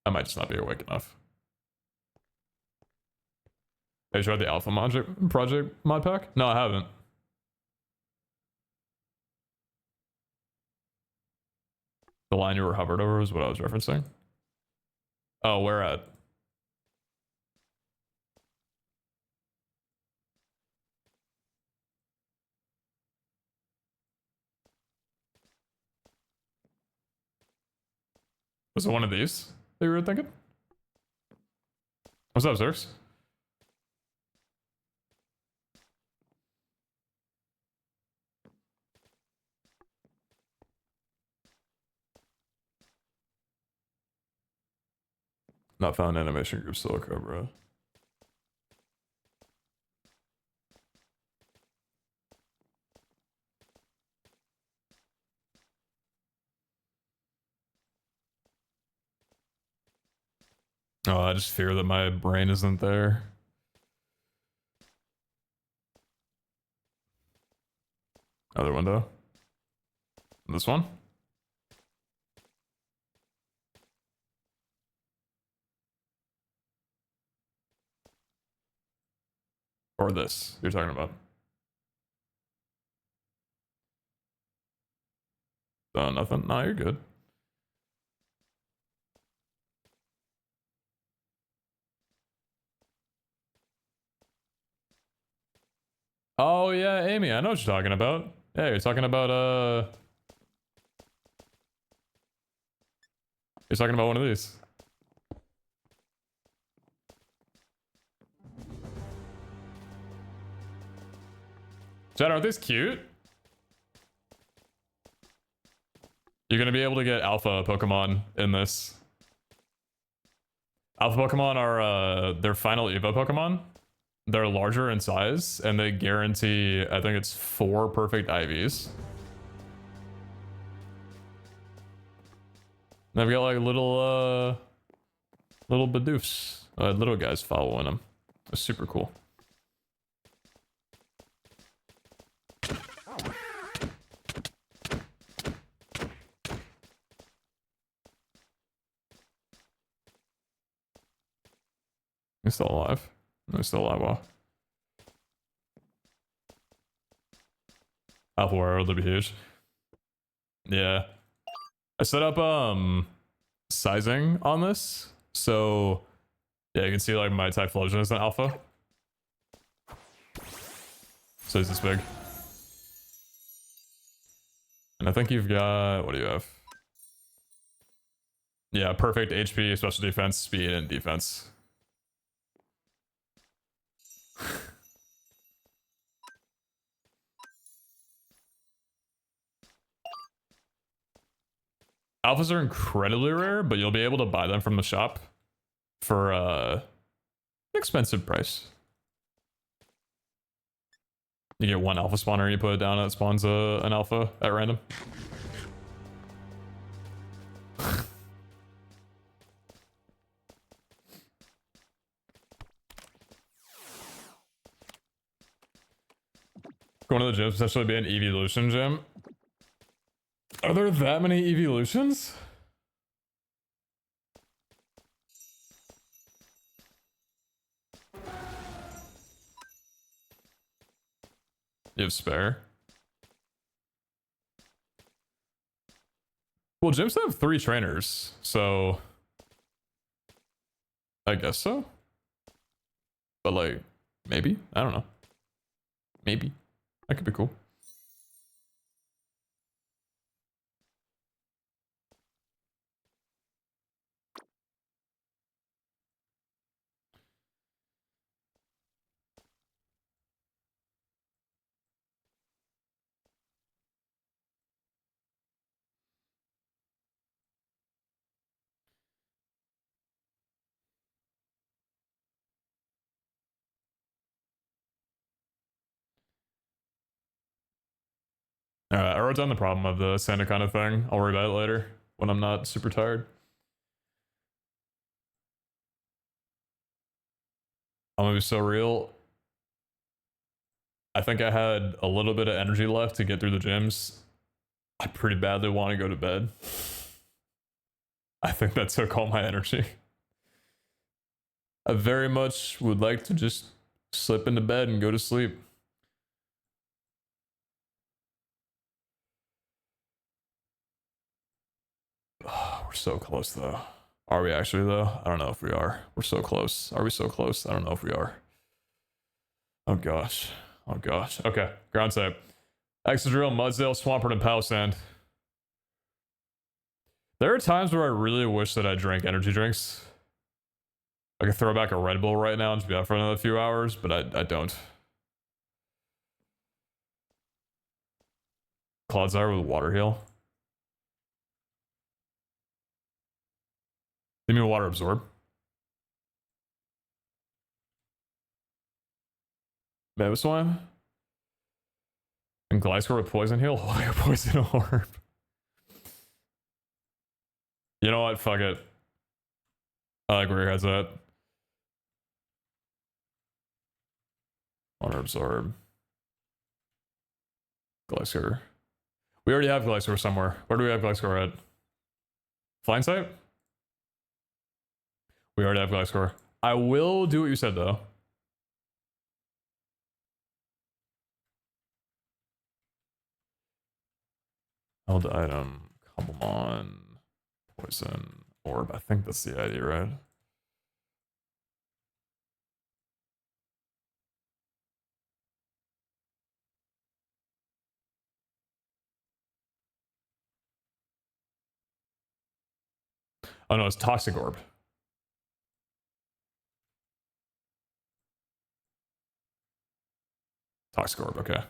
I might just not be awake enough. Have you tried the Alpha Project mod pack? No, I haven't. The line you were hovered over is what I was referencing. Oh, where at? Was it one of these that you were thinking? What's up, Zerx? Not found animation group Silica, bro. Oh, I just fear that my brain isn't there. Other window. This one? Or this you're talking about? Nothing. No, you're good. Oh yeah, Amy, I know what you're talking about. Yeah, you're talking about you're talking about one of these. Chad, aren't these cute? You're gonna be able to get alpha Pokemon in this. Alpha Pokemon are their final Evo Pokemon. They're larger in size, and they guarantee, I think it's 4 perfect IVs. They've got like little Bidoofs, little guys following them. It's super cool. He's still alive. No, he's still alive. Wow. Alpha Warrior would be huge. Yeah. I set up sizing on this. So yeah, you can see like my Typhlosion is an alpha. So he's this big. And I think you've got, what do you have? Yeah, perfect HP, special defense, speed, and defense. Alphas are incredibly rare, but you'll be able to buy them from the shop for an expensive price. You get 1 alpha spawner, you put it down, and it spawns an alpha at random. Going to the gym, potentially be an evolution gym. Are there that many evolutions? You have spare? Well, gyms have 3 trainers, so I guess so. But like, maybe? I don't know. Maybe. That could be cool. Alright, I wrote down the problem of the Santa kind of thing. I'll worry about it later when I'm not super tired. I'm gonna be so real. I think I had a little bit of energy left to get through the gyms. I pretty badly want to go to bed. I think that took all my energy. I very much would like to just slip into bed and go to sleep. Oh, we're so close though. Are we actually though? I don't know if we are. We're so close. Are we so close? I don't know if we are. Oh gosh. Oh gosh. Okay. Ground type. Excadrill, Mudsdale, Swampert, and Palossand. There are times where I really wish that I drank energy drinks. I could throw back a Red Bull right now and just be out for another few hours, but I don't. Clodsire with Water Heal. Give me a Water Absorb. Mebuswine. And Gliscor with Poison Heal. Holy Poison Orb. You know what? Fuck it. I like where your head's at. Water Absorb. Gliscor. We already have Gliscor somewhere. Where do we have Gliscor at? Flying Sight? We already have Gliscor. I will do what you said though. Held item, cobblemon, poison, orb. I think that's the ID, right? Oh no, it's toxic orb. Toxic orb, okay.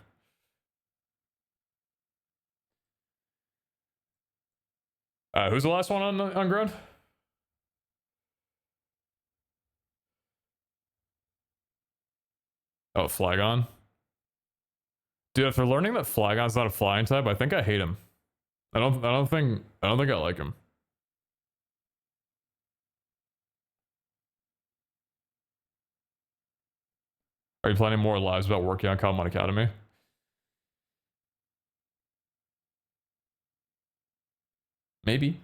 Who's the last one on ground? Oh, Flagon. Dude, after learning that Flagon's not a flying type, I think I hate him. I don't think I like him. Are you planning more lives about working on Common Academy? Maybe.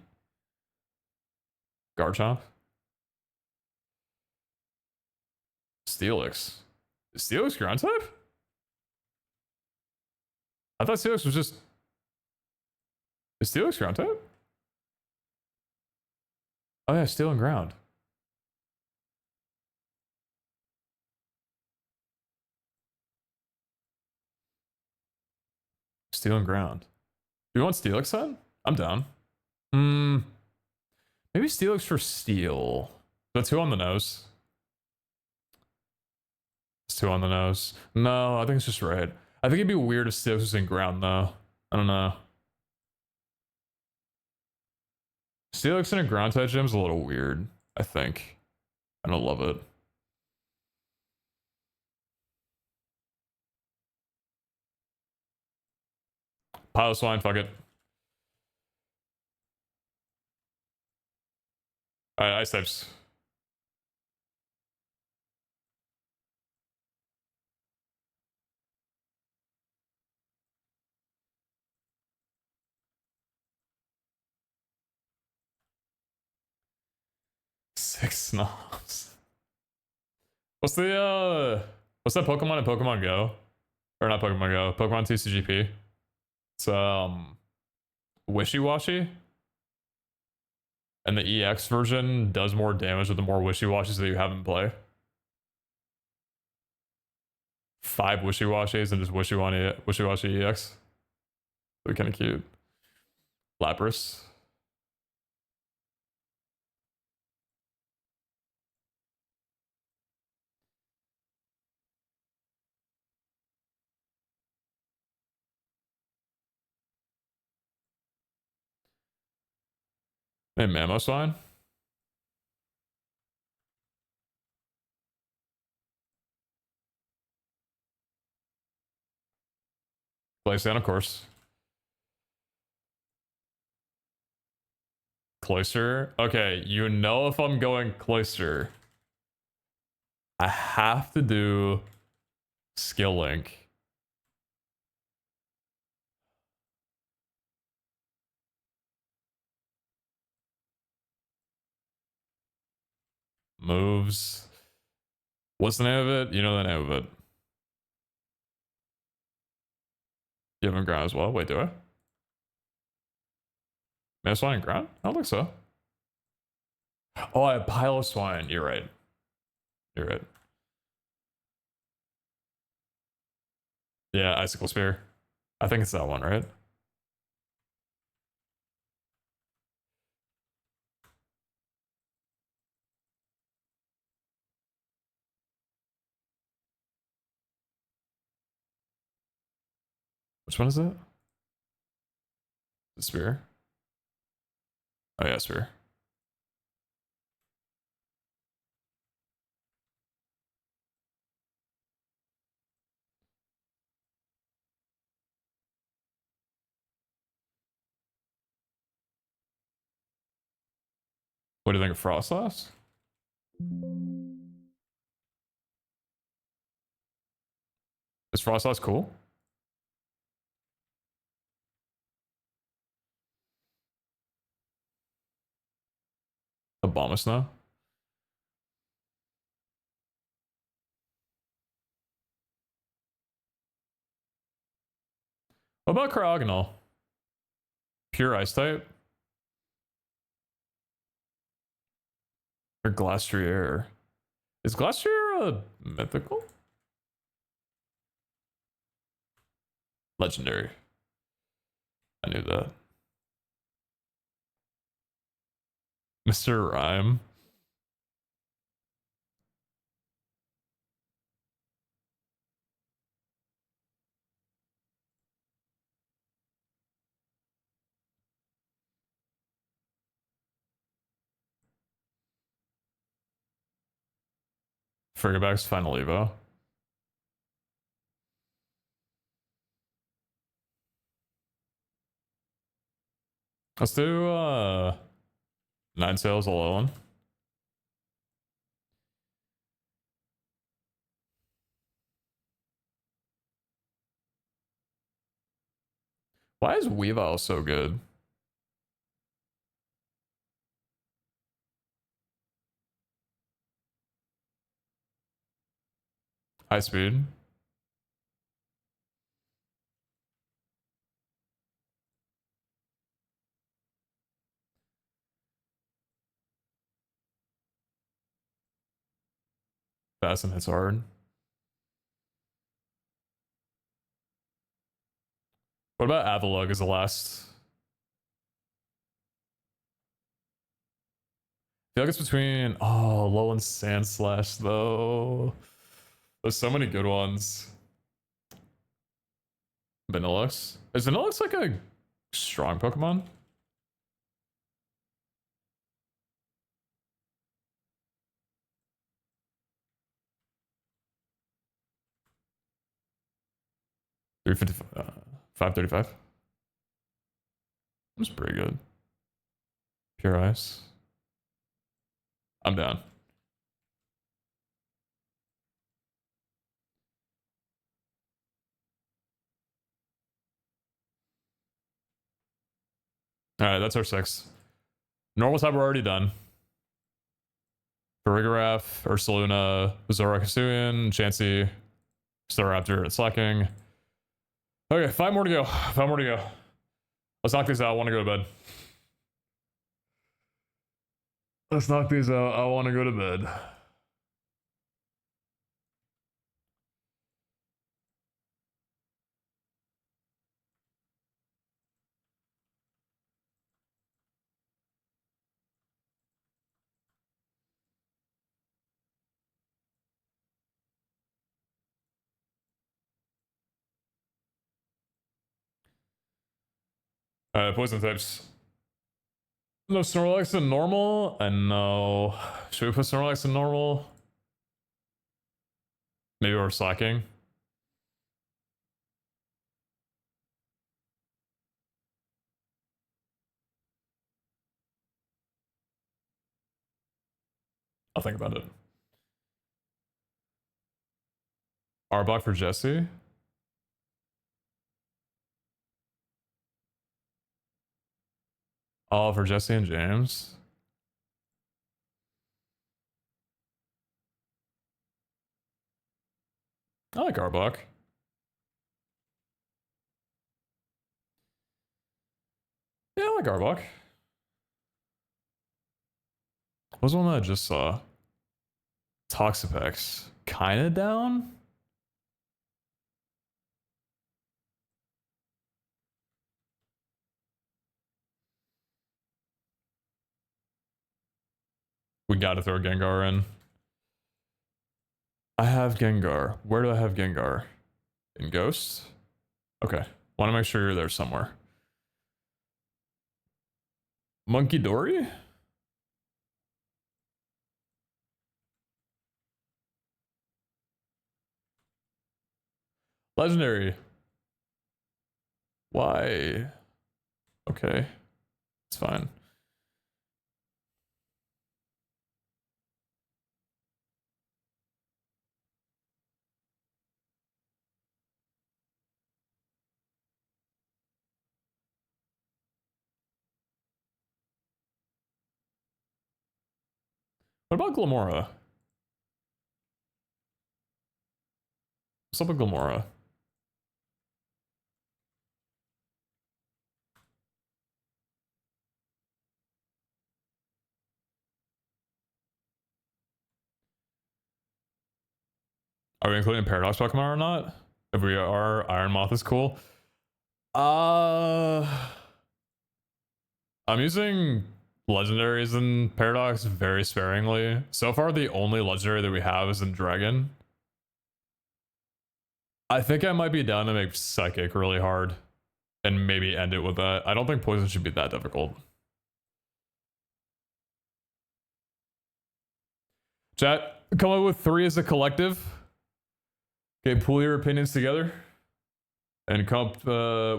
Garchomp. Steelix. Is Steelix ground type? I thought Steelix was just... Is Steelix ground type? Oh yeah, steel and ground. Steel and ground. Do you want Steelix then? I'm down. Maybe Steelix for steel. That's two on the nose. It's two on the nose. No, I think it's just right. I think it'd be weird if Steelix was in ground though. I don't know. Steelix in a ground type gym is a little weird, I think. I don't love it. Pile swine, fuck it. Alright, ice types. Six snobs. What's what's that Pokemon in Pokemon Go? Or not Pokemon Go, Pokemon TCGP. It's Wishy-Washy. And the EX version does more damage with the more Wishy-Washies that you have in play. 5 Wishy-Washies and just Wishy-Washy EX. They're kind of cute. Lapras. And Mamoswine. Glaceon, of course. Cloister. Okay, you know if I'm going Cloister, I have to do Skill Link. Moves. What's the name of it? You know the name of it. You have him ground as well? Wait, do I? Mamoswine in ground? I don't think so. Oh, I have Piloswine. You're right. You're right. Yeah, Icicle Spear. I think it's that one, right? Which one is it? The Spear? Oh yeah, Spear. What do you think of Frostlass? Is Frostlass cool? Abomasnow? What about Cryogonal? Pure ice type? Or Glastrier? Is Glastrier a mythical? Legendary. I knew that. Mr. Rhyme. Frigaback's final Evo. Let's do 9 sales alone. Why is Weavile so good? High speed. Fast and hits hard. What about Avalug as the last? I feel like it's between Lull and Sand Slash though. There's so many good ones. Vanillux. Is Vanillux like a strong Pokemon? $355. 535. That's pretty good. Pure Ice. I'm down. Alright, that's our 6. Normal type we're already done. Farigiraf, Ursaluna, Zorakasuian, Chansey, Staraptor, Slacking. Okay, 5 more to go. 5 more to go. Let's knock these out. I want to go to bed. Let's knock these out. I want to go to bed. Poison types. No Snorlax in normal? And no. Should we put Snorlax in normal? Maybe we're slacking. I'll think about it. Arbok for Jesse. Oh, for Jesse and James. I like Arbok. Yeah, I like Arbok. What was the one that I just saw? Toxapex. Kinda down? We gotta throw Gengar in. I have Gengar. Where do I have Gengar? In Ghost? Okay. Want to make sure you're there somewhere. Monkey Dory? Legendary. Why? Okay. It's fine. What about Glamora? What's up with Glamora? Are we including Paradox Pokemon or not? If we are, Iron Moth is cool. I'm using legendaries in Paradox very sparingly. So far, the only legendary that we have is in Dragon. I think I might be down to make Psychic really hard and maybe end it with that. I don't think Poison should be that difficult. Chat, come up with 3 as a collective. Okay, pull your opinions together and come up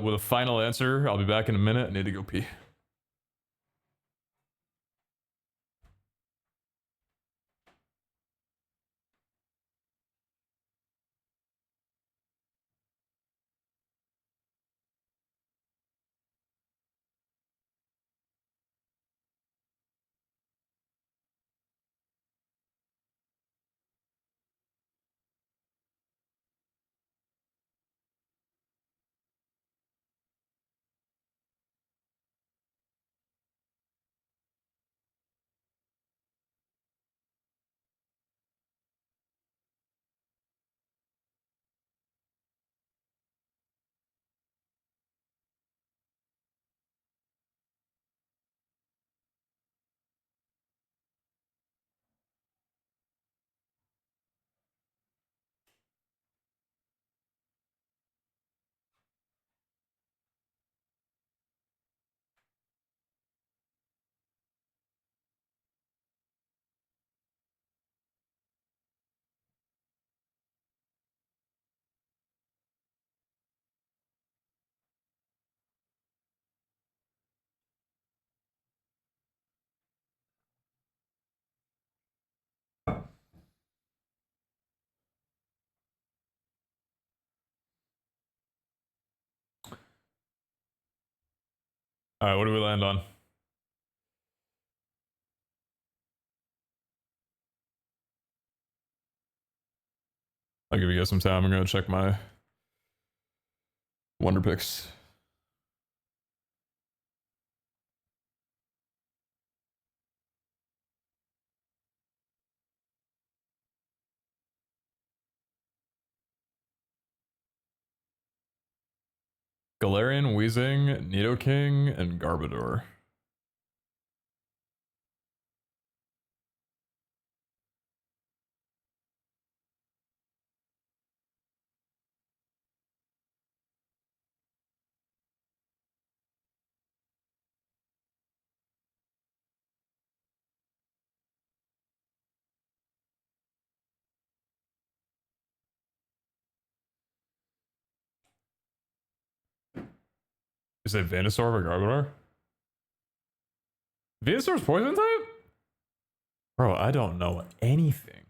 with a final answer. I'll be back in a minute. I need to go pee. All right, what do we land on? I'll give you guys some time. I'm gonna check my Wonder Picks. Galarian, Weezing, Nidoking, and Garbodor. Is it Venusaur or Garbodor? Venusaur's poison type? Bro, I don't know anything.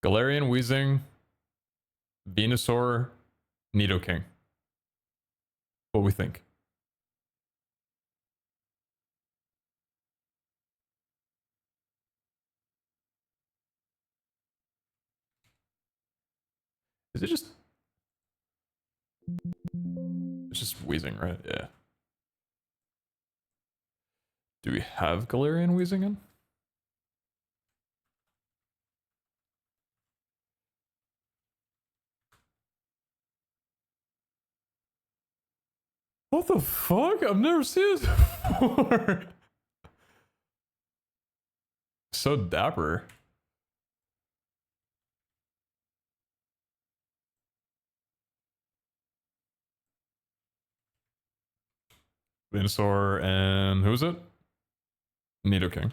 Galarian, Weezing, Venusaur, Nidoking. What we think? Is it just... It's just Weezing, right? Yeah. Do we have Galarian Weezing in? What the fuck? I've never seen this before. So dapper. Venusaur and who is it? Nidoking.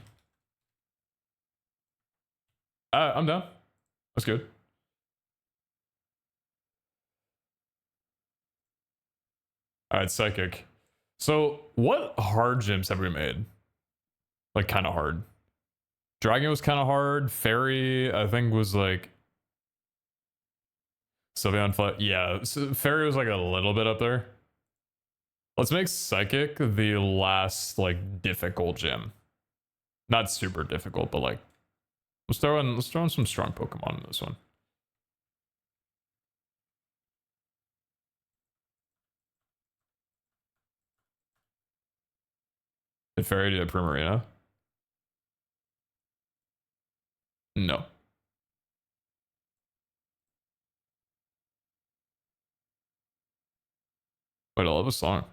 I'm down. That's good. Alright, Psychic. So, what hard gyms have we made? Like, kind of hard. Dragon was kind of hard. Fairy, I think, was like... Sylveon Flight. Yeah, so Fairy was like a little bit up there. Let's make Psychic the last, like, difficult gym. Not super difficult, but like... Let's throw in some strong Pokemon in this one. Did Fairy do a Primarina? No. Wait, I love a song.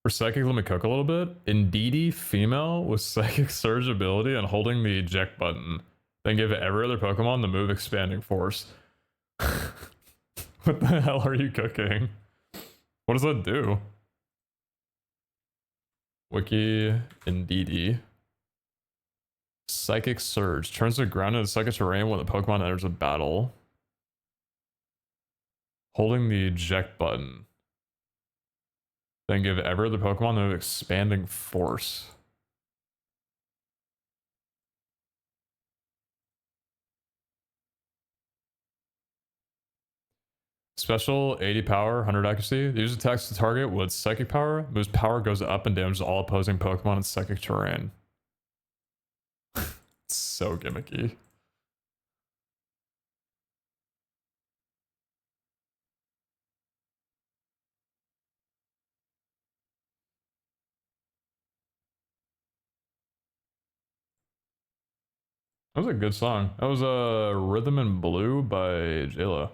For Psychic, let me cook a little bit. Indeedee female with Psychic Surge ability and holding the eject button. Then give every other Pokemon the move Expanding Force. What the hell are you cooking? What does that do? Wiki Indeedee. Psychic Surge. Turns the ground into psychic terrain when the Pokemon enters a battle. Holding the eject button. Then give every other Pokemon the move Expanding Force. Special 80 power, 100 accuracy. The user attacks the target with psychic power. Moves power goes up and damages all opposing Pokemon in psychic terrain. It's so gimmicky. That was a good song. That was a Rhythm in Blue by JLo.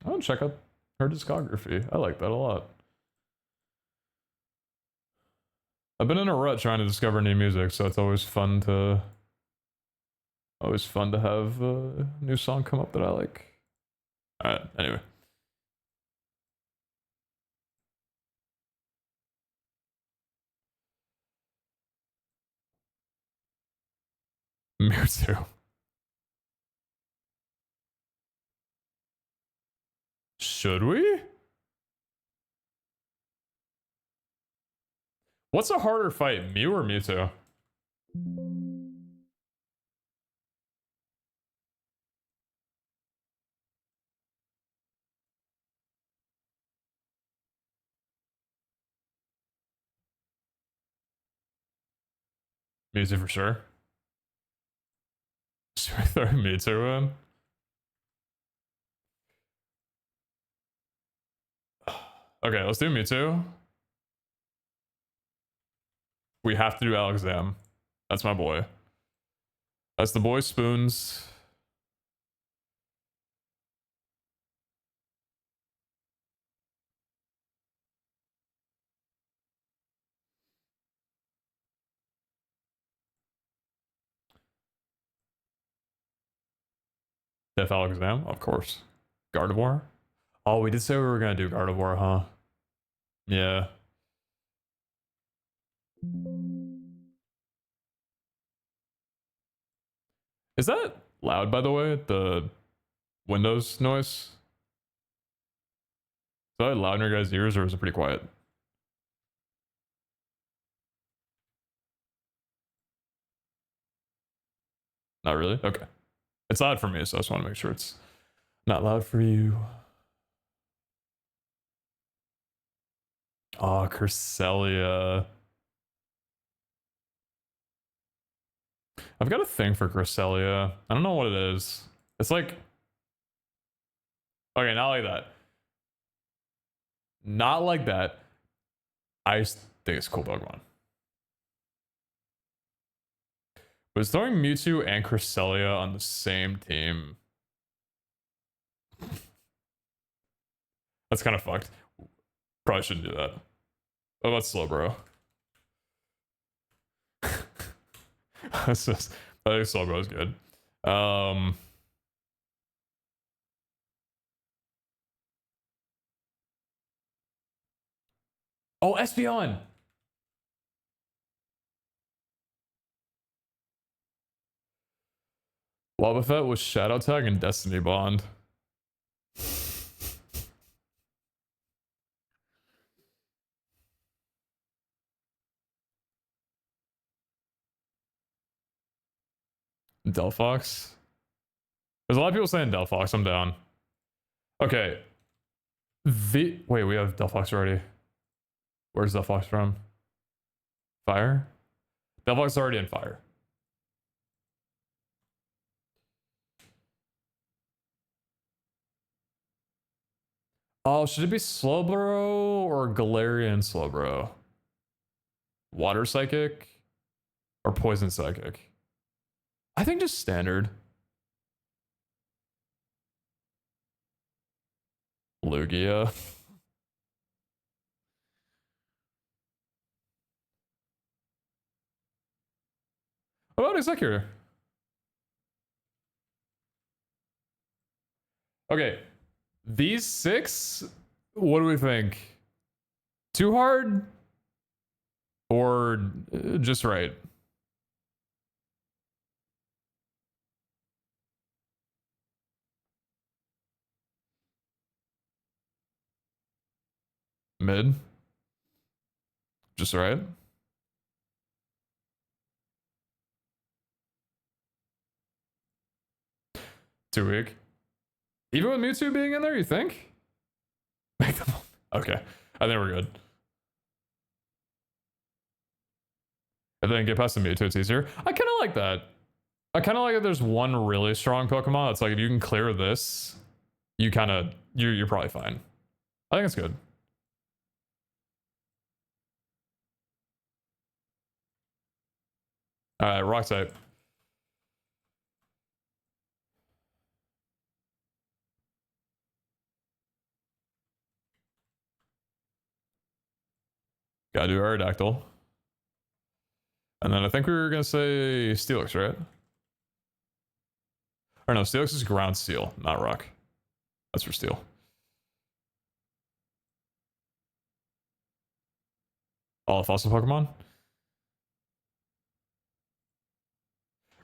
I want to check out her discography. I like that a lot. I've been in a rut trying to discover new music, so it's always fun to have a new song come up that I like. Alright, anyway. Mewtwo. Should we? What's a harder fight, Mew or Mewtwo? Mewtwo for sure. Should we throw Mewtwo in? Okay, let's do Mewtwo. We have to do Alakazam. That's my boy. That's the boy Spoons. Death Alakazam, of course. Gardevoir. Oh, we did say we were gonna do Gardevoir, huh? Yeah. Is that loud, by the way? The Windows noise? Is that loud in your guys' ears, or is it pretty quiet? Not really? Okay. It's loud for me, so I just want to make sure it's not loud for you. Oh, Cresselia. I've got a thing for Cresselia. I don't know what it is. It's like... Okay, not like that. Not like that. I just think it's a cool Pokemon. But is throwing Mewtwo and Cresselia on the same team... That's kind of fucked. Probably shouldn't do that. What about Slowbro? That's just... I think Slowbro is good. Oh, Espeon! Wobbuffet was Shadow Tag and Destiny Bond. Delphox? There's a lot of people saying Delphox. I'm down. Okay. Wait, we have Delphox already. Where's Delphox from? Fire? Delphox is already in fire. Oh, should it be Slowbro or Galarian Slowbro? Water Psychic or Poison Psychic? I think just standard. Lugia. What about Executor? Okay. These 6, what do we think? Too hard? Or just right? Mid? Just right? Too weak? Even with Mewtwo being in there, you think? Okay. I think we're good. And then get past the Mewtwo, it's easier. I kind of like that. I kind of like that there's one really strong Pokemon. It's like if you can clear this, you kind of, you're probably fine. I think it's good. Alright, Rock type. Gotta do Aerodactyl. And then I think we were gonna say Steelix, right? Or no, Steelix is ground steel, not rock. That's for steel. All the fossil Pokemon?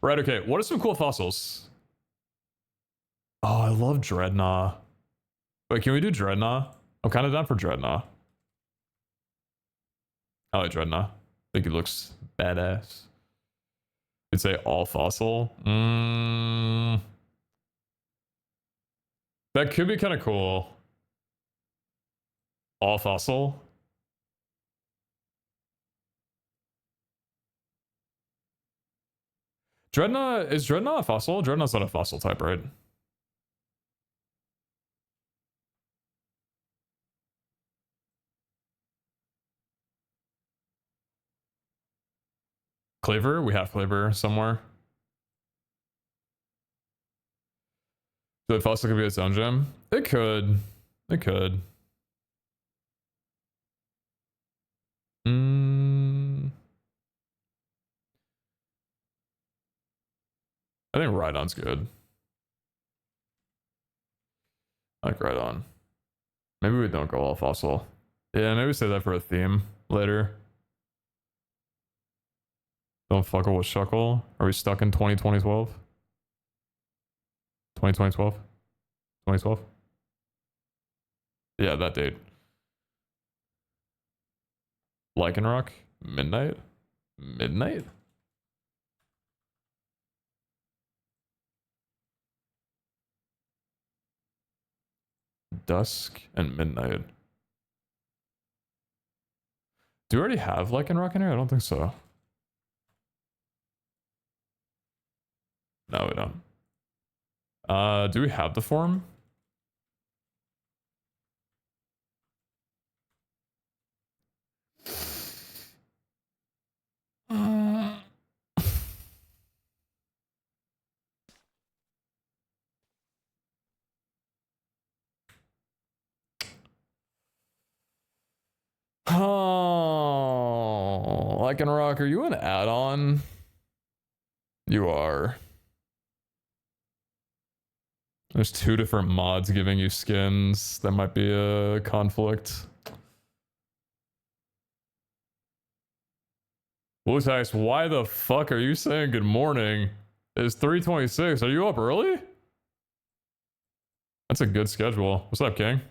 Right, okay. What are some cool fossils? Oh, I love Dreadnought. Wait, can we do Dreadnought? I'm kind of down for Dreadnought. I like Dreadnought. I think he looks badass. You'd say all fossil. That could be kind of cool. All fossil. Dreadnought, is Dreadnought a fossil? Dreadnought's not a fossil type, right? Claver? We have Claver somewhere. The fossil could be its own gem? It could. It could. I think Rhydon's good. I like Rhydon. Maybe we don't go all fossil. Yeah, maybe save that for a theme later. Don't fuckle with Shuckle. Are we stuck in 2012? 2012? 2012? Yeah, that date. Lycanroc? Midnight? Midnight? Dusk and Midnight. Do we already have Lycanroc in here? I don't think so. No, we don't. Do we have the form? Oh, Lycanroc, are you an add-on? You are. There's 2 different mods giving you skins. That might be a conflict. Wutax, why the fuck are you saying good morning? It's 3:26. Are you up early? That's a good schedule. What's up, King?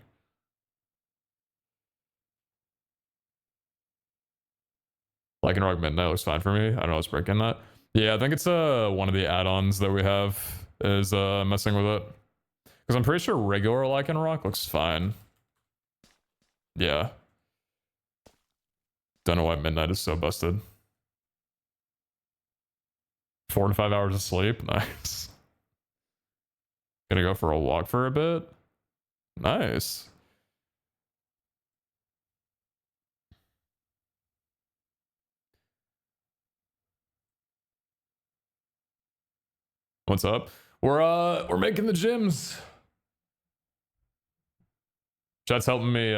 Lycanroc Midnight looks fine for me. I don't know what's breaking that. Yeah, I think it's one of the add-ons that we have. is messing with it. Because I'm pretty sure regular Lycanroc looks fine. Yeah. Don't know why Midnight is so busted. 4 to 5 hours of sleep. Nice. Gonna go for a walk for a bit. Nice. What's up? We're making the gyms. Chat's helping me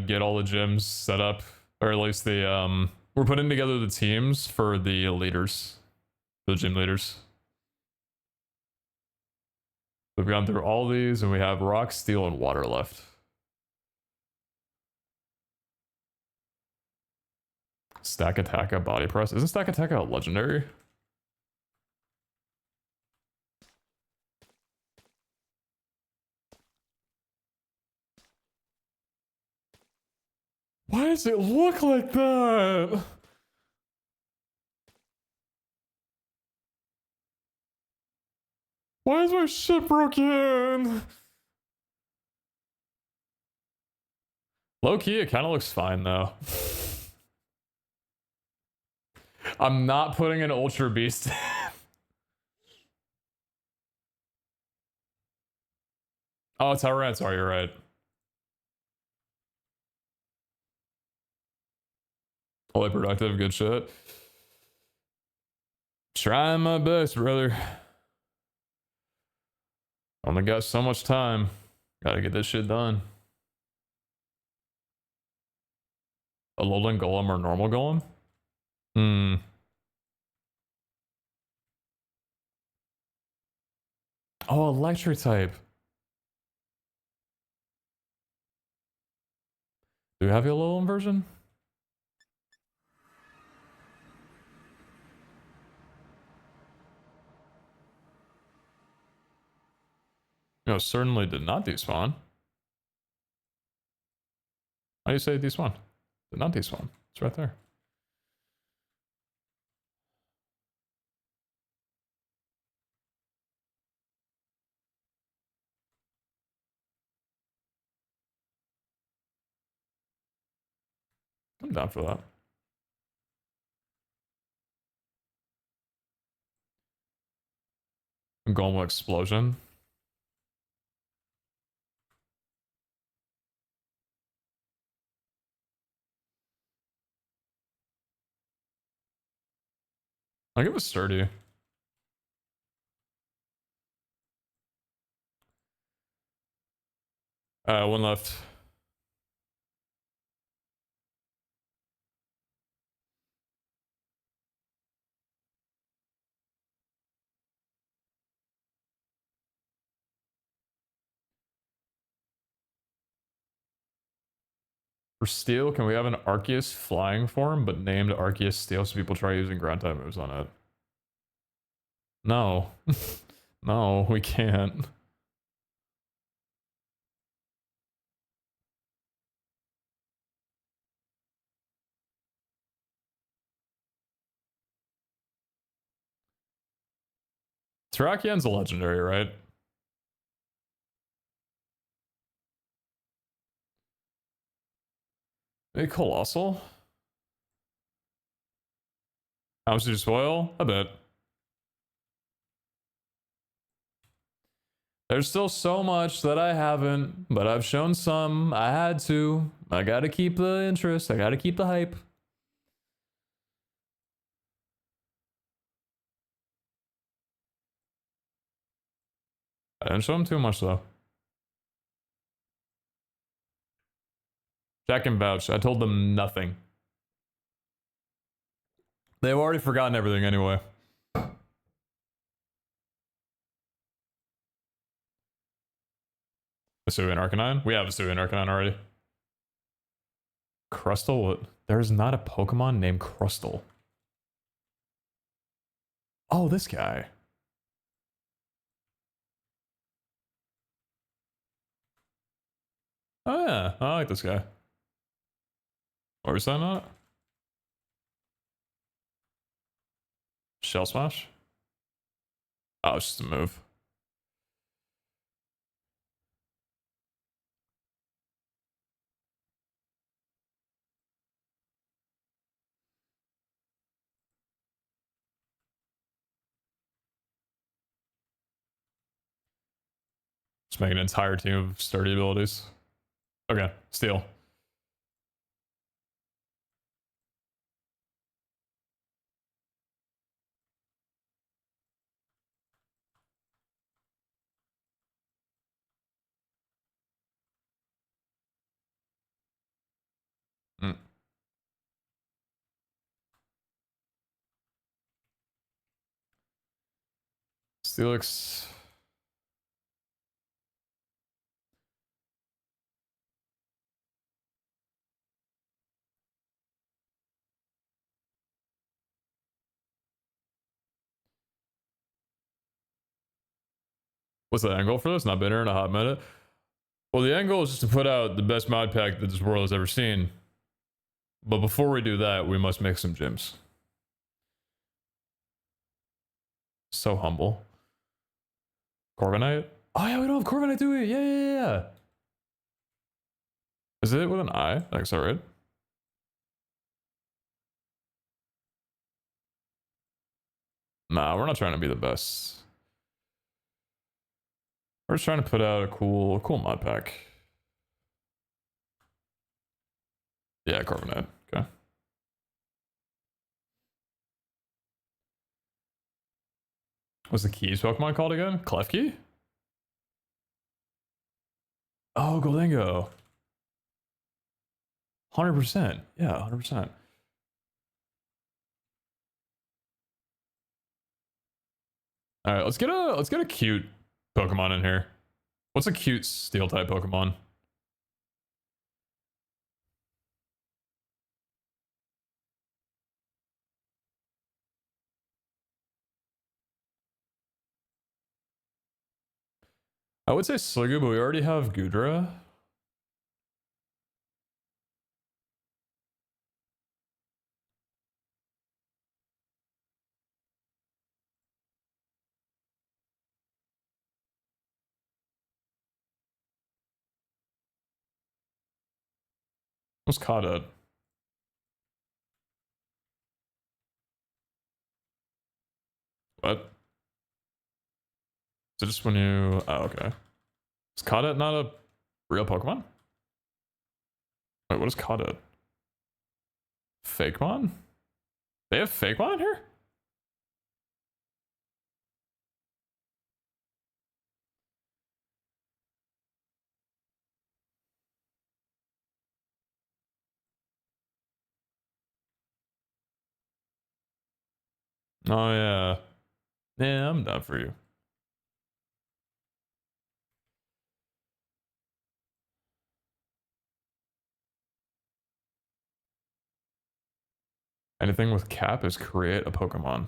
get all the gyms set up, or at least the we're putting together the teams for the leaders, the gym leaders. We've gone through all these, and we have rock, steel, and water left. Stack attack a body press. Isn't stack attack a legendary? Why does it look like that? Why is my shit broken? Low key, it kind of looks fine though. I'm not putting an Ultra Beast. Oh, it's Tyrant. Sorry, you're right. Fully productive, good shit. Trying my best, brother. Only got so much time. Gotta get this shit done. A Alolan Golem or normal Golem? Oh, electric type. Do we have the Alolan version? No, certainly did not despawn. How do you say despawn? Did not despawn. It's right there. I'm down for that. Golem explosion. I'll give it sturdy. One left. For steel, can we have an Arceus flying form, but named Arceus Steel so people try using ground type moves on it? No. No, we can't. Terrakian's a legendary, right? Maybe Colossal? How much did you spoil? A bit. There's still so much that I haven't, but I've shown some. I had to. I gotta keep the interest. I gotta keep the hype. I didn't show them too much though. Jack and vouch. I told them nothing. They've already forgotten everything anyway. Vesuvian Arcanine? We have Vesuvian Arcanine already. Crustle? What? There's not a Pokemon named Crustle. Oh, this guy. Oh yeah, I like this guy. What was that not? Shell Smash? Oh, it's just a move. Just make an entire team of sturdy abilities. Okay, steal. Mm. Steelix. What's the angle for this? Not been here in a hot minute. Well, the angle is just to put out the best mod pack that this world has ever seen. But before we do that, we must make some gyms. So humble. Corviknight? Oh yeah, we don't have Corviknight, do we? Yeah. Is it with an I? Like, so right? Nah, we're not trying to be the best. We're just trying to put out a cool mod pack. Yeah, Corviknight. Okay. What's the Keys Pokemon called again? Klefki? Oh, Golingo. 100%. Yeah, 100%. All right, let's get a cute Pokemon in here. What's a cute Steel type Pokemon? I would say Sliggoo, but we already have Goodra. What's Cauda? What? Is it just when you... Oh, okay. Is Cauda not a real Pokemon? Wait, what is Cauda? Fakemon? They have Fakemon here? Oh, yeah. Yeah, I'm down for you. Anything with cap is create a Pokemon.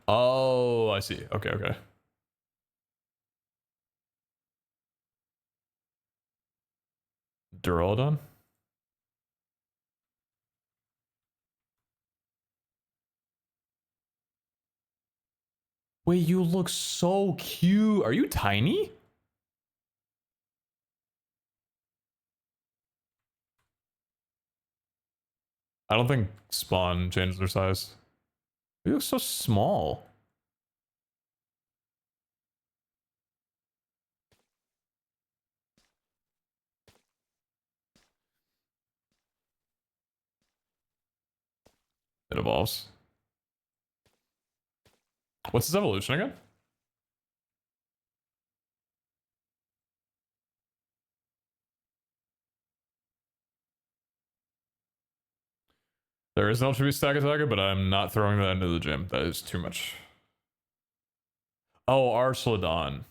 Oh, I see. Okay. Duraludon? Wait, you look so cute. Are you tiny? I don't think Spawn changed their size. You look so small. It evolves. What's his evolution again? There is an Ultra Beast Stack Attacker, but I'm not throwing that into the gym. That is too much. Oh, Arcelodon.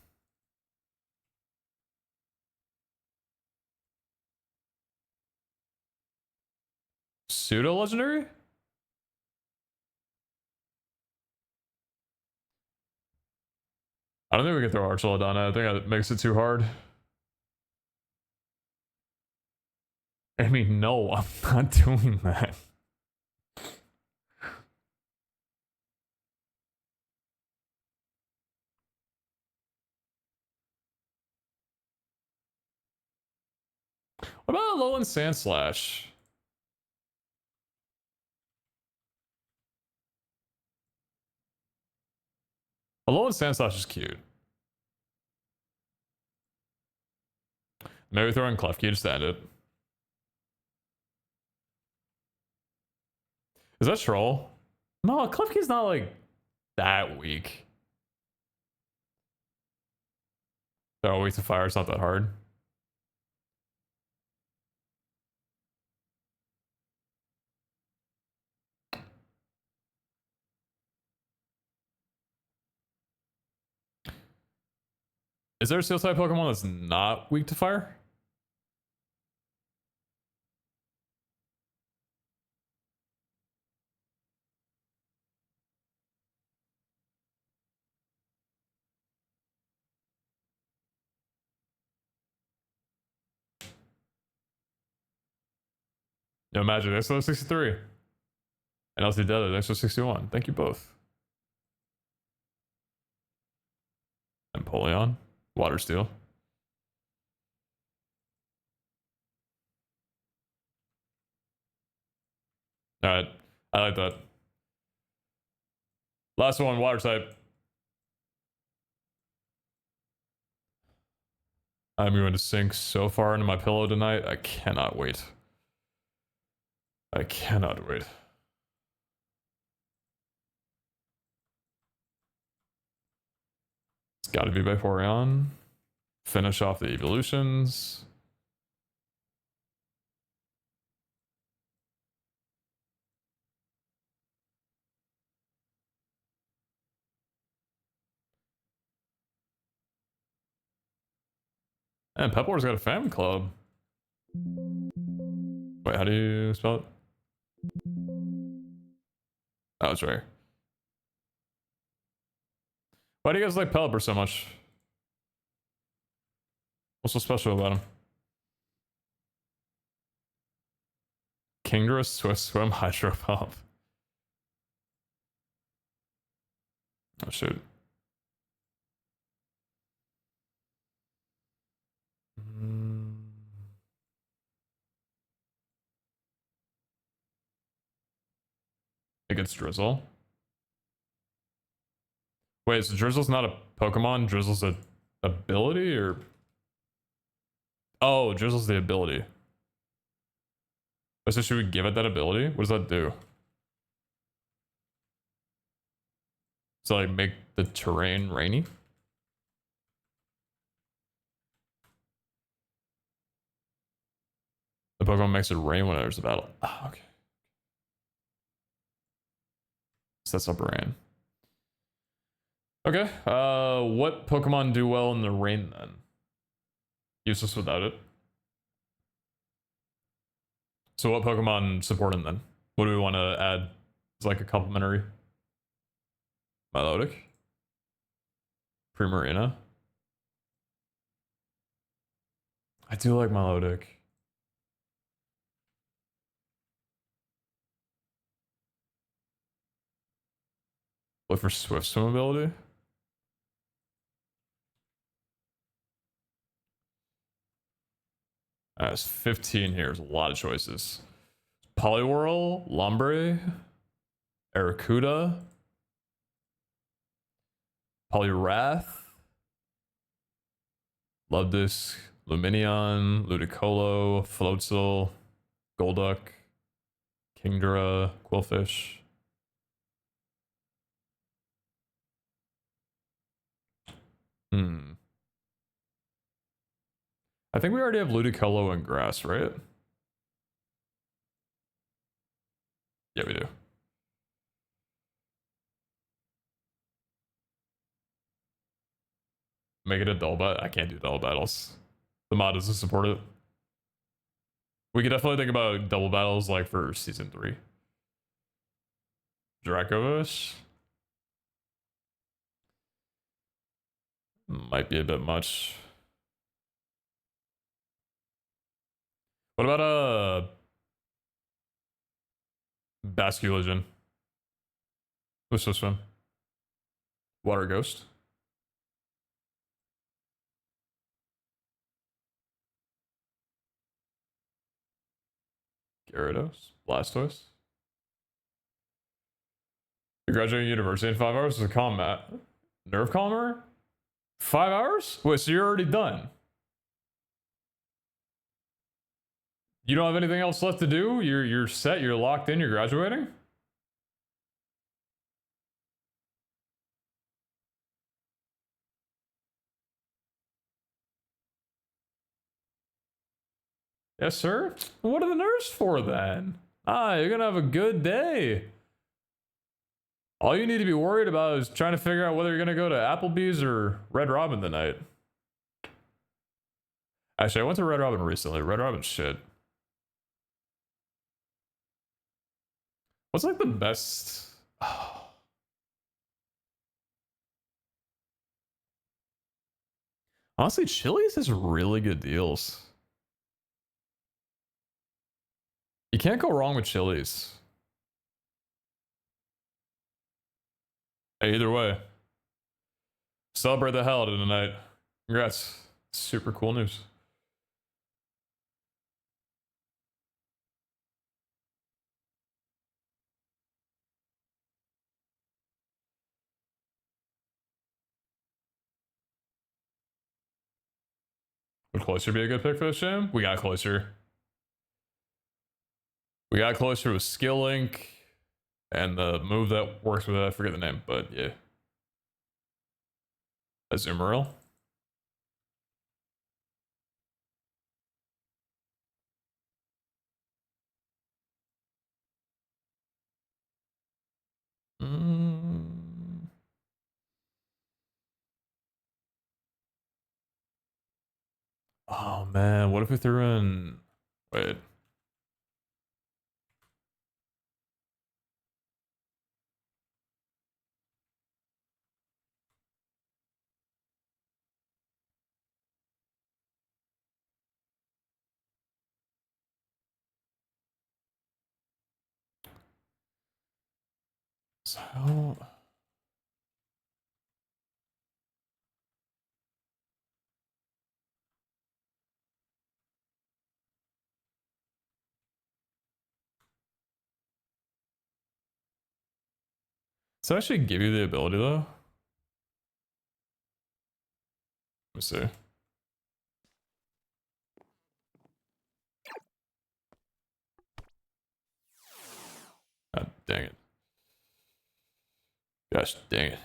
Pseudo legendary? I don't think we can throw Arcelodon. I think that makes it too hard. I mean, no, I'm not doing that. What about Alolan Sandslash? Alolan Sandslash is cute. Maybe throw in Klefki to stand it. Is that troll? No, Klefki's not like that weak. Oh, weak to fire, it's not that hard. Is there a steel type Pokemon that's not weak to fire? No Magic, XO 63. And LC Dead, XO 61. Thank you both. Empoleon, Water Steel. Alright, I like that. Last one, Water type. I'm going to sink so far into my pillow tonight. I cannot wait. I cannot wait. It's got to be Vaporeon. Finish off the evolutions. And Peplore's got a fan club. Wait, how do you spell it? Oh, it's right. Why do you guys like Pelipper so much? What's so special about him? Kingdra, Swift Swim, Hydro Pump. Oh, shoot. I think it's Drizzle. Wait, so Drizzle's not a Pokemon? Drizzle's a ability, or? Oh, Drizzle's the ability. So should we give it that ability? What does that do? So like make the terrain rainy? The Pokemon makes it rain when there's a battle. Oh, okay. Sets up rain. Okay. What Pokemon do well in the rain then? Useless without it. So what Pokemon support him then? What do we want to add? It's like a complementary. Milotic. Primarina. I do like Milotic. Look for Swift Swim ability. That's 15 here. There's a lot of choices. Poliwhirl, Lombre, Arrokuda, Poliwrath, Luvdisc, Lumineon, Ludicolo, Floatzel, Golduck, Kingdra, Quillfish. I think we already have Ludicolo and Grass, right? Yeah, we do. Make it a double battle. I can't do double battles. The mod doesn't support it. We could definitely think about double battles like for season 3. Dracovish. Might be a bit much. What about Basculogen? What's this one? Water Ghost. Gyarados. Blastoise. You're graduating university in 5 hours? It's a combat. Nerve Calmer? 5 hours? Wait, so you're already done? You don't have anything else left to do? You're set, you're locked in, you're graduating? Yes, sir. What are the nerves for then? Ah, you're gonna have a good day. All you need to be worried about is trying to figure out whether you're gonna go to Applebee's or Red Robin tonight. Actually, I went to Red Robin recently. Red Robin's shit. What's like the best? Honestly, Chili's has really good deals. You can't go wrong with Chili's. Hey, either way, celebrate the hell out of tonight. Congrats. Super cool news. Would Cloister be a good pick for this jam? We got Cloister. We got Cloister with Skill Link and the move that works with it. I forget the name, but yeah. Azumarill. Mm. Oh man, what if we threw in? Wait. So does it actually give you the ability though? Let me see. God dang it. Gosh dang it.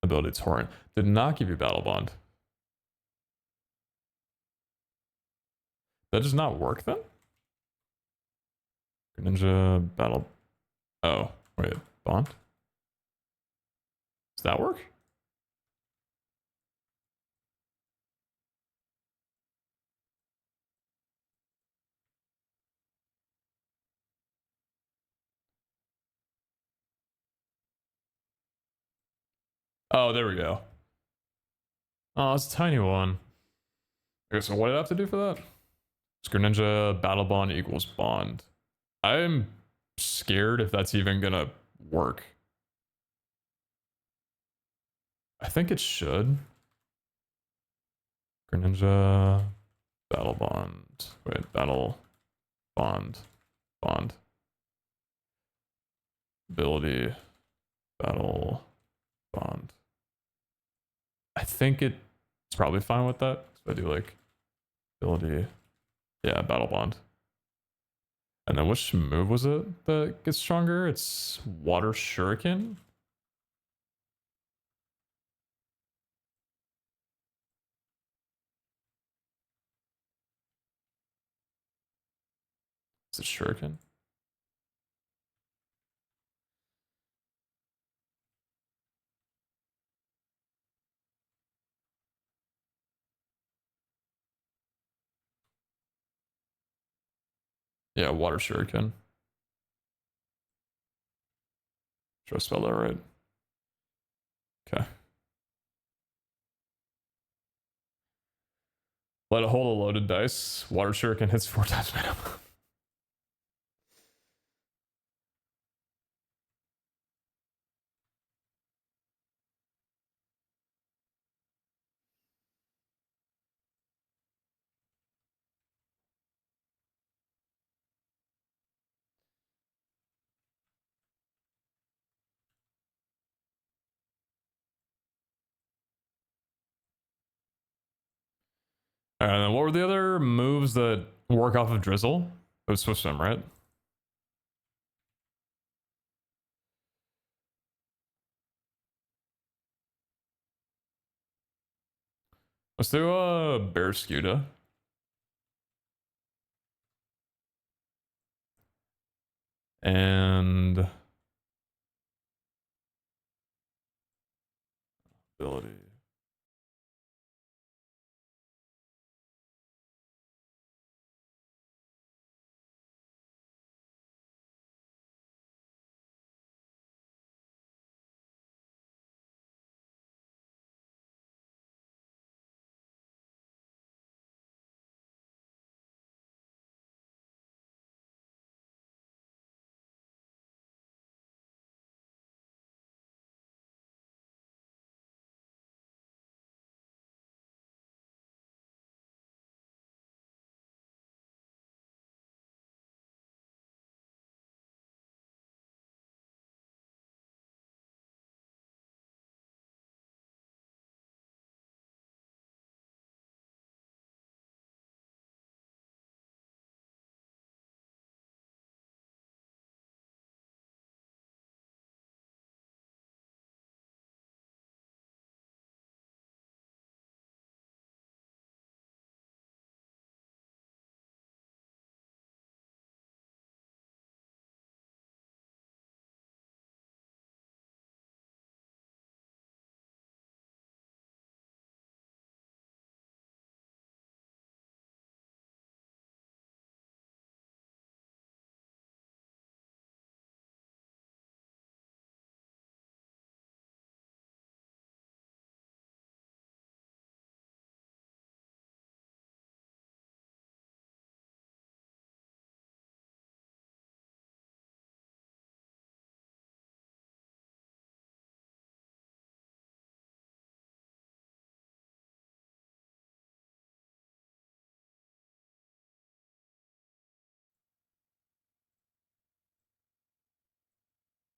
Ability Torrent. Did not give you Battle Bond. That does not work then? Ninja Battle. Oh, wait. Bond? Does that work? Oh, there we go. Oh, it's a tiny one. Okay, so what did I have to do for that? Screw Ninja Battle Bond equals Bond. I'm scared if that's even gonna work. I think it should. Greninja, Battle Bond. Wait, Battle Bond. Bond. Ability. Battle Bond. I think it's probably fine with that. So I do like ability. Yeah, Battle Bond. And then which move was it that gets stronger? It's Water Shuriken. Is it Shuriken? Yeah, Water Shuriken. Should I spell that right? Okay. Let it hold a loaded dice. Water Shuriken hits 4 times minimum. And then what were the other moves that work off of Drizzle? It was Swift Swim, right? Let's do Bear Scuda. And ability.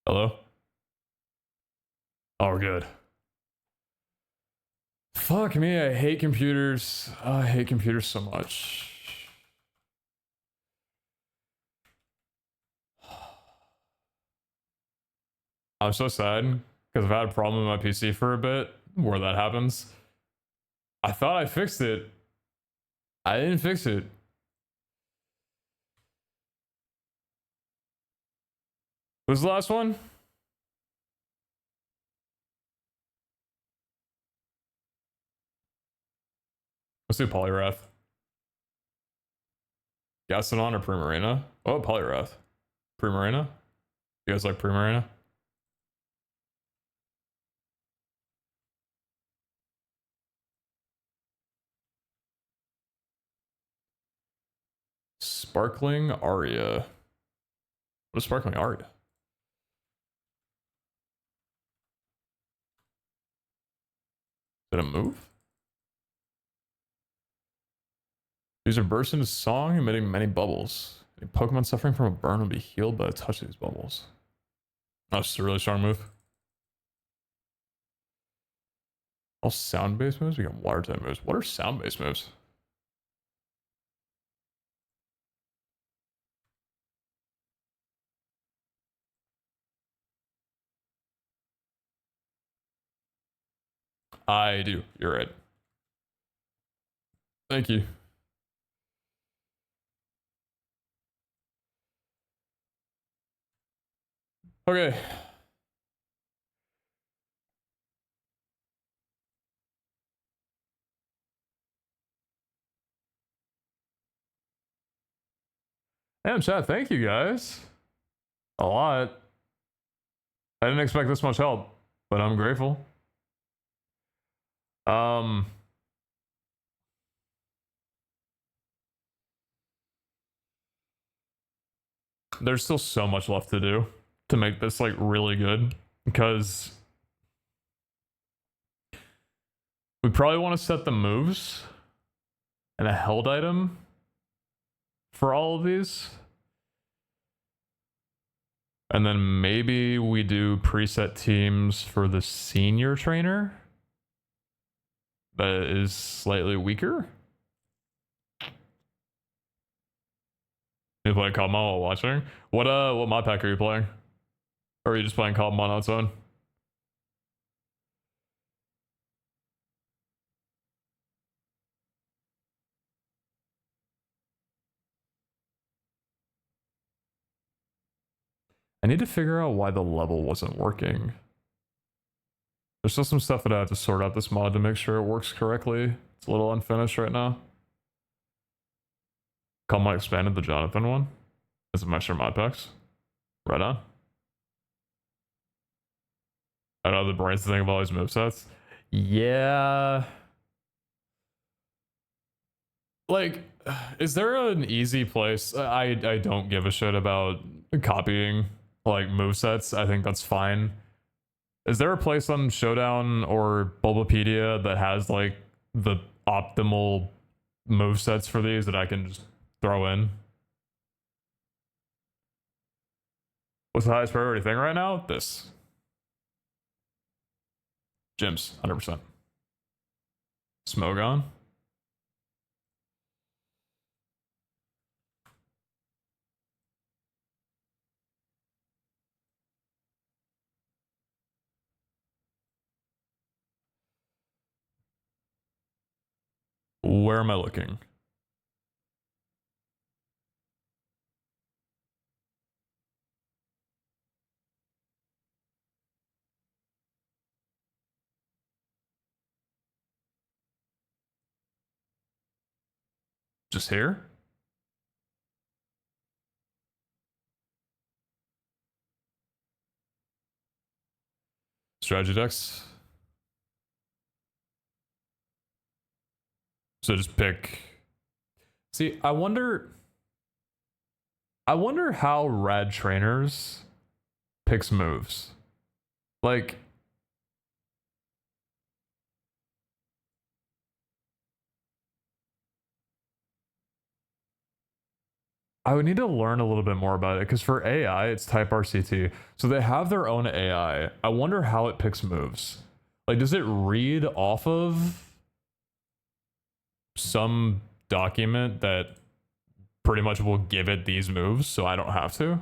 Hello? Oh, we're good. Fuck me, I hate computers. I hate computers so much. I'm so sad because I've had a problem with my PC for a bit where that happens. I thought I fixed it. I didn't fix it. Who's the last one? Let's do Polyrath. Gaston or Primarina? Oh, Polyrath. Primarina? You guys like Primarina? Sparkling Aria. What is Sparkling Aria? Did it move? User bursts into song, emitting many bubbles. A Pokemon suffering from a burn will be healed by a touch of these bubbles. That's a really strong move. All sound-based moves? We got water type moves. What are sound-based moves? I do. You're right. Thank you. Okay. Damn, chat. Thank you guys. A lot. I didn't expect this much help, but I'm grateful. There's still so much left to do to make this like really good because we probably want to set the moves and a held item for all of these. And then maybe we do preset teams for the senior trainer that is slightly weaker. You playing cobblemon while watching? What mod pack are you playing? Or are you just playing cobblemon on its own? I need to figure out why the level wasn't working. There's still some stuff that I have to sort out this mod to make sure it works correctly. It's a little unfinished right now. Cobblemon expanded the Jonathan one as some extra mod packs. Right on. I don't know the brains to think of all these movesets. Yeah. Like, is there an easy place? I don't give a shit about copying like movesets. I think that's fine. Is there a place on Showdown or Bulbapedia that has like the optimal movesets for these that I can just throw in? What's the highest priority thing right now? This. Gyms, 100%. Smogon. Where am I looking? Just here? Strategy decks. So just pick. See, I wonder how Rad Trainers picks moves. Like, I would need to learn a little bit more about it because for AI, it's type RCT. So they have their own AI. I wonder how it picks moves. Like, does it read off of some document that pretty much will give it these moves so I don't have to?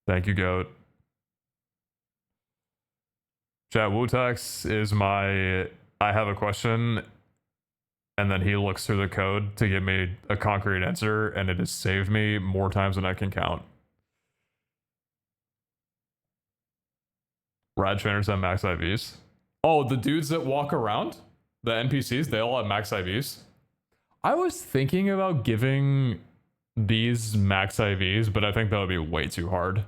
Thank you, Goat. Chat, Wutex is my I have a question, and then he looks through the code to give me a concrete answer, and it has saved me more times than I can count. Rad trainers have max IVs. Oh, the dudes that walk around? The NPCs, they all have max IVs? I was thinking about giving these max IVs, but I think that would be way too hard.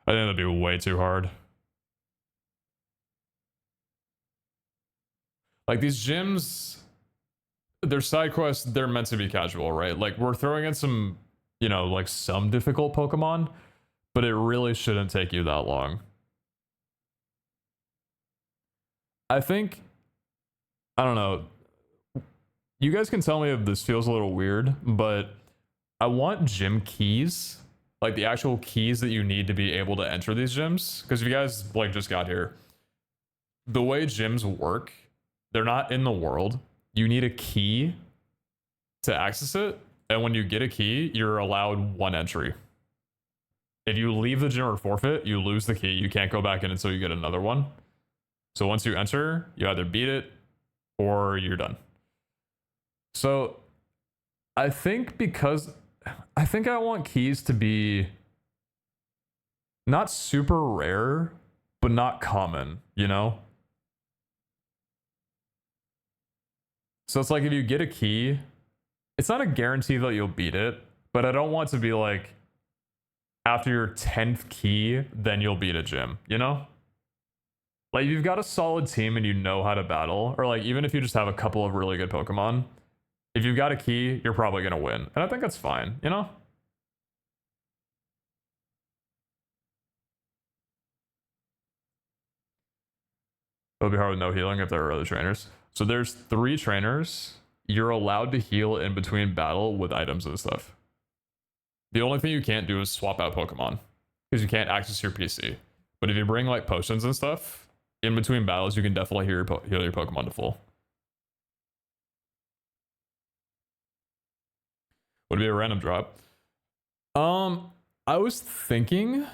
I think that'd be way too hard. Like these gyms, they're side quests, they're meant to be casual, right? Like we're throwing in some, you know, like some difficult Pokemon, but it really shouldn't take you that long. I think, I don't know. You guys can tell me if this feels a little weird, but I want gym keys, like the actual keys that you need to be able to enter these gyms. Because if you guys like just got here, the way gyms work, they're not in the world. You need a key to access it. And when you get a key, you're allowed one entry. If you leave the gym or forfeit, you lose the key. You can't go back in until you get another one. So once you enter, you either beat it or you're done. So I think I want keys to be not super rare, but not common, you know? So it's like if you get a key, it's not a guarantee that you'll beat it, but I don't want to be like after your 10th key, then you'll beat a gym, you know? Like you've got a solid team and you know how to battle, or like even if you just have a couple of really good Pokemon, if you've got a key, you're probably going to win. And I think that's fine, you know? It'll be hard with no healing if there are other trainers. So there's 3 trainers. You're allowed to heal in between battle with items and stuff. The only thing you can't do is swap out Pokemon because you can't access your PC. But if you bring like potions and stuff in between battles, you can definitely heal your Pokemon to full. Would it be a random drop? I was thinking,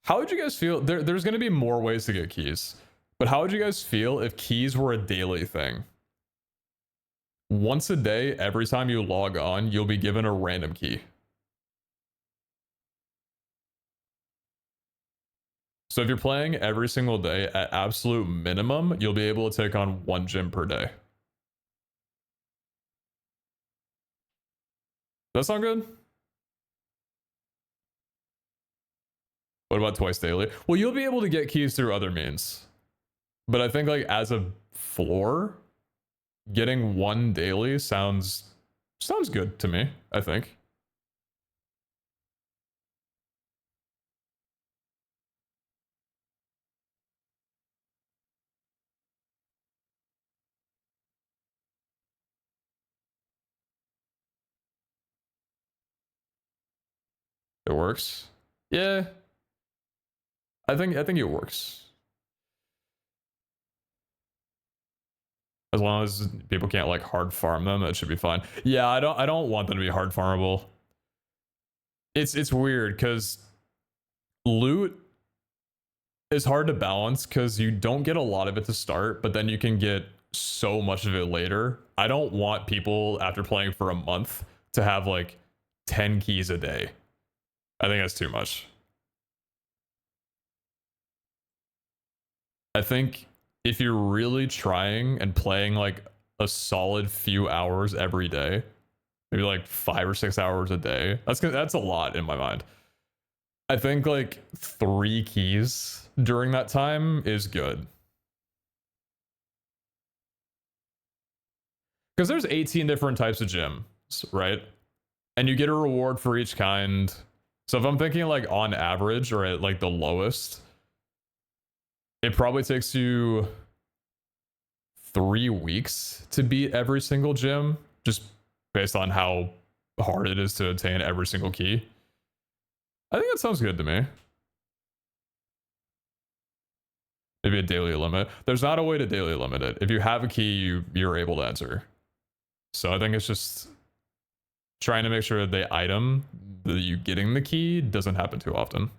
how would you guys feel? There's going to be more ways to get keys, but how would you guys feel if keys were a daily thing? Once a day, every time you log on, you'll be given a random key. So if you're playing every single day at absolute minimum, you'll be able to take on 1 gym per day. That sound good? What about twice daily? Well, you'll be able to get keys through other means. But I think like as a floor, getting 1 daily sounds good to me, I think. It works. Yeah. I think it works. As long as people can't like hard farm them, that should be fine. Yeah, I don't want them to be hard farmable. It's weird because loot is hard to balance because you don't get a lot of it to start, but then you can get so much of it later. I don't want people after playing for a month to have like 10 keys a day. I think that's too much. I think if you're really trying and playing like a solid few hours every day, maybe like 5 or 6 hours a day, that's a lot in my mind. I think like 3 keys during that time is good. Because there's 18 different types of gyms, right? And you get a reward for each kind. So if I'm thinking like on average or at like the lowest, it probably takes you 3 weeks to beat every single gym, just based on how hard it is to attain every single key. I think that sounds good to me. Maybe a daily limit. There's not a way to daily limit it. If you have a key, you're able to enter. So I think it's just trying to make sure the item that you getting the key doesn't happen too often.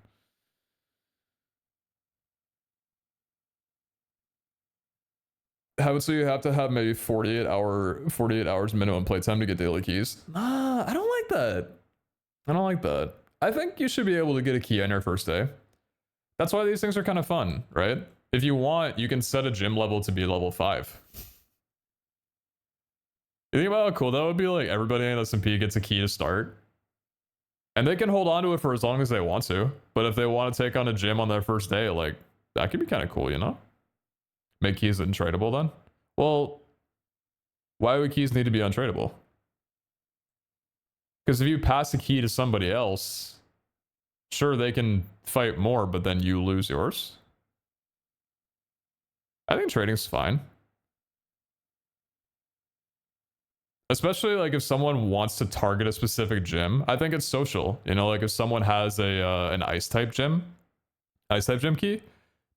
How would so you have to have maybe 48 hours minimum playtime to get daily keys? Nah, I don't like that. I don't like that. I think you should be able to get a key on your first day. That's why these things are kind of fun, right? If you want, you can set a gym level to be level 5. You think about how cool that would be? Like everybody in SMP gets a key to start. And they can hold on to it for as long as they want to. But if they want to take on a gym on their first day, like that could be kind of cool, you know? Make keys untradeable then? Well, why would keys need to be untradeable? Because if you pass a key to somebody else, sure, they can fight more, but then you lose yours. I think trading's fine. Especially like if someone wants to target a specific gym, I think it's social. You know, like if someone has a an ice type gym key,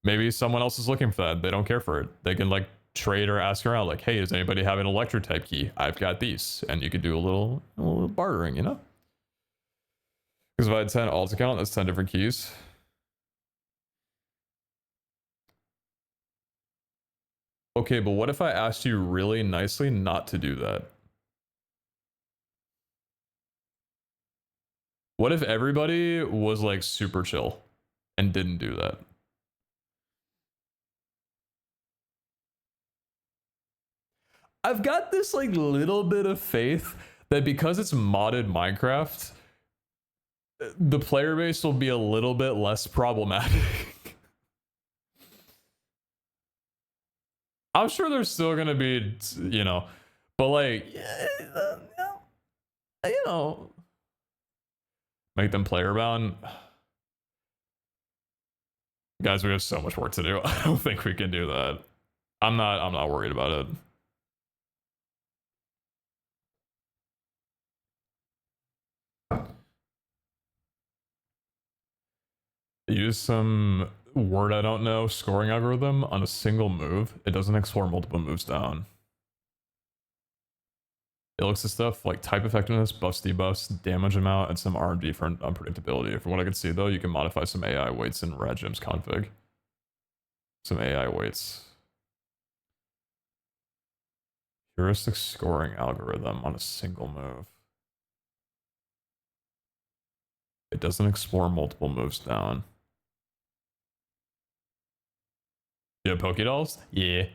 maybe someone else is looking for that. They don't care for it. They can like trade or ask around like, hey, does anybody have an electric type key? I've got these. And you could do a little bartering, you know? Because if I had 10 alt account, that's 10 different keys. Okay, but what if I asked you really nicely not to do that? What if everybody was like super chill and didn't do that? I've got this like little bit of faith that because it's modded Minecraft, the player base will be a little bit less problematic. I'm sure there's still gonna be, you know, but like, you know, make them player bound. Guys, we have so much work to do. I don't think we can do that. I'm not worried about it. Use some word I don't know scoring algorithm on a single move. It doesn't explore multiple moves down. It looks at stuff like type effectiveness, buffs, debuffs, damage amount, and some RNG for unpredictability. From what I can see though, you can modify some AI weights in Radgem's config. Some AI weights. Heuristic scoring algorithm on a single move. It doesn't explore multiple moves down. Yeah, Pokédolls? Yeah.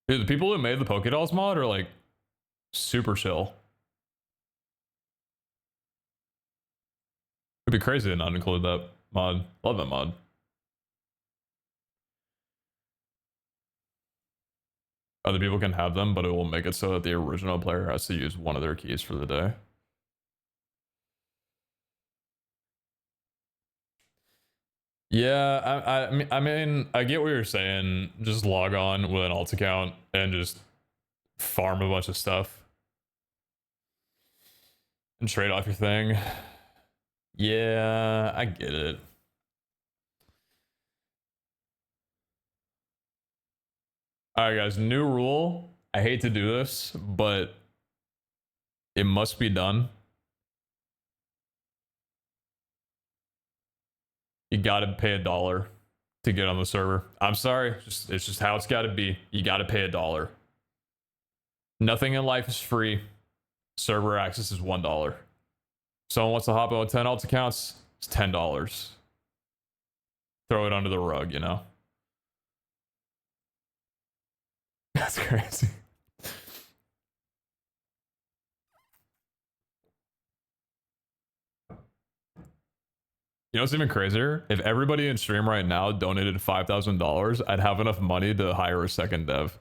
Dude, the people who made the Pokédolls mod are like super chill. It'd be crazy to not include that mod. Love that mod. Other people can have them, but it will make it so that the original player has to use one of their keys for the day. Yeah, I mean, I get what you're saying. Just log on with an alt account and just farm a bunch of stuff and trade off your thing. Yeah, I get it. All right, guys, new rule. I hate to do this, but it must be done. You gotta pay $1 to get on the server. I'm sorry, it's just how it's gotta be. You gotta pay $1. Nothing in life is free. Server access is $1. Someone wants to hop on 10 alt accounts, it's $10. Throw it under the rug, you know? That's crazy. You know what's even crazier? If everybody in stream right now donated $5,000, I'd have enough money to hire a second dev.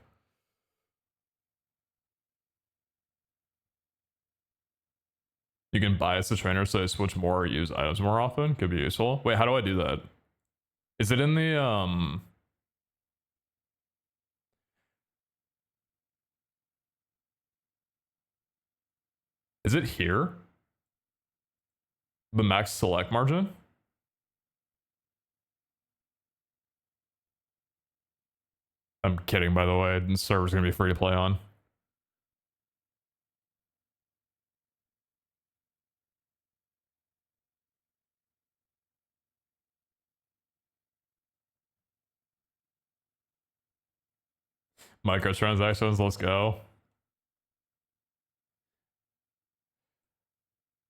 You can bias the trainer so they switch more or use items more often. Could be useful. Wait, how do I do that? Is it in the Is it here? The max select margin? I'm kidding, by the way. The server's gonna be free to play on. Microtransactions, let's go.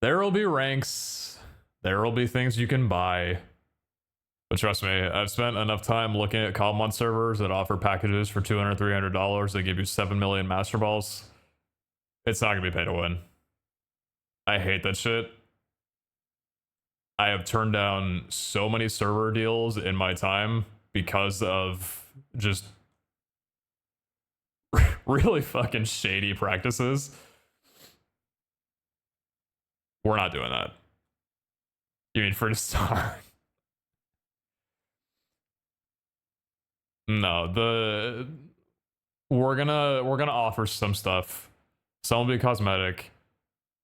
There will be ranks. There will be things you can buy. But trust me, I've spent enough time looking at cobblemon servers that offer packages for $200, $300 that give you 7 million master balls. It's not gonna be pay to win. I hate that shit. I have turned down so many server deals in my time because of just really fucking shady practices. We're not doing that. You mean free to start? No, we're gonna offer some stuff. Some will be cosmetic.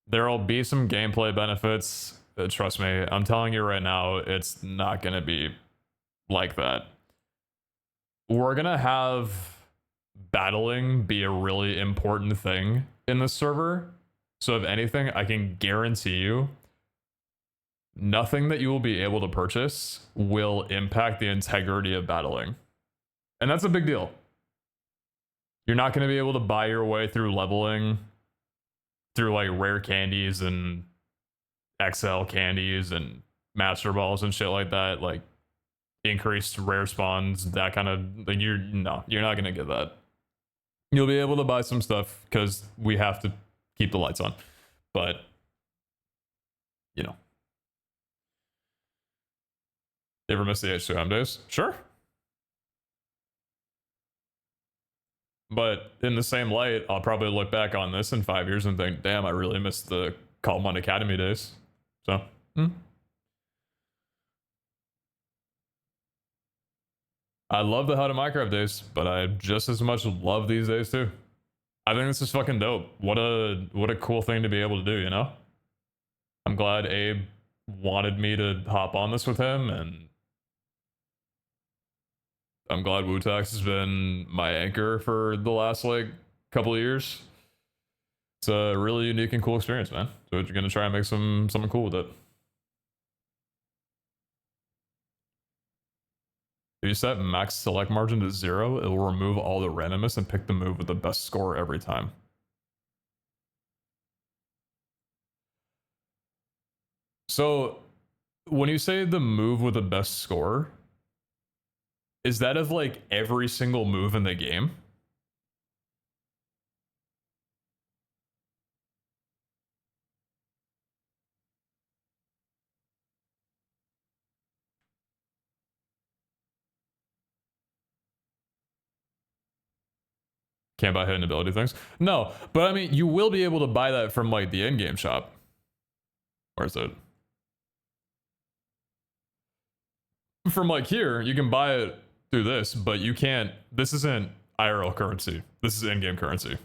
There'll be some gameplay benefits. Trust me, I'm telling you right now, it's not gonna be like that. We're gonna have battling be a really important thing in this server. So if anything, I can guarantee you nothing that you will be able to purchase will impact the integrity of battling. And that's a big deal. You're not going to be able to buy your way through leveling through like rare candies and XL candies and master balls and shit like that, like increased rare spawns, that kind of like you're not going to get that. You'll be able to buy some stuff because we have to keep the lights on. But you know. You ever miss the H2M days? Sure. But in the same light, I'll probably look back on this in 5 years and think, damn, I really missed the cobblemon Academy days. So, I love the How to Minecraft days, but I just as much love these days too. I think this is fucking dope. What a cool thing to be able to do, you know? I'm I'm glad Abe wanted me to hop on this with him, and I'm glad Wutax has been my anchor for the last like couple of years. It's a really unique and cool experience, man. So you're gonna try and make something cool with it. If you set max select margin to 0, it will remove all the randomness and pick the move with the best score every time. So when you say the move with the best score, is that of like every single move in the game? Can't buy hidden ability things? No, but I mean, you will be able to buy that from like the in-game shop. Where is it? From like here, you can buy it through this, but you can't. This isn't IRL currency. This is in-game currency.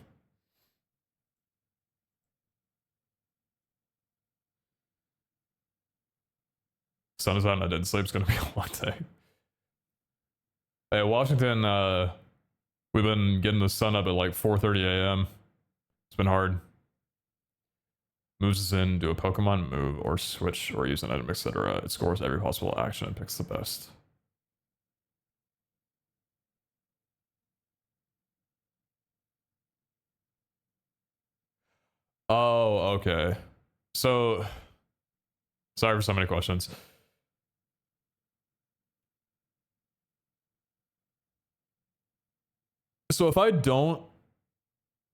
Sun is out and I didn't sleep. It's gonna be a long day. Hey, Washington, we've been getting the sun up at like 4:30 a.m. It's been hard. Moves us in, do a Pokemon move, or switch, or use an item, etc. It scores every possible action and picks the best. Oh, okay. So, sorry for so many questions. So if I don't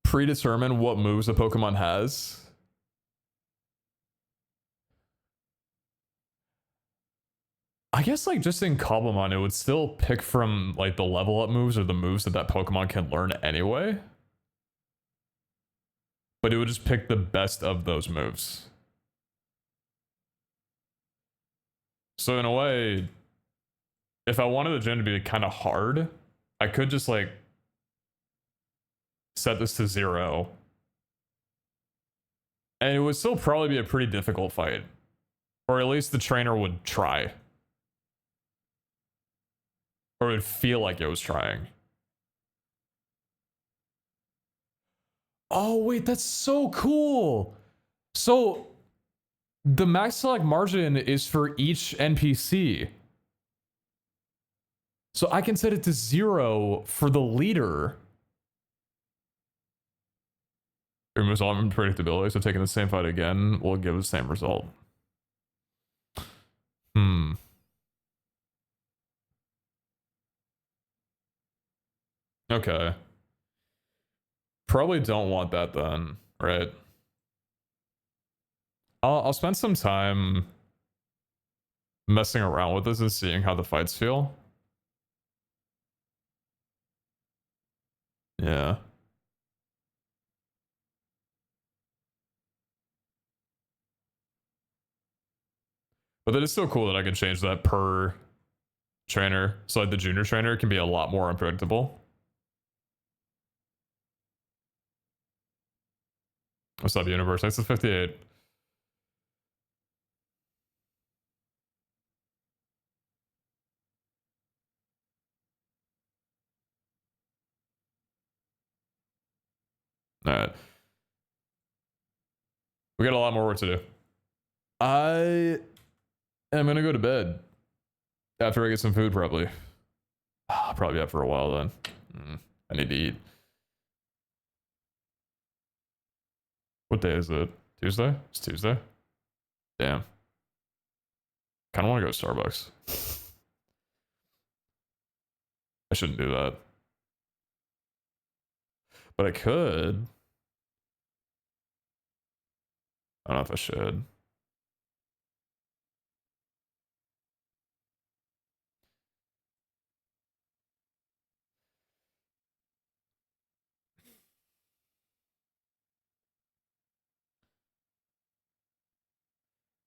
predetermine what moves a Pokemon has, I guess like just in cobblemon, it would still pick from like the level up moves or the moves that that Pokemon can learn anyway. But it would just pick the best of those moves. So in a way, if I wanted the gym to be kind of hard, I could just like set this to 0. And it would still probably be a pretty difficult fight. Or at least the trainer would try. Or it would feel like it was trying. Oh, wait, that's so cool. So the max select margin is for each NPC. So I can set it to 0 for the leader. It removes all unpredictability, so taking the same fight again will give the same result. Okay. Probably don't want that then, right? I'll spend some time messing around with this and seeing how the fights feel. Yeah. But it is still cool that I can change that per trainer. So like the junior trainer can be a lot more unpredictable. What's up, universe? That's the 58. All right. We got a lot more work to do. I am gonna go to bed after I get some food, probably. I'll probably be up for a while then. I need to eat. What day is it? Tuesday? It's Tuesday. Damn. Kind of want to go to Starbucks. I shouldn't do that. But I could. I don't know if I should.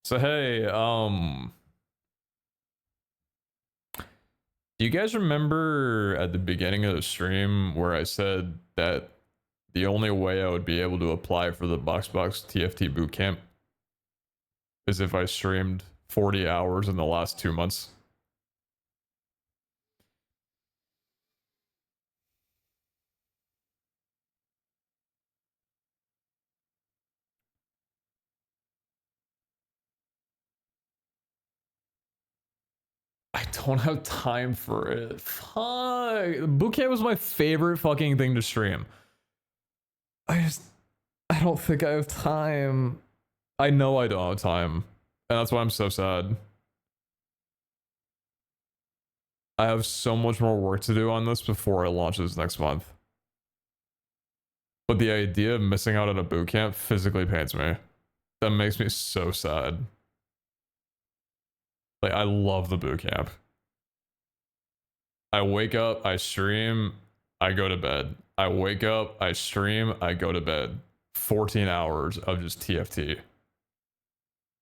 So hey, do you guys remember at the beginning of the stream where I said that the only way I would be able to apply for the Box TFT bootcamp as if I streamed 40 hours in the last 2 months. I don't have time for it. Fuck. Bootcamp was my favorite fucking thing to stream. I don't think I have time. I know I don't have time. And that's why I'm so sad. I have so much more work to do on this before it launches next month. But the idea of missing out on a bootcamp physically pains me. That makes me so sad. Like, I love the bootcamp. I wake up, I stream, I go to bed. I wake up, I stream, I go to bed. 14 hours of just TFT.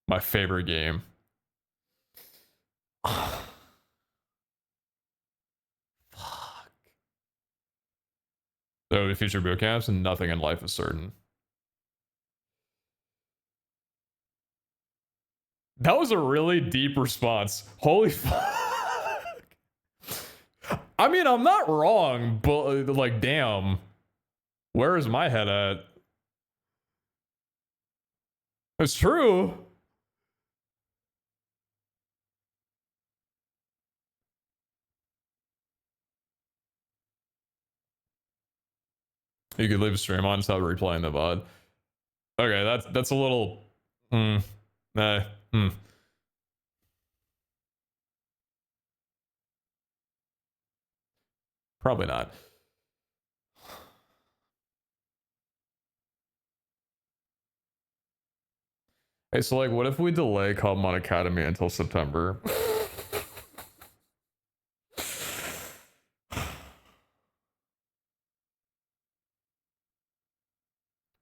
My favorite game. Fuck. There will be future bootcamps, and nothing in life is certain. That was a really deep response. Holy fuck. I mean, I'm not wrong, but like, damn. Where is my head at? It's true. You could leave a stream on, stop replaying the VOD. Okay, that's a little. Probably not. Hey, so like, what if we delay Cobblemon Academy until September?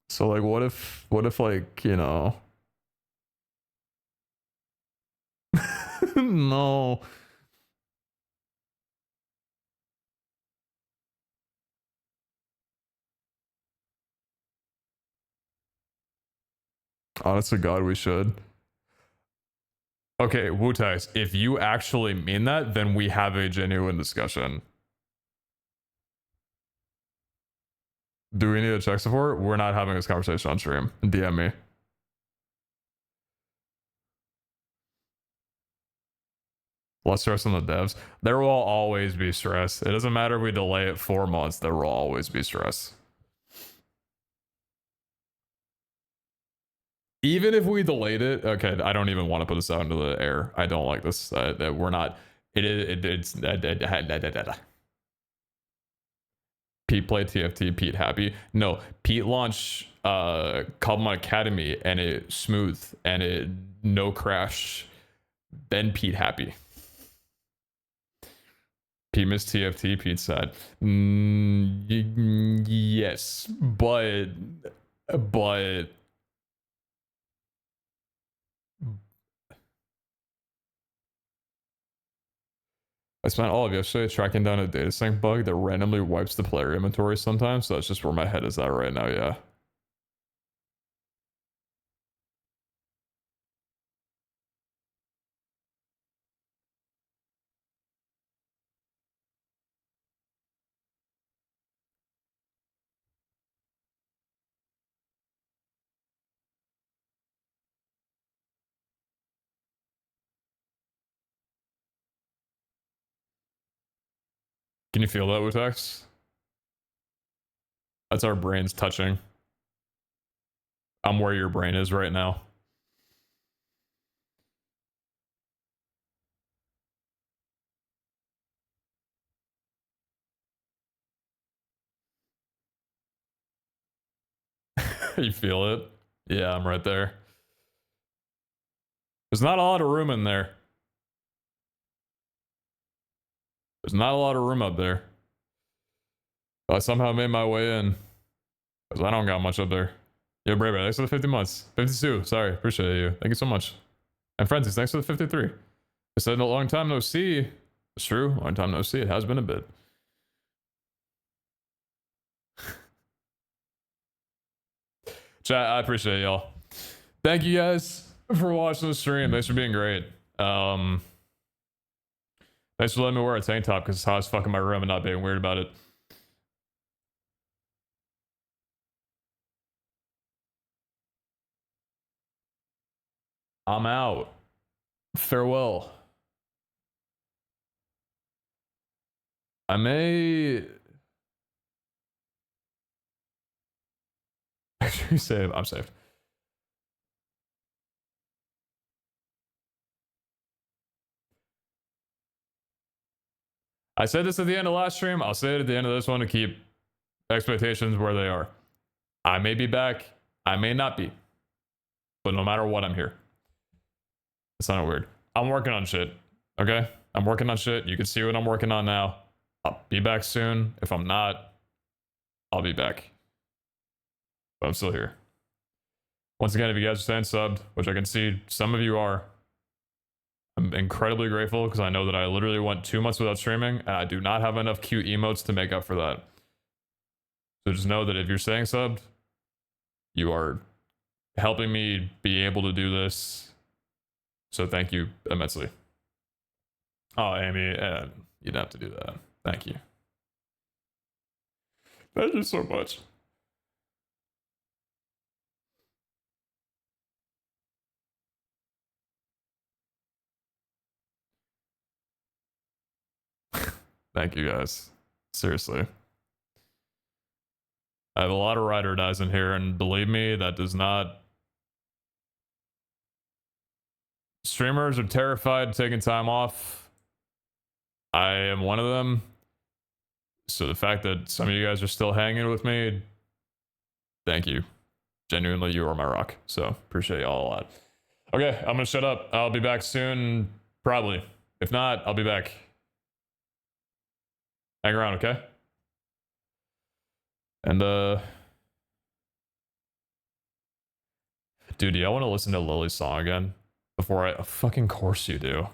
So like, what if like, you know? No. Honest to God, we should. Okay, Wu-Tax, if you actually mean that, then we have a genuine discussion. Do we need a check support? We're not having this conversation on stream. DM me. Less stress on the devs. There will always be stress. It doesn't matter if we delay it 4 months, there will always be stress. Even if we delayed it, okay, I don't even want to put this out into the air. I don't like this. We're not. It's. Pete played TFT. Pete happy. No, Pete launched Cobblemon Academy and it smooth and it no crash. Then Pete happy. Pete missed TFT. Pete sad. Yes, but. I spent all of yesterday tracking down a data sync bug that randomly wipes the player inventory sometimes, so that's just where my head is at right now, yeah. Can you feel that, Wutex? That's our brains touching. I'm where your brain is right now. You feel it? Yeah, I'm right there. There's not a lot of room in there. There's not a lot of room up there. But I somehow made my way in. Because I don't got much up there. Yo, Brave, thanks for the 50 months. 52, sorry, appreciate you. Thank you so much. And Frenzy, thanks for the 53. I said a long time no see. It's true, long time no see. It has been a bit. Chat, I appreciate y'all. Thank you guys. for watching the stream. Thanks for being great. Thanks for letting me wear a tank top because it's hot as fuck in my room and not being weird about it. I'm out. Farewell. I may actually save. I'm saved. I said this at the end of last stream. I'll say it at the end of this one to keep expectations where they are. I may be back. I may not be. But no matter what, I'm here. It's not weird. I'm working on shit. Okay? I'm working on shit. You can see what I'm working on now. I'll be back soon. If I'm not, I'll be back. But I'm still here. Once again, if you guys are staying subbed, which I can see some of you are, I'm incredibly grateful because I know that I literally went 2 months without streaming and I do not have enough cute emotes to make up for that. So just know that if you're staying subbed, you are helping me be able to do this. So thank you immensely. Oh, Amy, you didn't have to do that. Thank you. Thank you so much. Thank you guys. Seriously. I have a lot of ride or dies in here, and believe me, that does not... Streamers are terrified of taking time off. I am one of them. So the fact that some of you guys are still hanging with me, thank you. Genuinely, you are my rock. So appreciate y'all a lot. Okay, I'm gonna shut up. I'll be back soon, probably. If not, I'll be back. Hang around, okay? And dude, do y'all want to listen to Lily's song again? Before I fucking course you do.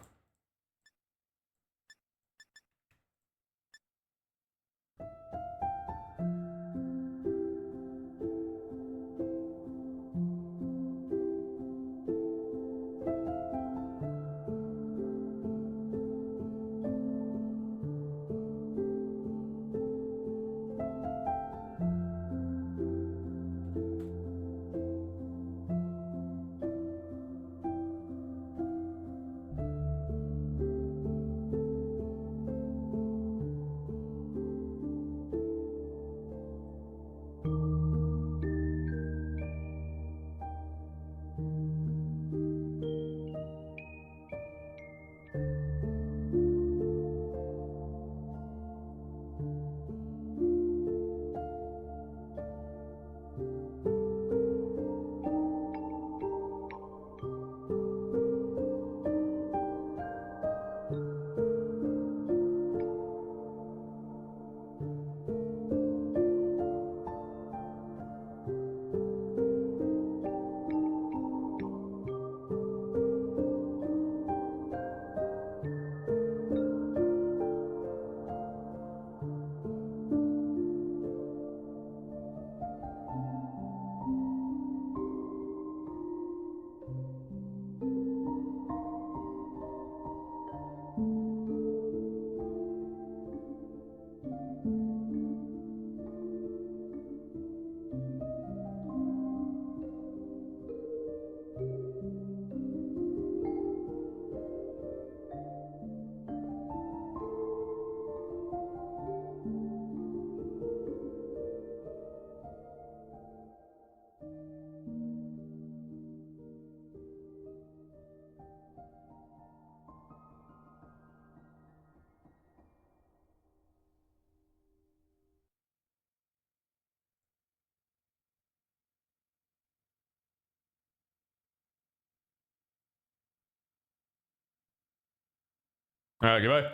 All right, goodbye.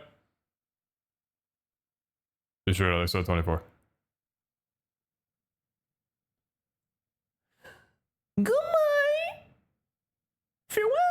Be sure to episode 24. Goodbye. Farewell.